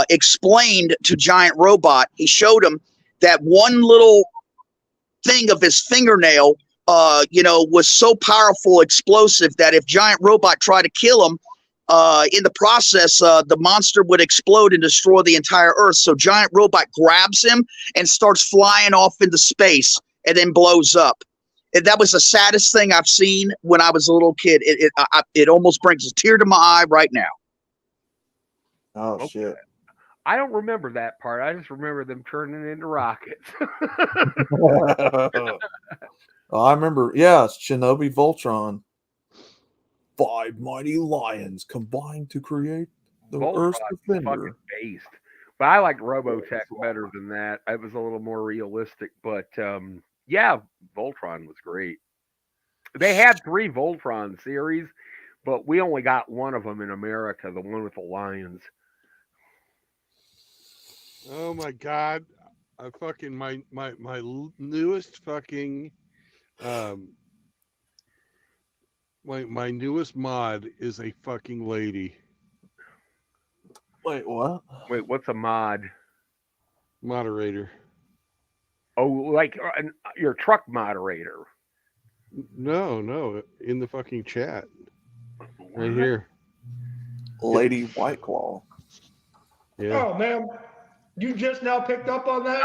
explained to Giant Robot. He showed him that one little thing of his fingernail, was so powerful, explosive that if Giant Robot tried to kill him, in the process, the monster would explode and destroy the entire Earth. So Giant Robot grabs him and starts flying off into space and then blows up. And that was the saddest thing I've seen when I was a little kid. It almost brings a tear to my eye right now. Oh, shit. I don't remember that part. I just remember them turning into rockets. I remember, Shinobi Voltron. 5 mighty lions combined to create the Earth's Defender. Based. But I liked Robotech better than that. It was a little more realistic. But Voltron was great. They had 3 Voltron series, but we only got one of them in America, the one with the lions. Oh my God. I fucking my newest fucking my newest mod is a fucking lady. Wait, what? Wait, what's a mod? Moderator. Oh, like your truck moderator. No, in the fucking chat. Right here. Lady White Claw. Yeah. Oh, man. You just now picked up on that?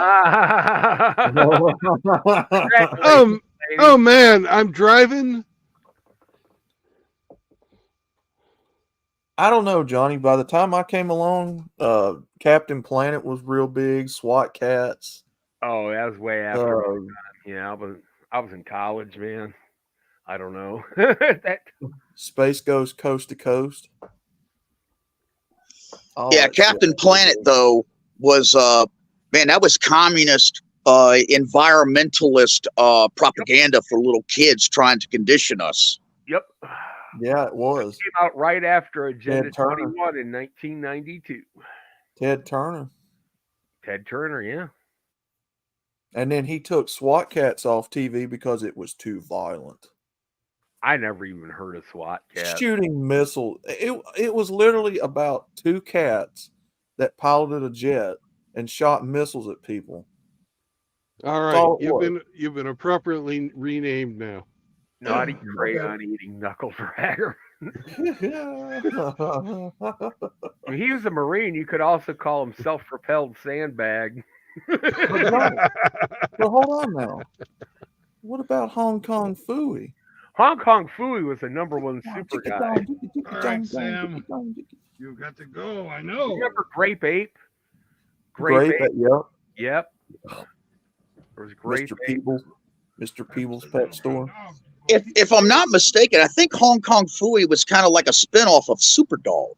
Oh man, I'm driving. I don't know, Johnny. By the time I came along, Captain Planet was real big. SWAT Cats. Oh, that was way after my time. Yeah, I was in college, man. I don't know. Space Ghost Coast to Coast. Oh, yeah, Captain Planet though was that was communist environmentalist propaganda for little kids trying to condition us. Yep. Yeah, it was. It came out right after Agenda 21 in 1992. Ted Turner. Ted Turner, yeah. And then he took SWAT Cats off TV because it was too violent. I never even heard of SWAT Cats. Shooting missiles. It was literally about 2 cats that piloted a jet and shot missiles at people. All right, you've been appropriately renamed now. Naughty crayon eating knuckle dragger. When he was a Marine, you could also call him self-propelled sandbag. Well, hold on now. What about Hong Kong Phooey? Hong Kong Phooey was the #1 super guy. All right, Sam, you've got to go. I know. Remember Grape Ape? Grape Ape, yep. There was Grape Ape. Mr. Peebles Pet Store. If I'm not mistaken, I think Hong Kong Phooey was kind of like a spinoff of Superdog.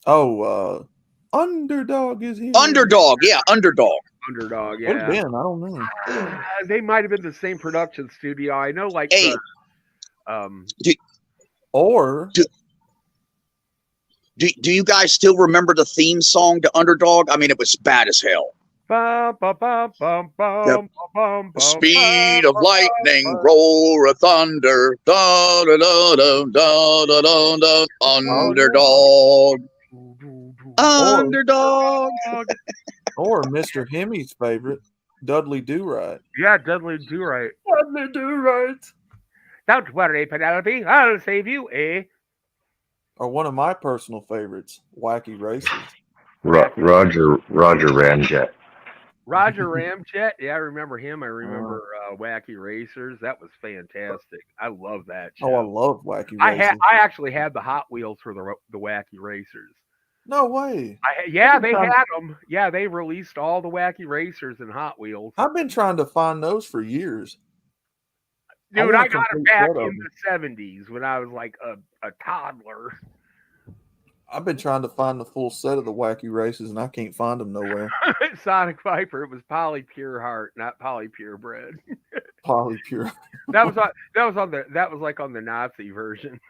Oh, Underdog is here. Underdog, yeah, Underdog. Underdog, yeah. What have been? I don't know. They might have been the same production studio. I know, like, do you guys still remember the theme song to Underdog? I mean, it was bad as hell. Bum, bum, bum, bum, Yep. bum, bum, The bum, speed bum, of lightning, roar of thunder, da da da da da da da da. Underdog, underdog. Or Mr. Hemi's favorite, Dudley Do-Right. Yeah, Dudley Do Right. Dudley Do-Right. Don't worry, Penelope. I'll save you, eh? Or one of my personal favorites, Wacky Races. Roger Ramjet. Roger Ramjet. Yeah, I remember him. I remember Wacky Racers. That was fantastic. I love that show. Oh, I love Wacky Races. I actually had the Hot Wheels for the Wacky Racers. No way. Yeah, they had them. Yeah, they released all the Wacky Racers and Hot Wheels. I've been trying to find those for years. Dude, I got them back in them. the 70s when I was like a toddler. I've been trying to find the full set of the Wacky Races, and I can't find them nowhere. Sonic Viper. It was Polly Pure Heart, not Polly Purebred. Polly Pure. That was like on the Nazi version.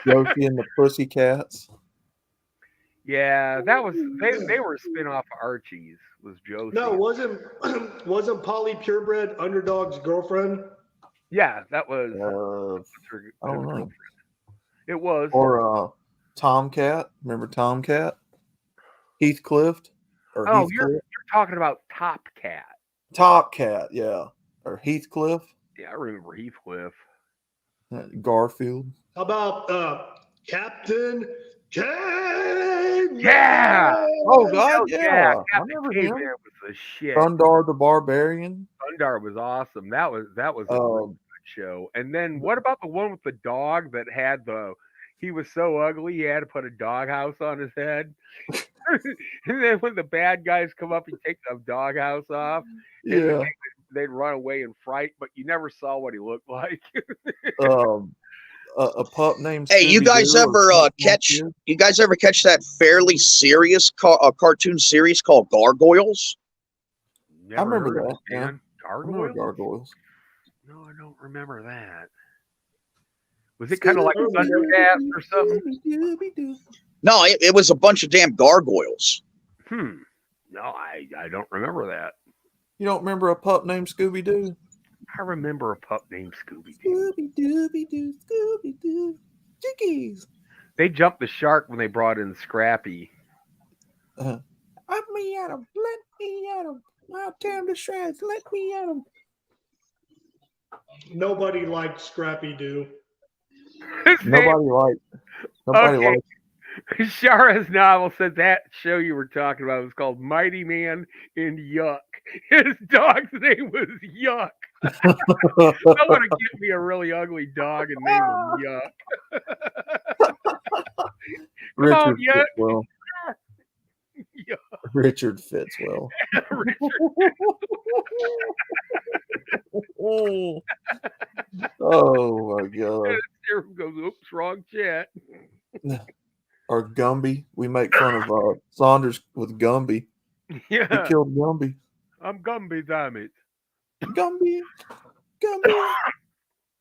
Josie and the Pussycats. Yeah, that was they were a spin-off of Archie's. Was Josie? No, wasn't Polly Purebred Underdog's girlfriend? Yeah, that was. I don't know. It was. Or Tomcat. Remember Tomcat? Heathcliff. Or oh, Heathcliff? you're talking about Top Cat. Top Cat, yeah. Or Heathcliff. Yeah, I remember Heathcliff. Garfield. How about Captain Caveman? Yeah. Oh God, yeah. I Captain remember Caveman him. was the shit. Thundar the Barbarian. Thundar was awesome. That was a really good show. And then what about the one with the dog that had he was so ugly he had to put a doghouse on his head. And then when the bad guys come up, he takes the doghouse off. Yeah. They'd run away in fright, but you never saw what he looked like. A pup named. Hey, you guys ever catch? You guys ever catch that fairly serious cartoon series called Gargoyles? I remember that. Yeah. Gargoyles. Gargoyles. No, I don't remember that. Was it kind of like Thundercats or something? No, it was a bunch of damn gargoyles. No, I don't remember that. You don't remember a pup named Scooby Doo? I remember a pup named Scooby Doo. Scooby Dooby Doo, Scooby Doo, Chickies. They jumped the shark when they brought in Scrappy. Let me at him. Let me at him. I'll tear him to shreds. Let me at him. Nobody liked Scrappy Doo. Nobody liked. Shara's novel said that show you were talking about was called Mighty Man and Yuck. His dog's name was Yuck. I want to get me a really ugly dog and name him Yuck. Richard Yuck. Fitzwell. Richard Fitzwell. Oh my God. There goes, oops, wrong chat. Or Gumby. We make fun of Saunders with Gumby. Yeah. He killed Gumby. I'm Gumby, damn it. Gumby.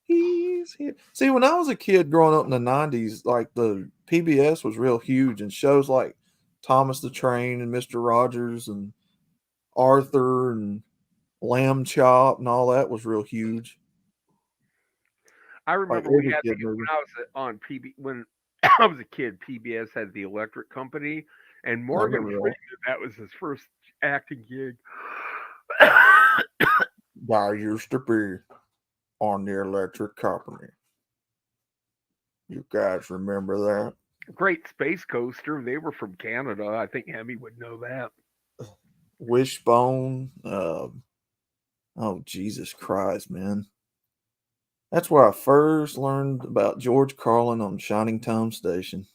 He's here. See, when I was a kid growing up in the 90s, like the PBS was real huge, and shows like Thomas the Train and Mr. Rogers and Arthur and Lamb Chop and all that was real huge. I remember Like we had every kid movie. when I was on when I was a kid, PBS had the Electric Company, and Morgan Freeman, that was his first acting gig. I used to be on the Electric Company. You guys remember that? Great Space Coaster. They were from Canada. I think Hemi would know that. Wishbone. Oh, Jesus Christ, man. That's where I first learned about George Carlin on Shining Time Station.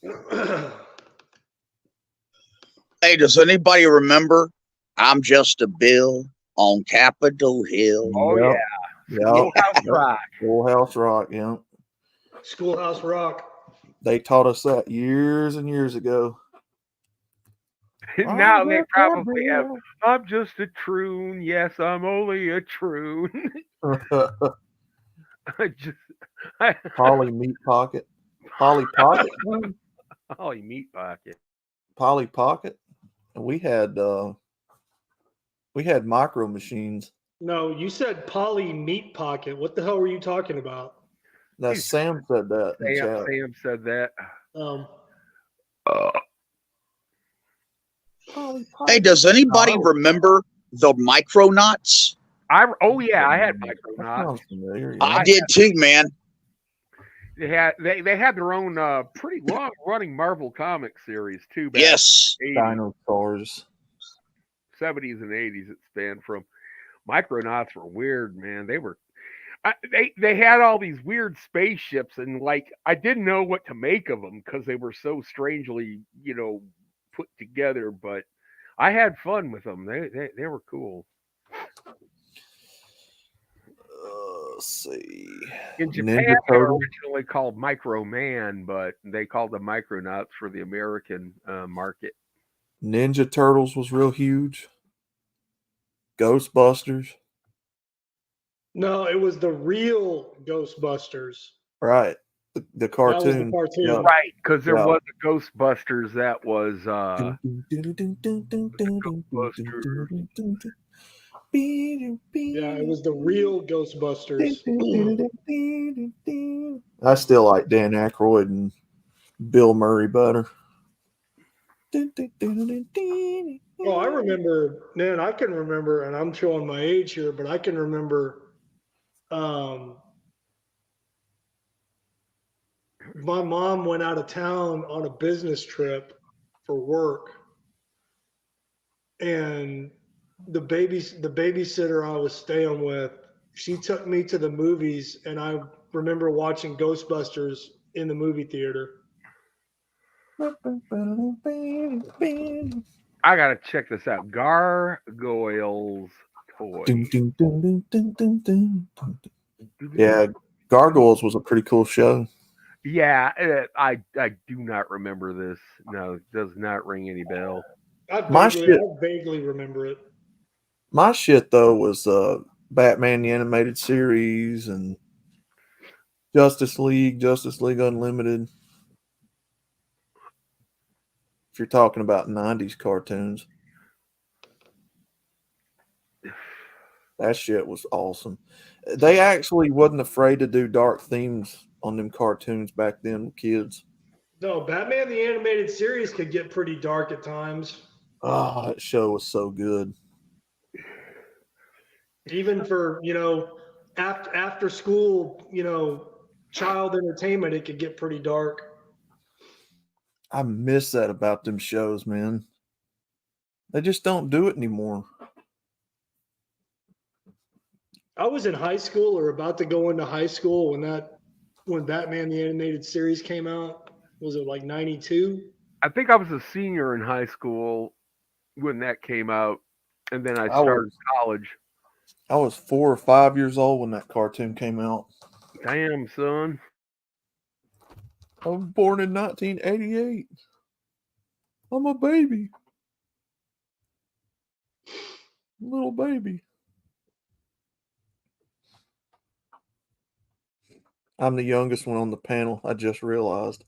Hey, does anybody remember I'm Just a Bill on Capitol Hill? Oh, Yep. yeah. Schoolhouse Rock. Schoolhouse Rock, yeah. Schoolhouse Rock. They taught us that years and years ago. Now they probably have, I'm just a troon. Yes, I'm only a troon. Polly Meat Pocket. Polly Pocket? Polly Meat Pocket. Polly Pocket. And we had We had micro machines. No, you said Polly Meat Pocket. What the hell were you talking about? That Sam said that in chat. Sam said that. Hey, does anybody remember the Micronauts? I had Micronauts. I did too, man. They had their own pretty long running Marvel comic series too. Back Yes. in the 80s, Dinosaurs. 70s and 80s. It spanned from. Micronauts were weird, man. They had all these weird spaceships, and like I didn't know what to make of them because they were so strangely, put together. But I had fun with them. They were cool. Let's see. In Japan, they were originally called Micro Man, but they called them Micronauts for the American market. Ninja Turtles was real huge. Ghostbusters. No, it was the real Ghostbusters. Right. The cartoon. That was the cartoon. Yeah. Right, because there was a Ghostbusters that was Yeah, it was the real Ghostbusters. I still like Dan Aykroyd and Bill Murray better. Well, I remember, man, I can remember, and I'm showing my age here, but I can remember my mom went out of town on a business trip for work, and the babysitter I was staying with, she took me to the movies, and I remember watching Ghostbusters in the movie theater. I gotta check this out. Gargoyles toy. Yeah, Gargoyles was a pretty cool show. Yeah, I do not remember this. No, it does not ring any bell. I vaguely remember it. My shit though was Batman the Animated Series and Justice League Unlimited. If you're talking about 90s cartoons. That shit was awesome. They actually wasn't afraid to do dark themes on them cartoons back then with kids. No, Batman the Animated Series could get pretty dark at times. Oh, that show was so good. Even for, after school, child entertainment, it could get pretty dark. I miss that about them shows, man. They just don't do it anymore. I was in high school or about to go into high school when Batman the Animated Series came out. Was it like 92? I think I was a senior in high school when that came out, and then I started college. I was 4 or 5 years old when that cartoon came out. Damn, son. I was born in 1988. I'm a baby. Little baby. I'm the youngest one on the panel. I just realized.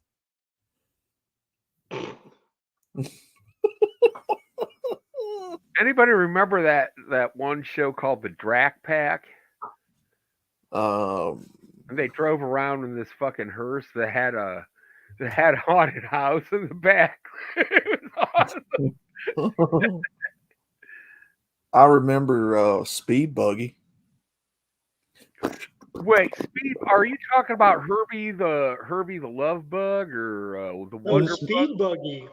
Anybody remember that one show called the Drac Pack? And they drove around in this fucking hearse that had a haunted house in the back. It was awesome. I remember Speed Buggy. Wait, Speed? Are you talking about Herbie the Love Bug or the Wonder Speed Buggy?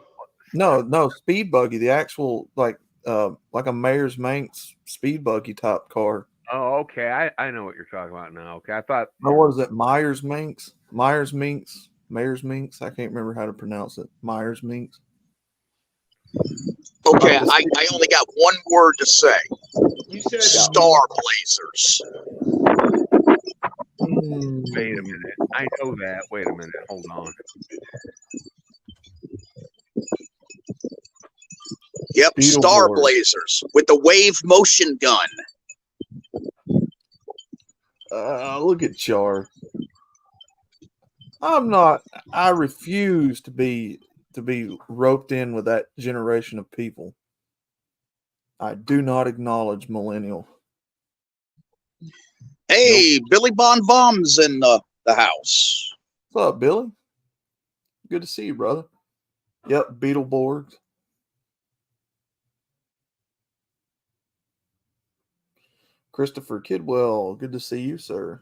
No, Speed Buggy. The actual like a Mayor's Manx Speed Buggy type car. Oh, okay. I know what you're talking about now. Okay, I thought. Or what is it? Myers Minx? Mayor's Minx? I can't remember how to pronounce it. Myers Minx. Okay, I only got one word to say. You said Star Blazers. Wait a minute. I know that. Wait a minute. Hold on. Yep, Star Blazers with the wave motion gun. Look at Char. I refuse to be roped in with that generation of people. I do not acknowledge millennial. Hey, Billy Bon Bom's in the house. What's up, Billy? Good to see you, brother. Yep, Beetleborg. Christopher Kidwell, good to see you, sir.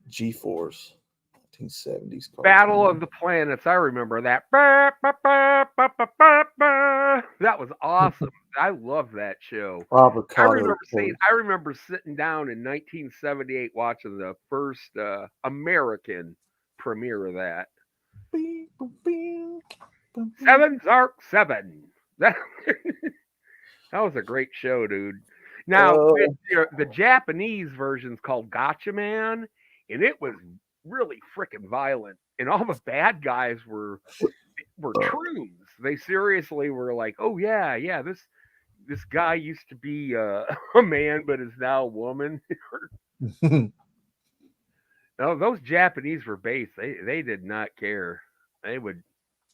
G-Force, 1970s. Battle of the Planets. I remember that. Ba, ba, ba, ba, ba, ba, ba. That was awesome. I love that show. Avocado I remember sitting down in 1978 watching the first American premiere of that. Seven Zark 7. That was a great show, dude. Now, the Japanese version's called Gotcha Man, and it was really freaking violent. And all the bad guys were troons. They seriously were like, "Oh yeah, this guy used to be a man, but is now a woman." No, those Japanese were base. They did not care. They would.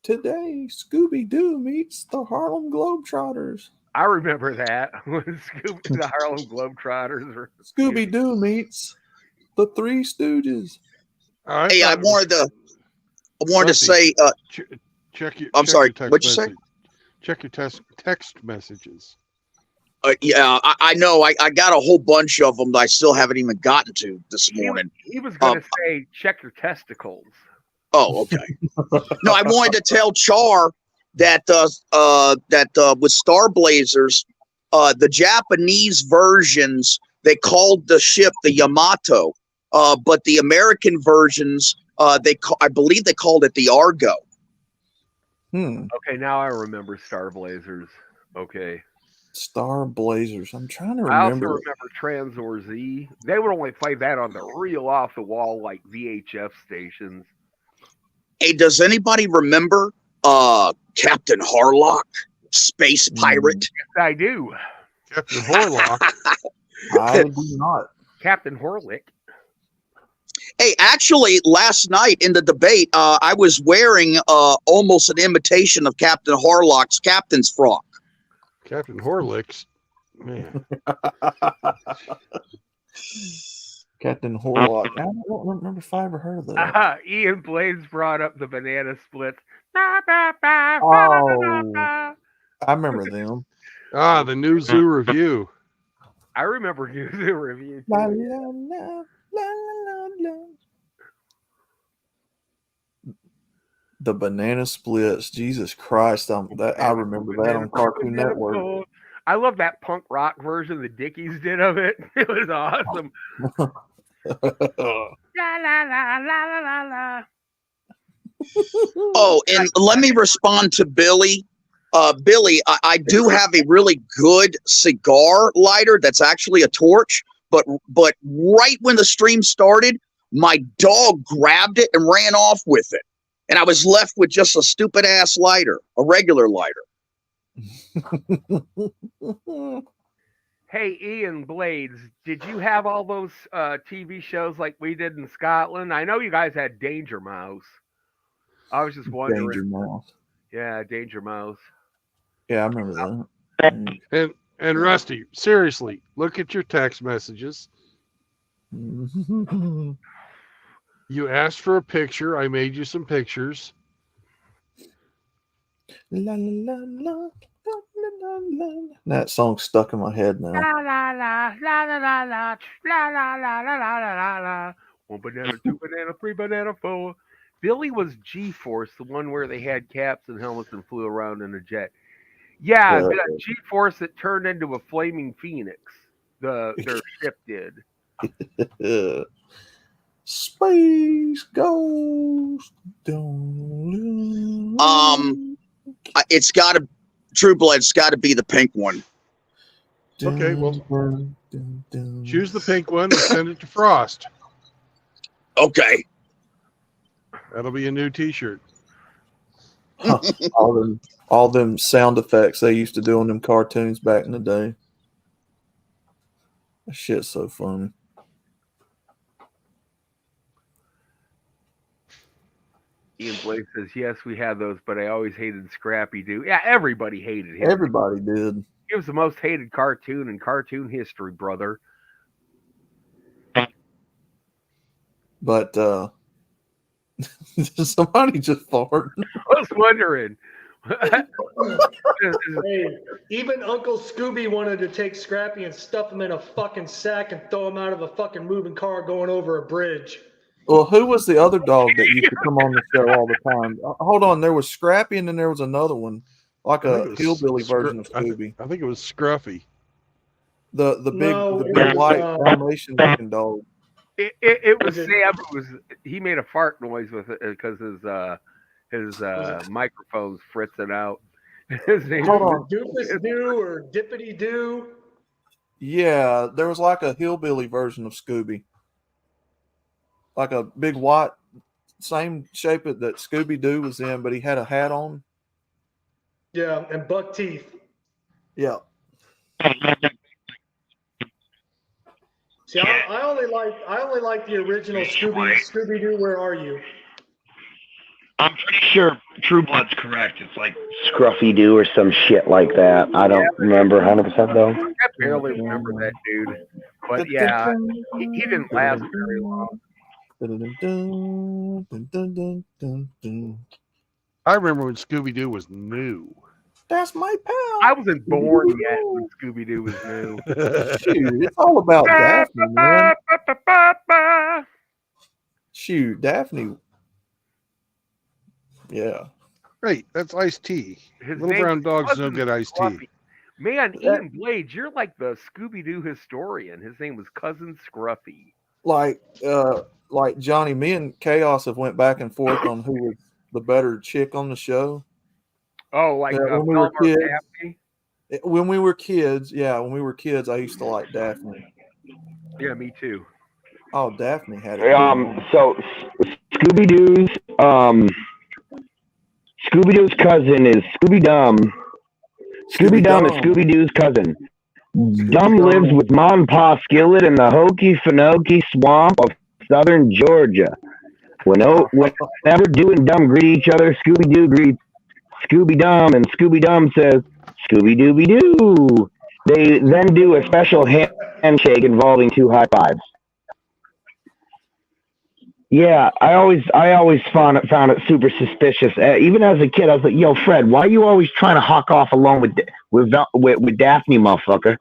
Today, Scooby-Doo meets the Harlem Globetrotters. I remember that when the Harlem Globetrotters were. Scooby-Doo meets the Three Stooges. Hey, I wanted to say. Check your. I'm sorry. Text What'd you say? message. Check your text messages. Yeah, I know. I got a whole bunch of them that I still haven't even gotten to this morning. He was going to say, check your testicles. Oh, okay. No, I wanted to tell Char that with Star Blazers, the Japanese versions, they called the ship the Yamato, but the American versions, I believe they called it the Argo. Okay, now I remember Star Blazers. Okay. Star Blazers. I'm trying to I also remember. remember Transor Z. They would only play that on the real off the wall like VHF stations. Hey, does anybody remember Captain Harlock, Space Pirate? Yes, I do. Captain Horlock. I do not. Captain Horlick. Hey, actually, last night in the debate, I was wearing almost an imitation of Captain Harlock's captain's frock. Captain Horlicks. Man. Captain Horlock. I don't remember if I ever heard of that. Ian Blades brought up the banana splits. Oh, I remember them. Ah, the new Zoo Review. I remember New Zoo Review. La, la, la, la, la. The banana splits. Jesus Christ. I remember that on Cartoon Network. I love that punk rock version the Dickies did of it. It was awesome. La la la la la la la. Oh, and let me respond to Billy. Billy, I do have a really good cigar lighter that's actually a torch, but right when the stream started, my dog grabbed it and ran off with it. And I was left with just a stupid ass lighter, a regular lighter. Hey, Ian Blades, did you have all those TV shows like we did in Scotland? I know you guys had Danger Mouse. I was just wondering. Danger Mouse. Yeah, Danger Mouse. Yeah, I remember that. And Rusty, seriously, look at your text messages. You asked for a picture. I made you some pictures. La, la, la, la, la, la. That song's stuck in my head now. La la la la la la la la la la la la la la. 1 banana, 2 banana, 3 banana, 4. Billy was G-Force, the one where they had caps and helmets and flew around in a jet. Yeah, the G-Force that turned into a flaming phoenix. Their ship did. Space Ghost. It's got to, True Blood's got to be the pink one. Okay, well, choose the pink one and send it to Frost. Okay. That'll be a new T-shirt. all them sound effects they used to do on them cartoons back in the day. That shit's so funny. Ian Blake says, yes, we had those, but I always hated Scrappy Doo. Yeah, everybody hated him. Everybody did. He was the most hated cartoon in cartoon history, brother. But somebody just farted. I was wondering. Hey, even Uncle Scooby wanted to take Scrappy and stuff him in a fucking sack and throw him out of a fucking moving car going over a bridge. Well, who was the other dog that used to come on the show all the time? Hold on, there was Scrappy, and then there was another one, like a hillbilly version of Scooby. I think it was Scruffy. The big white Dalmatian looking dog. It was Sam. He made a fart noise with it because his microphone's fritzing out. His name Hold on. Doofus Doo or Dippity Doo. Yeah, there was like a hillbilly version of Scooby, like a big white, same shape that Scooby Doo was in, but he had a hat on. Yeah, and buck teeth. Yeah. See, I only like the original Scooby Doo. Where are you? I'm pretty sure True Blood's correct. It's like Scruffy Doo or some shit like that. I don't remember 100% though. I barely remember that dude, but yeah, he didn't last very long. I remember when Scooby Doo was new. That's my pal. I wasn't born yet when Scooby Doo was new. Shoot, it's all about Daphne, man. Shoot, Daphne. Yeah. Right, that's iced tea. His Little brown dogs don't get iced tea. Man, Ian Blades, you're like the Scooby Doo historian. His name was Cousin Scruffy. Like Johnny, me and Chaos have went back and forth on who was the better chick on the show. Oh, like when we were kids. Daphne? When we were kids, I used to like Daphne. Yeah, me too. Oh, Daphne had it. So Scooby Doo's cousin is Scooby Dum. Scooby Dum is Scooby Doo's cousin. Dum lives with Mom and Pa Skillet in the Hokey Finoki swamp of southern Georgia. Whenever Doo and Dum greet each other, Scooby Doo greets Scooby Dum, and Scooby Dum says, Scooby Dooby Doo. They then do a special handshake involving 2 high fives. Yeah, I always found it super suspicious. Even as a kid, I was like, "Yo, Fred, why are you always trying to hawk off along with Daphne, motherfucker?"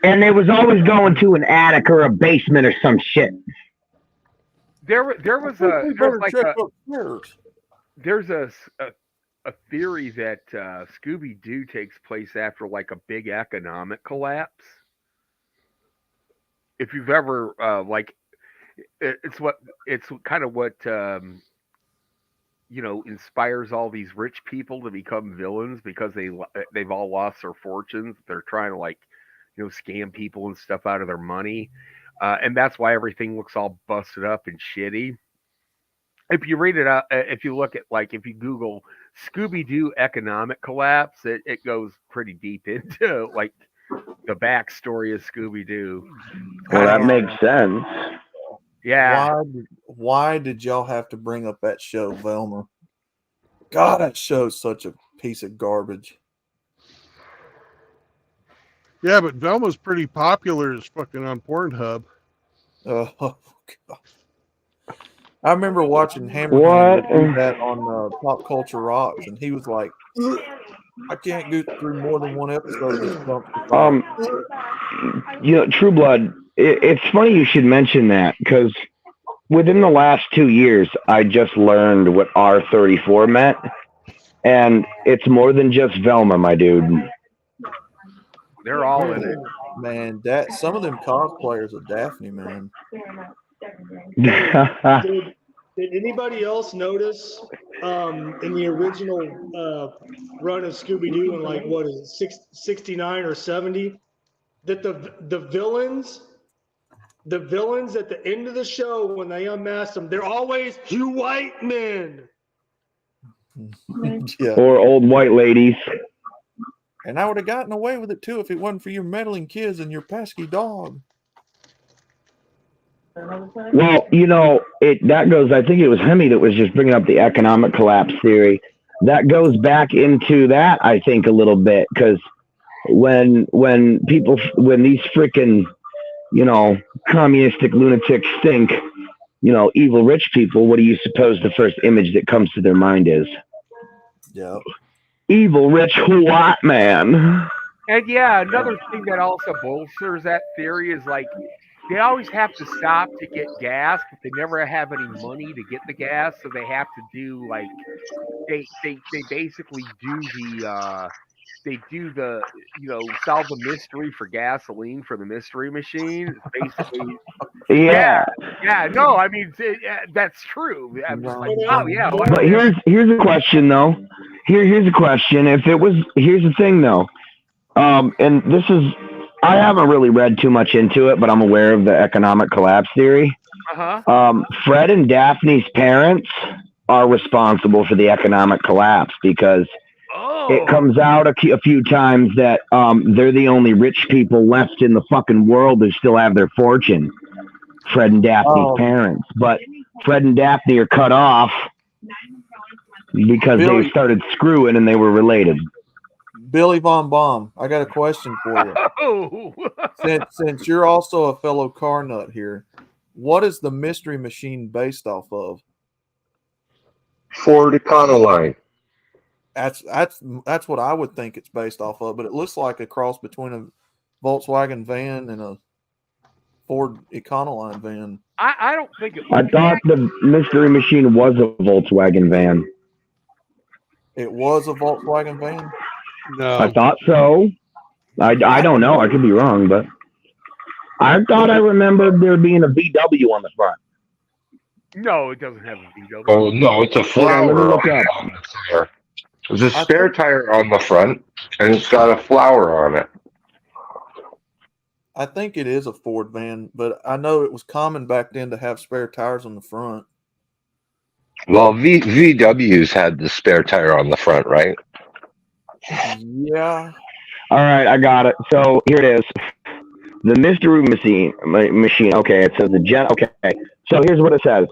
And it was always going to an attic or a basement or some shit. There's a theory that Scooby Doo takes place after like a big economic collapse. If you've ever it's kind of what inspires all these rich people to become villains because they've all lost their fortunes. They're trying to scam people and stuff out of their money, and that's why everything looks all busted up and shitty. If you read it out, if you look at if you Google Scooby Doo economic collapse, it goes pretty deep into the backstory of Scooby Doo. Well, that makes sense. Yeah. Why did y'all have to bring up that show, Velma? God, that show's such a piece of garbage. Yeah, but Velma's pretty popular as fucking on Pornhub. Oh, God. I remember watching Hammerhead do that on Pop Culture Rocks, and he was like, I can't go through more than one episode of this. True Blood, it's funny you should mention that, because within the last 2 years, I just learned what R34 meant, and it's more than just Velma, my dude. They're all in it. Man, some of them cosplayers are Daphne, man. Did anybody else notice in the original run of Scooby-Doo in 69 or 70 that the villains at the end of the show when they unmask them, they're always you white men. Yeah. Or old white ladies. And I would have gotten away with it too if it wasn't for your meddling kids and your pesky dog. Well, that goes. I think it was Hemi that was just bringing up the economic collapse theory. That goes back into that, I think, a little bit, because when these freaking communistic lunatics think evil rich people, what do you suppose the first image that comes to their mind is? Yeah. Evil rich white man. And yeah, another thing that also bolsters that theory is like they always have to stop to get gas, but they never have any money to get the gas, so they have to do like they basically do the solve the mystery for gasoline for the mystery machine. It's basically Yeah. No, I mean that's true. I'm just like, oh yeah. But here's a question though. Here's a question. Here's the thing though. And this is, I haven't really read too much into it, but I'm aware of the economic collapse theory. Fred and Daphne's parents are responsible for the economic collapse because it comes out a few times that they're the only rich people left in the fucking world who still have their fortune. Fred and Daphne's parents. But Fred and Daphne are cut off because they started screwing and they were related. Billy Von Baum, I got a question for you. Oh. Since you're also a fellow car nut here, what is the mystery machine based off of? Ford Econoline. That's what I would think it's based off of, but it looks like a cross between a Volkswagen van and a Ford Econoline van. I don't think it. I thought the mystery machine was a Volkswagen van. It was a Volkswagen van? No. I thought so. I don't know. I could be wrong, but I thought I remembered there being a VW on the front. No, it doesn't have a VW. Oh no, it's a flower. Look up. There's a spare tire on the front, and it's got a flower on it. I think it is a Ford van, but I know it was common back then to have spare tires on the front. Well, VWs had the spare tire on the front, right? Yeah. All right, I got it. So here it is. The mystery machine. Okay, it says Okay, so here's what it says.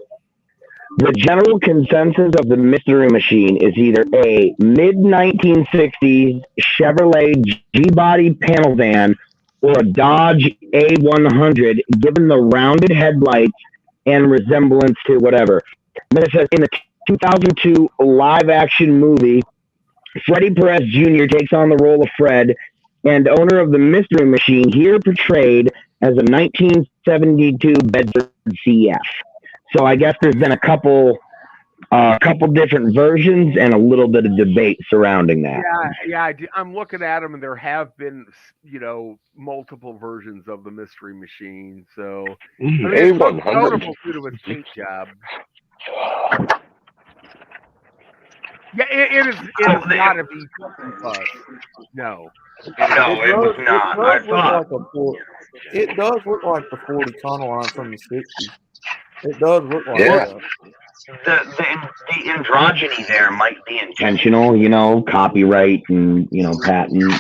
The general consensus of the mystery machine is either a mid-1960s Chevrolet G-body panel van or a Dodge A100, given the rounded headlights and resemblance to whatever. Then it says, in the 2002 live-action movie, Freddie Perez Jr. takes on the role of Fred, and owner of the mystery machine, here portrayed as a 1972 Bedford CF. So I guess there's been a couple different versions and a little bit of debate surrounding that. Yeah. I'm looking at them, and there have been, multiple versions of the mystery machine. So I mean, it's notable due to its paint job. Yeah, it is not a V12 bus. No. It was not. It does look like the Ford Econoline from the 60s. It does look like that. The androgyny there might be intentional, copyright and, patent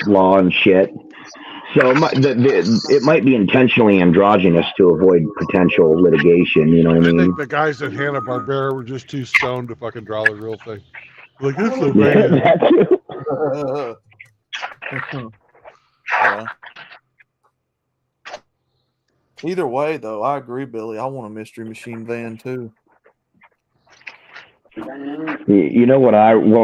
law and shit. So it might be intentionally androgynous to avoid potential litigation, you know what I mean? I think the guys at Hanna-Barbera were just too stoned to fucking draw the real thing. Like, this is a van. Yeah. Either way, though, I agree, Billy. I want a mystery machine van, too. You know what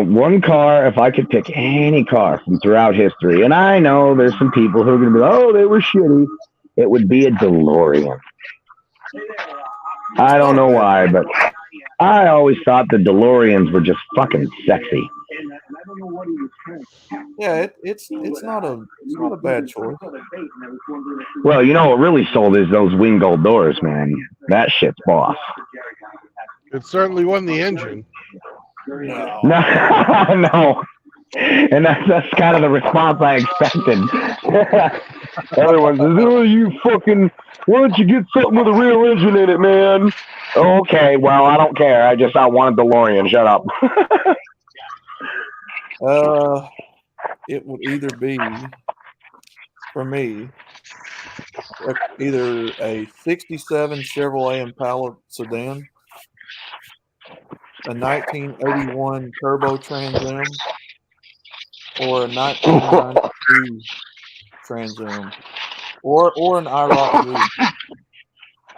one car, if I could pick any car from throughout history, and I know there's some people who are going to be like, oh, they were shitty, it would be a DeLorean. I don't know why, but I always thought the DeLoreans were just fucking sexy. Yeah, it's not a bad choice. Well, what really sold is those Wingo doors, man. That shit's boss. It certainly won the engine. No. No. And that's kind of the response I expected. Everyone says, oh, you fucking, why don't you get something with a real engine in it, man? Okay, well, I don't care. I want a DeLorean. Shut up. It would either be, for me, either a 67 Chevrolet Impala sedan, a 1981 Turbo Trans Am, or a 1992 Trans Am, or an IROC Z.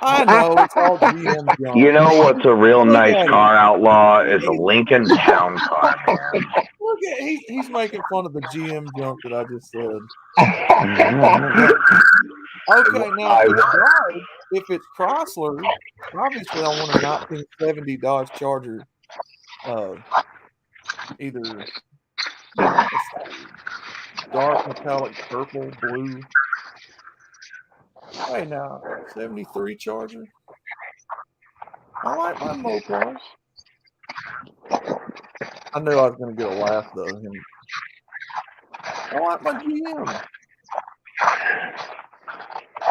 I know it's all GM junk. You know what's a real Look nice at him. car, Outlaw, is a Lincoln Town Car, man. Look at he's making fun of the GM junk that I just said. Okay, now if it's Chrysler, obviously I want a 1970 Dodge Charger, either dark metallic purple, blue. Hey, now 73 Charger. I like my Mopars. I knew I was going to get a laugh though. I like my GM.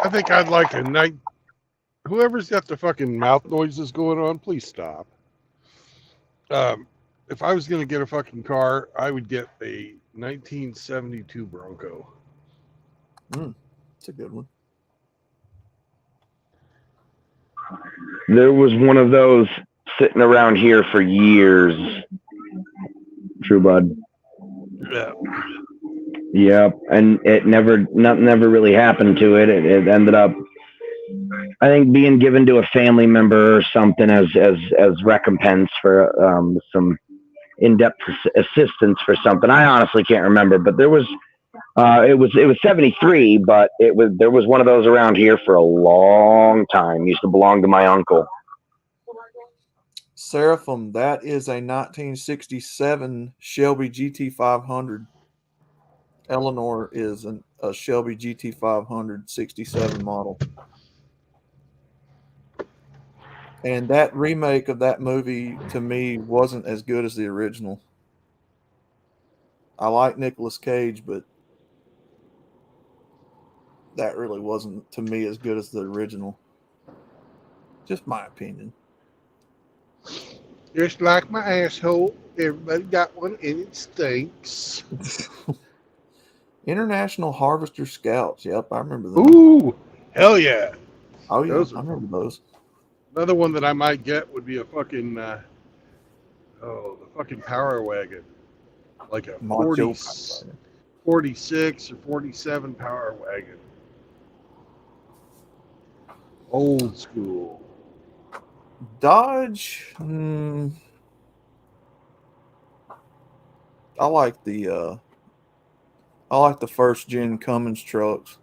I think I'd like a night. Whoever's got the fucking mouth noises going on, please stop. If I was going to get a fucking car, I would get a 1972 Bronco. That's a good one. There was one of those sitting around here for years. True, bud. Yeah. Yep, and nothing ever really happened to it. It ended up, I think, being given to a family member or something as recompense for some in-depth assistance for something. I honestly can't remember, but there was it was 73, but there was one of those around here for a long time. Used to belong to my uncle. Seraphim, that is a 1967 Shelby GT500. Eleanor is a Shelby GT500 67 model. And that remake of that movie, to me, wasn't as good as the original. I like Nicolas Cage, but that really wasn't, to me, as good as the original. Just my opinion. Just like my asshole, everybody got one and it stinks. International Harvester Scouts. Yep, I remember them. Ooh, hell yeah. Oh, yeah, I remember those. Another one that I might get would be a fucking, the fucking Power Wagon. Like a 46 or 47 Power Wagon. Old school. Dodge. I like the first gen Cummins trucks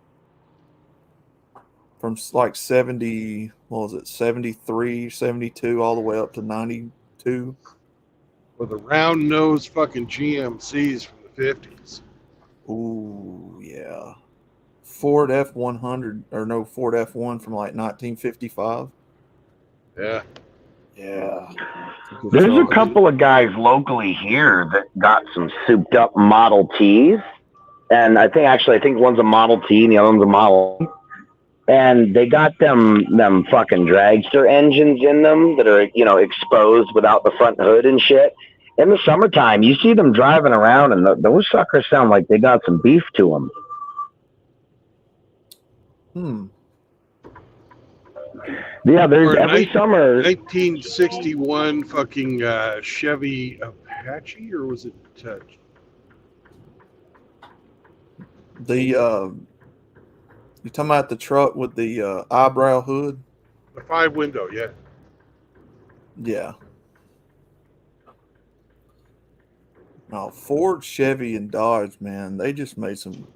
from like 70, what was it, 73, 72, all the way up to 92. With the round nose fucking GMCs from the 50s. Ooh, yeah. Ford F100, or no, Ford F1 from like 1955. Yeah. Yeah. There's a couple of guys locally here that got some souped up Model Ts. And I think one's a Model T and the other one's a Model E. And they got them fucking dragster engines in them that are, exposed without the front hood and shit. In the summertime, you see them driving around, and those suckers sound like they got some beef to them. Yeah, there's every summer. 1961 fucking Chevy Apache, or was it Touch? You talking about the truck with the eyebrow hood? The 5-window, yeah. Yeah. No, Ford, Chevy, and Dodge, man, they just made some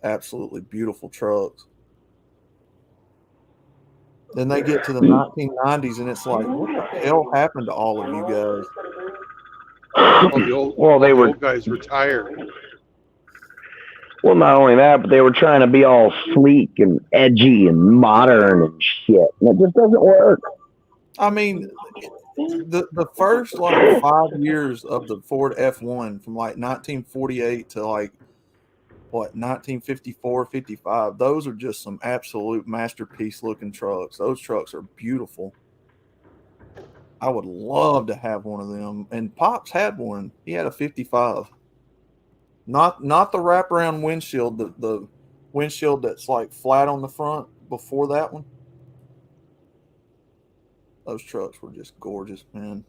absolutely beautiful trucks. Then they get to the 1990s, and it's like, what the hell happened to all of you guys? The old guys retired. Well, not only that, but they were trying to be all sleek and edgy and modern and shit. And it just doesn't work. I mean, the first like 5 years of the Ford F1 from like 1948 to like 1954, 55, those are just some absolute masterpiece looking trucks. Those trucks are beautiful. I would love to have one of them. And Pops had one. He had a 55. Not the wraparound windshield, the windshield that's like flat on the front before that one. Those trucks were just gorgeous, man.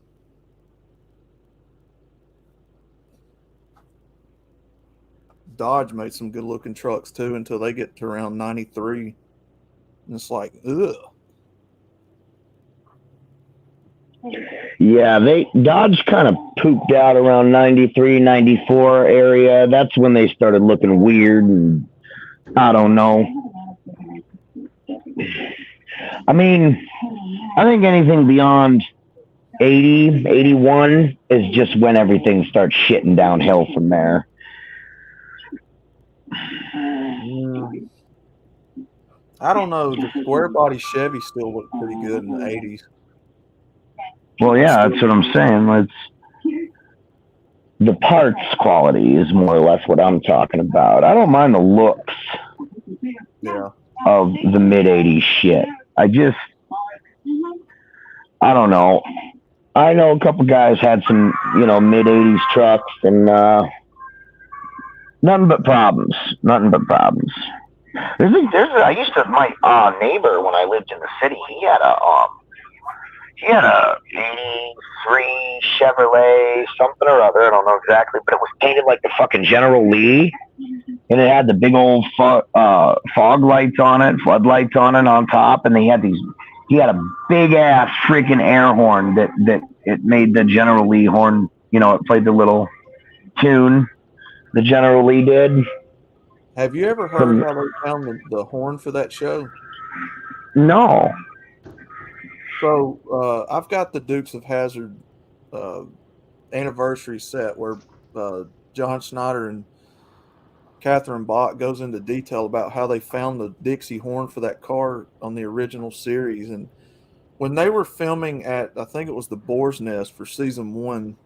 Dodge made some good looking trucks too until they get to around 93. And it's like, ugh. Yeah, Dodge kind of pooped out around 93, 94 area. That's when they started looking weird, and I don't know. I mean, I think anything beyond 80, 81 is just when everything starts shitting downhill from there. I don't know. The square body Chevy still looked pretty good in the 80s. Well, yeah, that's what I'm saying. The parts quality is more or less what I'm talking about. I don't mind the looks of the mid-80s shit. I don't know. I know a couple guys had some, mid-80s trucks, and nothing but problems. I used to, my neighbor when I lived in the city, he had a 83 Chevrolet something or other. I don't know exactly, but it was painted like the fucking General Lee, and it had the big old fog lights on it, floodlights on it on top, and he had a big ass freaking air horn that it made the General Lee horn. It played the little tune the General Lee did. Have you ever heard how they found the horn for that show? No. So I've got the Dukes of Hazzard anniversary set where John Schneider and Catherine Bach goes into detail about how they found the Dixie horn for that car on the original series. And when they were filming at, I think it was the Boar's Nest for season 1,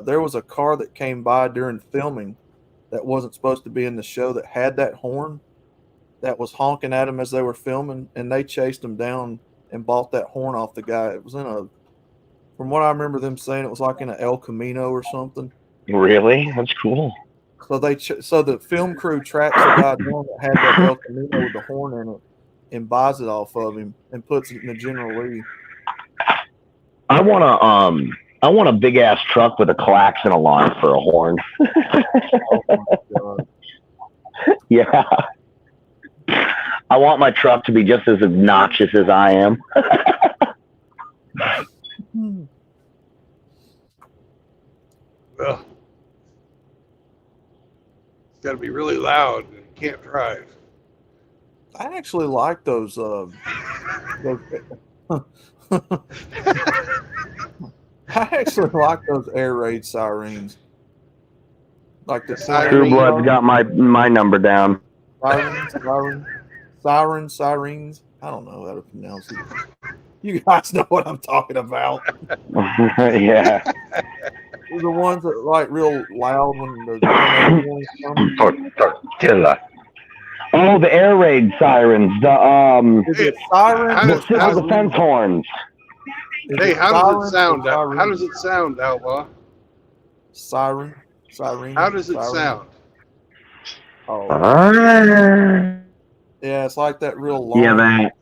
there was a car that came by during filming that wasn't supposed to be in the show that had that horn that was honking at them as they were filming, and they chased them down and bought that horn off the guy. It was from what I remember them saying, it was like in an El Camino or something. Really? That's cool. So so the film crew tracks the guy down that had that El Camino with the horn in it and buys it off of him and puts it in the General Lee. I want a big ass truck with a klaxon alarm for a horn. Oh my God. Yeah. I want my truck to be just as obnoxious as I am. Well, it's got to be really loud and can't drive. I actually like those I actually like those air raid sirens. Like the True Blood's got my number down. Sirens. I don't know how to pronounce it. You guys know what I'm talking about. Yeah. The ones that like real loud when the Tortilla. Oh, the air raid sirens. Is it sirens? The civil defense horns. Hey, how does it sound? How does it sound, Outlaw? Siren. How does it sound? Oh. Yeah, it's like that real long. Yeah, that.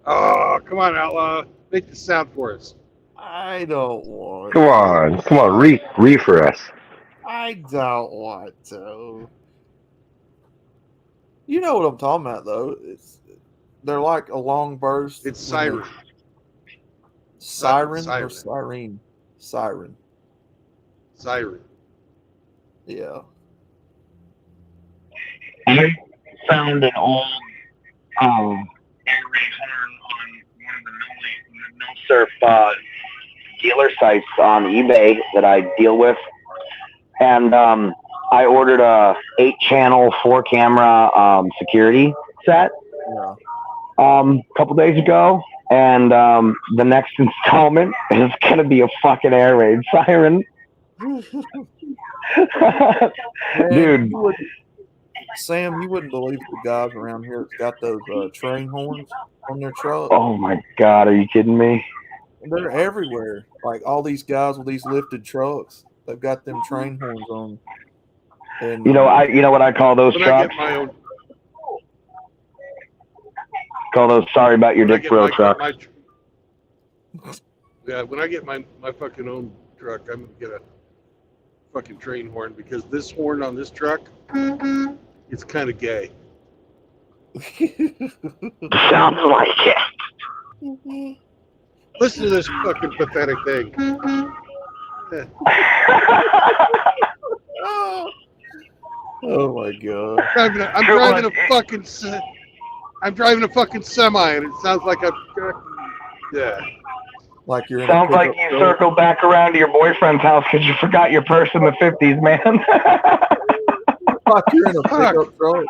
Oh, come on, Outlaw. Make the sound for us. I don't want. Come on, read for us. I don't want to. You know what I'm talking about, though. They're like a long burst. It's siren. Siren Siren. or siren? Siren. Siren. Yeah. I found an old air raid horn on one of the no surf dealer sites on eBay that I deal with, and I ordered a 8-channel 4-camera security set a couple days ago, and the next installment is gonna be a fucking air raid siren. Dude. Sam, you wouldn't believe the guys around here that's got those train horns on their truck. Oh my God, are you kidding me? They're everywhere. Like all these guys with these lifted trucks, they've got them train horns on. And You know what I call those When I trucks? get my own, Call those sorry about your when I dick get thrill my, trucks. yeah, when I get my fucking own truck, I'm gonna get a fucking train horn because this horn on this truck, it's kind of gay. Sounds like it. Listen to this fucking pathetic thing. Yeah. Oh my god. I'm driving a fucking semi, and it sounds like a yeah. Like you're in Sounds a like pickup you truck. circled back around to your boyfriend's house because you forgot your purse in the 50s, man. Like you're in a pickup truck.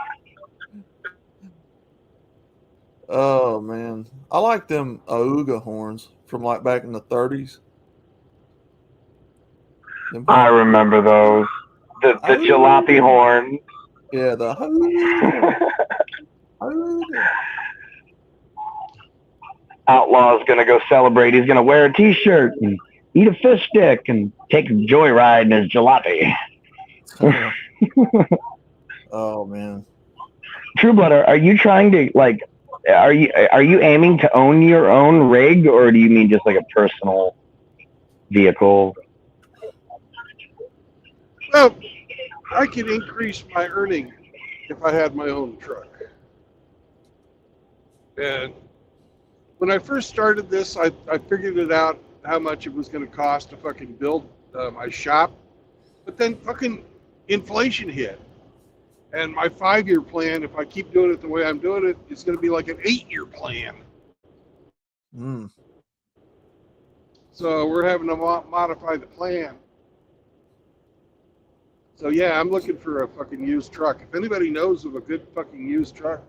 Oh man, I like them Auga horns from like back in the 30s. I remember those. The jalopy horn. Yeah, the Outlaw's gonna go celebrate. He's gonna wear a t-shirt and eat a fish stick and take a joyride in his jalopy. Oh man. True Blood, are you trying to are you aiming to own your own rig, or do you mean just like a personal vehicle? Well, I could increase my earning if I had my own truck. And when I first started this, I figured it out how much it was going to cost to fucking build my shop. But then fucking inflation hit. And my 5-year plan, if I keep doing it the way I'm doing it, it's going to be like an 8-year plan. So we're having to modify the plan. So yeah, I'm looking for a fucking used truck. If anybody knows of a good fucking used truck,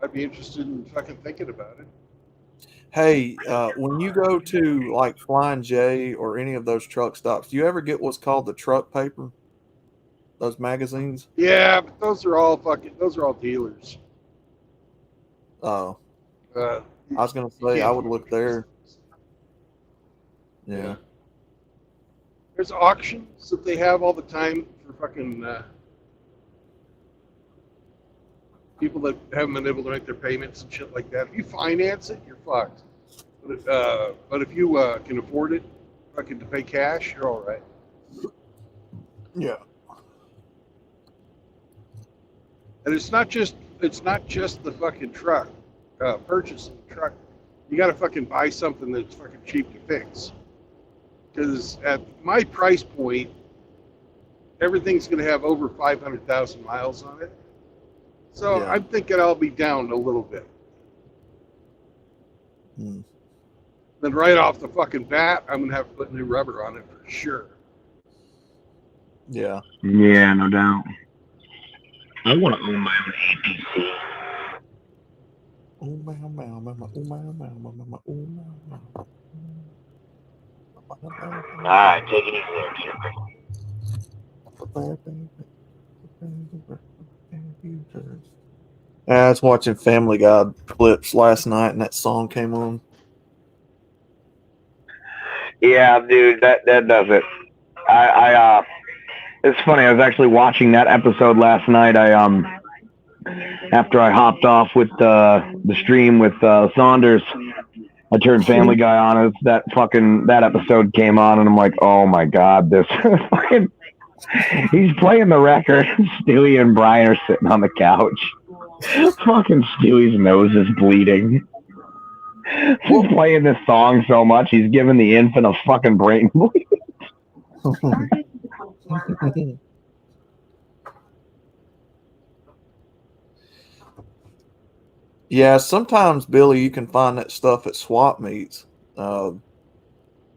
I'd be interested in fucking thinking about it. Hey, when you go to like Flying J or any of those truck stops, do you ever get what's called the truck paper? Those magazines? Yeah, but those are all dealers. Oh. I was gonna say I would look there. Yeah. There's auctions that they have all the time for fucking people that haven't been able to make their payments and shit like that. If you finance it, you're fucked. But if you can afford it, fucking to pay cash, you're all right. Yeah. And it's not just the fucking truck. Purchasing the truck, you got to fucking buy something that's fucking cheap to fix. Because at my price point, everything's going to have over 500,000 miles on it. So Yeah. I'm thinking I'll be down a little bit. Then right off the fucking bat, I'm going to have to put new rubber on it for sure. Yeah. Yeah, no doubt. I want to own my own APC. Alright, take it easy there, Chipper. I was watching Family Guy clips last night, and that song came on. Yeah, dude, that does it. It's funny. I was actually watching that episode last night. After I hopped off with the stream with Saunders, I turned Family Guy on. That episode came on, and I'm like, oh my god, this fucking. He's playing the record. Stewie and Brian are sitting on the couch. Fucking Stewie's nose is bleeding. He's playing this song so much, he's giving the infant a fucking brain bleed. Yeah, sometimes, Billy, you can find that stuff at swap meets. I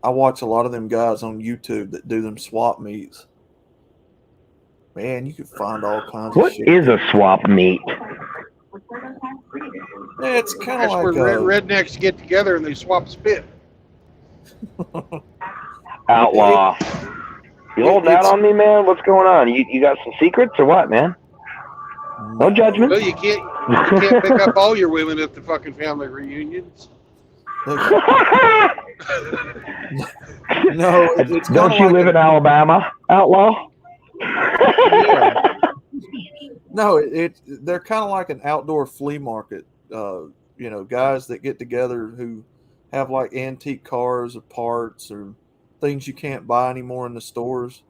watch a lot of them guys on YouTube that do them swap meets. Man, you can find all kinds What of shit. What is a swap meet? Yeah, it's kind of That's like where rednecks get together and they swap spit. Outlaw. You holding out on me, man? What's going on? You got some secrets or what, man? No judgment. Well, you can't pick up all your women at the fucking family reunions. No, it's Don't you live in Alabama, Outlaw? No, they're kind of like an outdoor flea market. You know, guys that get together who have like antique cars or parts or things you can't buy anymore in the stores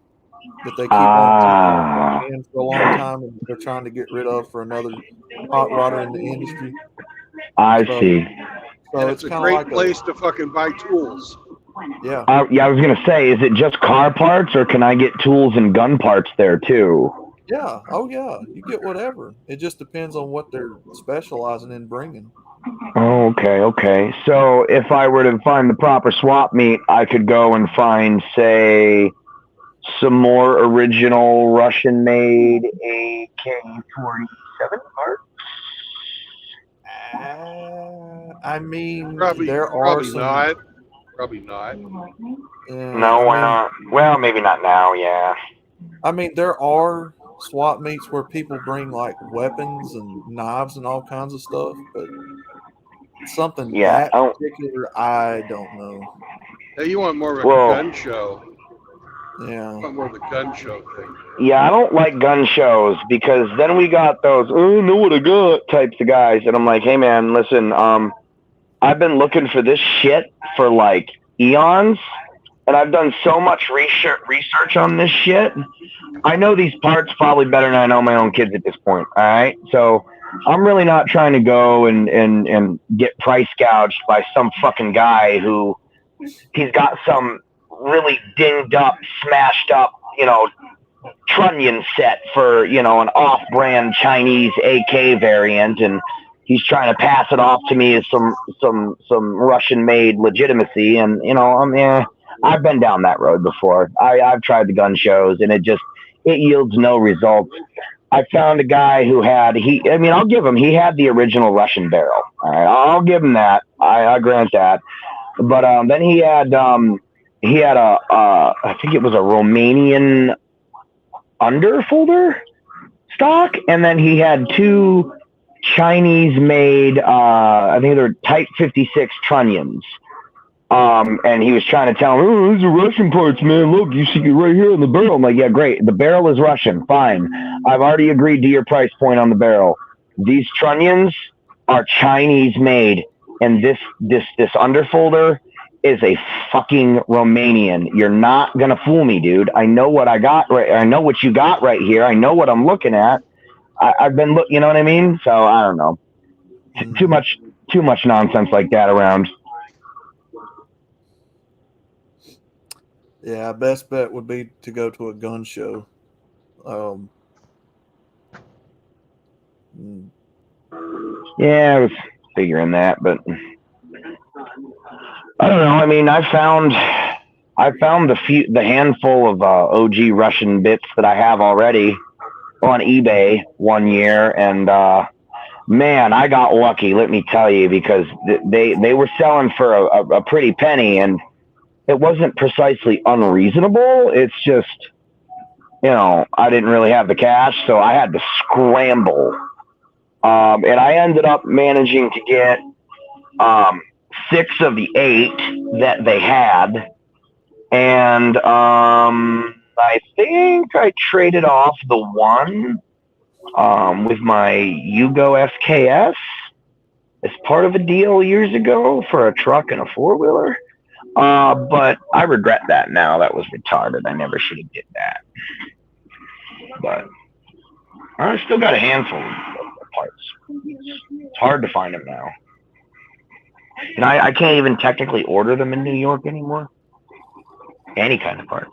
that they keep on keeping for a long time, and they're trying to get rid of for another hot rodder in the industry. I So, see. So And it's it's a kind of great like place to fucking buy tools. Yeah. Yeah, I was gonna say, is it just car parts, or can I get tools and gun parts there too? Yeah. Oh, yeah. You get whatever. It just depends on what they're specializing in bringing. Oh, okay. So if I were to find the proper swap meet, I could go and find, say, some more original Russian-made AK-47 parts. I mean, Probably there are some. not. Probably not. No, why not? Well, maybe not now. Yeah. I mean, there are swap meets where people bring like weapons and knives and all kinds of stuff, but something that particular, I don't know. Hey, you want more of a gun show? Yeah. You want more of the gun show thing? Yeah, I don't like gun shows because then we got those know what I got types of guys, and I'm like, hey man, listen, I've been looking for this shit for like eons, and I've done so much research on this shit. I know these parts probably better than I know my own kids at this point. All right, so I'm really not trying to go and get price gouged by some fucking guy who he's got some really dinged up, smashed up, trunnion set for, an off-brand Chinese AK variant, and he's trying to pass it off to me as some Russian-made legitimacy. And I've been down that road before. I've tried the gun shows, and it yields no results. I found a guy who had I'll give him, he had the original Russian barrel. All right, I'll give him that. I grant that. But then he had I think it was a Romanian underfolder stock, and then he had two Chinese-made, I think they're Type 56 trunnions. And he was trying to tell him, oh, these are Russian parts, man. Look, you see it right here in the barrel. I'm like, yeah, great. The barrel is Russian. Fine. I've already agreed to your price point on the barrel. These trunnions are Chinese-made, and this underfolder is a fucking Romanian. You're not gonna fool me, dude. I know what I got right. I know what you got right here. I know what I'm looking at. I've been you know what I mean? So I don't know. Too much nonsense like that around. Yeah, best bet would be to go to a gun show. Yeah, I was figuring that, but I don't know. I mean, I found the handful of OG Russian bits that I have already on eBay one year, and man, I got lucky. Let me tell you, because they were selling for a pretty penny, and it wasn't precisely unreasonable. It's just, I didn't really have the cash, so I had to scramble. And I ended up managing to get 6 of the 8 that they had. And I think I traded off the one with my Yugo SKS as part of a deal years ago for a truck and a 4-wheeler. But I regret that now. That was retarded. I never should have did that. But I still got a handful of parts. It's hard to find them now. And I can't even technically order them in New York anymore. Any kind of parts.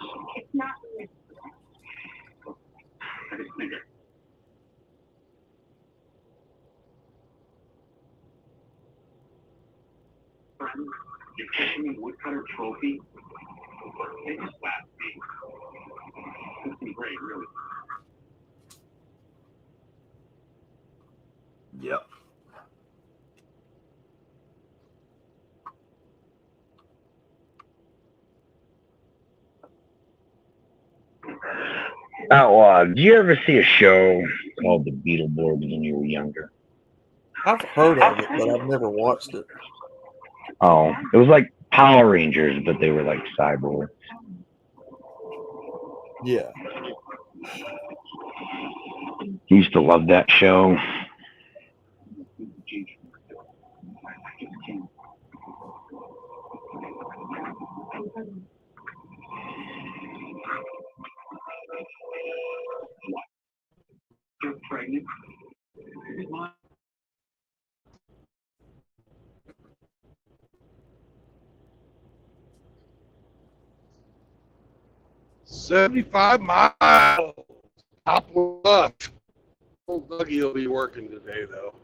Woodcutter trophy. It's great, really. Yep. Outlaw, did you ever see a show called The Beetleborgs when you were younger? I've heard of it, but I've never watched it. Oh, it was like Power Rangers, but they were like cyborgs. Yeah. Used to love that show. You're pregnant. $75 miles. Top left. Old Dougie will be working today, though.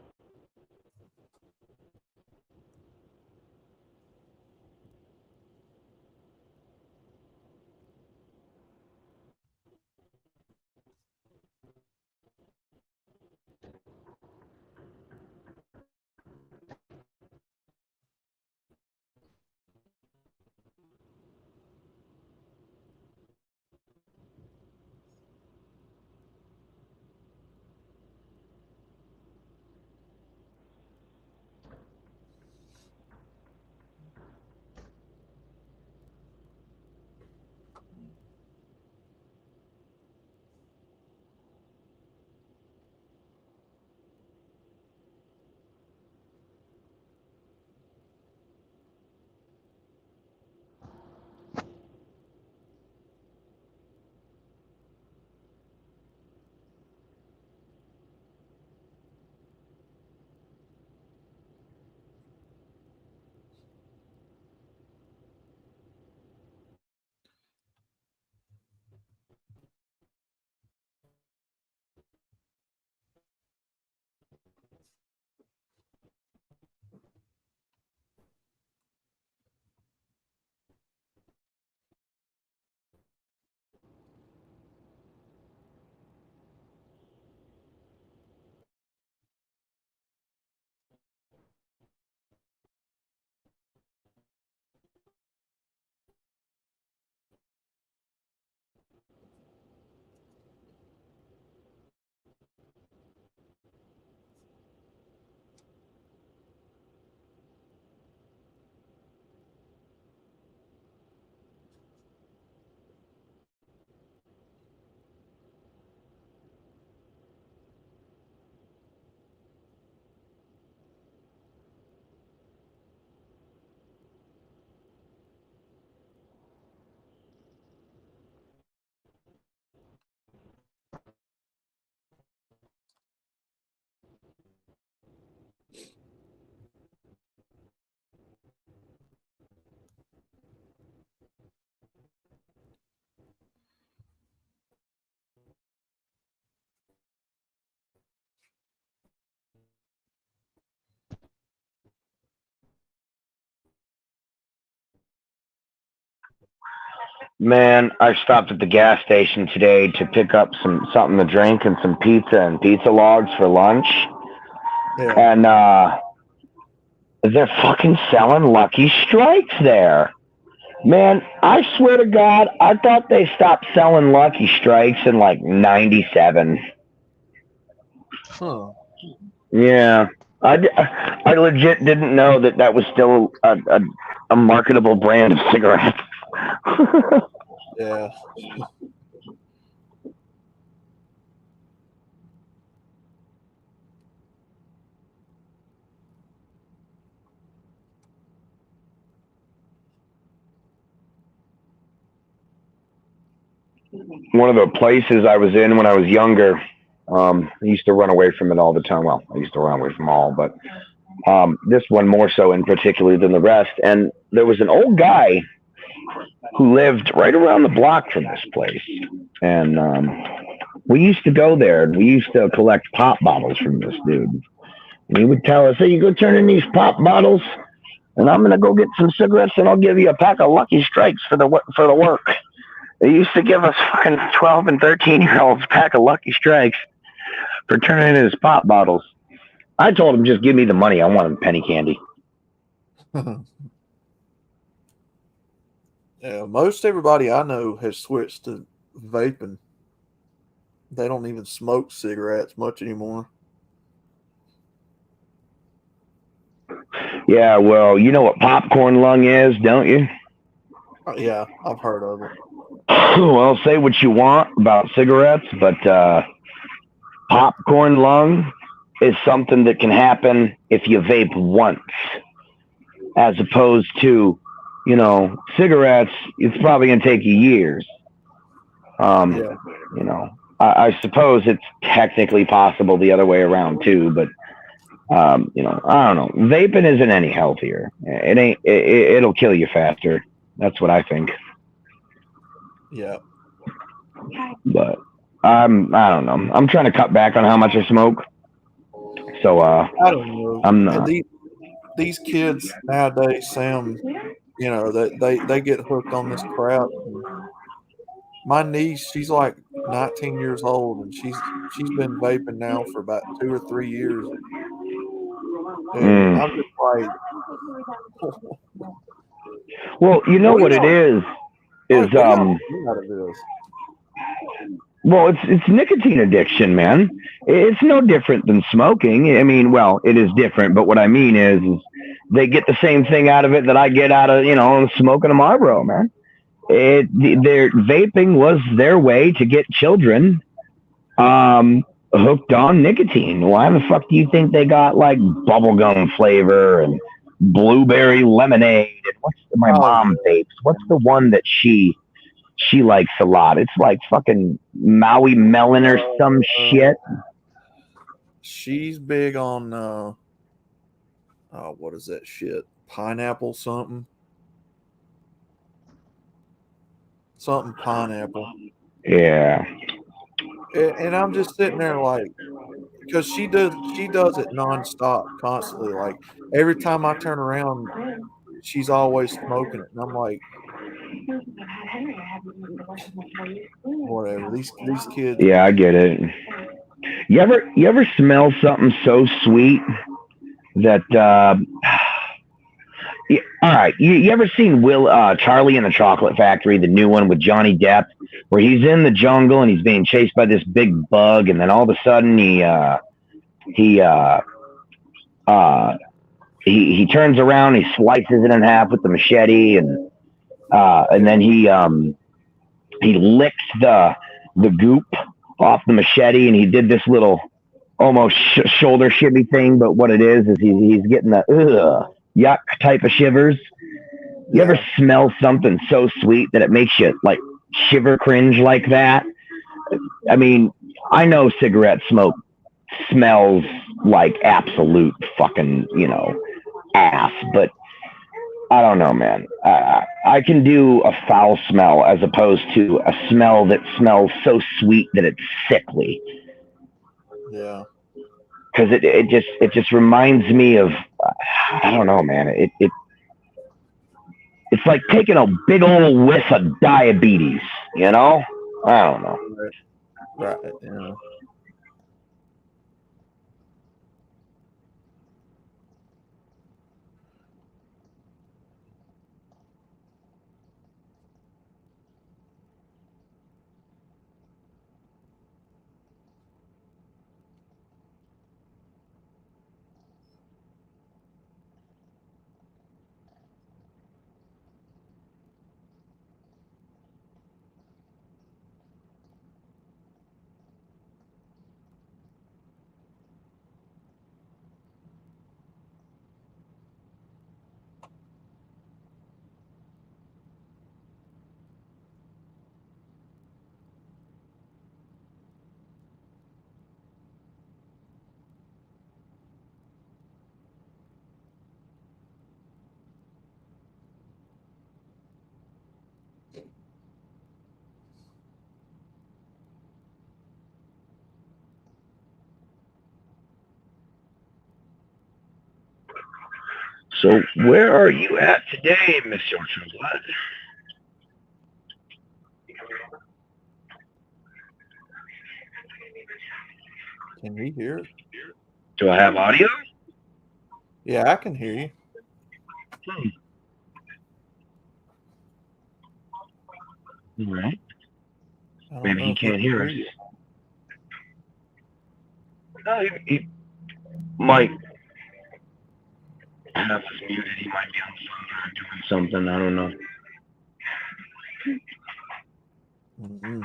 Man, I stopped at the gas station today to pick up something to drink and some pizza and pizza logs for lunch. Yeah. And they're fucking selling Lucky Strikes there. Man, I swear to God, I thought they stopped selling Lucky Strikes in like 97. Huh. Yeah. I legit didn't know that was still a marketable brand of cigarettes. Yeah. One of the places I was in when I was younger, I used to run away from it all the time. Well, I used to run away from all, but this one more so in particular than the rest. And there was an old guy who lived right around the block from this place. And we used to go there. We used to collect pop bottles from this dude. And he would tell us, hey, you go turn in these pop bottles, and I'm going to go get some cigarettes, and I'll give you a pack of Lucky Strikes for the work. They used to give us fucking 12 and 13-year-olds a pack of Lucky Strikes for turning in his pop bottles. I told him, just give me the money. I want penny candy. Yeah, most everybody I know has switched to vaping. They don't even smoke cigarettes much anymore. Yeah, well, you know what popcorn lung is, don't you? Yeah, I've heard of it. Well, say what you want about cigarettes, but popcorn lung is something that can happen if you vape once, as opposed to, cigarettes. It's probably going to take you years. Yeah. I suppose it's technically possible the other way around too, but I don't know. Vaping isn't any healthier. It ain't. It'll kill you faster. That's what I think. Yeah. But I don't know. I'm trying to cut back on how much I smoke. So I don't know. I'm And not. these kids nowadays, Sam, they get hooked on this crap. My niece, she's like 19 years old, and she's been vaping now for about 2 or 3 years, and I'm just like, well, you know what it is what y'all get out of this? Well, it's nicotine addiction, man. It's no different than smoking. I mean, well, it is different, but what I mean is they get the same thing out of it that I get out of smoking a Marlboro, man. Their vaping was their way to get children hooked on nicotine. Why the fuck do you think they got like bubblegum flavor and blueberry lemonade? And what's my mom vapes? What's the one that she likes a lot? It's like fucking Maui melon or some shit. She's big on what is that shit? Pineapple something. Something pineapple. Yeah. And I'm just sitting there like, because she does it nonstop, constantly. Like every time I turn around, she's always smoking it, and I'm like, whatever. These kids. Yeah, I get it. You ever smell something so sweet that all right, you ever seen Charlie and the Chocolate Factory, the new one with Johnny Depp, where he's in the jungle and he's being chased by this big bug, and then all of a sudden he turns around, he slices it in half with the machete, and then he licks the goop off the machete, and he did this little almost shoulder shimmy thing, but what it is he's getting the yuck type of shivers. You ever smell something so sweet that it makes you like shiver cringe like that? I mean, I know cigarette smoke smells like absolute fucking, ass, but I don't know, man. I can do a foul smell as opposed to a smell that smells so sweet that it's sickly. Yeah. Because it just reminds me of, I don't know, man. It's like taking a big old whiff of diabetes, I don't know. Right. Yeah. So where are you at today, Mr. Blood? Can he hear it? Do I have audio? Yeah, I can hear you. Right. Maybe he can't hear us. No, he might have us muted. He might be on the phone or doing something. I don't know. Mm-hmm.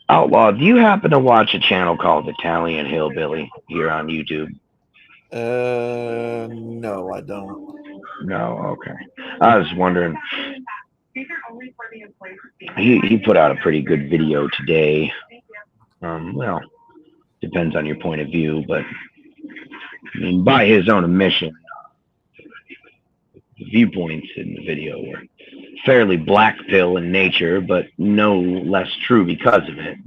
Outlaw, do you happen to watch a channel called Italian Hillbilly here on YouTube? No, I don't. No, okay. I was wondering. He put out a pretty good video today. Well, depends on your point of view, but I mean, by his own admission, the viewpoints in the video were fairly black pill in nature, but no less true because of it.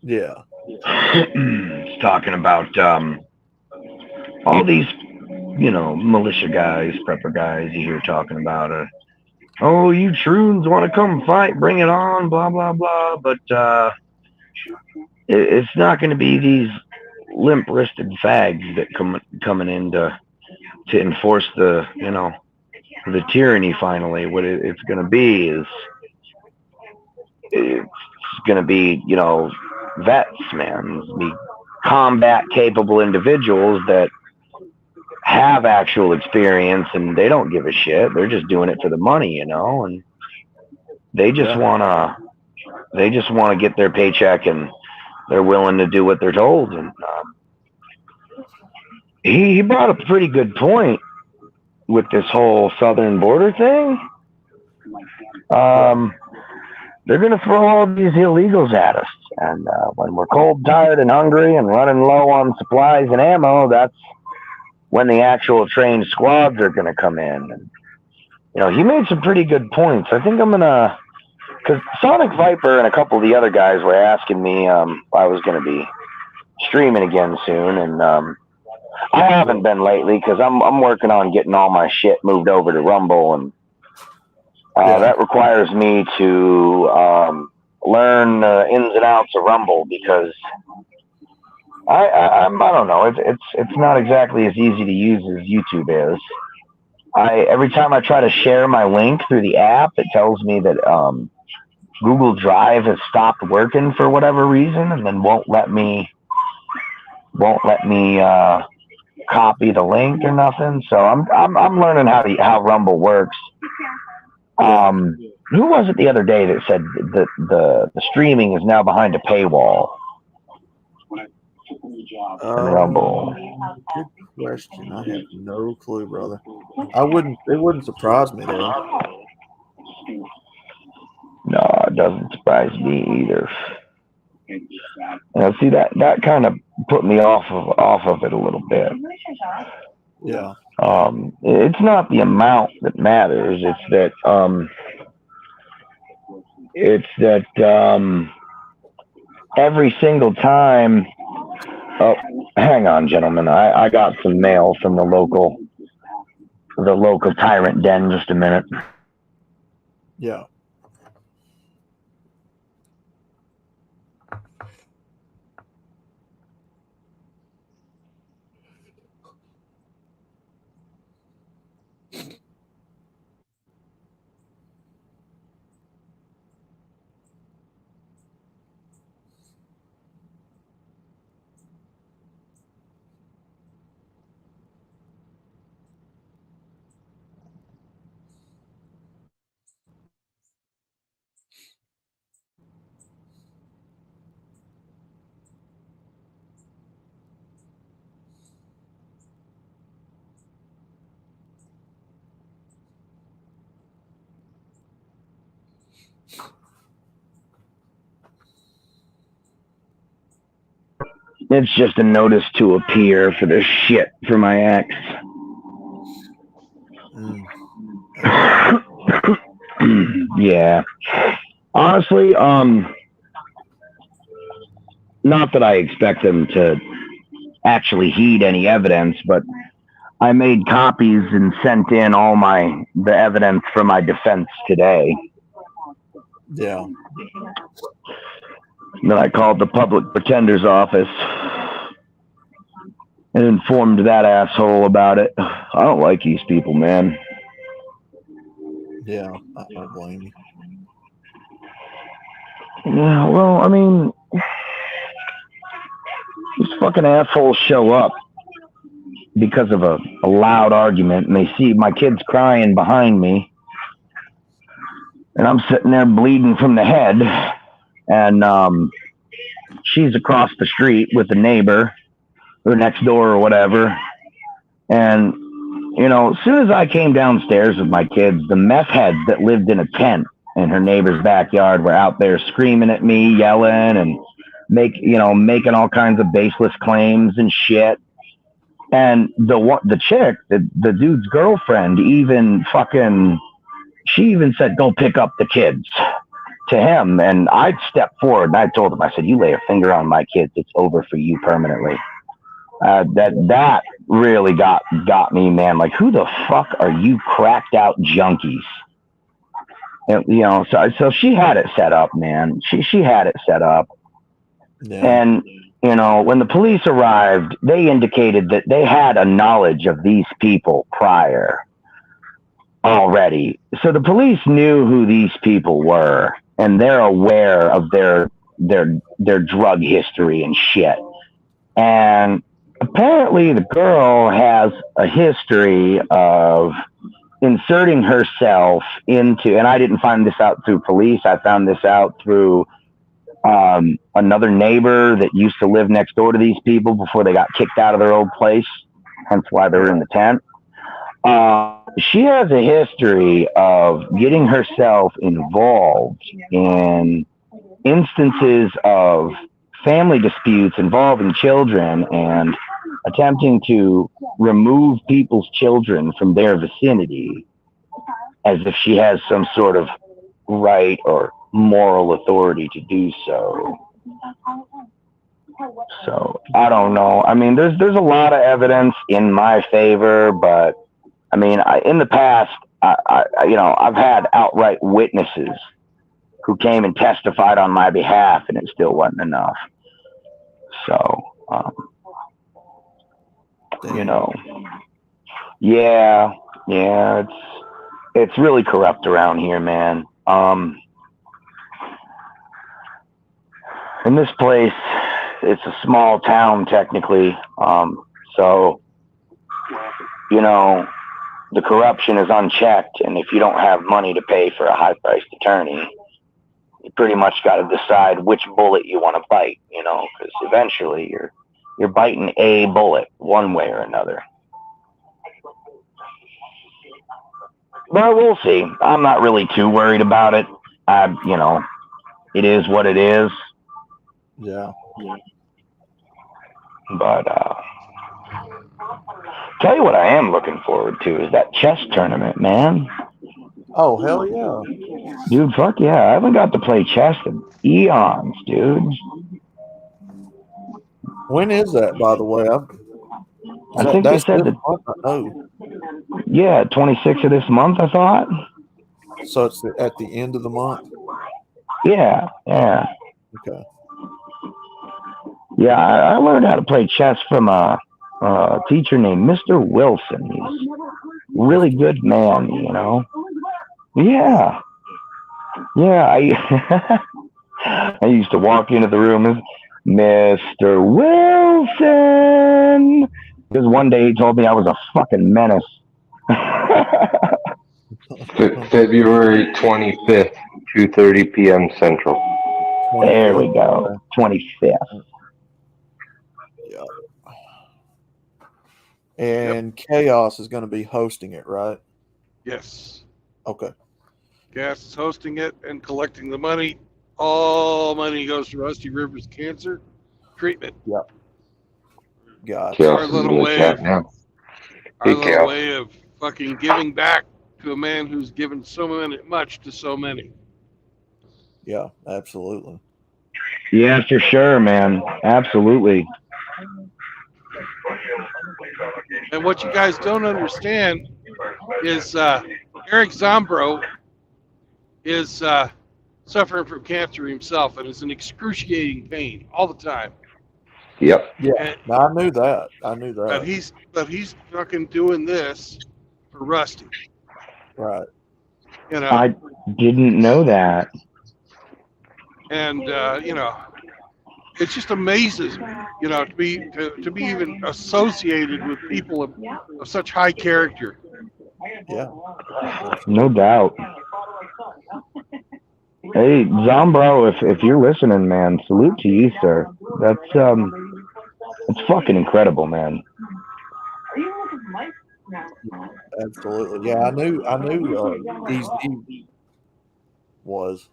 Yeah. It's talking about all these, militia guys, prepper guys you hear talking about, oh, you Troons want to come fight, bring it on, blah, blah, blah. But it's not going to be these limp-wristed fags that coming in to enforce the, the tyranny finally. What it's going to be is it's going to be, vets, man. Be combat-capable individuals that have actual experience and they don't give a shit. They're just doing it for the money, and they just wanna get their paycheck and they're willing to do what they're told. And he brought up a pretty good point with this whole southern border thing. They're gonna throw all these illegals at us, and when we're cold, tired, and hungry and running low on supplies and ammo, that's when the actual trained squads are going to come in. And, he made some pretty good points. I think I'm going to, because Sonic Viper and a couple of the other guys were asking me I was going to be streaming again soon, and I haven't been lately because I'm working on getting all my shit moved over to Rumble, and that requires me to learn the ins and outs of Rumble because I don't know. It's not exactly as easy to use as YouTube is. Every time I try to share my link through the app, it tells me that Google Drive has stopped working for whatever reason, and then won't let me copy the link or nothing. So I'm learning how Rumble works. Who was it the other day that said that the streaming is now behind a paywall? Rumble. Good question. I have no clue, brother. It wouldn't surprise me though. No, it doesn't surprise me either. See that kind of put me off of it a little bit. Yeah. It's not the amount that matters. It's that every single time. Oh, hang on, gentlemen. I got some mail from the local tyrant den. Just a minute. Yeah. It's just a notice to appear for this shit for my ex. Yeah. Honestly, not that I expect them to actually heed any evidence, but I made copies and sent in all the evidence for my defense today. Yeah. Then I called the public pretender's office, and informed that asshole about it. I don't like these people, man. Yeah, I don't blame you. Yeah, well, I mean, these fucking assholes show up because of a loud argument, and they see my kids crying behind me, and I'm sitting there bleeding from the head, and she's across the street with the neighbor or next door or whatever, and you know, as soon as I came downstairs with my kids, the meth heads that lived in a tent in her neighbor's backyard were out there screaming at me, yelling, and making all kinds of baseless claims and shit. And the chick, the dude's girlfriend, she even said, "Go pick up the kids," to him. And I stepped forward and I told him, I said, "You lay a finger on my kids, it's over for you permanently." That really got me, man. Like, who the fuck are you cracked out junkies? And, so she had it set up, man. She had it set up. Yeah. And, when the police arrived, they indicated that they had a knowledge of these people prior already. So the police knew who these people were, and they're aware of their drug history and shit. And apparently the girl has a history of inserting herself into, and I didn't find this out through police, I found this out through another neighbor that used to live next door to these people before they got kicked out of their old place, hence why they were in the tent. She has a history of getting herself involved in instances of family disputes involving children and attempting to remove people's children from their vicinity as if she has some sort of right or moral authority to do so. So I don't know. I mean, there's a lot of evidence in my favor, but I mean, in the past, I've had outright witnesses who came and testified on my behalf, and it still wasn't enough. So, yeah, it's really corrupt around here, man. In this place, it's a small town technically, so the corruption is unchecked, and if you don't have money to pay for a high-priced attorney, you pretty much got to decide which bullet you want to bite, because eventually you're biting a bullet one way or another. But we'll see. I'm not really too worried about it. It is what it is. Yeah. But tell you what I am looking forward to is that chess tournament, man. Oh, hell yeah. Dude, fuck yeah. I haven't got to play chess in eons, dude. When is that, by the way? I think they said yeah, 26th of this month, I thought. So it's at the end of the month? Yeah. Okay. Yeah, I learned how to play chess from a teacher named Mr. Wilson. He's a really good man, Yeah. I used to walk into the room as Mr. Wilson, because one day he told me I was a fucking menace. February 25th, 2:30 p.m. Central. There we go. 25th. Yeah. And Chaos is going to be hosting it, right? Yes. Okay. Gas is hosting it and collecting the money. All money goes to Rusty River's cancer treatment. Yep. Got our little way of fucking giving back to a man who's given so much to so many. Yeah, absolutely. Yeah, for sure, man. Absolutely. And what you guys don't understand is Eric Zombro is suffering from cancer himself and is in excruciating pain all the time. Yep. Yeah, And, no, I knew that. I knew but that. he's fucking doing this for Rusty. Right. You know, I didn't know that. and you know, it just amazes me, you know, to be even associated with people of such high character. Yeah. No doubt. Hey, Zombro, if you're listening, man, salute to you, sir. It's fucking incredible, man. Absolutely. Yeah, I knew Easy was.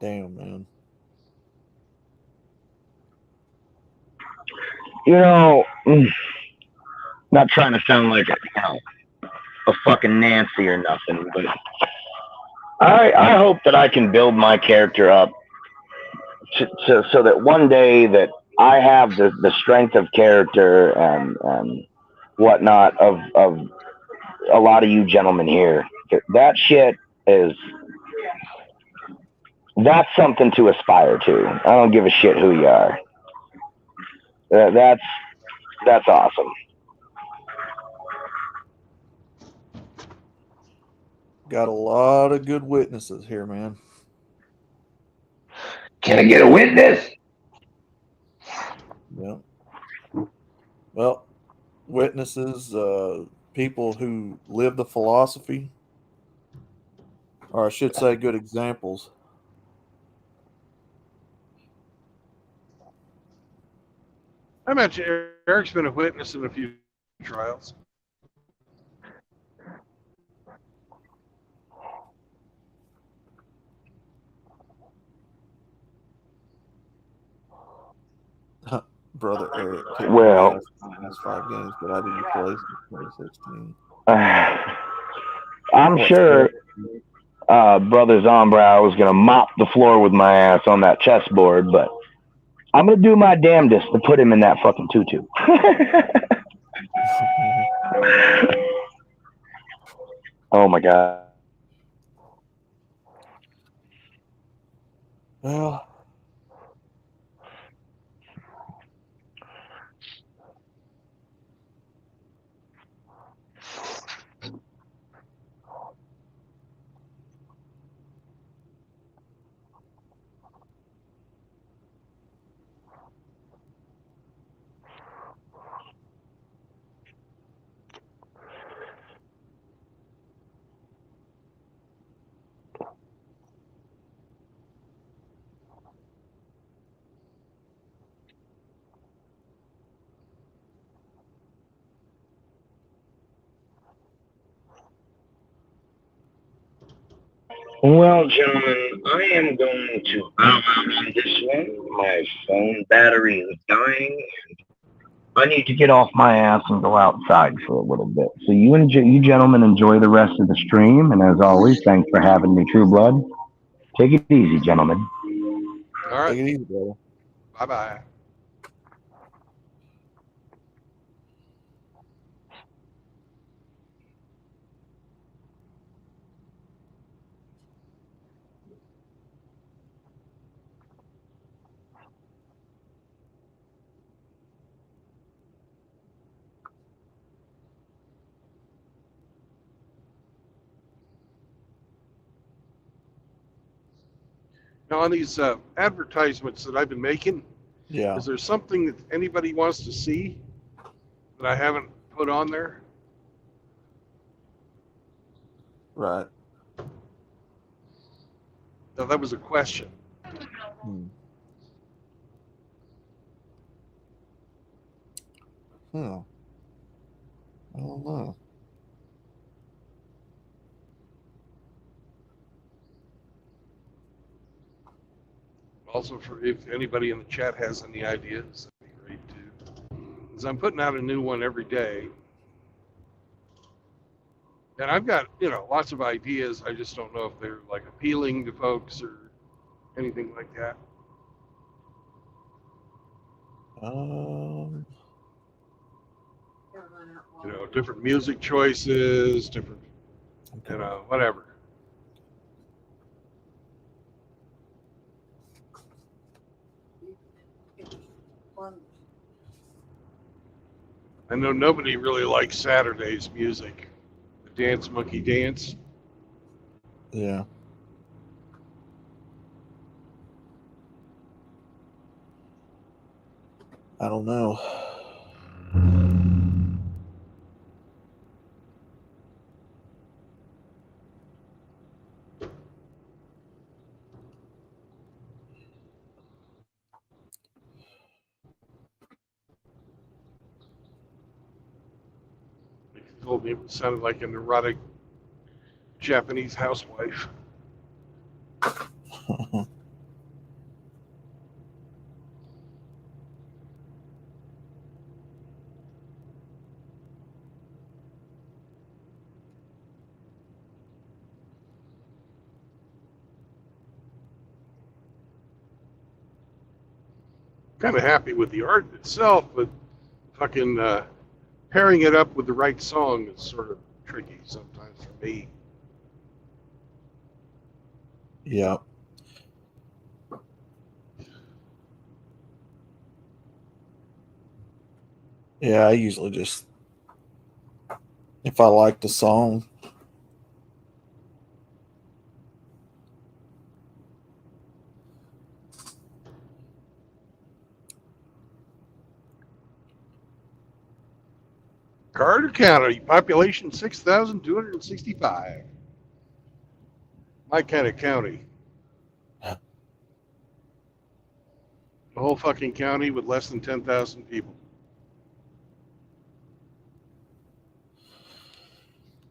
Damn, man. You know, not trying to sound like a fucking Nancy or nothing, but I hope that I can build my character up so that one day that I have the strength of character and whatnot of a lot of you gentlemen here. That shit is that's something to aspire to. I don't give a shit who you are. That's awesome. Got a lot of good witnesses here, man. Can I get a witness? Yeah. Well, witnesses, people who live the philosophy, or I should say, good examples. I imagine Eric's been a witness in a few trials. Brother Eric kicked Well, my ass 5 games, but I didn't play since 2016. I'm sure Brother Zombrow was gonna mop the floor with my ass on that chessboard, but I'm gonna do my damnedest to put him in that fucking tutu. Oh my god. Well, Well, gentlemen, I am going to bow out on this one. My phone battery is dying. I need to get off my ass and go outside for a little bit. So you gentlemen enjoy the rest of the stream, and as always, thanks for having me, True Blood. Take it easy, gentlemen. All right. take it easy, brother. Bye-bye. Now, on these advertisements that I've been making, Yeah. is there something that anybody wants to see that I haven't put on there? Right. No, that was a question. Huh. I don't know. Also, for if anybody in the chat has any ideas, that'd be great too. Because I'm putting out a new one every day. And I've got, you know, lots of ideas. I just don't know if they're like appealing to folks or anything like that. You know, different music choices, different Okay. You know, whatever. I know nobody really likes Saturday's music. The Dance Monkey Dance. Yeah. I don't know. They told me it sounded like an erotic Japanese housewife. Kind of happy with the art itself, but fucking pairing it up with the right song is sort of tricky sometimes for me. Yeah. Yeah, I usually just, if I like the song, Carter County, population 6,265. My kind of county. The whole fucking county with less than 10,000 people.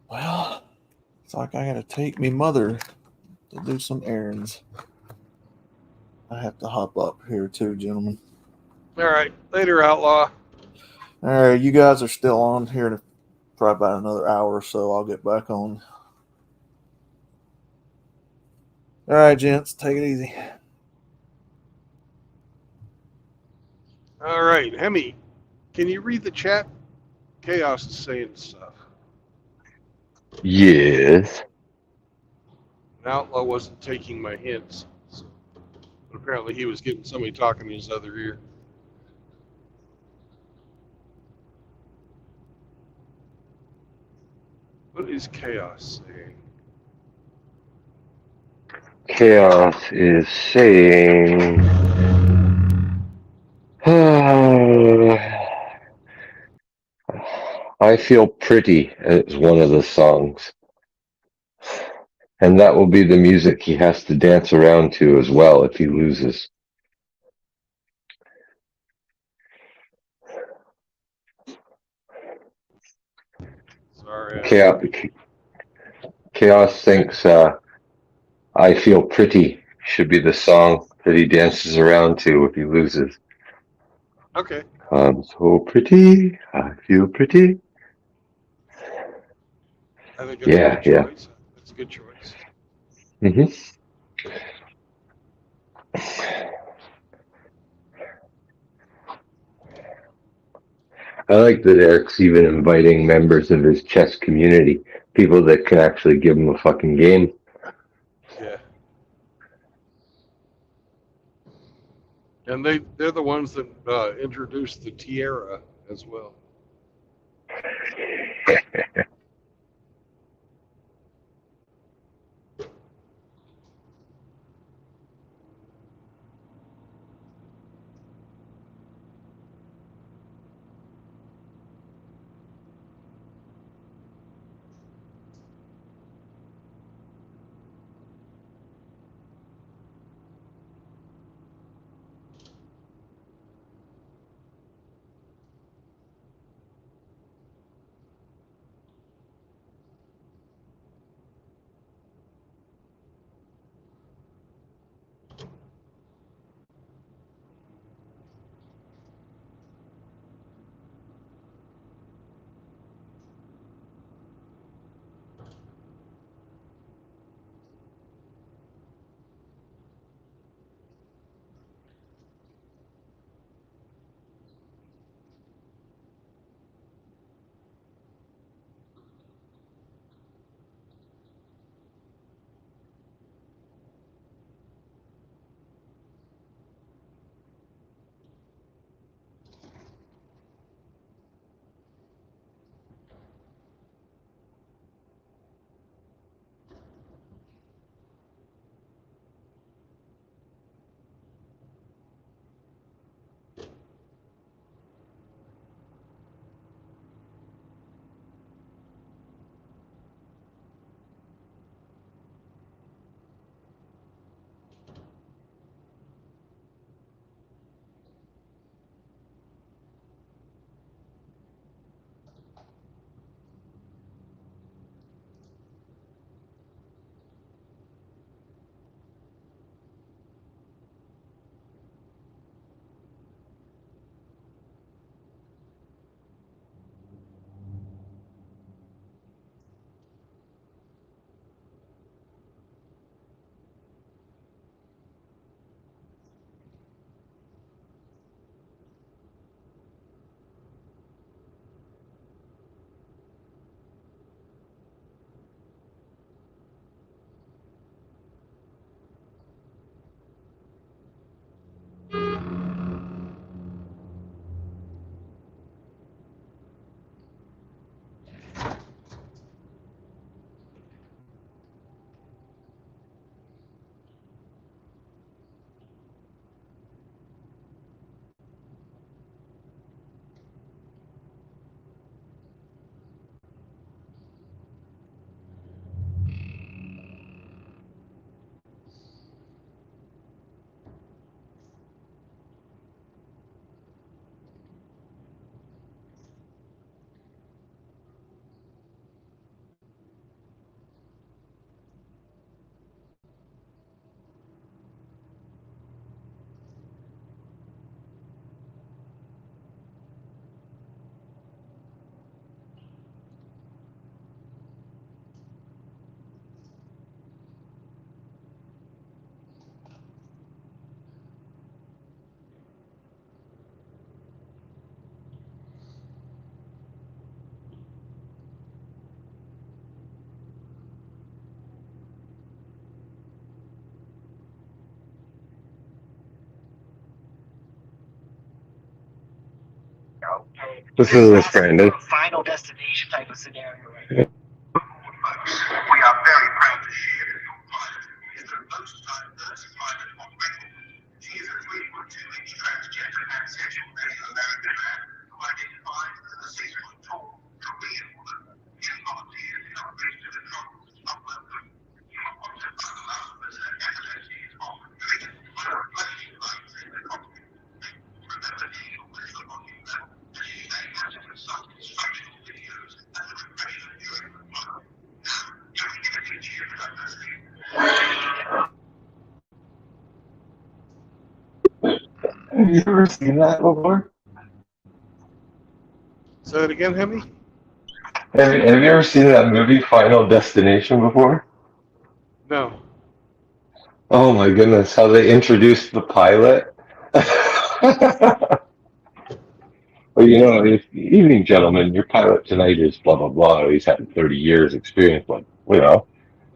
well, it's like I gotta take me mother to do some errands. I have to hop up here too, gentlemen. All right, later, outlaw. All right, you guys are still on here in probably about another hour or so. I'll get back on. All right, gents, take it easy. All right, Hemi, can you read the chat? Chaos is saying stuff. Yes. An outlaw wasn't taking my hints, so, but apparently he was getting somebody talking in his other ear. What is Chaos saying? Chaos is saying. I Feel Pretty is one of the songs. And that will be the music he has to dance around to as well if he loses. Sorry. Chaos thinks I Feel Pretty should be the song that he dances around to if he loses. Okay. I'm so pretty, I feel pretty. I think that's a good choice. That's a good choice. Mm-hmm. I like that Eric's even inviting members of his chess community, people that can actually give him a fucking game. Yeah. And they're the ones that introduced the tiara as well. This is this Brandon. Final destination type of scenario. Right? Yeah. We are very proud to share that your pilot is the most diverse pilot on record. She is a 3.2-inch transgender pansexual Native American man who identifies as a 6-foot-tall Korean woman. She has volunteered in our base to the troubles of welcome. You are want to unlove as her epilepsy is often treated for replacing lights in the cockpit. Remember the always look on you level, and she may have to consult instructional videos as a refresher during the flight. Now, can we give a big cheer for that person? Have you ever seen that before? Say it again, Hemi? Have you ever seen that movie Final Destination before? No. Oh my goodness, how they introduced the pilot. Well, you know, evening, gentlemen, your pilot tonight is blah, blah, blah. He's had 30 years experience. Like, you know,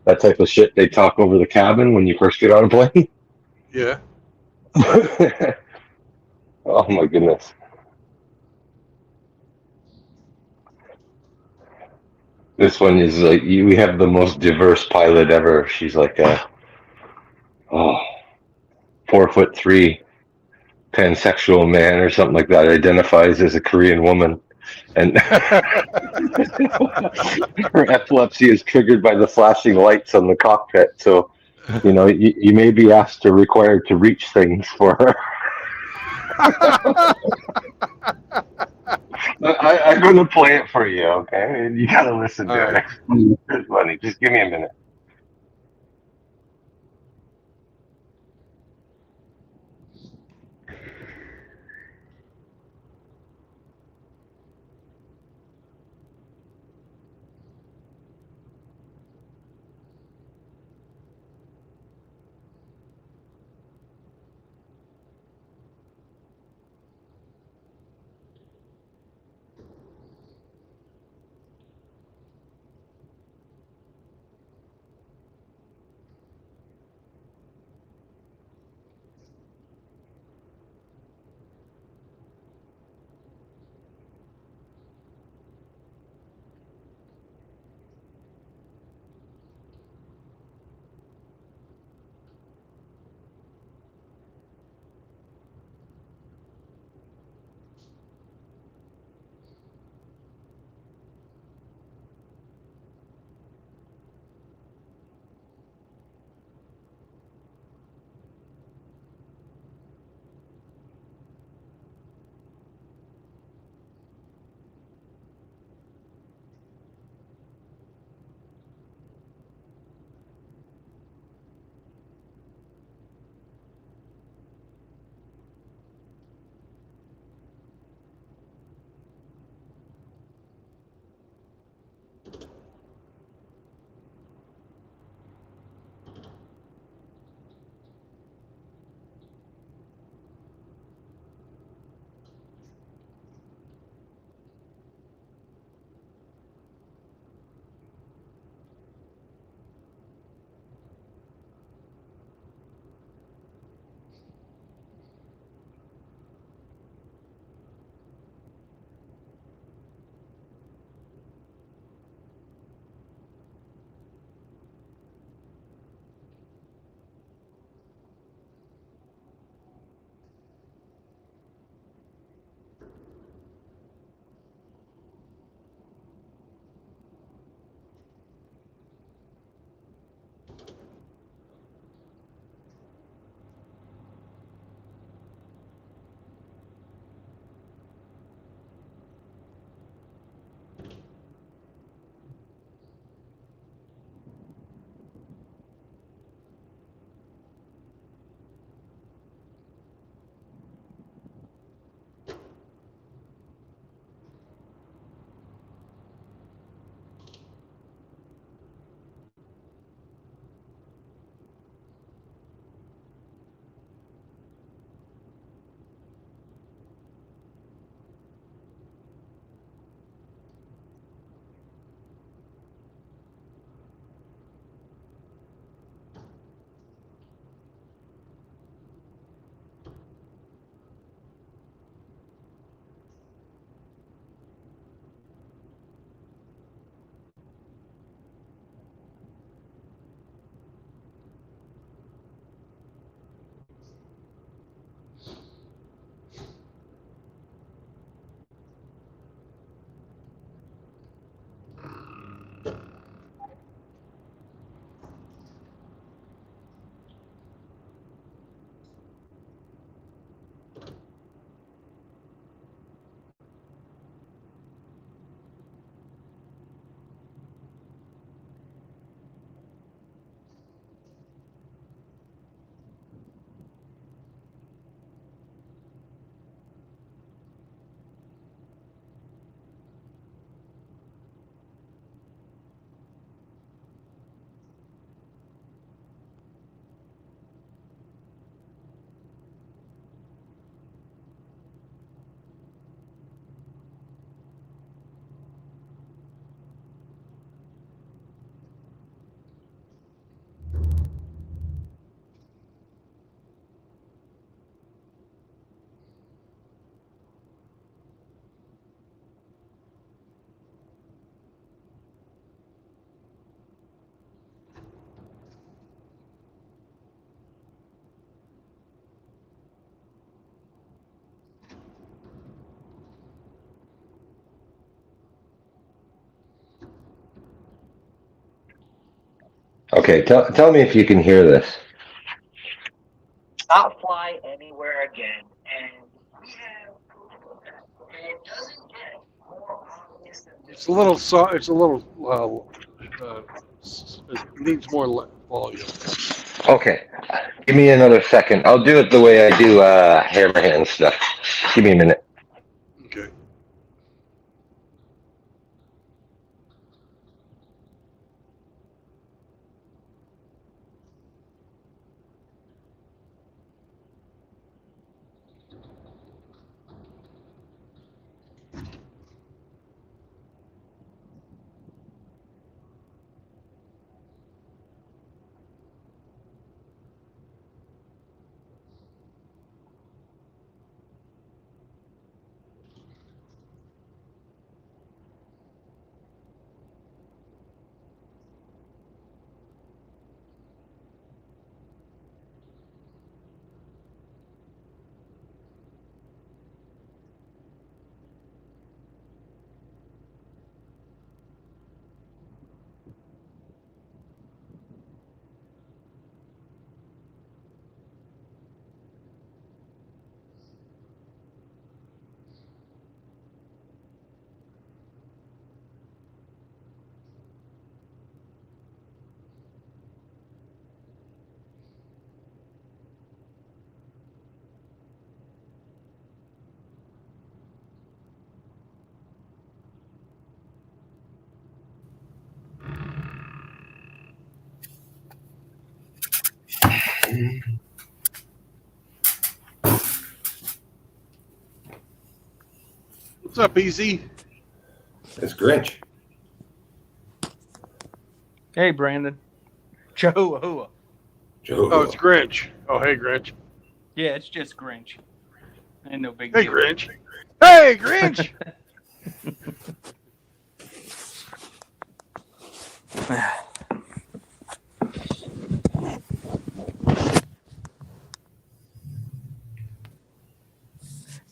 that type of shit they talk over the cabin when you first get on a plane. Yeah. Oh my goodness. This one is like, we have the most diverse pilot ever. She's like a 4'3" pansexual man or something like that, identifies as a Korean woman. And her epilepsy is triggered by the flashing lights on the cockpit. So, you know, you may be asked to required to reach things for her. I'm going to play it for you, okay? And you got to listen to it. It's funny. Just give me a minute. Okay, tell me if you can hear this. Not fly anywhere again. And it doesn't get more obvious than It's a little it's a little it needs more volume. Okay, give me another second. I'll do it the way I do hammerhand stuff. Give me a minute. Okay. What's up, Easy? It's Grinch. Hey, Brandon. Jehovah. Oh, it's Grinch. Oh, hey, Grinch. Yeah, it's just Grinch. Ain't no big Hey, deal. Grinch. Hey, Grinch.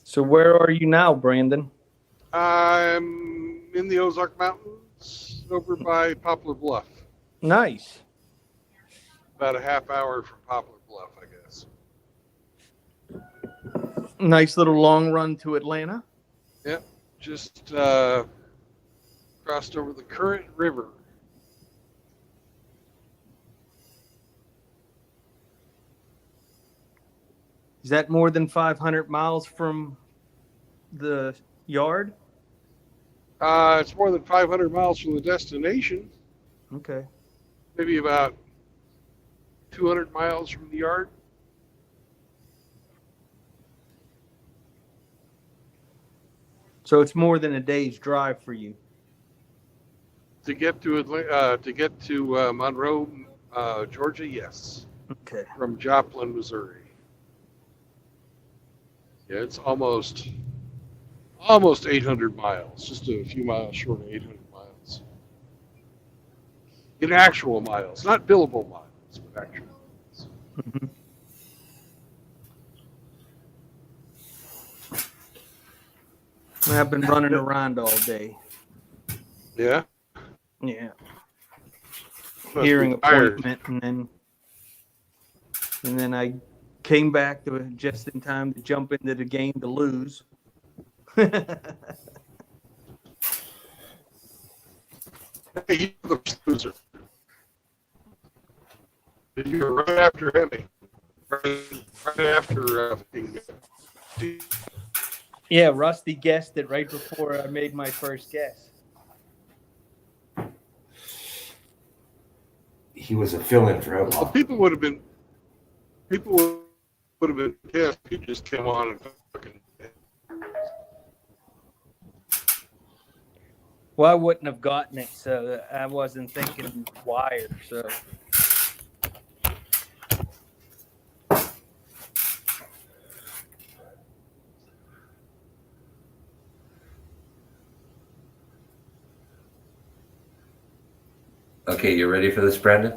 So where are you now, Brandon? I'm in the Ozark Mountains over by Poplar Bluff. Nice. About a half hour from Poplar Bluff, I guess. Nice little long run to Atlanta. Yep. Just crossed over the Current River. Is that more than 500 miles from the yard? It's more than 500 miles from the destination. Okay. Maybe about 200 miles from the yard. So it's more than a day's drive for you. To get to Monroe, Georgia, yes. Okay. From Joplin, Missouri. Yeah, it's almost 800 miles. Just a few miles short of 800 miles. In actual miles, not billable miles, but actual miles. Mm-hmm. I've been running around all day. Yeah? Yeah. Must Hearing be tired. appointment, and then I came back to just in time to jump into the game to lose. Hey, you're the loser. You were right after Hemi. Right after. Yeah, Rusty guessed it right before I made my first guess. He was a fill-in for Outlaw. Well, people would have been pissed if you just came on and fucking. Well, I wouldn't have gotten it, so I wasn't thinking wire. So Okay, you ready for this, Brandon?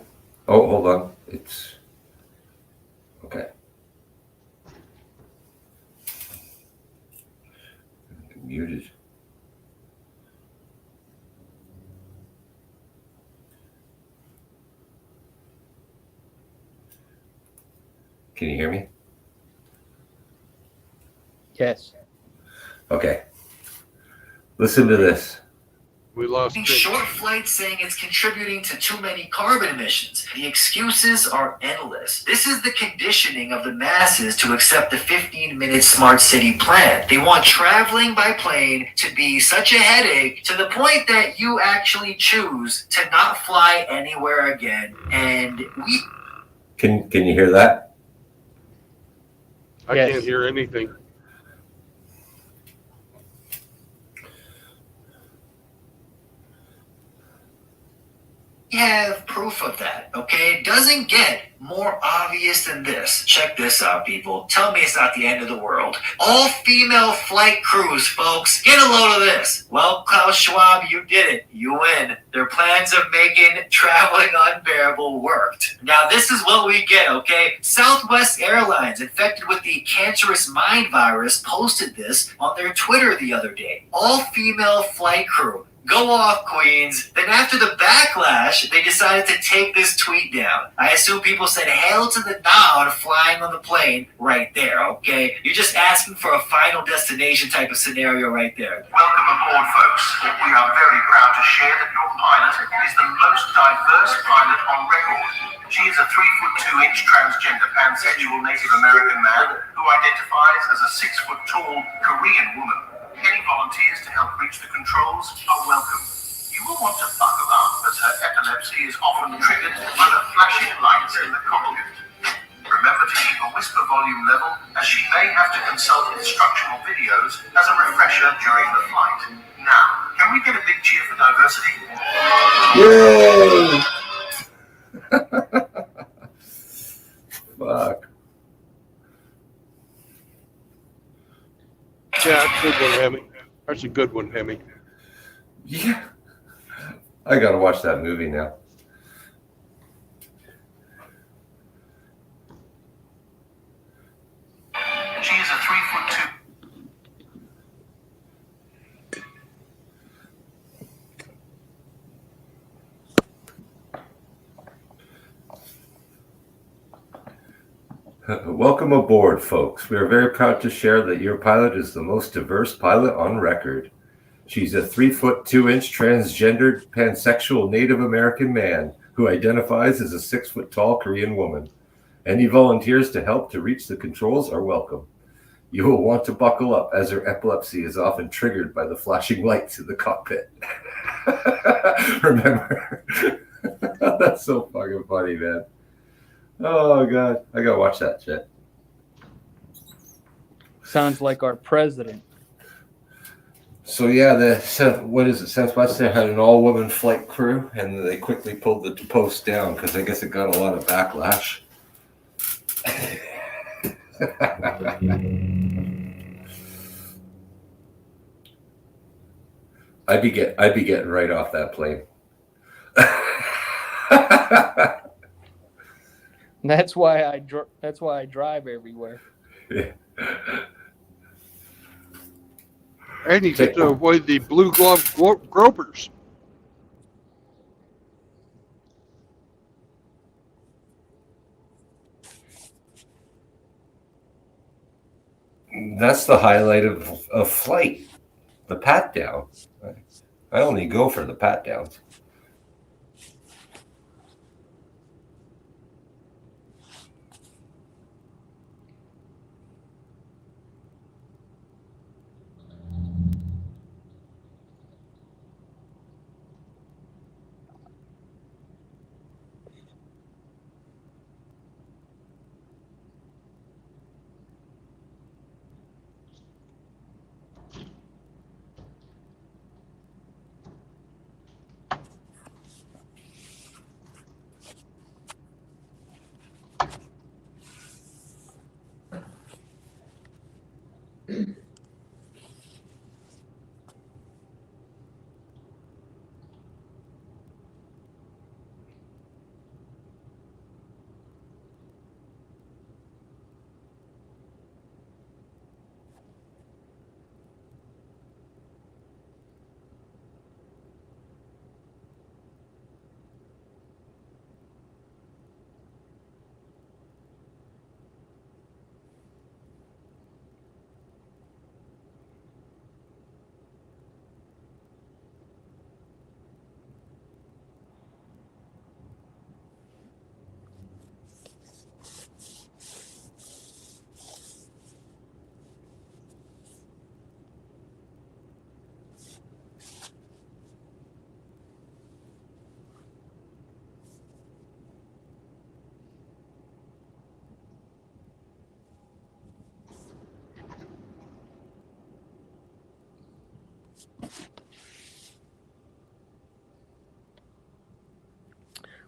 Oh, hold on. It's okay. Muted. Can you hear me? Yes. Okay. Listen to this. We lost short flights saying it's contributing to too many carbon emissions. The excuses are endless. This is the conditioning of the masses to accept the 15-minute smart city plan. They want traveling by plane to be such a headache to the point that you actually choose to not fly anywhere again. And we... Can you hear that? I can't hear anything. have proof of that, okay? It doesn't get more obvious than this. Check this out, people. Tell me it's not the end of the world. All female flight crews, folks. Get a load of this. Well, Klaus Schwab, you did it. You win. Their plans of making traveling unbearable worked. Now, this is what we get, okay? Southwest Airlines, infected with the cancerous mind virus, posted this on their Twitter the other day. All female flight crew. Go off, queens. Then after the backlash, they decided to take this tweet down. I assume people said hail to the Nod flying on the plane right there, okay? You're just asking for a final destination type of scenario right there. Welcome aboard, folks. We are very proud to share that your pilot is the most diverse pilot on record. She is a 3'2" transgender pansexual Native American man who identifies as a 6'tall Korean woman. Any volunteers to help reach the controls are welcome. You will want to buckle up as her epilepsy is often triggered by the flashing lights in the cockpit. Remember to keep a whisper volume level as she may have to consult instructional videos as a refresher during the flight. Now, can we get a big cheer for diversity? Yay! Fuck. Yeah, good one, Hemi. That's a good one, Hemi. Yeah. I gotta watch that movie now. She is a 3'2". Welcome aboard, folks. We are very proud to share that your pilot is the most diverse pilot on record. She's a 3'2" transgendered pansexual Native American man who identifies as a 6' tall Korean woman. Any volunteers to help to reach the controls are welcome. You will want to buckle up as her epilepsy is often triggered by the flashing lights in the cockpit. Remember? That's so fucking funny, man. Oh, God. I gotta watch that shit. Sounds like our president. So, yeah, what is it? Southwest had an all-woman flight crew, and they quickly pulled the post down because I guess it got a lot of backlash. I'd be getting right off that plane. That's why I drive everywhere. Yeah. And you get to avoid the blue glove gropers. That's the highlight of flight, the pat down. I only go for the pat downs.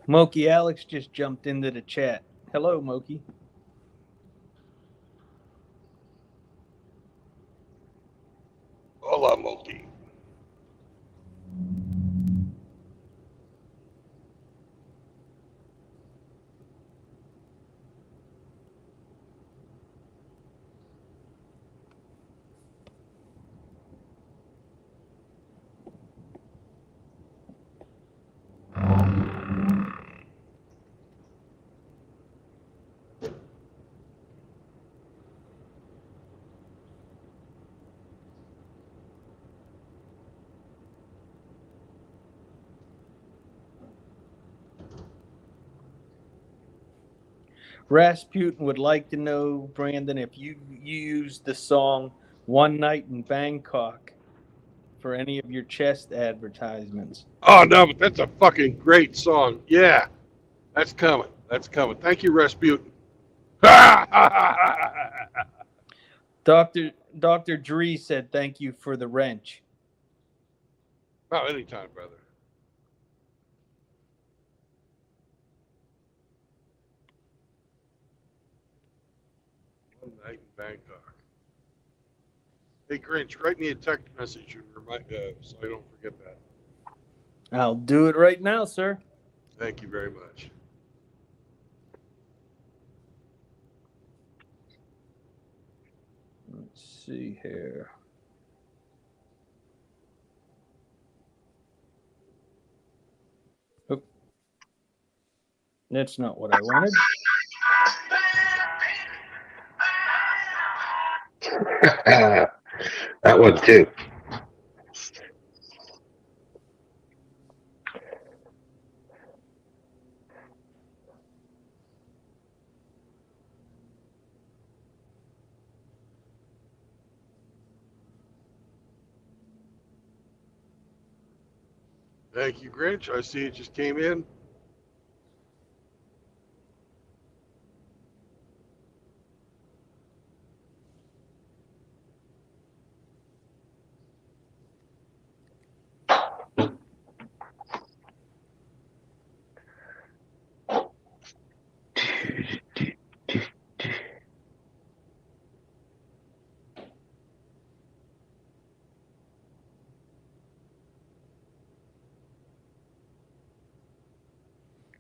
Moki Alex just jumped into the chat. Hello, Moki. Hola, Moki. Rasputin would like to know, Brandon, if you used the song One Night in Bangkok for any of your chest advertisements. Oh, no, but that's a fucking great song. Yeah, that's coming. That's coming. Thank you, Rasputin. Dr. Dree said thank you for the wrench. Oh, anytime, brother. One night in Bangkok. Hey, Grinch, write me a text message and remind so I don't forget that. I'll do it right now, sir. Thank you very much. Let's see here. Oh, that's not what I wanted. That one too. Thank you, Grinch. I see it just came in.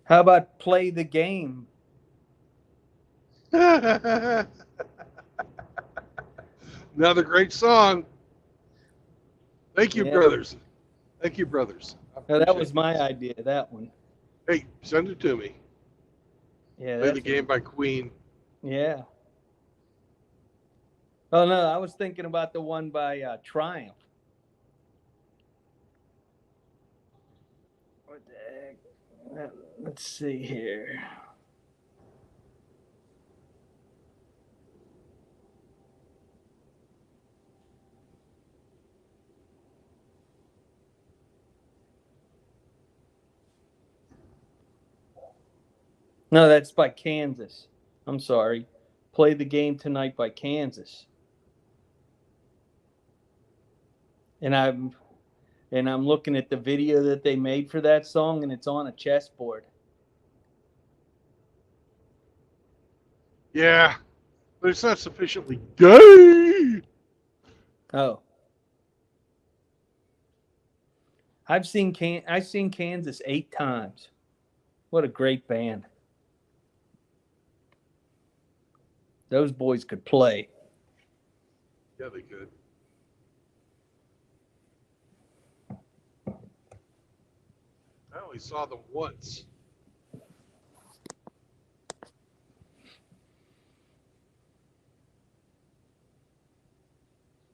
How about play the game? Another great song. Thank you, Yeah. brothers. Thank you, brothers. No, that was my idea, that one. Hey, send it to me. Yeah, Play the that's Game by Queen. Yeah. Oh, no, I was thinking about the one by Triumph. What the heck? Let's see here. No, that's by Kansas. I'm sorry. Play the Game Tonight by Kansas. And I'm looking at the video that they made for that song, and it's on a chessboard. Yeah, but it's not sufficiently gay. Oh. I've seen Kansas 8 times. What a great band. Those boys could play. Yeah, they could. I only saw them once.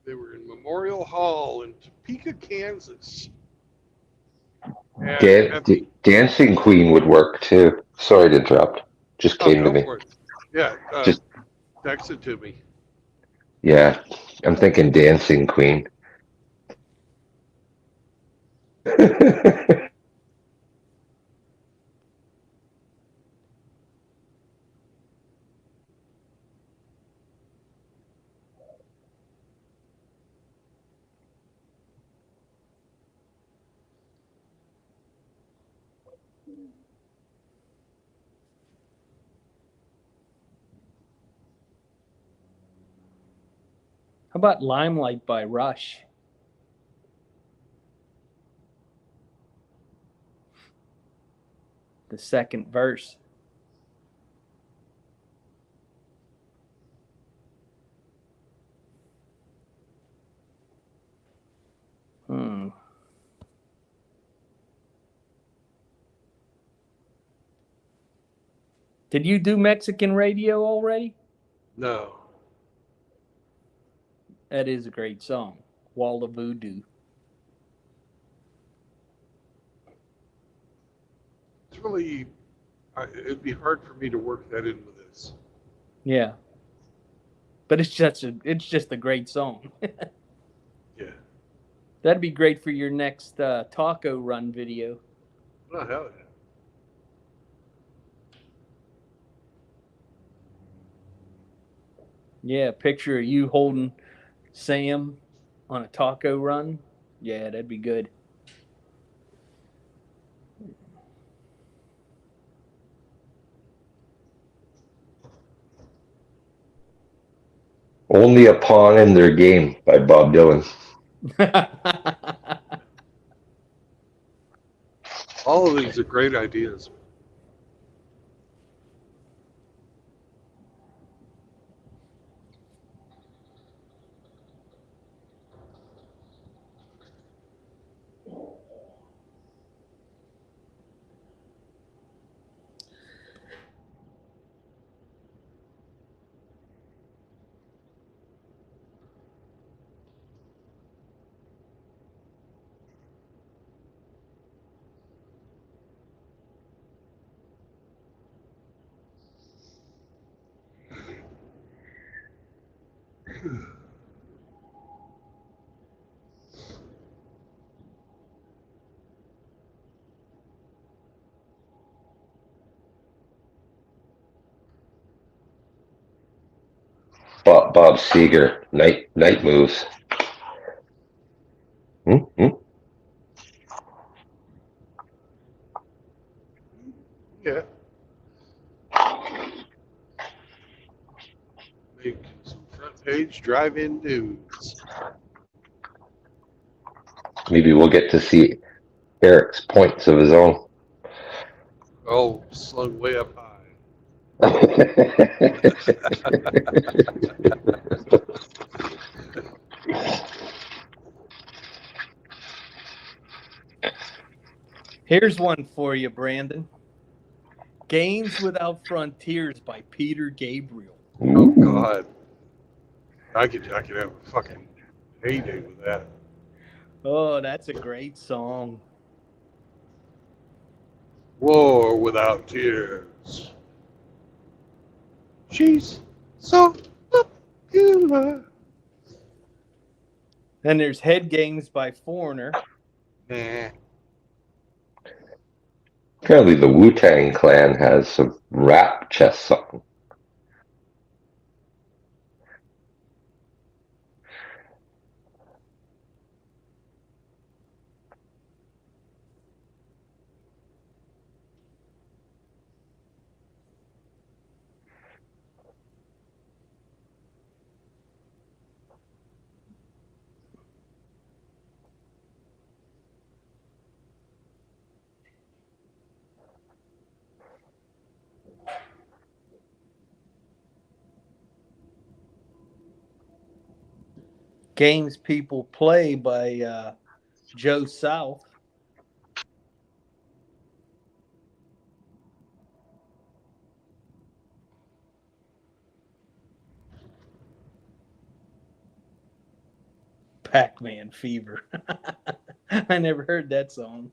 They were in Memorial Hall in Topeka, Kansas. Dancing Queen would work too. Sorry to interrupt. Just came to Go me. for it. Yeah, Just text it to me. yeah, I'm thinking Dancing Queen. How about Limelight by Rush? The second verse. Did you do Mexican radio already? No. That is a great song. Wall of Voodoo. It's really, it'd be hard for me to work that in with this. Yeah. But it's just a great song. Yeah. That'd be great for your next taco run video. Oh, hell yeah. Yeah, a picture of you holding Sam on a taco run. Yeah, that'd be good. Only a pawn in their game by Bob Dylan. All of these are great ideas. Bob Seger, night moves. Yeah. Make some front page drive-in news. Maybe we'll get to see Eric's points of his own. Oh, slung way up high. Here's one for you, Brandon. Games Without Frontiers by Peter Gabriel. Oh God, I could have a fucking heyday with that. Oh, that's a great song. War without tears. She's so popular. Then there's Head Games by Foreigner. Nah. Apparently the Wu-Tang Clan has some rap chess song. Games People Play by Joe South. Pac-Man Fever. I never heard that song.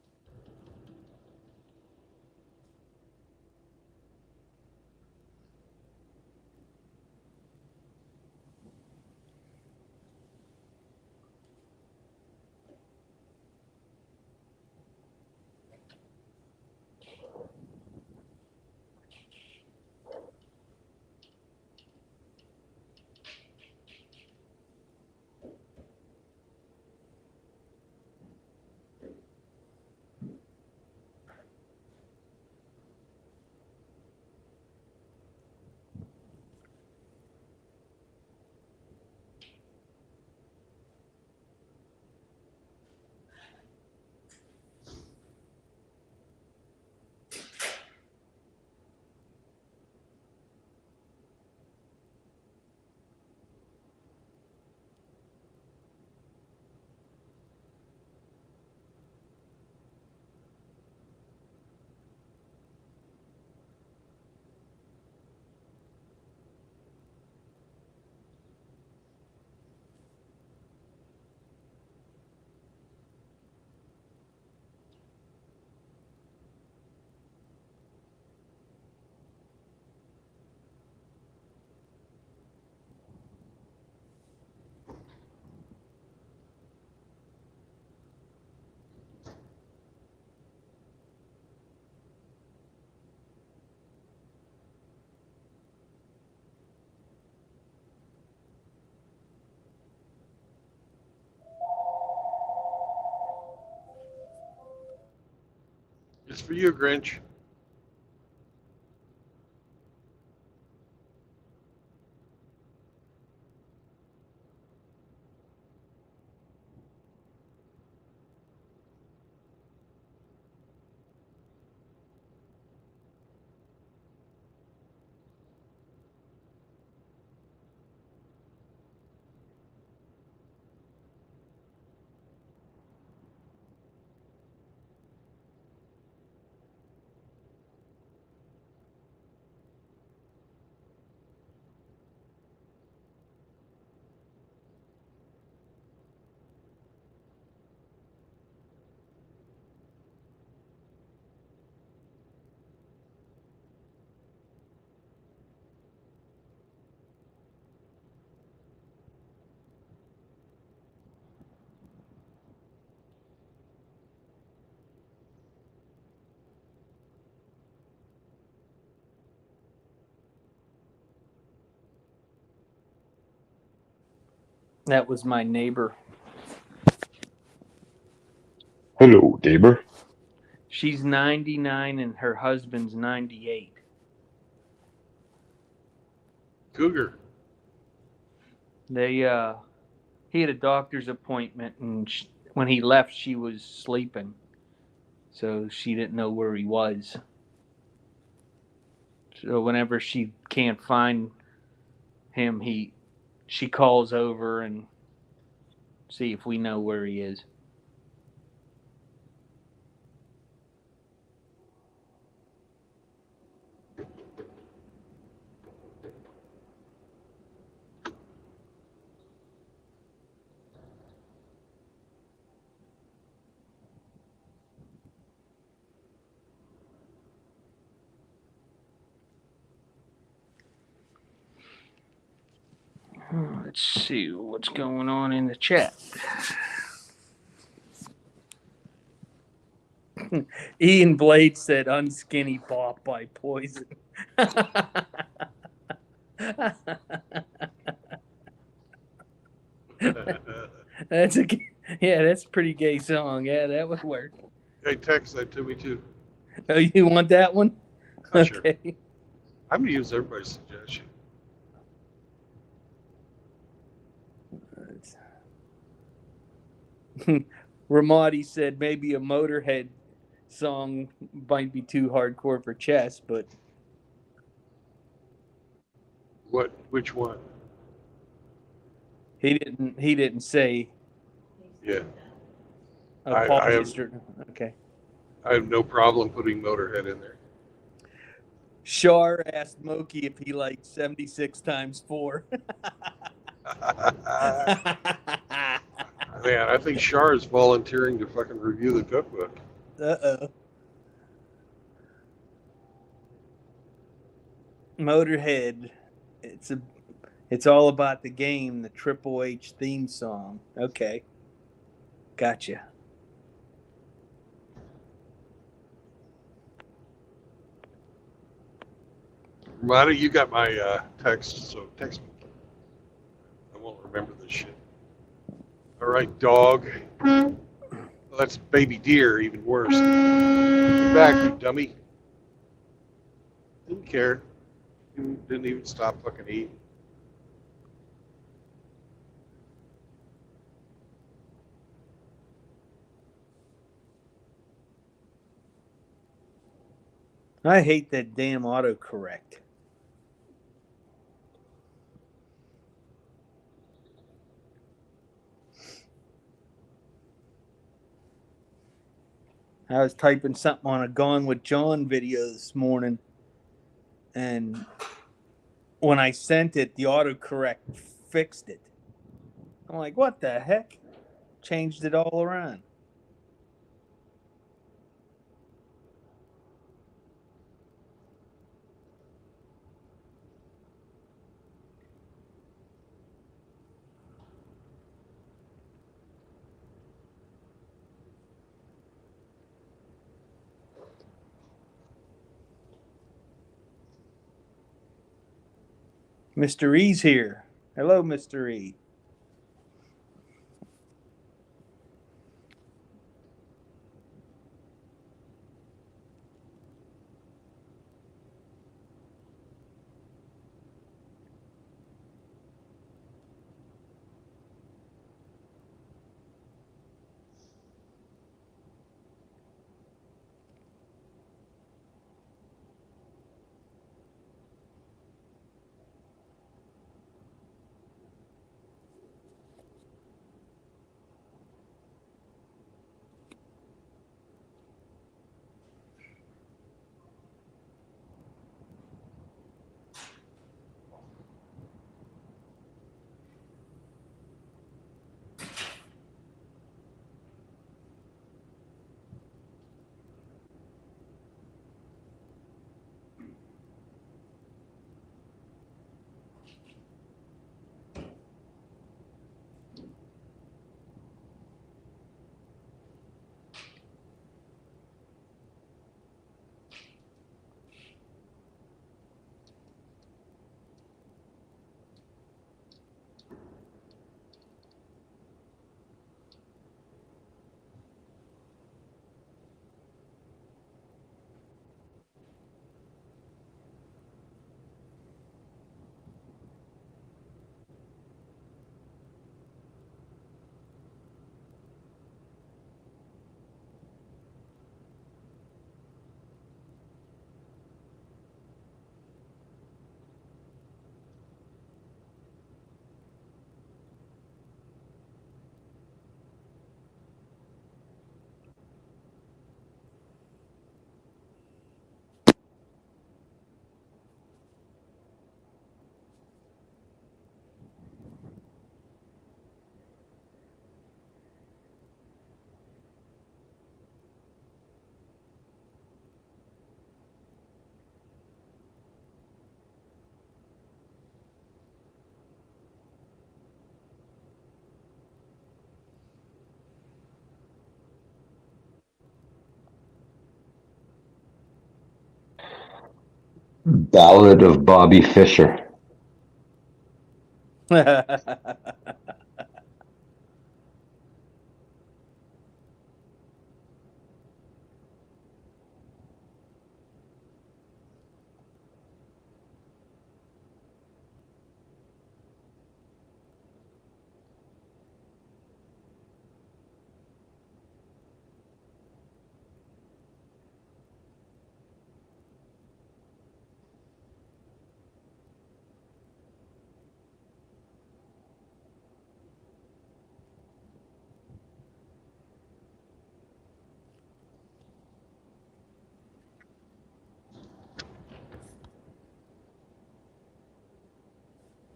It's for you, Grinch. That was my neighbor. Hello, neighbor. She's 99 and her husband's 98. Cougar. They he had a doctor's appointment, and when he left, she was sleeping, so she didn't know where he was. So whenever she can't find him, she calls over and see if we know where he is. Let's see what's going on in the chat. Ian Blade said Unskinny Bop by Poison. That's that's a pretty gay song. Yeah, that would work. Hey, text that to me too. Oh, you want that one? Oh, sure. Okay. I'm gonna use everybody's suggestion. Ramadi said maybe a Motorhead song might be too hardcore for chess, but Which one? he didn't say. Yeah. Apologies. Okay. I have no problem putting Motorhead in there. Shar asked Moki if he liked 76 times 4. Man, I think Shar is volunteering to fucking review the cookbook. Uh-oh. Motorhead. It's all about the game, the Triple H theme song. Okay. Gotcha. Ramada, you got my text, so text me. I won't remember this shit. All right, dog. Well, that's baby deer, even worse. Get back, you dummy. Didn't care. Didn't even stop fucking eating. I hate that damn autocorrect. I was typing something on a Gone with John video this morning, and when I sent it, the autocorrect fixed it. I'm like, what the heck? Changed it all around. Mr. E's here. Hello, Mr. E. Ballad of Bobby Fischer.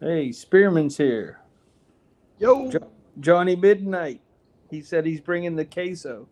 Hey, Spearman's here. Yo. Johnny Midnight. He said he's bringing the queso.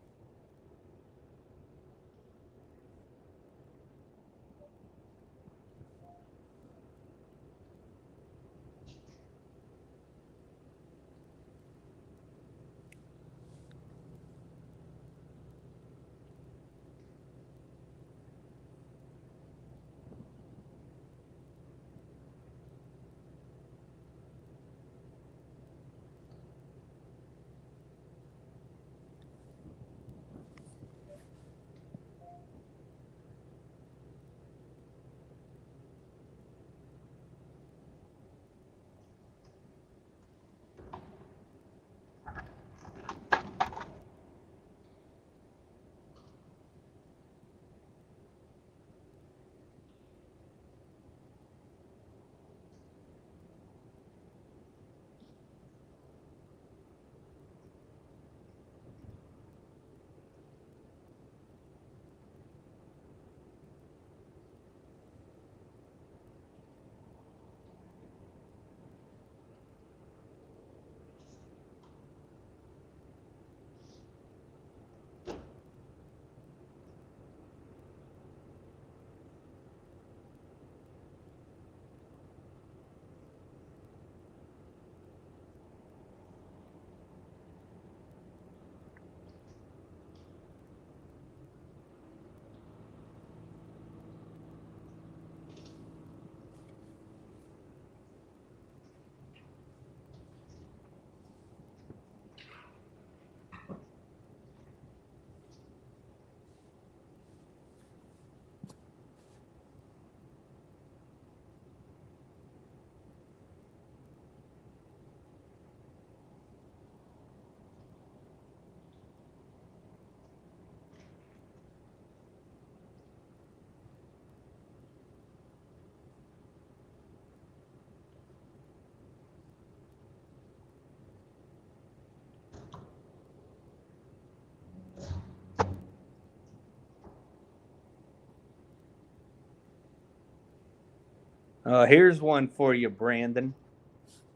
Here's one for you, Brandon.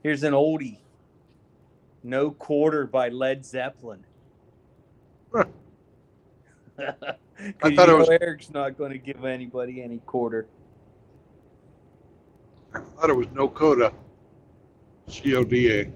Here's an oldie. No Quarter by Led Zeppelin. I Because thought you it know was. Eric's not going to give anybody any quarter. I thought it was no coda. CODA.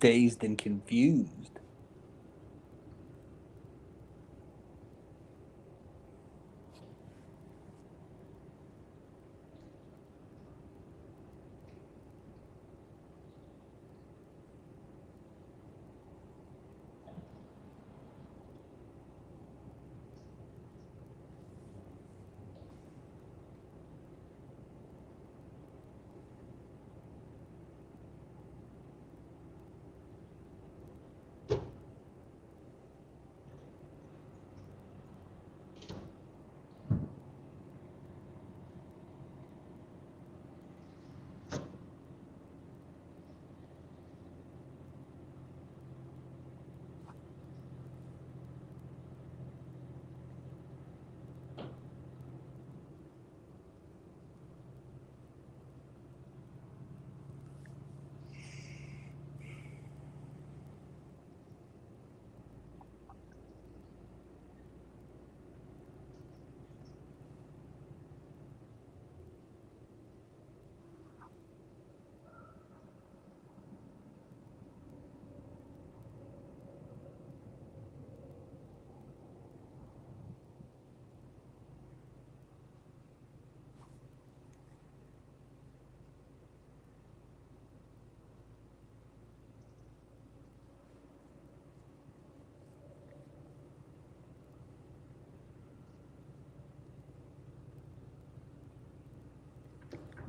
Dazed and confused.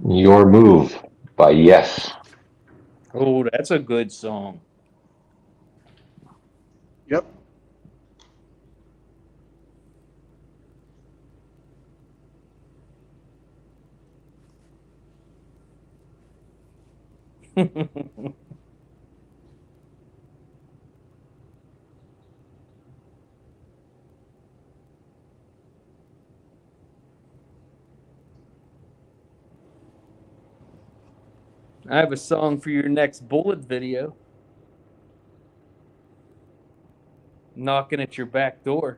Your Move by Yes. Oh, that's a good song. Yep. I have a song for your next Bullet video. Knocking at your back door.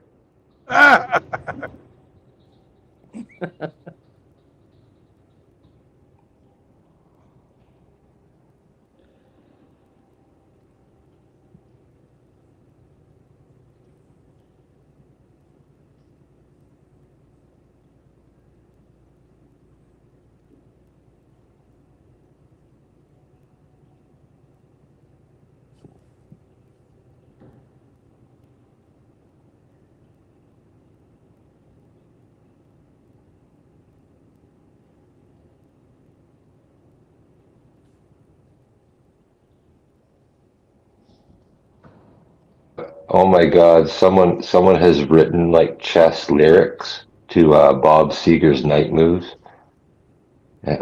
Oh my God! Someone has written like chess lyrics to Bob Seger's Night Moves. And,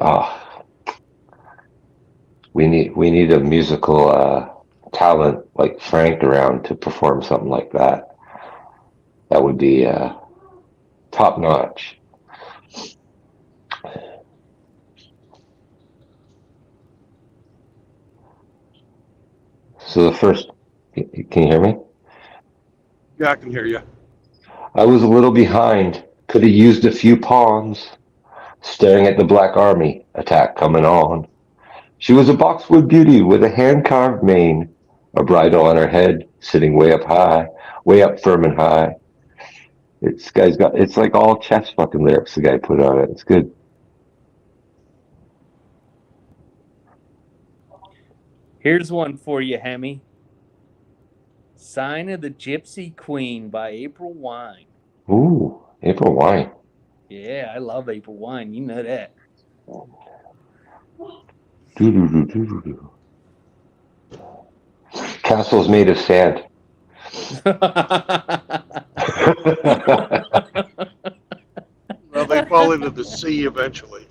we need a musical talent like Frank around to perform something like that. That would be top notch. So the first, can you hear me? Yeah, I can hear you. I was a little behind. Could have used a few pawns. Staring at the Black Army attack coming on. She was a boxwood beauty with a hand-carved mane, a bridle on her head, sitting way up high, way up firm and high. It's like all chess fucking lyrics the guy put on it. It's good. Here's one for you, Hemi. Sign of the Gypsy Queen by April Wine. Ooh, April Wine. Yeah, I love April Wine. You know that. Doo-doo-doo-doo-doo. Castles made of sand. Well, they fall into the sea eventually.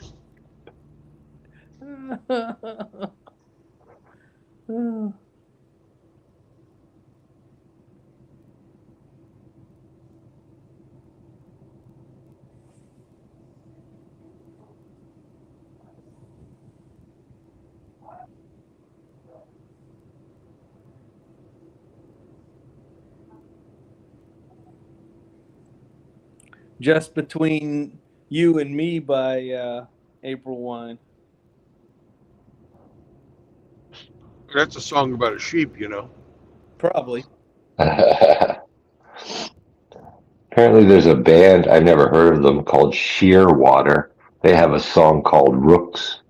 Just Between You and Me by April Wine. That's a song about a sheep, you know. Probably. Apparently there's a band, I've never heard of them, called Shearwater. They have a song called Rooks.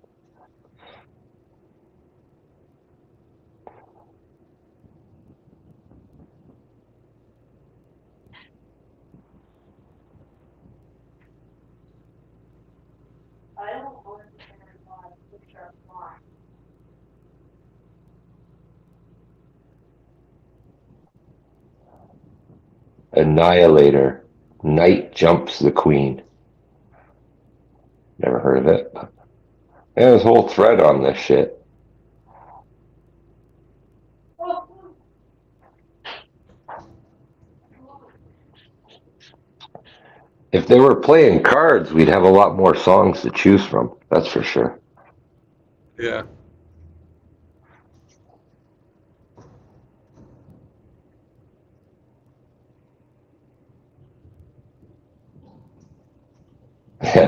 Annihilator. Night Jumps the Queen. Never heard of it. Yeah, there's a whole thread on this shit. If they were playing cards, we'd have a lot more songs to choose from. That's for sure. Yeah.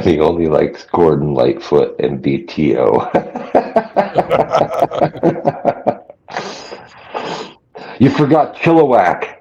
He only likes Gordon Lightfoot and BTO. You forgot Chilliwack.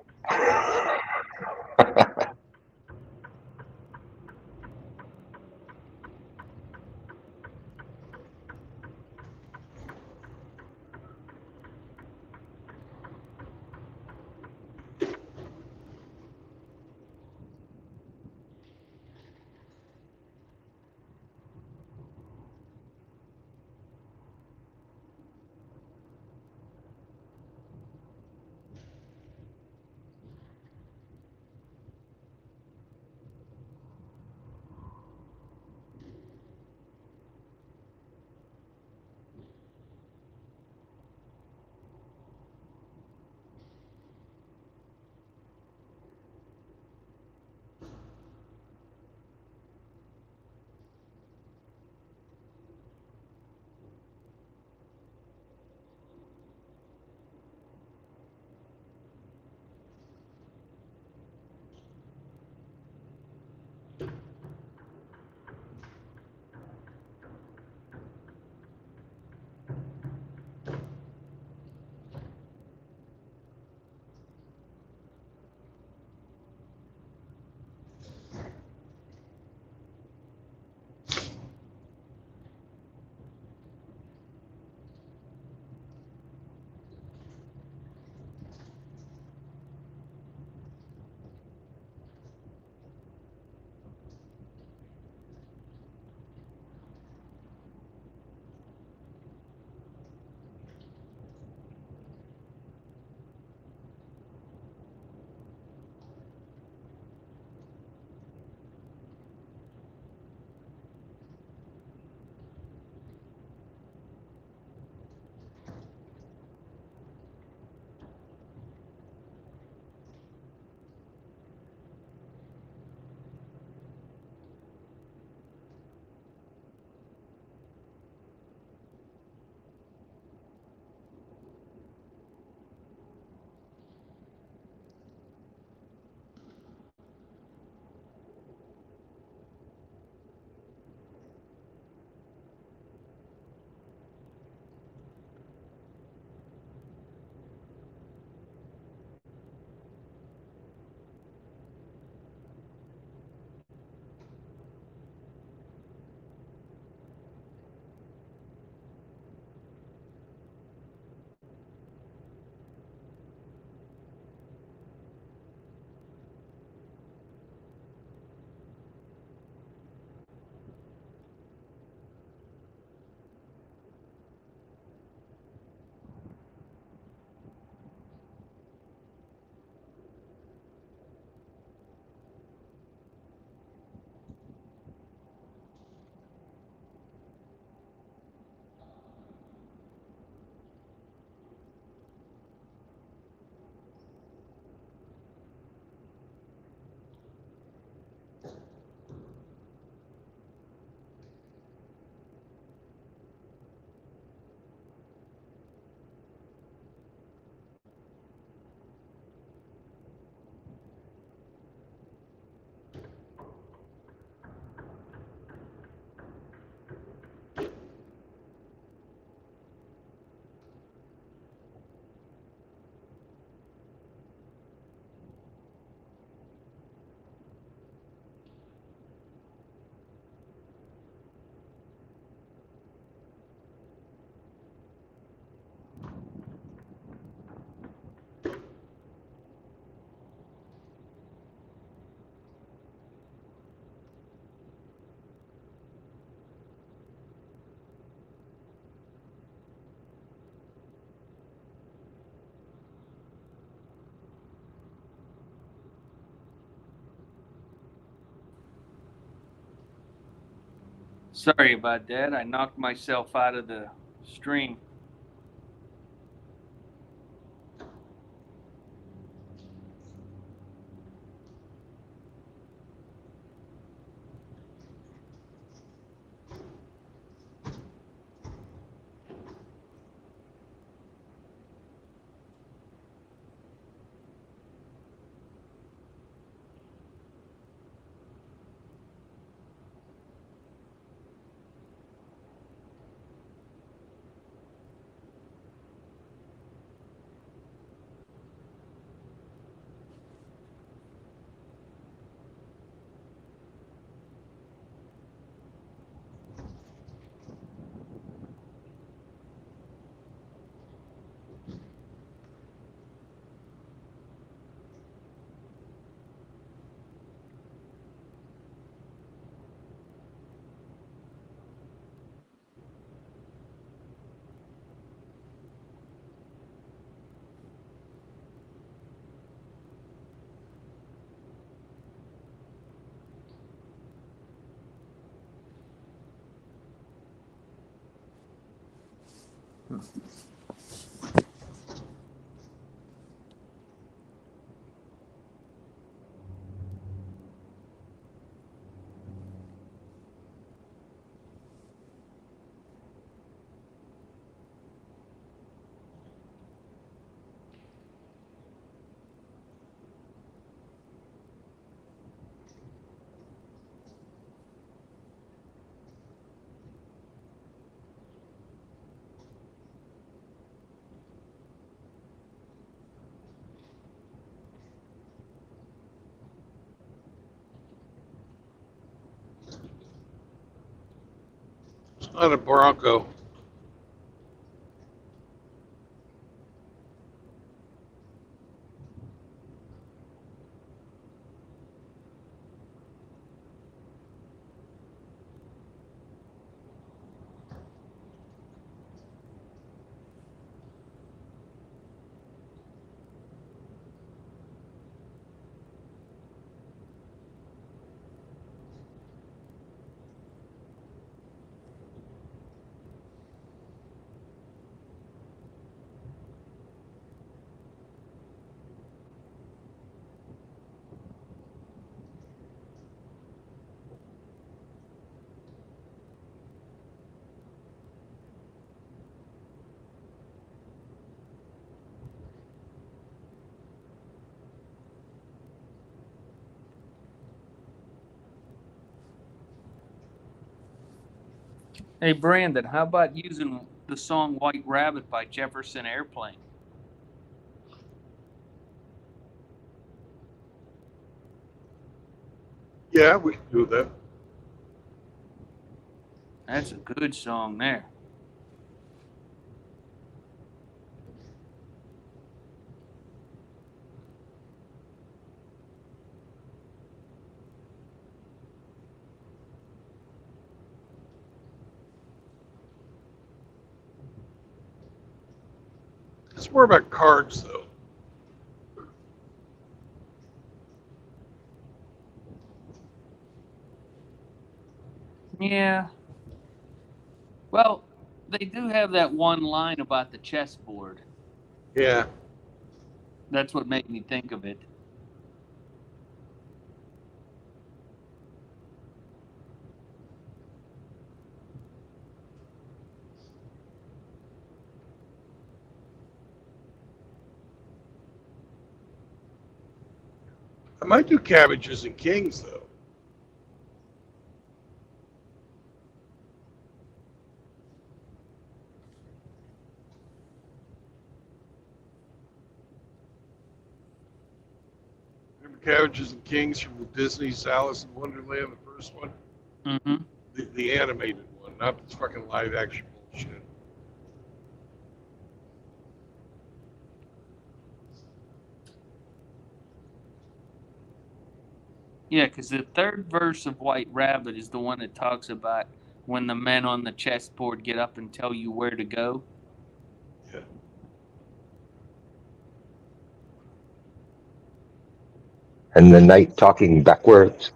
Sorry about that. I knocked myself out of the stream. It's not a Bronco. Hey, Brandon, how about using the song White Rabbit by Jefferson Airplane? Yeah, we can do that. That's a good song there. It's more about cards, though. Yeah. Well, they do have that one line about the chessboard. Yeah. That's what made me think of it. I might do cabbages and kings, though. Remember cabbages and kings from the Disney's Alice in Wonderland, the first one? Mm-hmm. The animated one, not this fucking live action bullshit. Yeah, because the third verse of White Rabbit is the one that talks about when the men on the chessboard get up and tell you where to go. Yeah. And the knight talking backwards.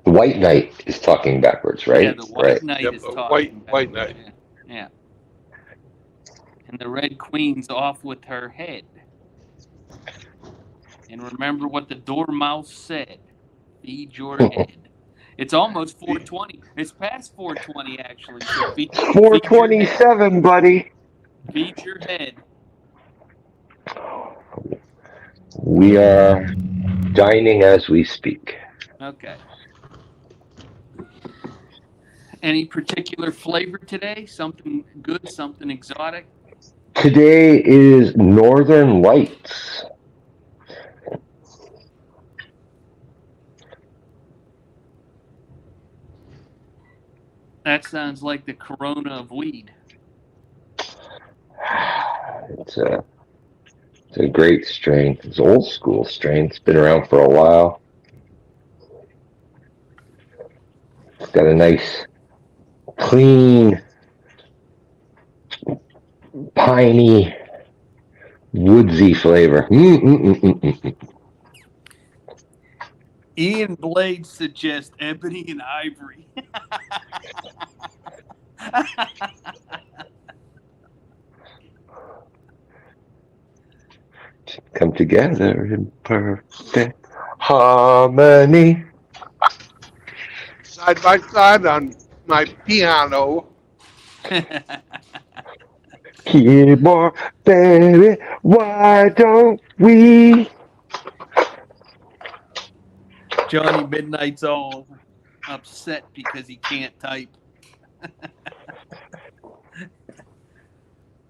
The White Knight is talking backwards, right? Yeah, the White Knight Yep, is the talking. White Knight. Yeah. And the Red Queen's off with her head. And remember what the Dormouse said. Feed your head. It's almost 4:20. It's past 4:20 actually. So feed your 427, buddy. Feed your head. We are dining as we speak. Okay. Any particular flavor today? Something good, something exotic? Today is Northern Lights. That sounds like the Corona of weed. It's a great strain. It's an old school strain. It's been around for a while. It's got a nice, clean, piney, woodsy flavor. Ian Blade suggests ebony and ivory. Come together in perfect harmony. Side by side on my piano. Keyboard, baby, why don't we? Johnny Midnight's all upset because he can't type.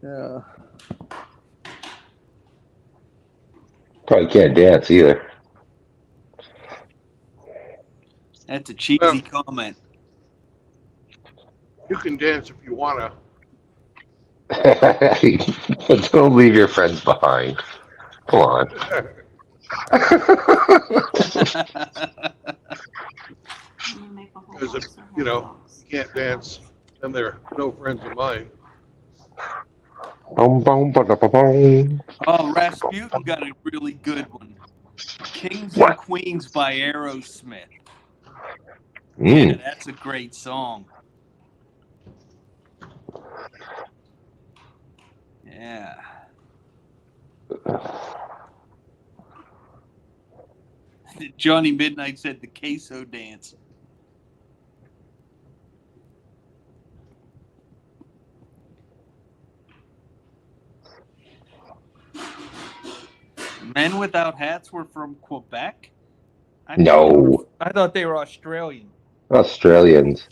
Yeah. Probably can't dance either. That's a cheesy comment. You can dance if you want to. But don't leave your friends behind. Come on. Because if, you can't dance, then they're no friends of mine. Boom, boom, ba-da-ba-boom. Oh, Rasputin got a really good one. Kings and Queens by Aerosmith. Yeah, that's a great song. Yeah. Johnny Midnight said the queso dance. Men Without Hats were from Quebec? No. I thought they were Australian. Australians.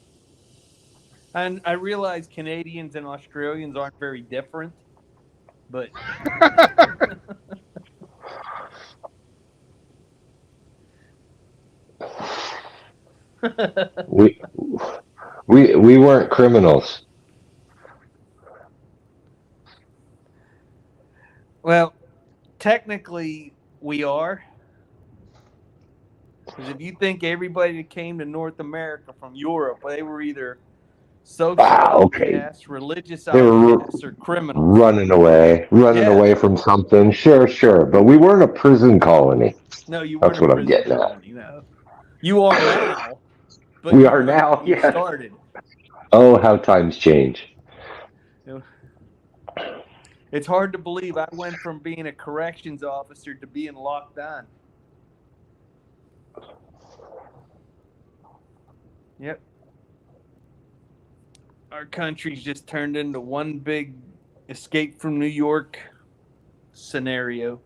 And I realize Canadians and Australians aren't very different, but we weren't criminals. well, technically we are. Because if you think everybody that came to North America from Europe, they were either social outcasts, religious They were outcasts, or criminals. running away from something. Sure. But we weren't a prison colony. No, you That's weren't what a I'm prison getting at. colony, no. You are now. But We you are weren't now, when you yeah. started. Oh, how times change. It's hard to believe I went from being a corrections officer to being locked on. Yep. Our country's just turned into one big escape from New York scenario.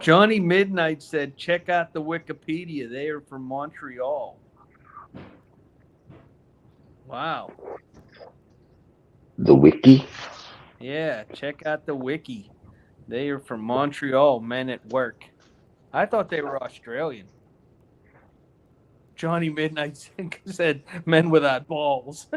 Johnny Midnight said, check out the Wikipedia. They are from Montreal. Wow. The wiki? Yeah, check out the wiki. They are from Montreal, men at work. I thought they were Australian. Johnny Midnight said men without balls.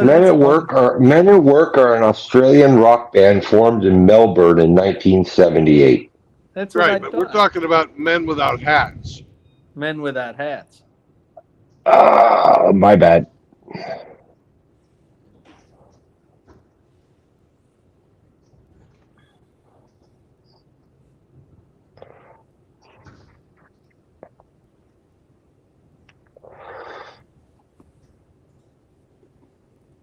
Men at Work are an Australian rock band formed in Melbourne in 1978. That's what right, I but thought. we're talking about Men Without Hats. Men without hats. My bad.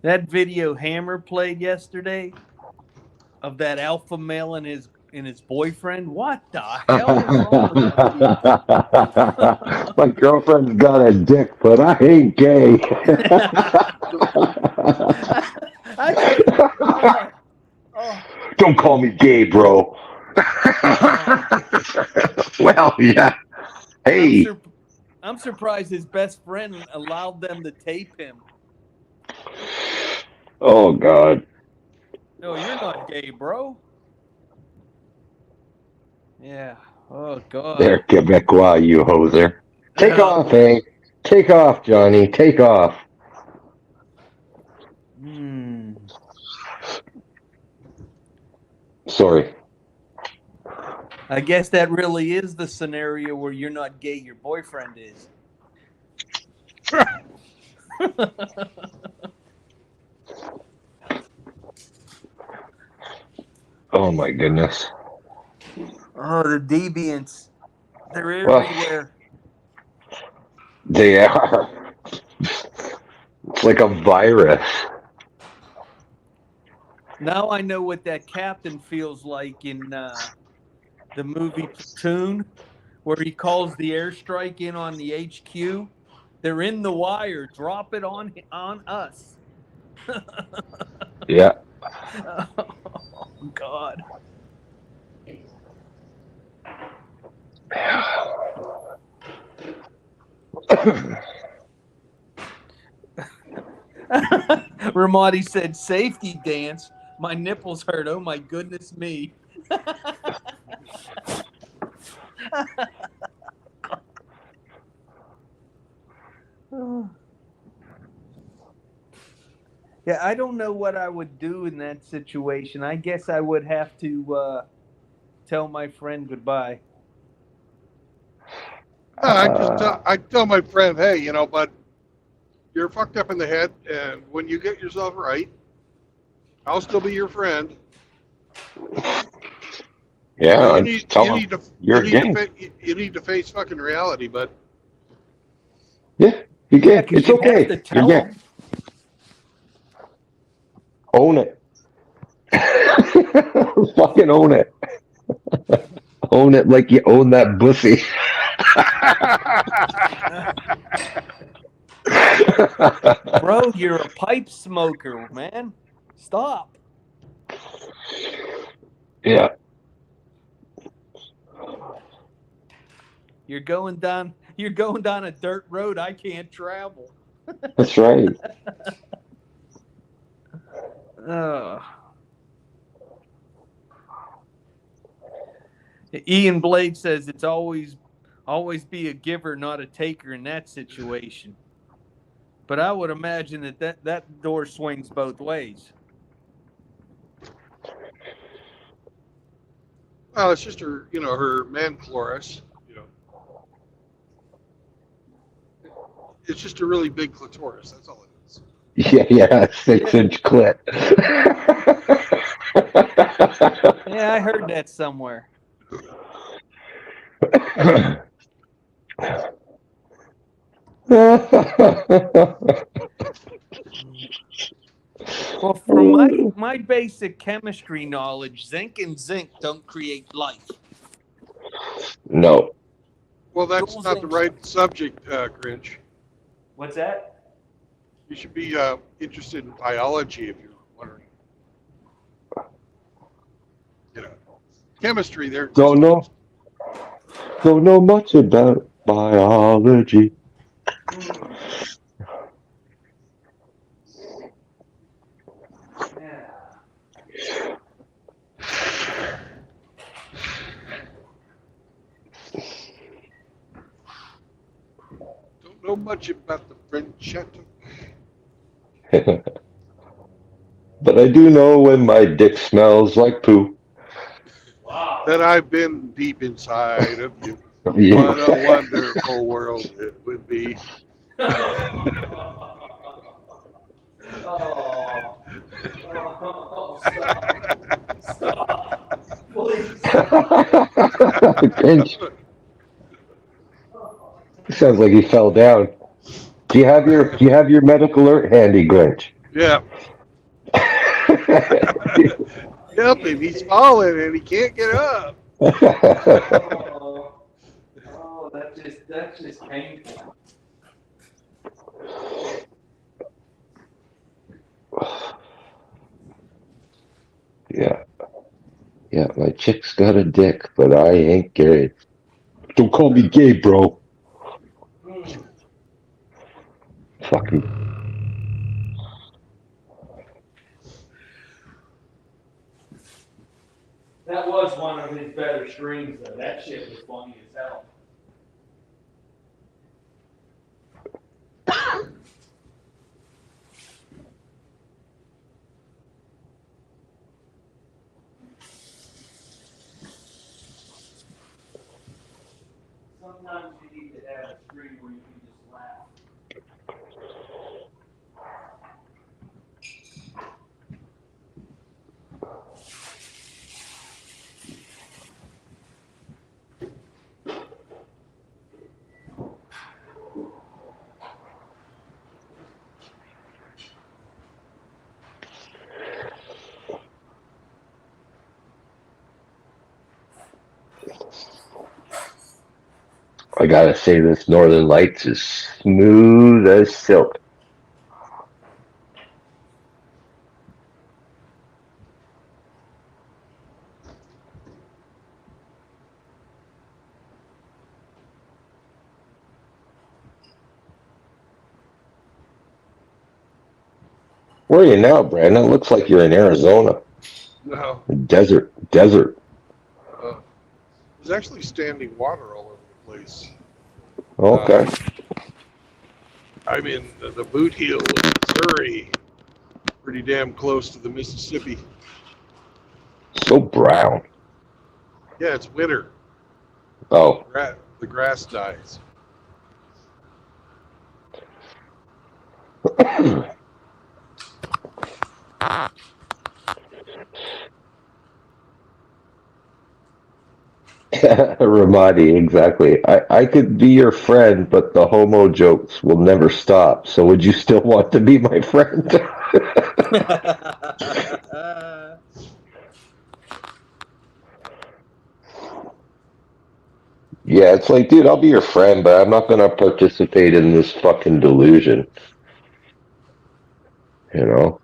That video Hammer played yesterday of that alpha male and his boyfriend. What the hell is wrong with My girlfriend's got a dick, but I ain't gay. Don't call me gay, bro. Well, yeah. Hey. I'm surprised his best friend allowed them to tape him. Oh, God. No, you're not gay, bro. Yeah. Oh, God. There, Quebecois, you hoser. Take off, eh? Take off, Johnny. Take off. Sorry. I guess that really is the scenario where you're not gay, your boyfriend is. Oh, my goodness. Oh, the deviants. They're Well, everywhere. They are. It's like a virus. Now I know what that captain feels like in the movie Platoon, where he calls the airstrike in on the HQ. They're in the wire. Drop it on us. Yeah. Oh, God. Ramadi said, "Safety dance. My nipples hurt. Oh my goodness me." Yeah, I don't know what I would do in that situation. I guess I would have to tell my friend goodbye. I tell my friend, hey, but you're fucked up in the head, and when you get yourself right, I'll still be your friend. Yeah, you need to face fucking reality, but yeah, you get. It's okay. You get. Own it. Fucking own it. Own it like you own that pussy. Bro, you're a pipe smoker, man. Stop. Yeah. You're going down a dirt road I can't travel. That's right. Ian Blake says it's always be a giver, not a taker in that situation. But I would imagine that door swings both ways. well, it's just her man chloris. It's just a really big clitoris. That's all it is. Yeah, 6-inch clit. Yeah, I heard that somewhere. Well, from my basic chemistry knowledge, zinc and zinc don't create life. No. Well, that's not the right subject, Grinch. What's that? You should be interested in biology if you're wondering. Chemistry. There. Don't know much about biology. Don't know much about the Frenchetta. But I do know when my dick smells like poo. That I've been deep inside of you. Yeah. What a wonderful world it would be Stop. Stop. Please. Grinch. Sounds like he fell down. Do you have your medical alert handy, Grinch? Yeah. Yep, and he's falling and he can't get up. Oh, that's just painful. Yeah. Yeah, my chick's got a dick, but I ain't gay. Don't call me gay, bro. Fucking. That was one of his better streams, though. That shit was funny as hell. Sometimes you need to have a stream where you can just laugh. I gotta say, this Northern Lights is smooth as silk. Where are you now, Brandon? It looks like you're in Arizona. No. Desert. There's actually standing water all over the place. Okay. I'm in the boot heel of Missouri, pretty damn close to the Mississippi. So brown. Yeah, it's winter. Oh. The grass dies. Ramadi, exactly. I could be your friend, but the homo jokes will never stop. So would you still want to be my friend? Yeah, it's like, dude, I'll be your friend, but I'm not going to participate in this fucking delusion. You know?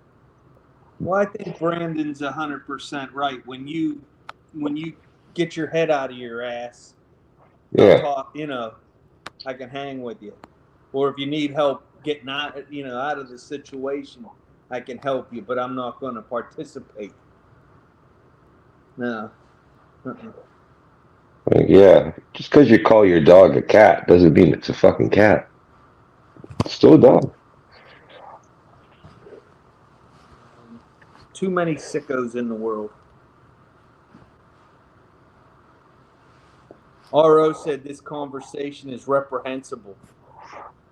Well, I think Brandon's 100% right. When you get your head out of your ass, Yeah. I'll talk, I can hang with you. Or if you need help getting out of the situation, I can help you, but I'm not going to participate. No. Like, yeah, just because you call your dog a cat doesn't mean it's a fucking cat. It's still a dog. Too many sickos in the world. RO said this conversation is reprehensible.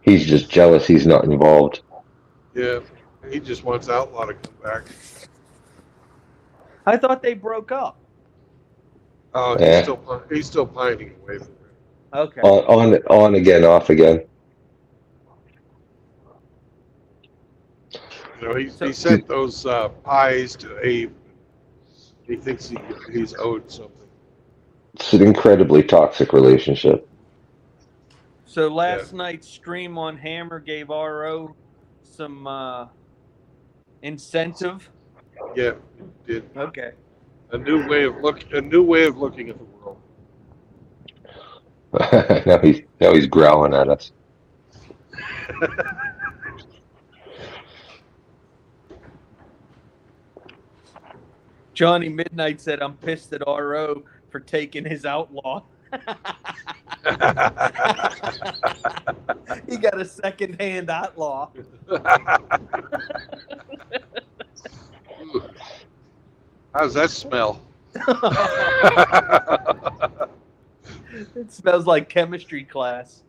He's just jealous he's not involved. Yeah, he just wants Outlaw to come back. I thought they broke up. Oh, Yeah. he's still pining away from it. Okay. On again, off again. He sent those pies to Abe. He thinks he's owed something. It's an incredibly toxic relationship. So last night's stream on Hammer gave RO some incentive. Yeah, it did. Okay. A new way of looking at the world. now he's growling at us. Johnny Midnight said, "I'm pissed at RO for taking his Outlaw." He got a second-hand Outlaw. How's that smell? It smells like chemistry class.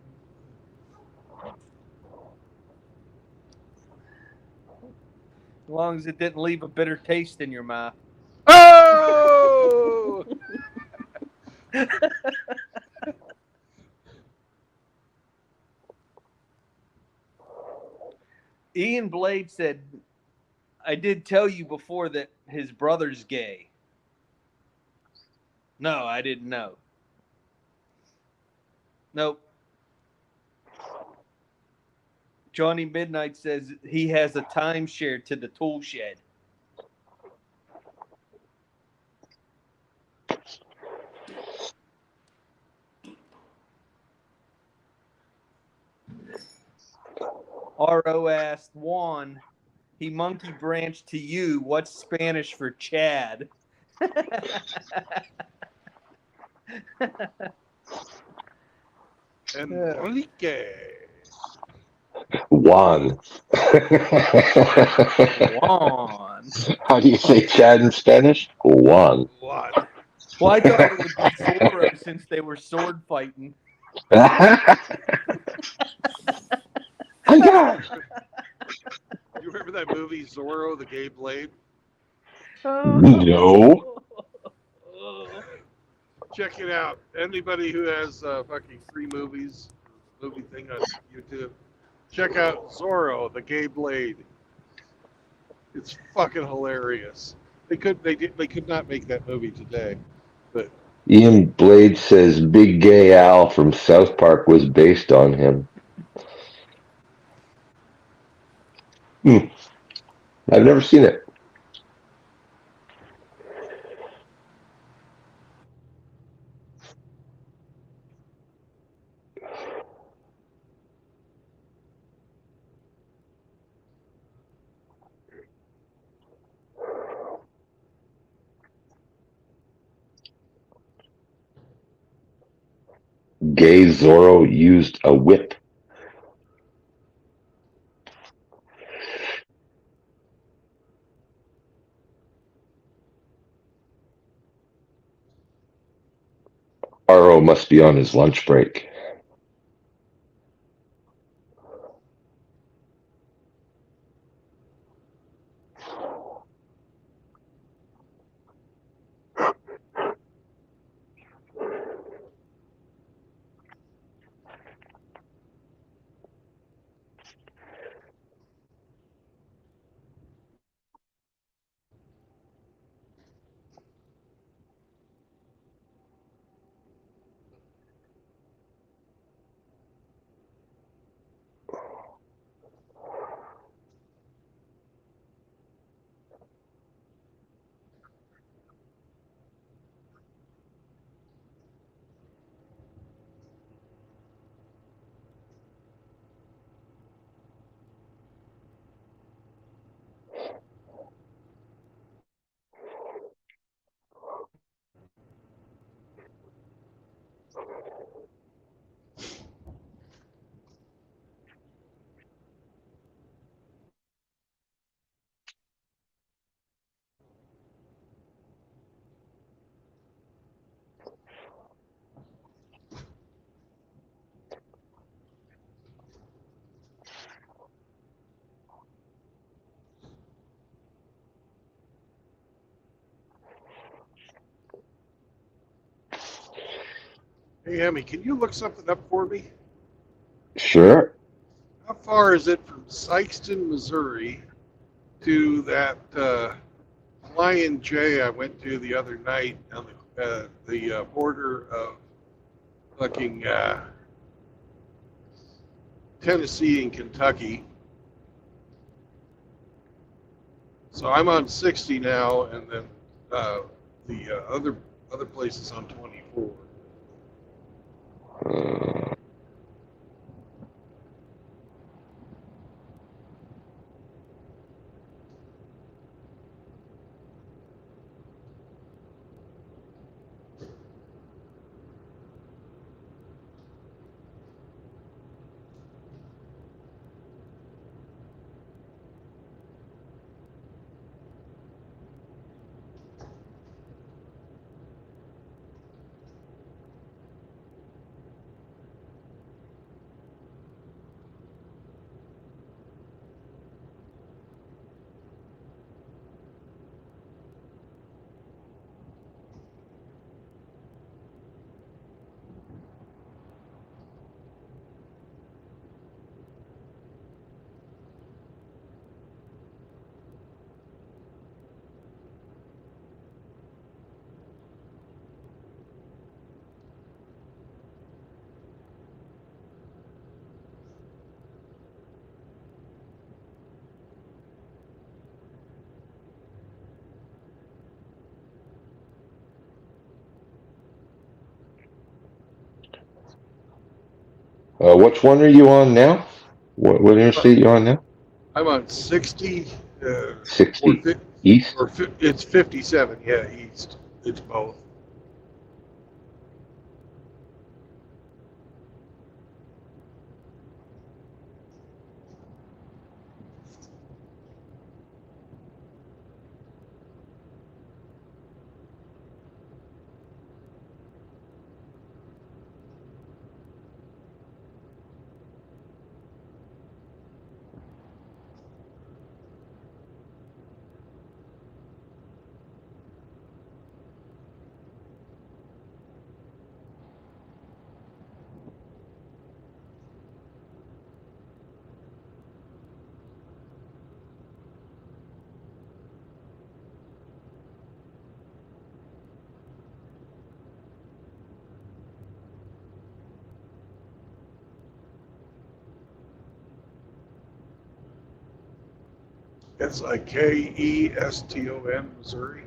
As long as it didn't leave a bitter taste in your mouth. Oh! Ian Blade said, I did tell you before that his brother's gay. No, I didn't know. Nope. Johnny Midnight says he has a timeshare to the tool shed. R.O. asked Juan, he monkey branched to you. What's Spanish for Chad? Enrique. Juan. Juan. How do you say Chad in Spanish? Juan. What? Well, I thought it would be Zorro since they were sword fighting. You remember that movie Zorro, the Gay Blade? No. Check it out. Anybody who has fucking free movie thing on YouTube, check out Zorro, the Gay Blade. It's fucking hilarious. They could not make that movie today, but Ian Blade says Big Gay Al from South Park was based on him. I've never seen it. Gay Zorro used a whip. RO must be on his lunch break. hey, Emmy, can you look something up for me? Sure. How far is it from Sykeston, Missouri, to that Flying J I went to the other night on the border of fucking Tennessee and Kentucky? So I'm on 60 now, and then the other place is on 24. Which one are you on now? What interstate you on now? I'm on 60. 60 east. It's 57. Yeah, east. It's both. It's like Keston, Missouri.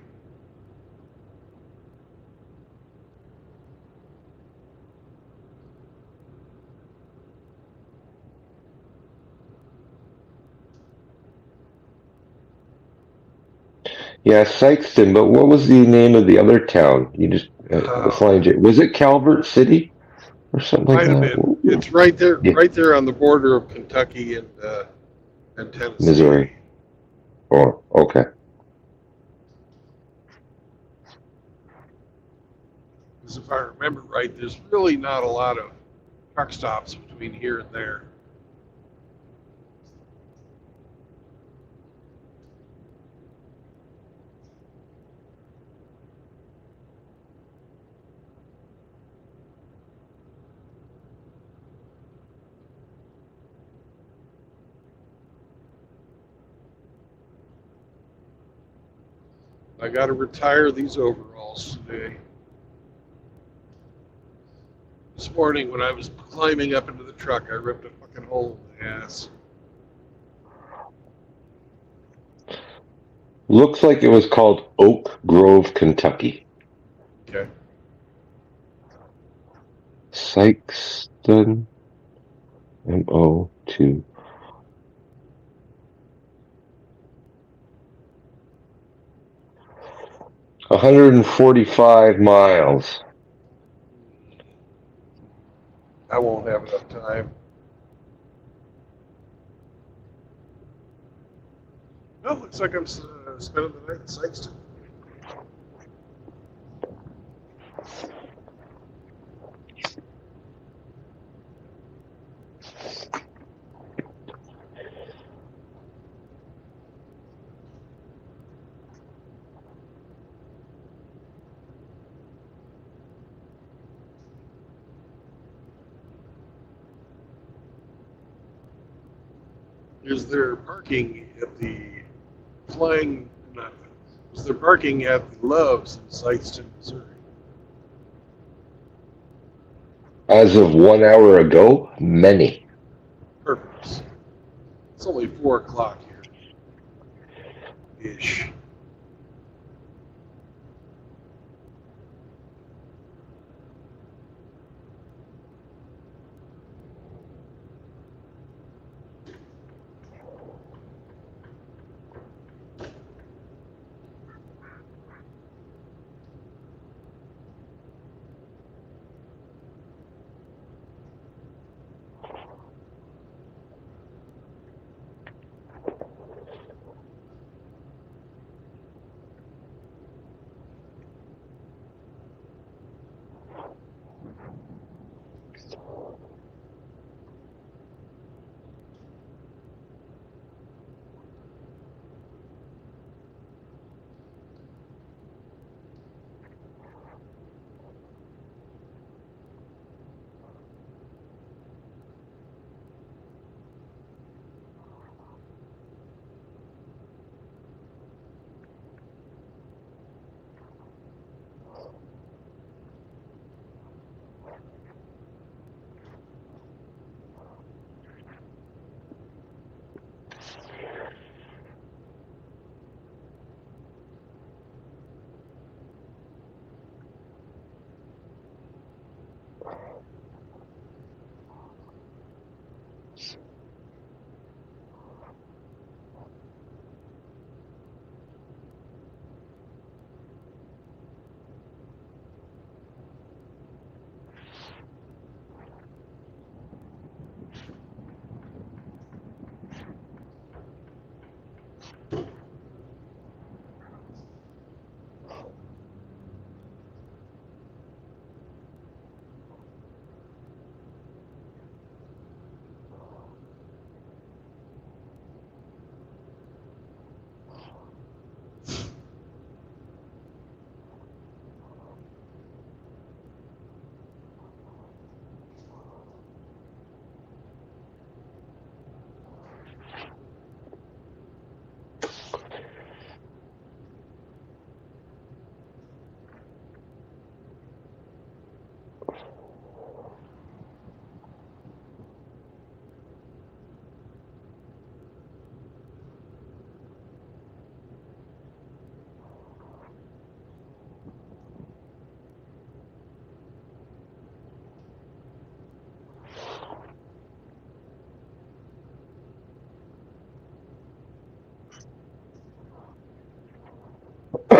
Yeah, Sykeston. But what was the name of the other town? You just the Flying J. Was it Calvert City or something like Might have that? been. It's right there, Yeah. right there on the border of Kentucky and Tennessee. Missouri. Oh, okay. Because if I remember right, there's really not a lot of truck stops between here and there. I got to retire these overalls today. This morning when I was climbing up into the truck, I ripped a fucking hole in the ass. Looks like it was called Oak Grove, Kentucky. Okay. Sykeston. MO2. $145 miles. I won't have enough time. No, looks like I'm spending the night in Sykeston. Is there parking at the flying? Not. Is there parking at the Loves in Sykeston, Missouri? As of 1 hour ago, many. Perfect. It's only 4 o'clock here. Ish.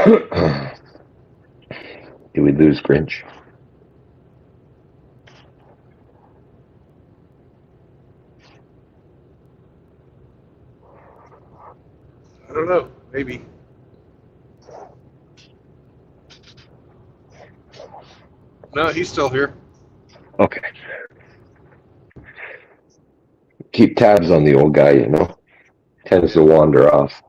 Did we lose Grinch? I don't know. Maybe. No, he's still here. Okay. Keep tabs on the old guy, you know. Tends to wander off.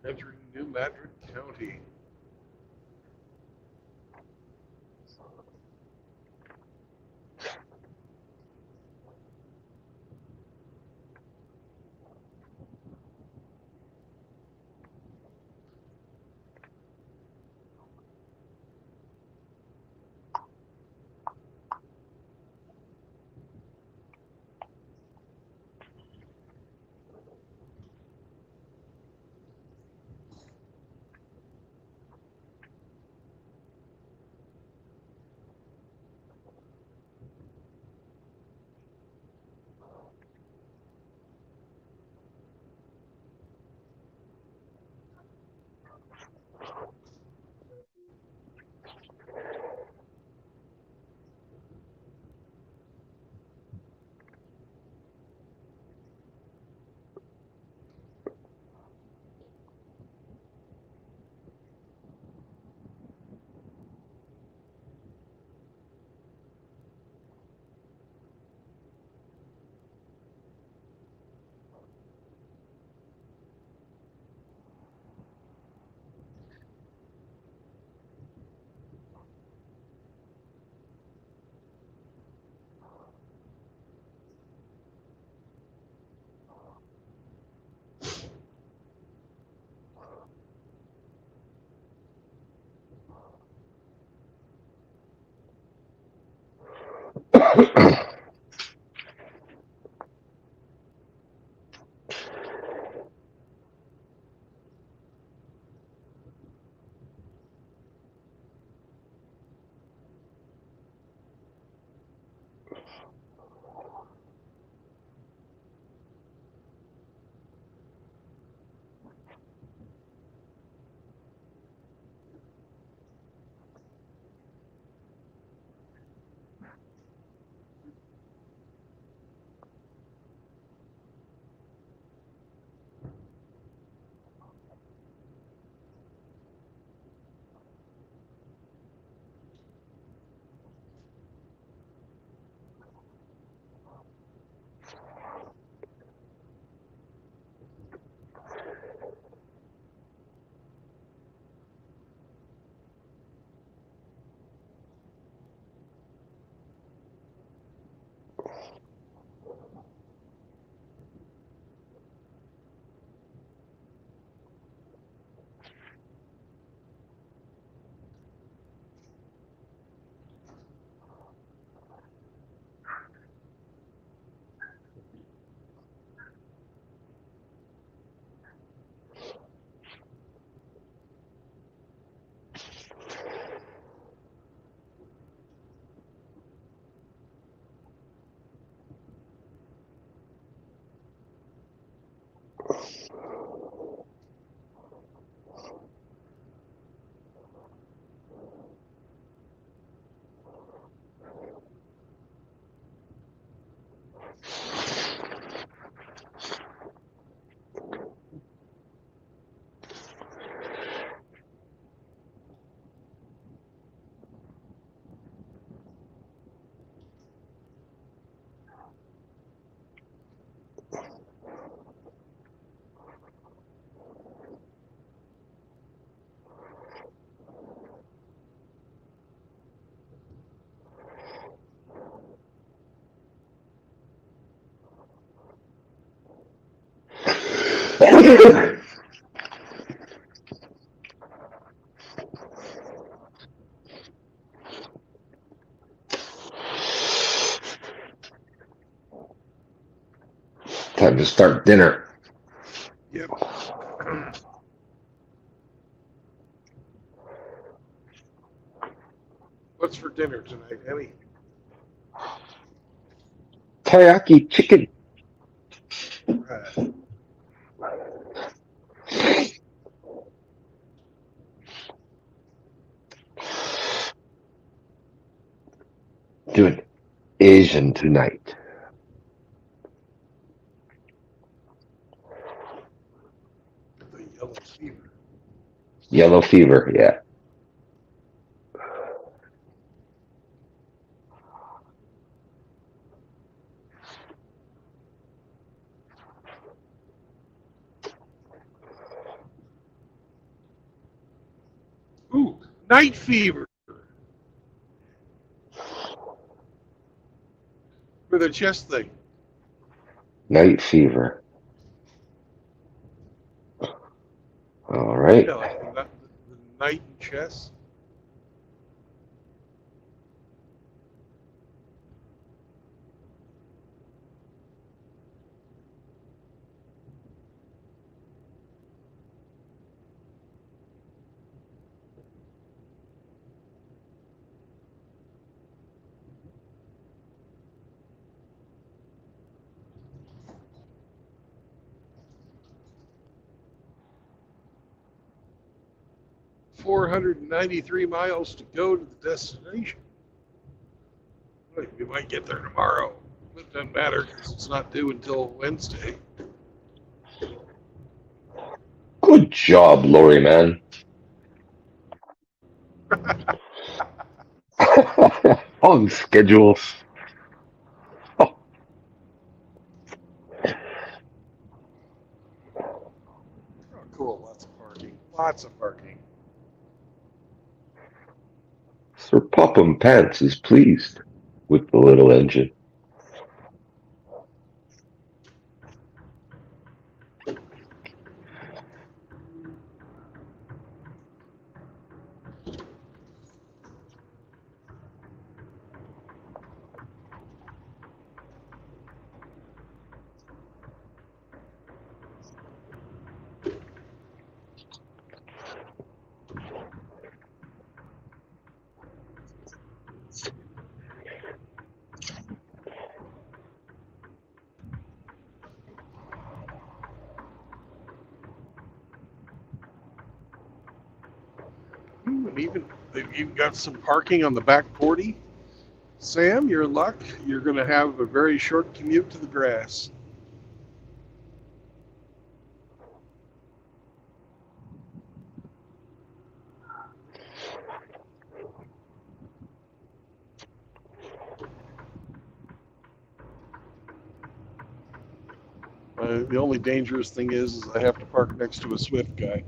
Entering New Madrid County. Time to start dinner. Yep. What's for dinner tonight, Emmy? Teriyaki chicken. Right. Doing Asian tonight. The yellow fever. Yellow fever, yeah. Ooh, night fever. For the chest thing. Night fever. All right. Yeah, like the night and chest. $493 miles to go to the destination. We might get there tomorrow. It doesn't matter because it's not due until Wednesday. Good job, Lori, man. On schedules. Oh, cool. Lots of parking. Lots of parking. Sir Popham Pants is pleased with the little engine. And they've even got some parking on the back 40. Sam, you're in luck. You're going to have a very short commute to the grass. The only dangerous thing is I have to park next to a Swift guy.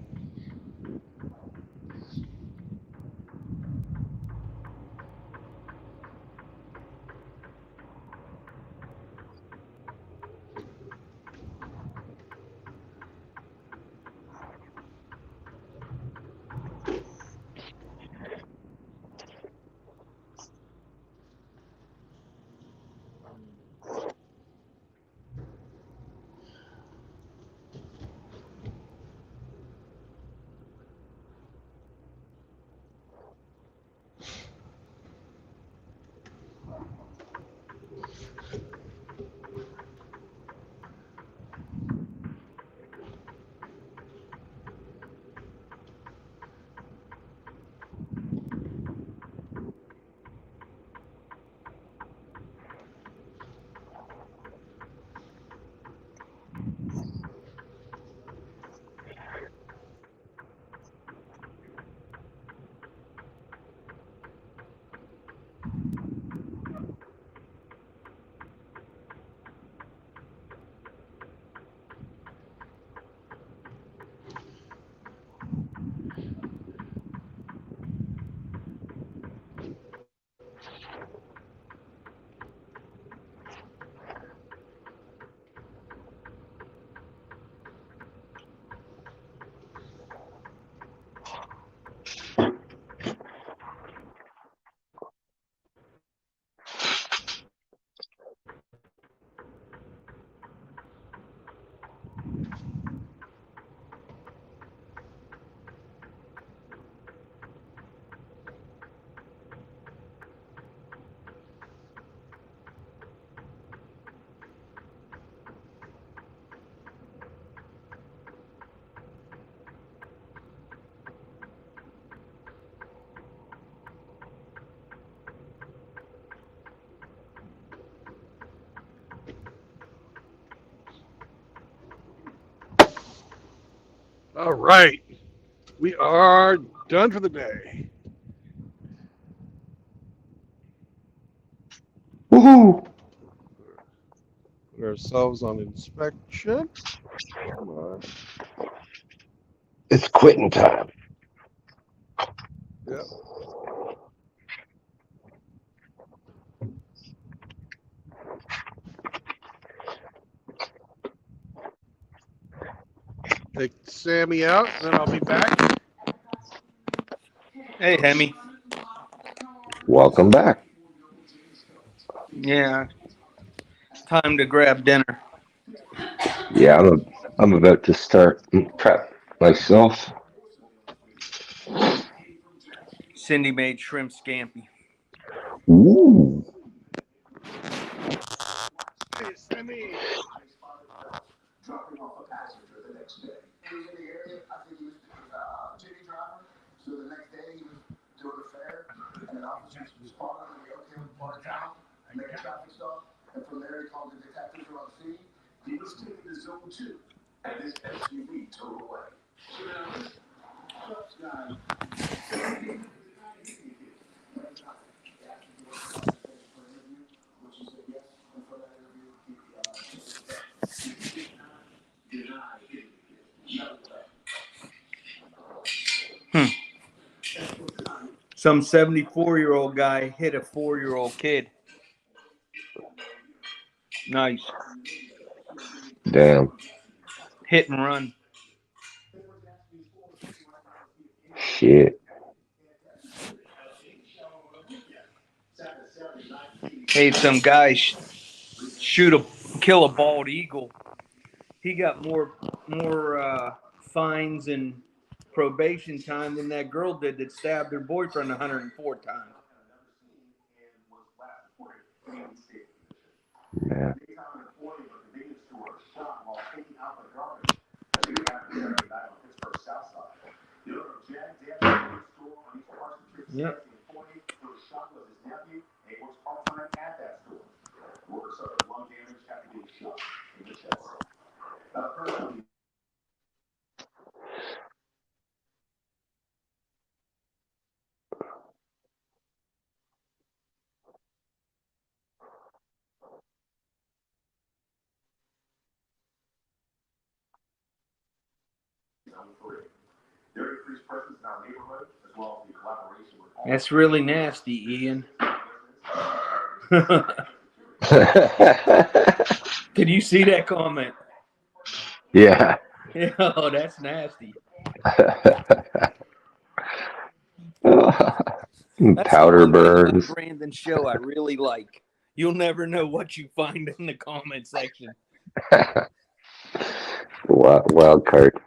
All right. We are done for the day. Woohoo! Put ourselves on inspection. Come on. It's quitting time. Yep. Take Sammy out, then I'll be back. Hey, Hemi. Welcome back. Yeah. Time to grab dinner. Yeah, I'm about to start prep myself. Cindy made shrimp scampi. Ooh. Hey, Sammy. Some 74-year-old guy hit a 4-year-old kid. Nice. Damn. Hit and run. Shit. Hey, some guy kill a bald eagle. He got more fines and probation time than that girl did that stabbed her boyfriend 104 times. Yeah. Yep. That's really nasty, Ian. Did you see that comment? Yeah. Oh, that's nasty. That's Powder the one thing burns. about Brandon's show I really like. You'll never know what you find in the comment section. Wild card.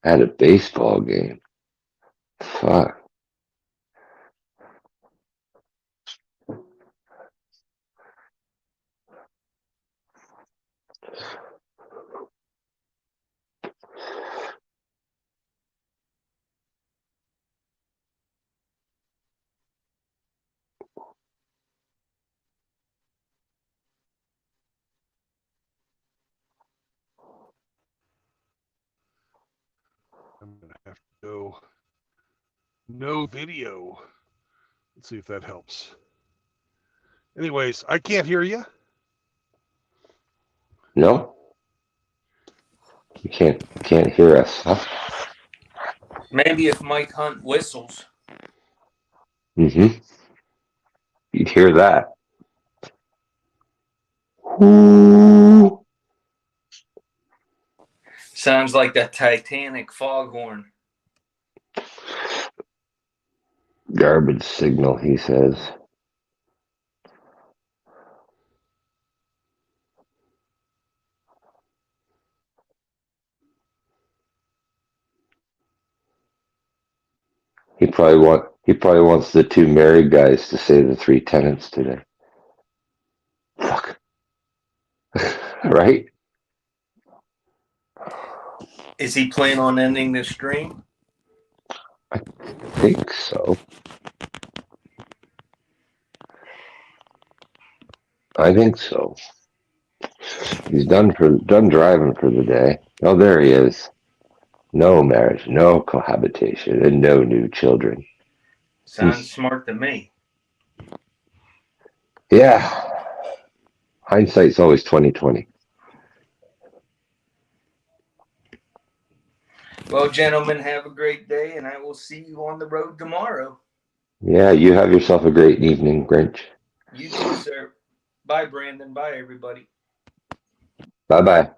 At a baseball game. Fuck. I'm going to have to go no video. Let's see if that helps. Anyways, I can't hear you. No? You can't hear us, huh? Maybe if Mike Hunt whistles. Mm-hmm. You'd hear that. Ooh. Sounds like the Titanic foghorn. Garbage signal, he says. He probably wants the two married guys to say the three tenants today. Fuck. Right? Is he planning on ending the stream? I think so. I think so. He's done driving for the day. Oh, there he is. No marriage, no cohabitation, and no new children. Sounds smart to me. Yeah. Hindsight's always 20/20. Well, gentlemen, have a great day, and I will see you on the road tomorrow. Yeah, you have yourself a great evening, Grinch. You too, sir. Bye, Brandon. Bye, everybody. Bye-bye.